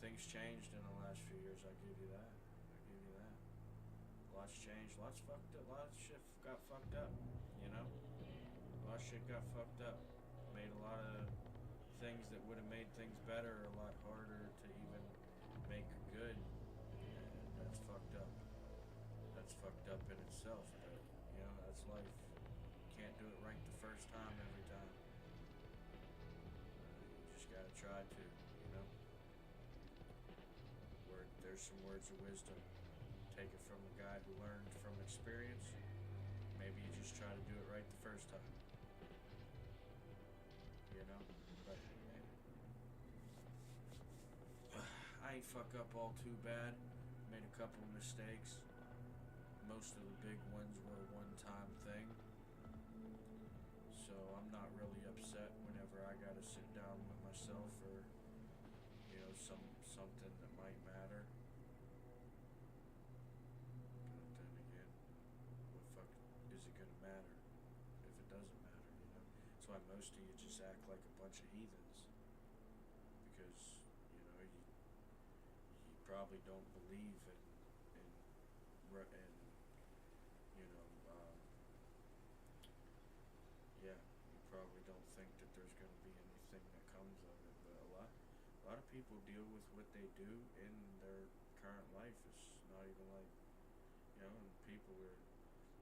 things changed in the last few years. I give you that. I give you that. Lots changed. Lots fucked up. Lots of shit got fucked up. You know, a lot of shit got fucked up. Made a lot of things that would have made things better a lot harder to even make good. And that's fucked up. That's fucked up in itself. But you know, that's life. Can't do it right the first time every time. You just gotta try to, you know. There's some words of wisdom. Take it from a guy who learned from experience. Maybe you just try to do it right the first time. You know? But hey, I ain't fuck up all too bad. Made a couple of mistakes. Most of the big ones were a one-time thing. So I'm not really upset whenever I gotta sit down with myself or, you know, something that might matter. But then again, what fuck is it gonna matter if it doesn't matter, you know? That's why most of you just act like a bunch of heathens. Because, you know, you probably don't believe in you know, yeah, you probably don't think that there's going to be anything that comes of it. But a lot of people deal with what they do in their current life. It's not even like, you know, and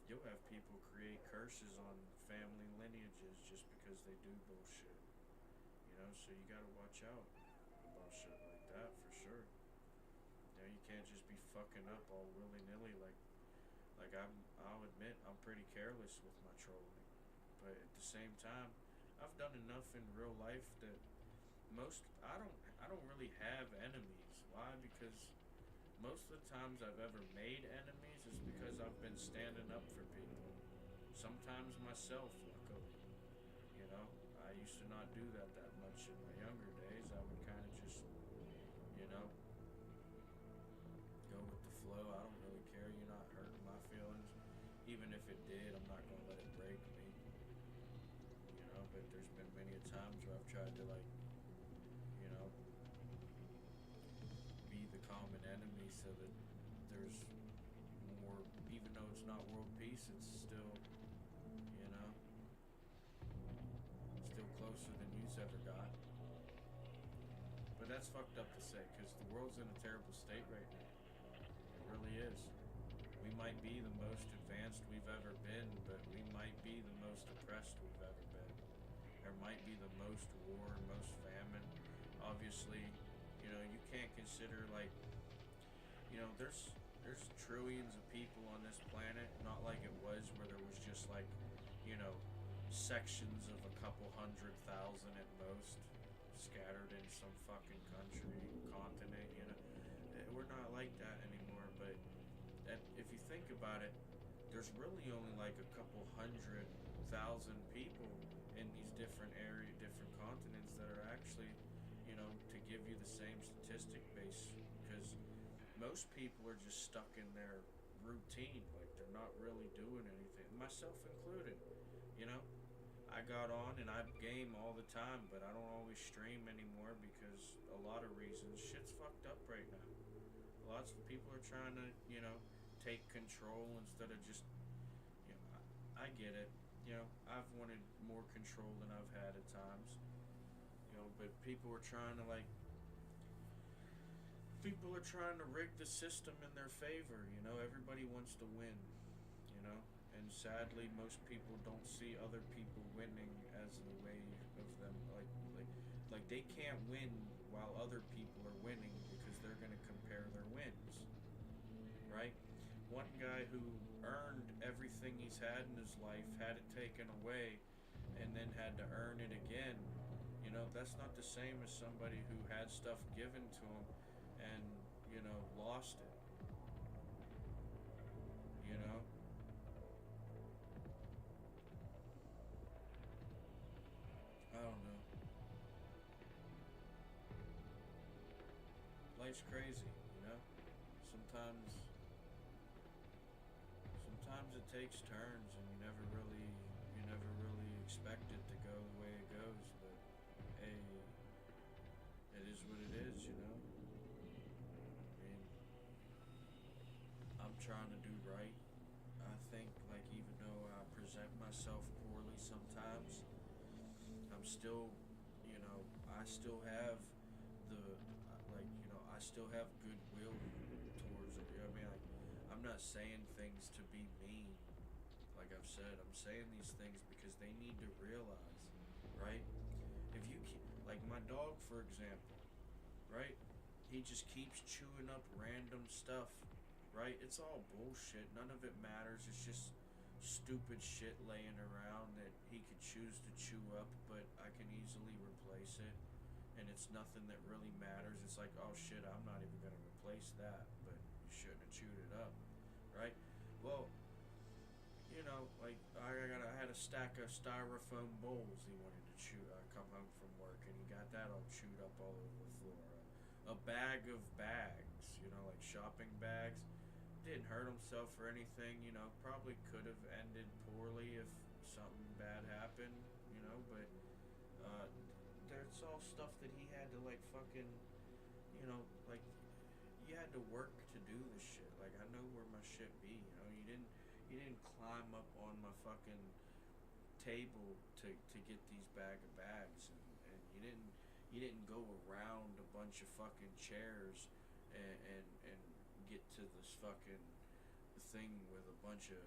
you'll have people create curses on family lineages just because they do bullshit. You know, so you got to watch out about shit like that for sure. You know, you can't just be fucking up all willy-nilly like I'll admit I'm pretty careless with my trolling. But at the same time, I've done enough in real life that I don't really have enemies. Why? Because most of the times I've ever made enemies is because I've been standing up for people. Sometimes myself, luckily. You know, I used to not do that much in my younger days. I would kind of just, you know, go with the flow. I don't really care. You're not hurting my feelings. Even if it did, I'm not gonna let it break me. You know, but there's been many a times where I've tried to like, you know, be the common enemy so that there's more, even though it's not world peace, it's still, you know, still closer than you's ever got. But that's fucked up to say, because the world's in a terrible state right now. It really is. We might be the most advanced we've ever been, but we might be the most oppressed we've ever been. There might be the most war, most famine. Obviously, you know, you can't consider like, you know, there's trillions of people on this planet, not like it was where there was just like, you know, sections of a couple 100,000 at most scattered in some fucking country, continent, you know. We're not like that anymore, but if you think about it, there's really only like a couple 100,000 people in these different different continents that are actually, you know, to give you the same statistic base, because most people are just stuck in their routine, like they're not really doing anything, myself included. You know, I got on and I game all the time, but I don't always stream anymore because a lot of reasons. Shit's fucked up right now. Lots of people are trying to, you know, take control instead of just, you know, I get it. You know, I've wanted more control than I've had at times. You know, but people are trying to rig the system in their favor. You know, everybody wants to win. You know, and sadly, most people don't see other people winning as the way of them. Like they can't win while other people are winning because they're going to compare their wins, right? One guy who earned everything he's had in his life, had it taken away, and then had to earn it again. That's not the same as somebody who had stuff given to him and, lost it. You know? I don't know. Life's crazy, Sometimes it takes turns and you never really expect it to go the way it goes, but hey, it is what it is. I mean, I'm trying to do right. I think, like, even though I present myself poorly sometimes, I'm still, I still have I still have goodwill towards it. I mean, like, I'm not saying things to be mean. Like I've said, I'm saying these things because they need to realize, right? If you keep, like my dog, for example, right? He just keeps chewing up random stuff, right? It's all bullshit. None of it matters. It's just stupid shit laying around that he could choose to chew up, but I can easily replace it. And it's nothing that really matters. It's like, oh shit, I'm not even gonna replace that, but you shouldn't have chewed it up, right? Well, like I had a stack of styrofoam bowls he wanted to chew. I come home from work and he got that all chewed up all over the floor. A bag of bags, like shopping bags. Didn't hurt himself or anything. Probably could have ended poorly if something bad happened. But there's all stuff that he had to like fucking, like you had to work to do this shit. Like I know where my shit be. You didn't climb up on my fucking table to get these bag of bags, and you didn't go around a bunch of fucking chairs and get to this fucking thing with a bunch of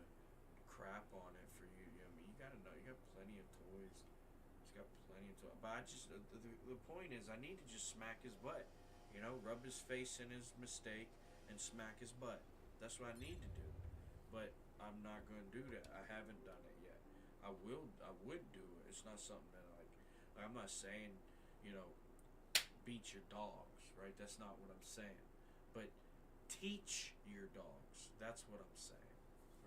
crap on it for you. I mean, you gotta know you got plenty of toys. He's got plenty of toys. But I just the point is, I need to just smack his butt. Rub his face in his mistake and smack his butt. That's what I need to do. But I'm not going to do that. I haven't done it yet. I would do it. It's not something that I'm not saying, beat your dogs, right? That's not what I'm saying. But teach your dogs. That's what I'm saying,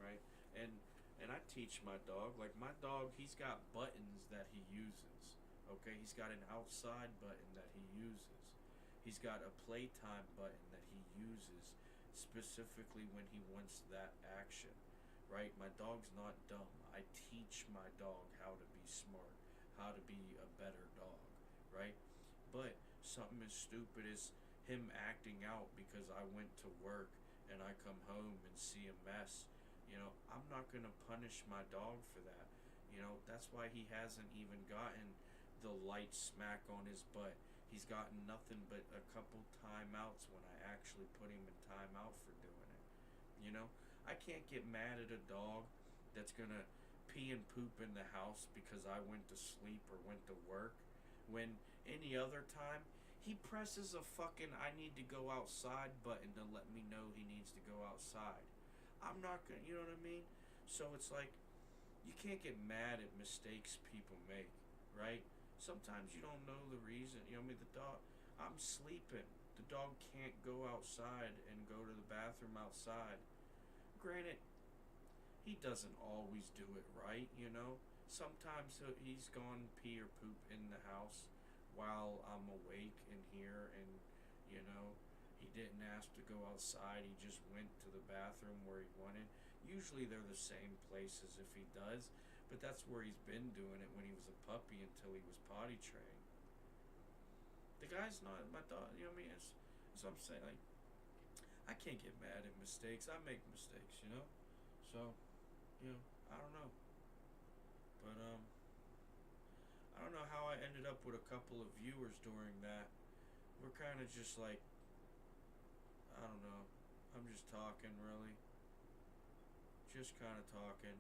right? And I teach my dog. Like my dog, he's got buttons that he uses. Okay, he's got an outside button that he uses. He's got a playtime button that he uses specifically when he wants that action, right? My dog's not dumb. I teach my dog how to be smart, how to be a better dog, right? But something as stupid as him acting out because I went to work and I come home and see a mess, I'm not going to punish my dog for that. That's why he hasn't even gotten the light smack on his butt. He's gotten nothing but a couple timeouts when I actually put him in timeout for doing it. I can't get mad at a dog that's gonna pee and poop in the house because I went to sleep or went to work, when any other time he presses a fucking I need to go outside button to let me know he needs to go outside. I'm not gonna, you know what I mean? So it's like, you can't get mad at mistakes people make, right? Sometimes you don't know the reason. The dog, I'm sleeping. The dog can't go outside and go to the bathroom outside. Granted, he doesn't always do it right, Sometimes he's gone pee or poop in the house while I'm awake in here, and, he didn't ask to go outside. He just went to the bathroom where he wanted. Usually they're the same places if he does. But that's where he's been doing it when he was a puppy until he was potty trained. The guy's not my dog. That's what I'm saying. Like, I can't get mad at mistakes. I make mistakes, So, I don't know. But I don't know how I ended up with a couple of viewers during that. We're kind of just like, I don't know. I'm just talking, really. Just kind of talking.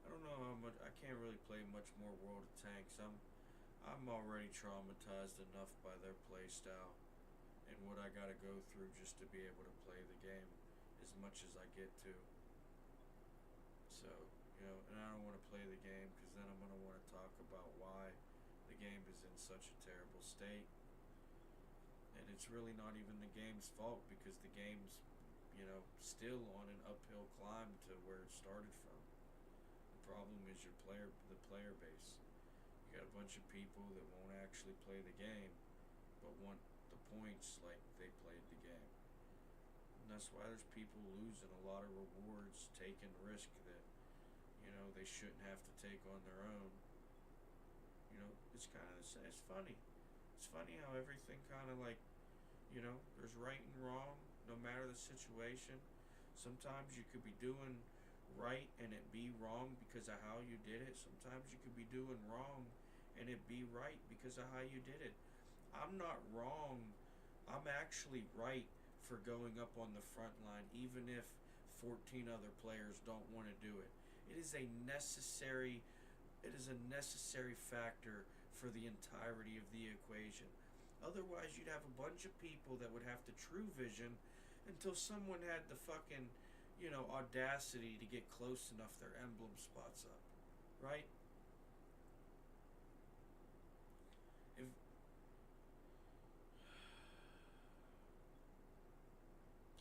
I don't know how much. I can't really play much more World of Tanks. I'm already traumatized enough by their play style and what I gotta go through just to be able to play the game as much as I get to. So, and I don't want to play the game because then I'm going to want to talk about why the game is in such a terrible state. And it's really not even the game's fault because the game's, still on an uphill climb to where it started from. The problem is the player base. You got a bunch of people that won't actually play the game, but want the points like they played the game. And that's why there's people losing a lot of rewards, taking risk that, they shouldn't have to take on their own. It's kind of the same. It's funny. It's funny how everything kind of like, there's right and wrong, no matter the situation. Sometimes you could be doing right and it be wrong because of how you did it. Sometimes you could be doing wrong and it be right because of how you did it. I'm not wrong. I'm actually right for going up on the front line, even if 14 other players don't want to do it. It is a necessary factor for the entirety of the equation. Otherwise, you'd have a bunch of people that would have the true vision until someone had the fucking, audacity to get close enough their emblem spots up. Right? If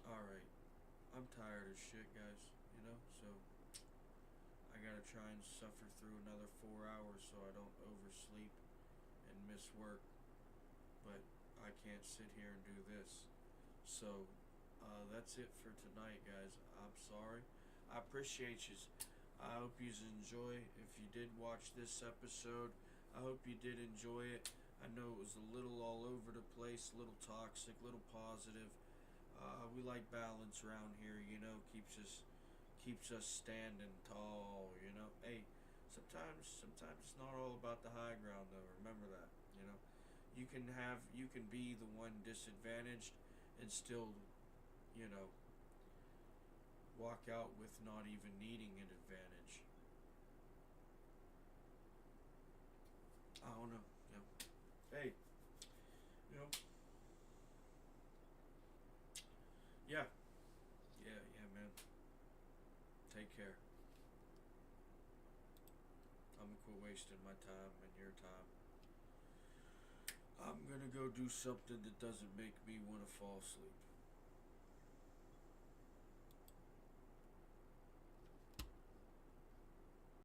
Alright. I'm tired as shit, guys, so I gotta try and suffer through another 4 hours so I don't oversleep and miss work. But I can't sit here and do this. So, that's it for tonight, guys. I'm sorry. I appreciate you. I hope you enjoy. If you did watch this episode, I hope you did enjoy it. I know it was a little all over the place, a little toxic, a little positive. We like balance around here, keeps us standing tall, Hey, sometimes it's not all about the high ground though. Remember that, You can be the one disadvantaged and still, walk out with not even needing an advantage. I don't know, Hey, yeah. Yeah, man. Take care. I'm gonna quit wasting my time and your time. I'm gonna go do something that doesn't make me want to fall asleep.